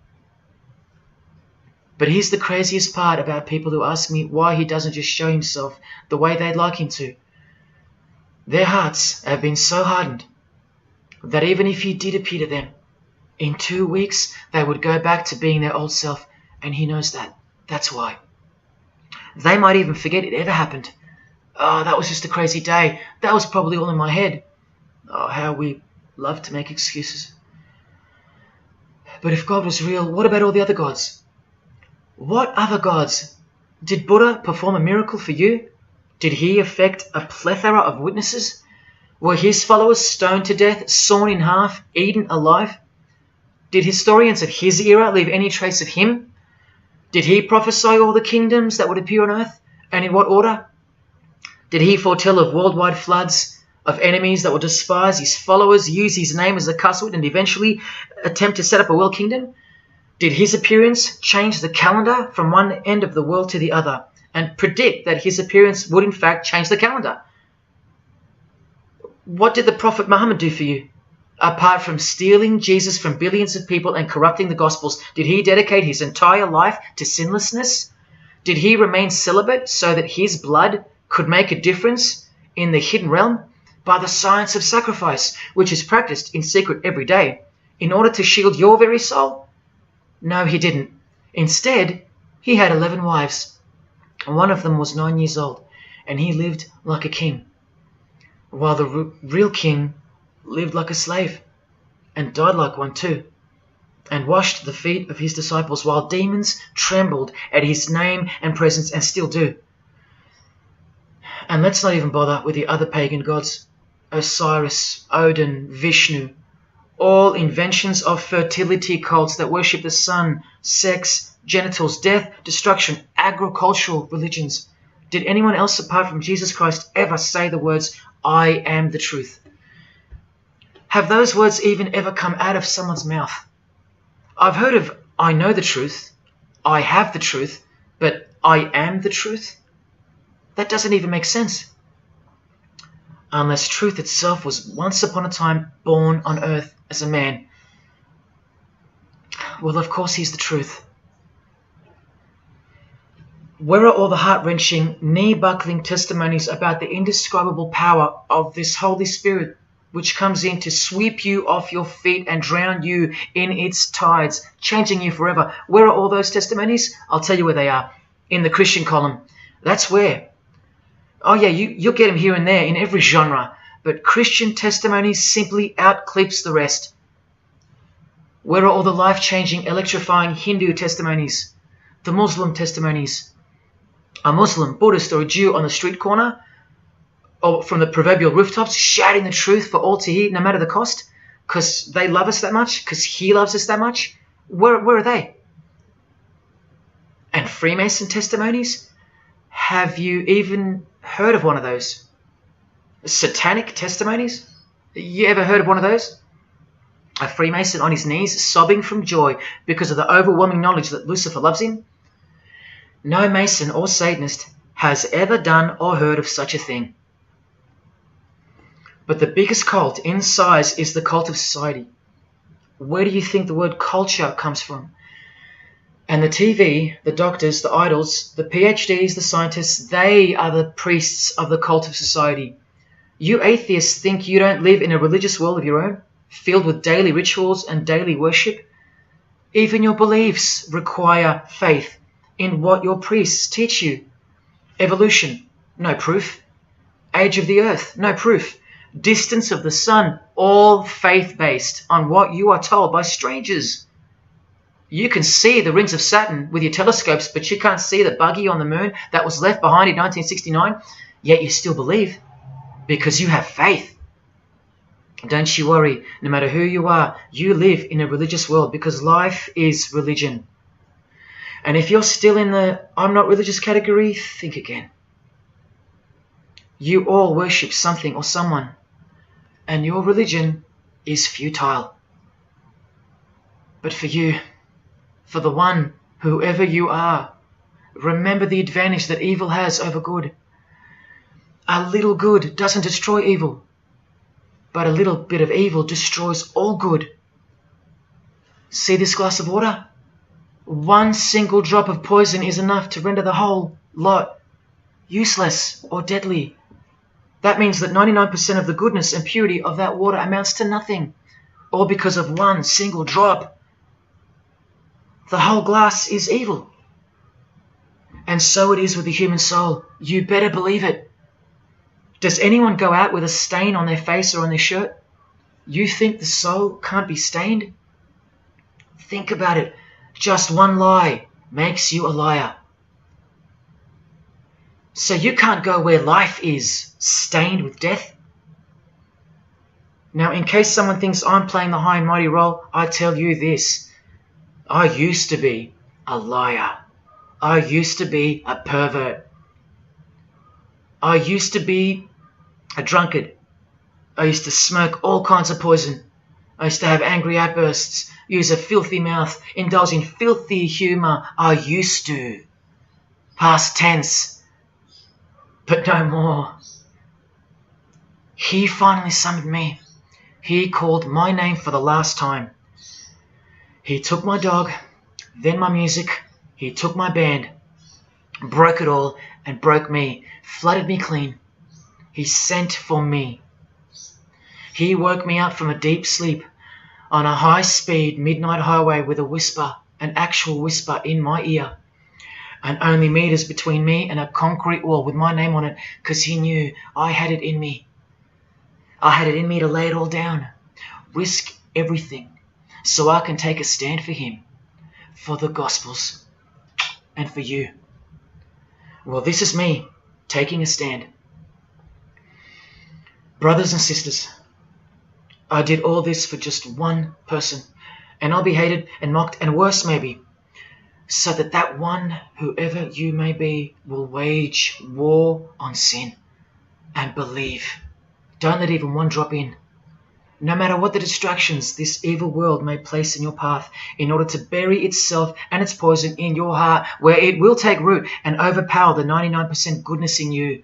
But here's the craziest part about people who ask me why he doesn't just show himself the way they'd like him to. Their hearts have been so hardened that even if he did appear to them, in 2 weeks they would go back to being their old self, and he knows that. That's why. They might even forget it ever happened. Oh, that was just a crazy day. That was probably all in my head. Oh, how we love to make excuses. But if God was real, what about all the other gods? What other gods? Did Buddha perform a miracle for you? Did he affect a plethora of witnesses? Were his followers stoned to death, sawn in half, eaten alive? Did historians of his era leave any trace of him? Did he prophesy all the kingdoms that would appear on earth, and in what order? Did he foretell of worldwide floods, of enemies that would despise his followers, use his name as a cuss word, and eventually attempt to set up a world kingdom? Did his appearance change the calendar from one end of the world to the other, and predict that his appearance would in fact change the calendar? What did the Prophet Muhammad do for you? Apart from stealing Jesus from billions of people and corrupting the Gospels, did he dedicate his entire life to sinlessness? Did he remain celibate so that his blood could make a difference in the hidden realm? By the science of sacrifice, which is practiced in secret every day, in order to shield your very soul? No, he didn't. Instead, he had 11 wives. One of them was 9 years old, and he lived like a king, while the real king lived like a slave, and died like one too, and washed the feet of his disciples, while demons trembled at his name and presence, and still do. And let's not even bother with the other pagan gods, Osiris, Odin, Vishnu, all inventions of fertility cults that worship the sun, sex, genitals, death, destruction, agricultural religions. Did anyone else apart from Jesus Christ ever say the words, I am the truth? Have those words even ever come out of someone's mouth? I've heard of, I know the truth, I have the truth, but I am the truth? That doesn't even make sense. Unless truth itself was once upon a time born on earth as a man. Well, of course he's the truth. Where are all the heart-wrenching, knee-buckling testimonies about the indescribable power of this Holy Spirit, which comes in to sweep you off your feet and drown you in its tides, changing you forever? Where are all those testimonies? I'll tell you where they are. In the Christian column. That's where. Oh yeah, you'll get them here and there in every genre, but Christian testimonies simply outclips the rest. Where are all the life-changing, electrifying Hindu testimonies? The Muslim testimonies? A Muslim, Buddhist, or a Jew on the street corner, or from the proverbial rooftops, shouting the truth for all to hear, no matter the cost, because they love us that much, because he loves us that much? Where are they? And Freemason testimonies? Have you even heard of one of those? Satanic testimonies? You ever heard of one of those? A Freemason on his knees sobbing from joy because of the overwhelming knowledge that Lucifer loves him? No Mason or Satanist has ever done or heard of such a thing. But the biggest cult in size is the cult of society. Where do you think the word culture comes from? And the TV, the doctors, the idols, the PhDs, the scientists, they are the priests of the cult of society. You atheists think you don't live in a religious world of your own, filled with daily rituals and daily worship? Even your beliefs require faith in what your priests teach you. Evolution, no proof. Age of the earth, no proof. Distance of the sun, all faith-based on what you are told by strangers. You can see the rings of Saturn with your telescopes, but you can't see the buggy on the moon that was left behind in 1969, yet you still believe, because you have faith. Don't you worry, no matter who you are, you live in a religious world, because life is religion. And if you're still in the I'm not religious category, think again. You all worship something or someone, and your religion is futile. But for you, for the one, whoever you are, remember the advantage that evil has over good. A little good doesn't destroy evil, but a little bit of evil destroys all good. See this glass of water? One single drop of poison is enough to render the whole lot useless or deadly. That means that 99% of the goodness and purity of that water amounts to nothing, all because of one single drop. The whole glass is evil. And so it is with the human soul. You better believe it. Does anyone go out with a stain on their face or on their shirt? You think the soul can't be stained? Think about it. Just one lie makes you a liar. So you can't go where life is, stained with death? Now, in case someone thinks I'm playing the high and mighty role, I tell you this. I used to be a liar. I used to be a pervert. I used to be a drunkard. I used to smoke all kinds of poison. I used to have angry outbursts, use a filthy mouth, indulge in filthy humour. I used to. Past tense. But no more. He finally summoned me. He called my name for the last time. He took my dog, then my music. He took my band, broke it all, and broke me, flooded me clean. He sent for me. He woke me up from a deep sleep. on a high-speed midnight highway with a whisper, an actual whisper in my ear, and only meters between me and a concrete wall with my name on it, because he knew I had it in me. I had it in me to lay it all down, risk everything, so I can take a stand for him, for the Gospels, and for you. Well, this is me taking a stand. Brothers and sisters, I did all this for just one person, and I'll be hated and mocked and worse maybe, so that that one, whoever you may be, will wage war on sin and believe. Don't let even one drop in. No matter what the distractions this evil world may place in your path, in order to bury itself and its poison in your heart, where it will take root and overpower the 99% goodness in you.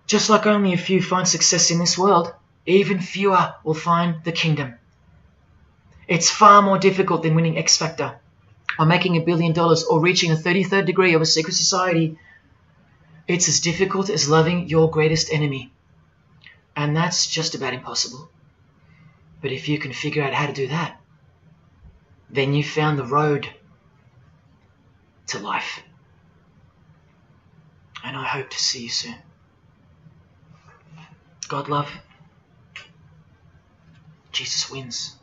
Just like only a few find success in this world, even fewer will find the kingdom. It's far more difficult than winning X Factor, or making $1 billion, or reaching a 33rd degree of a secret society. It's as difficult as loving your greatest enemy. And that's just about impossible. But if you can figure out how to do that, then you found the road to life. And I hope to see you soon. God love. Jesus wins.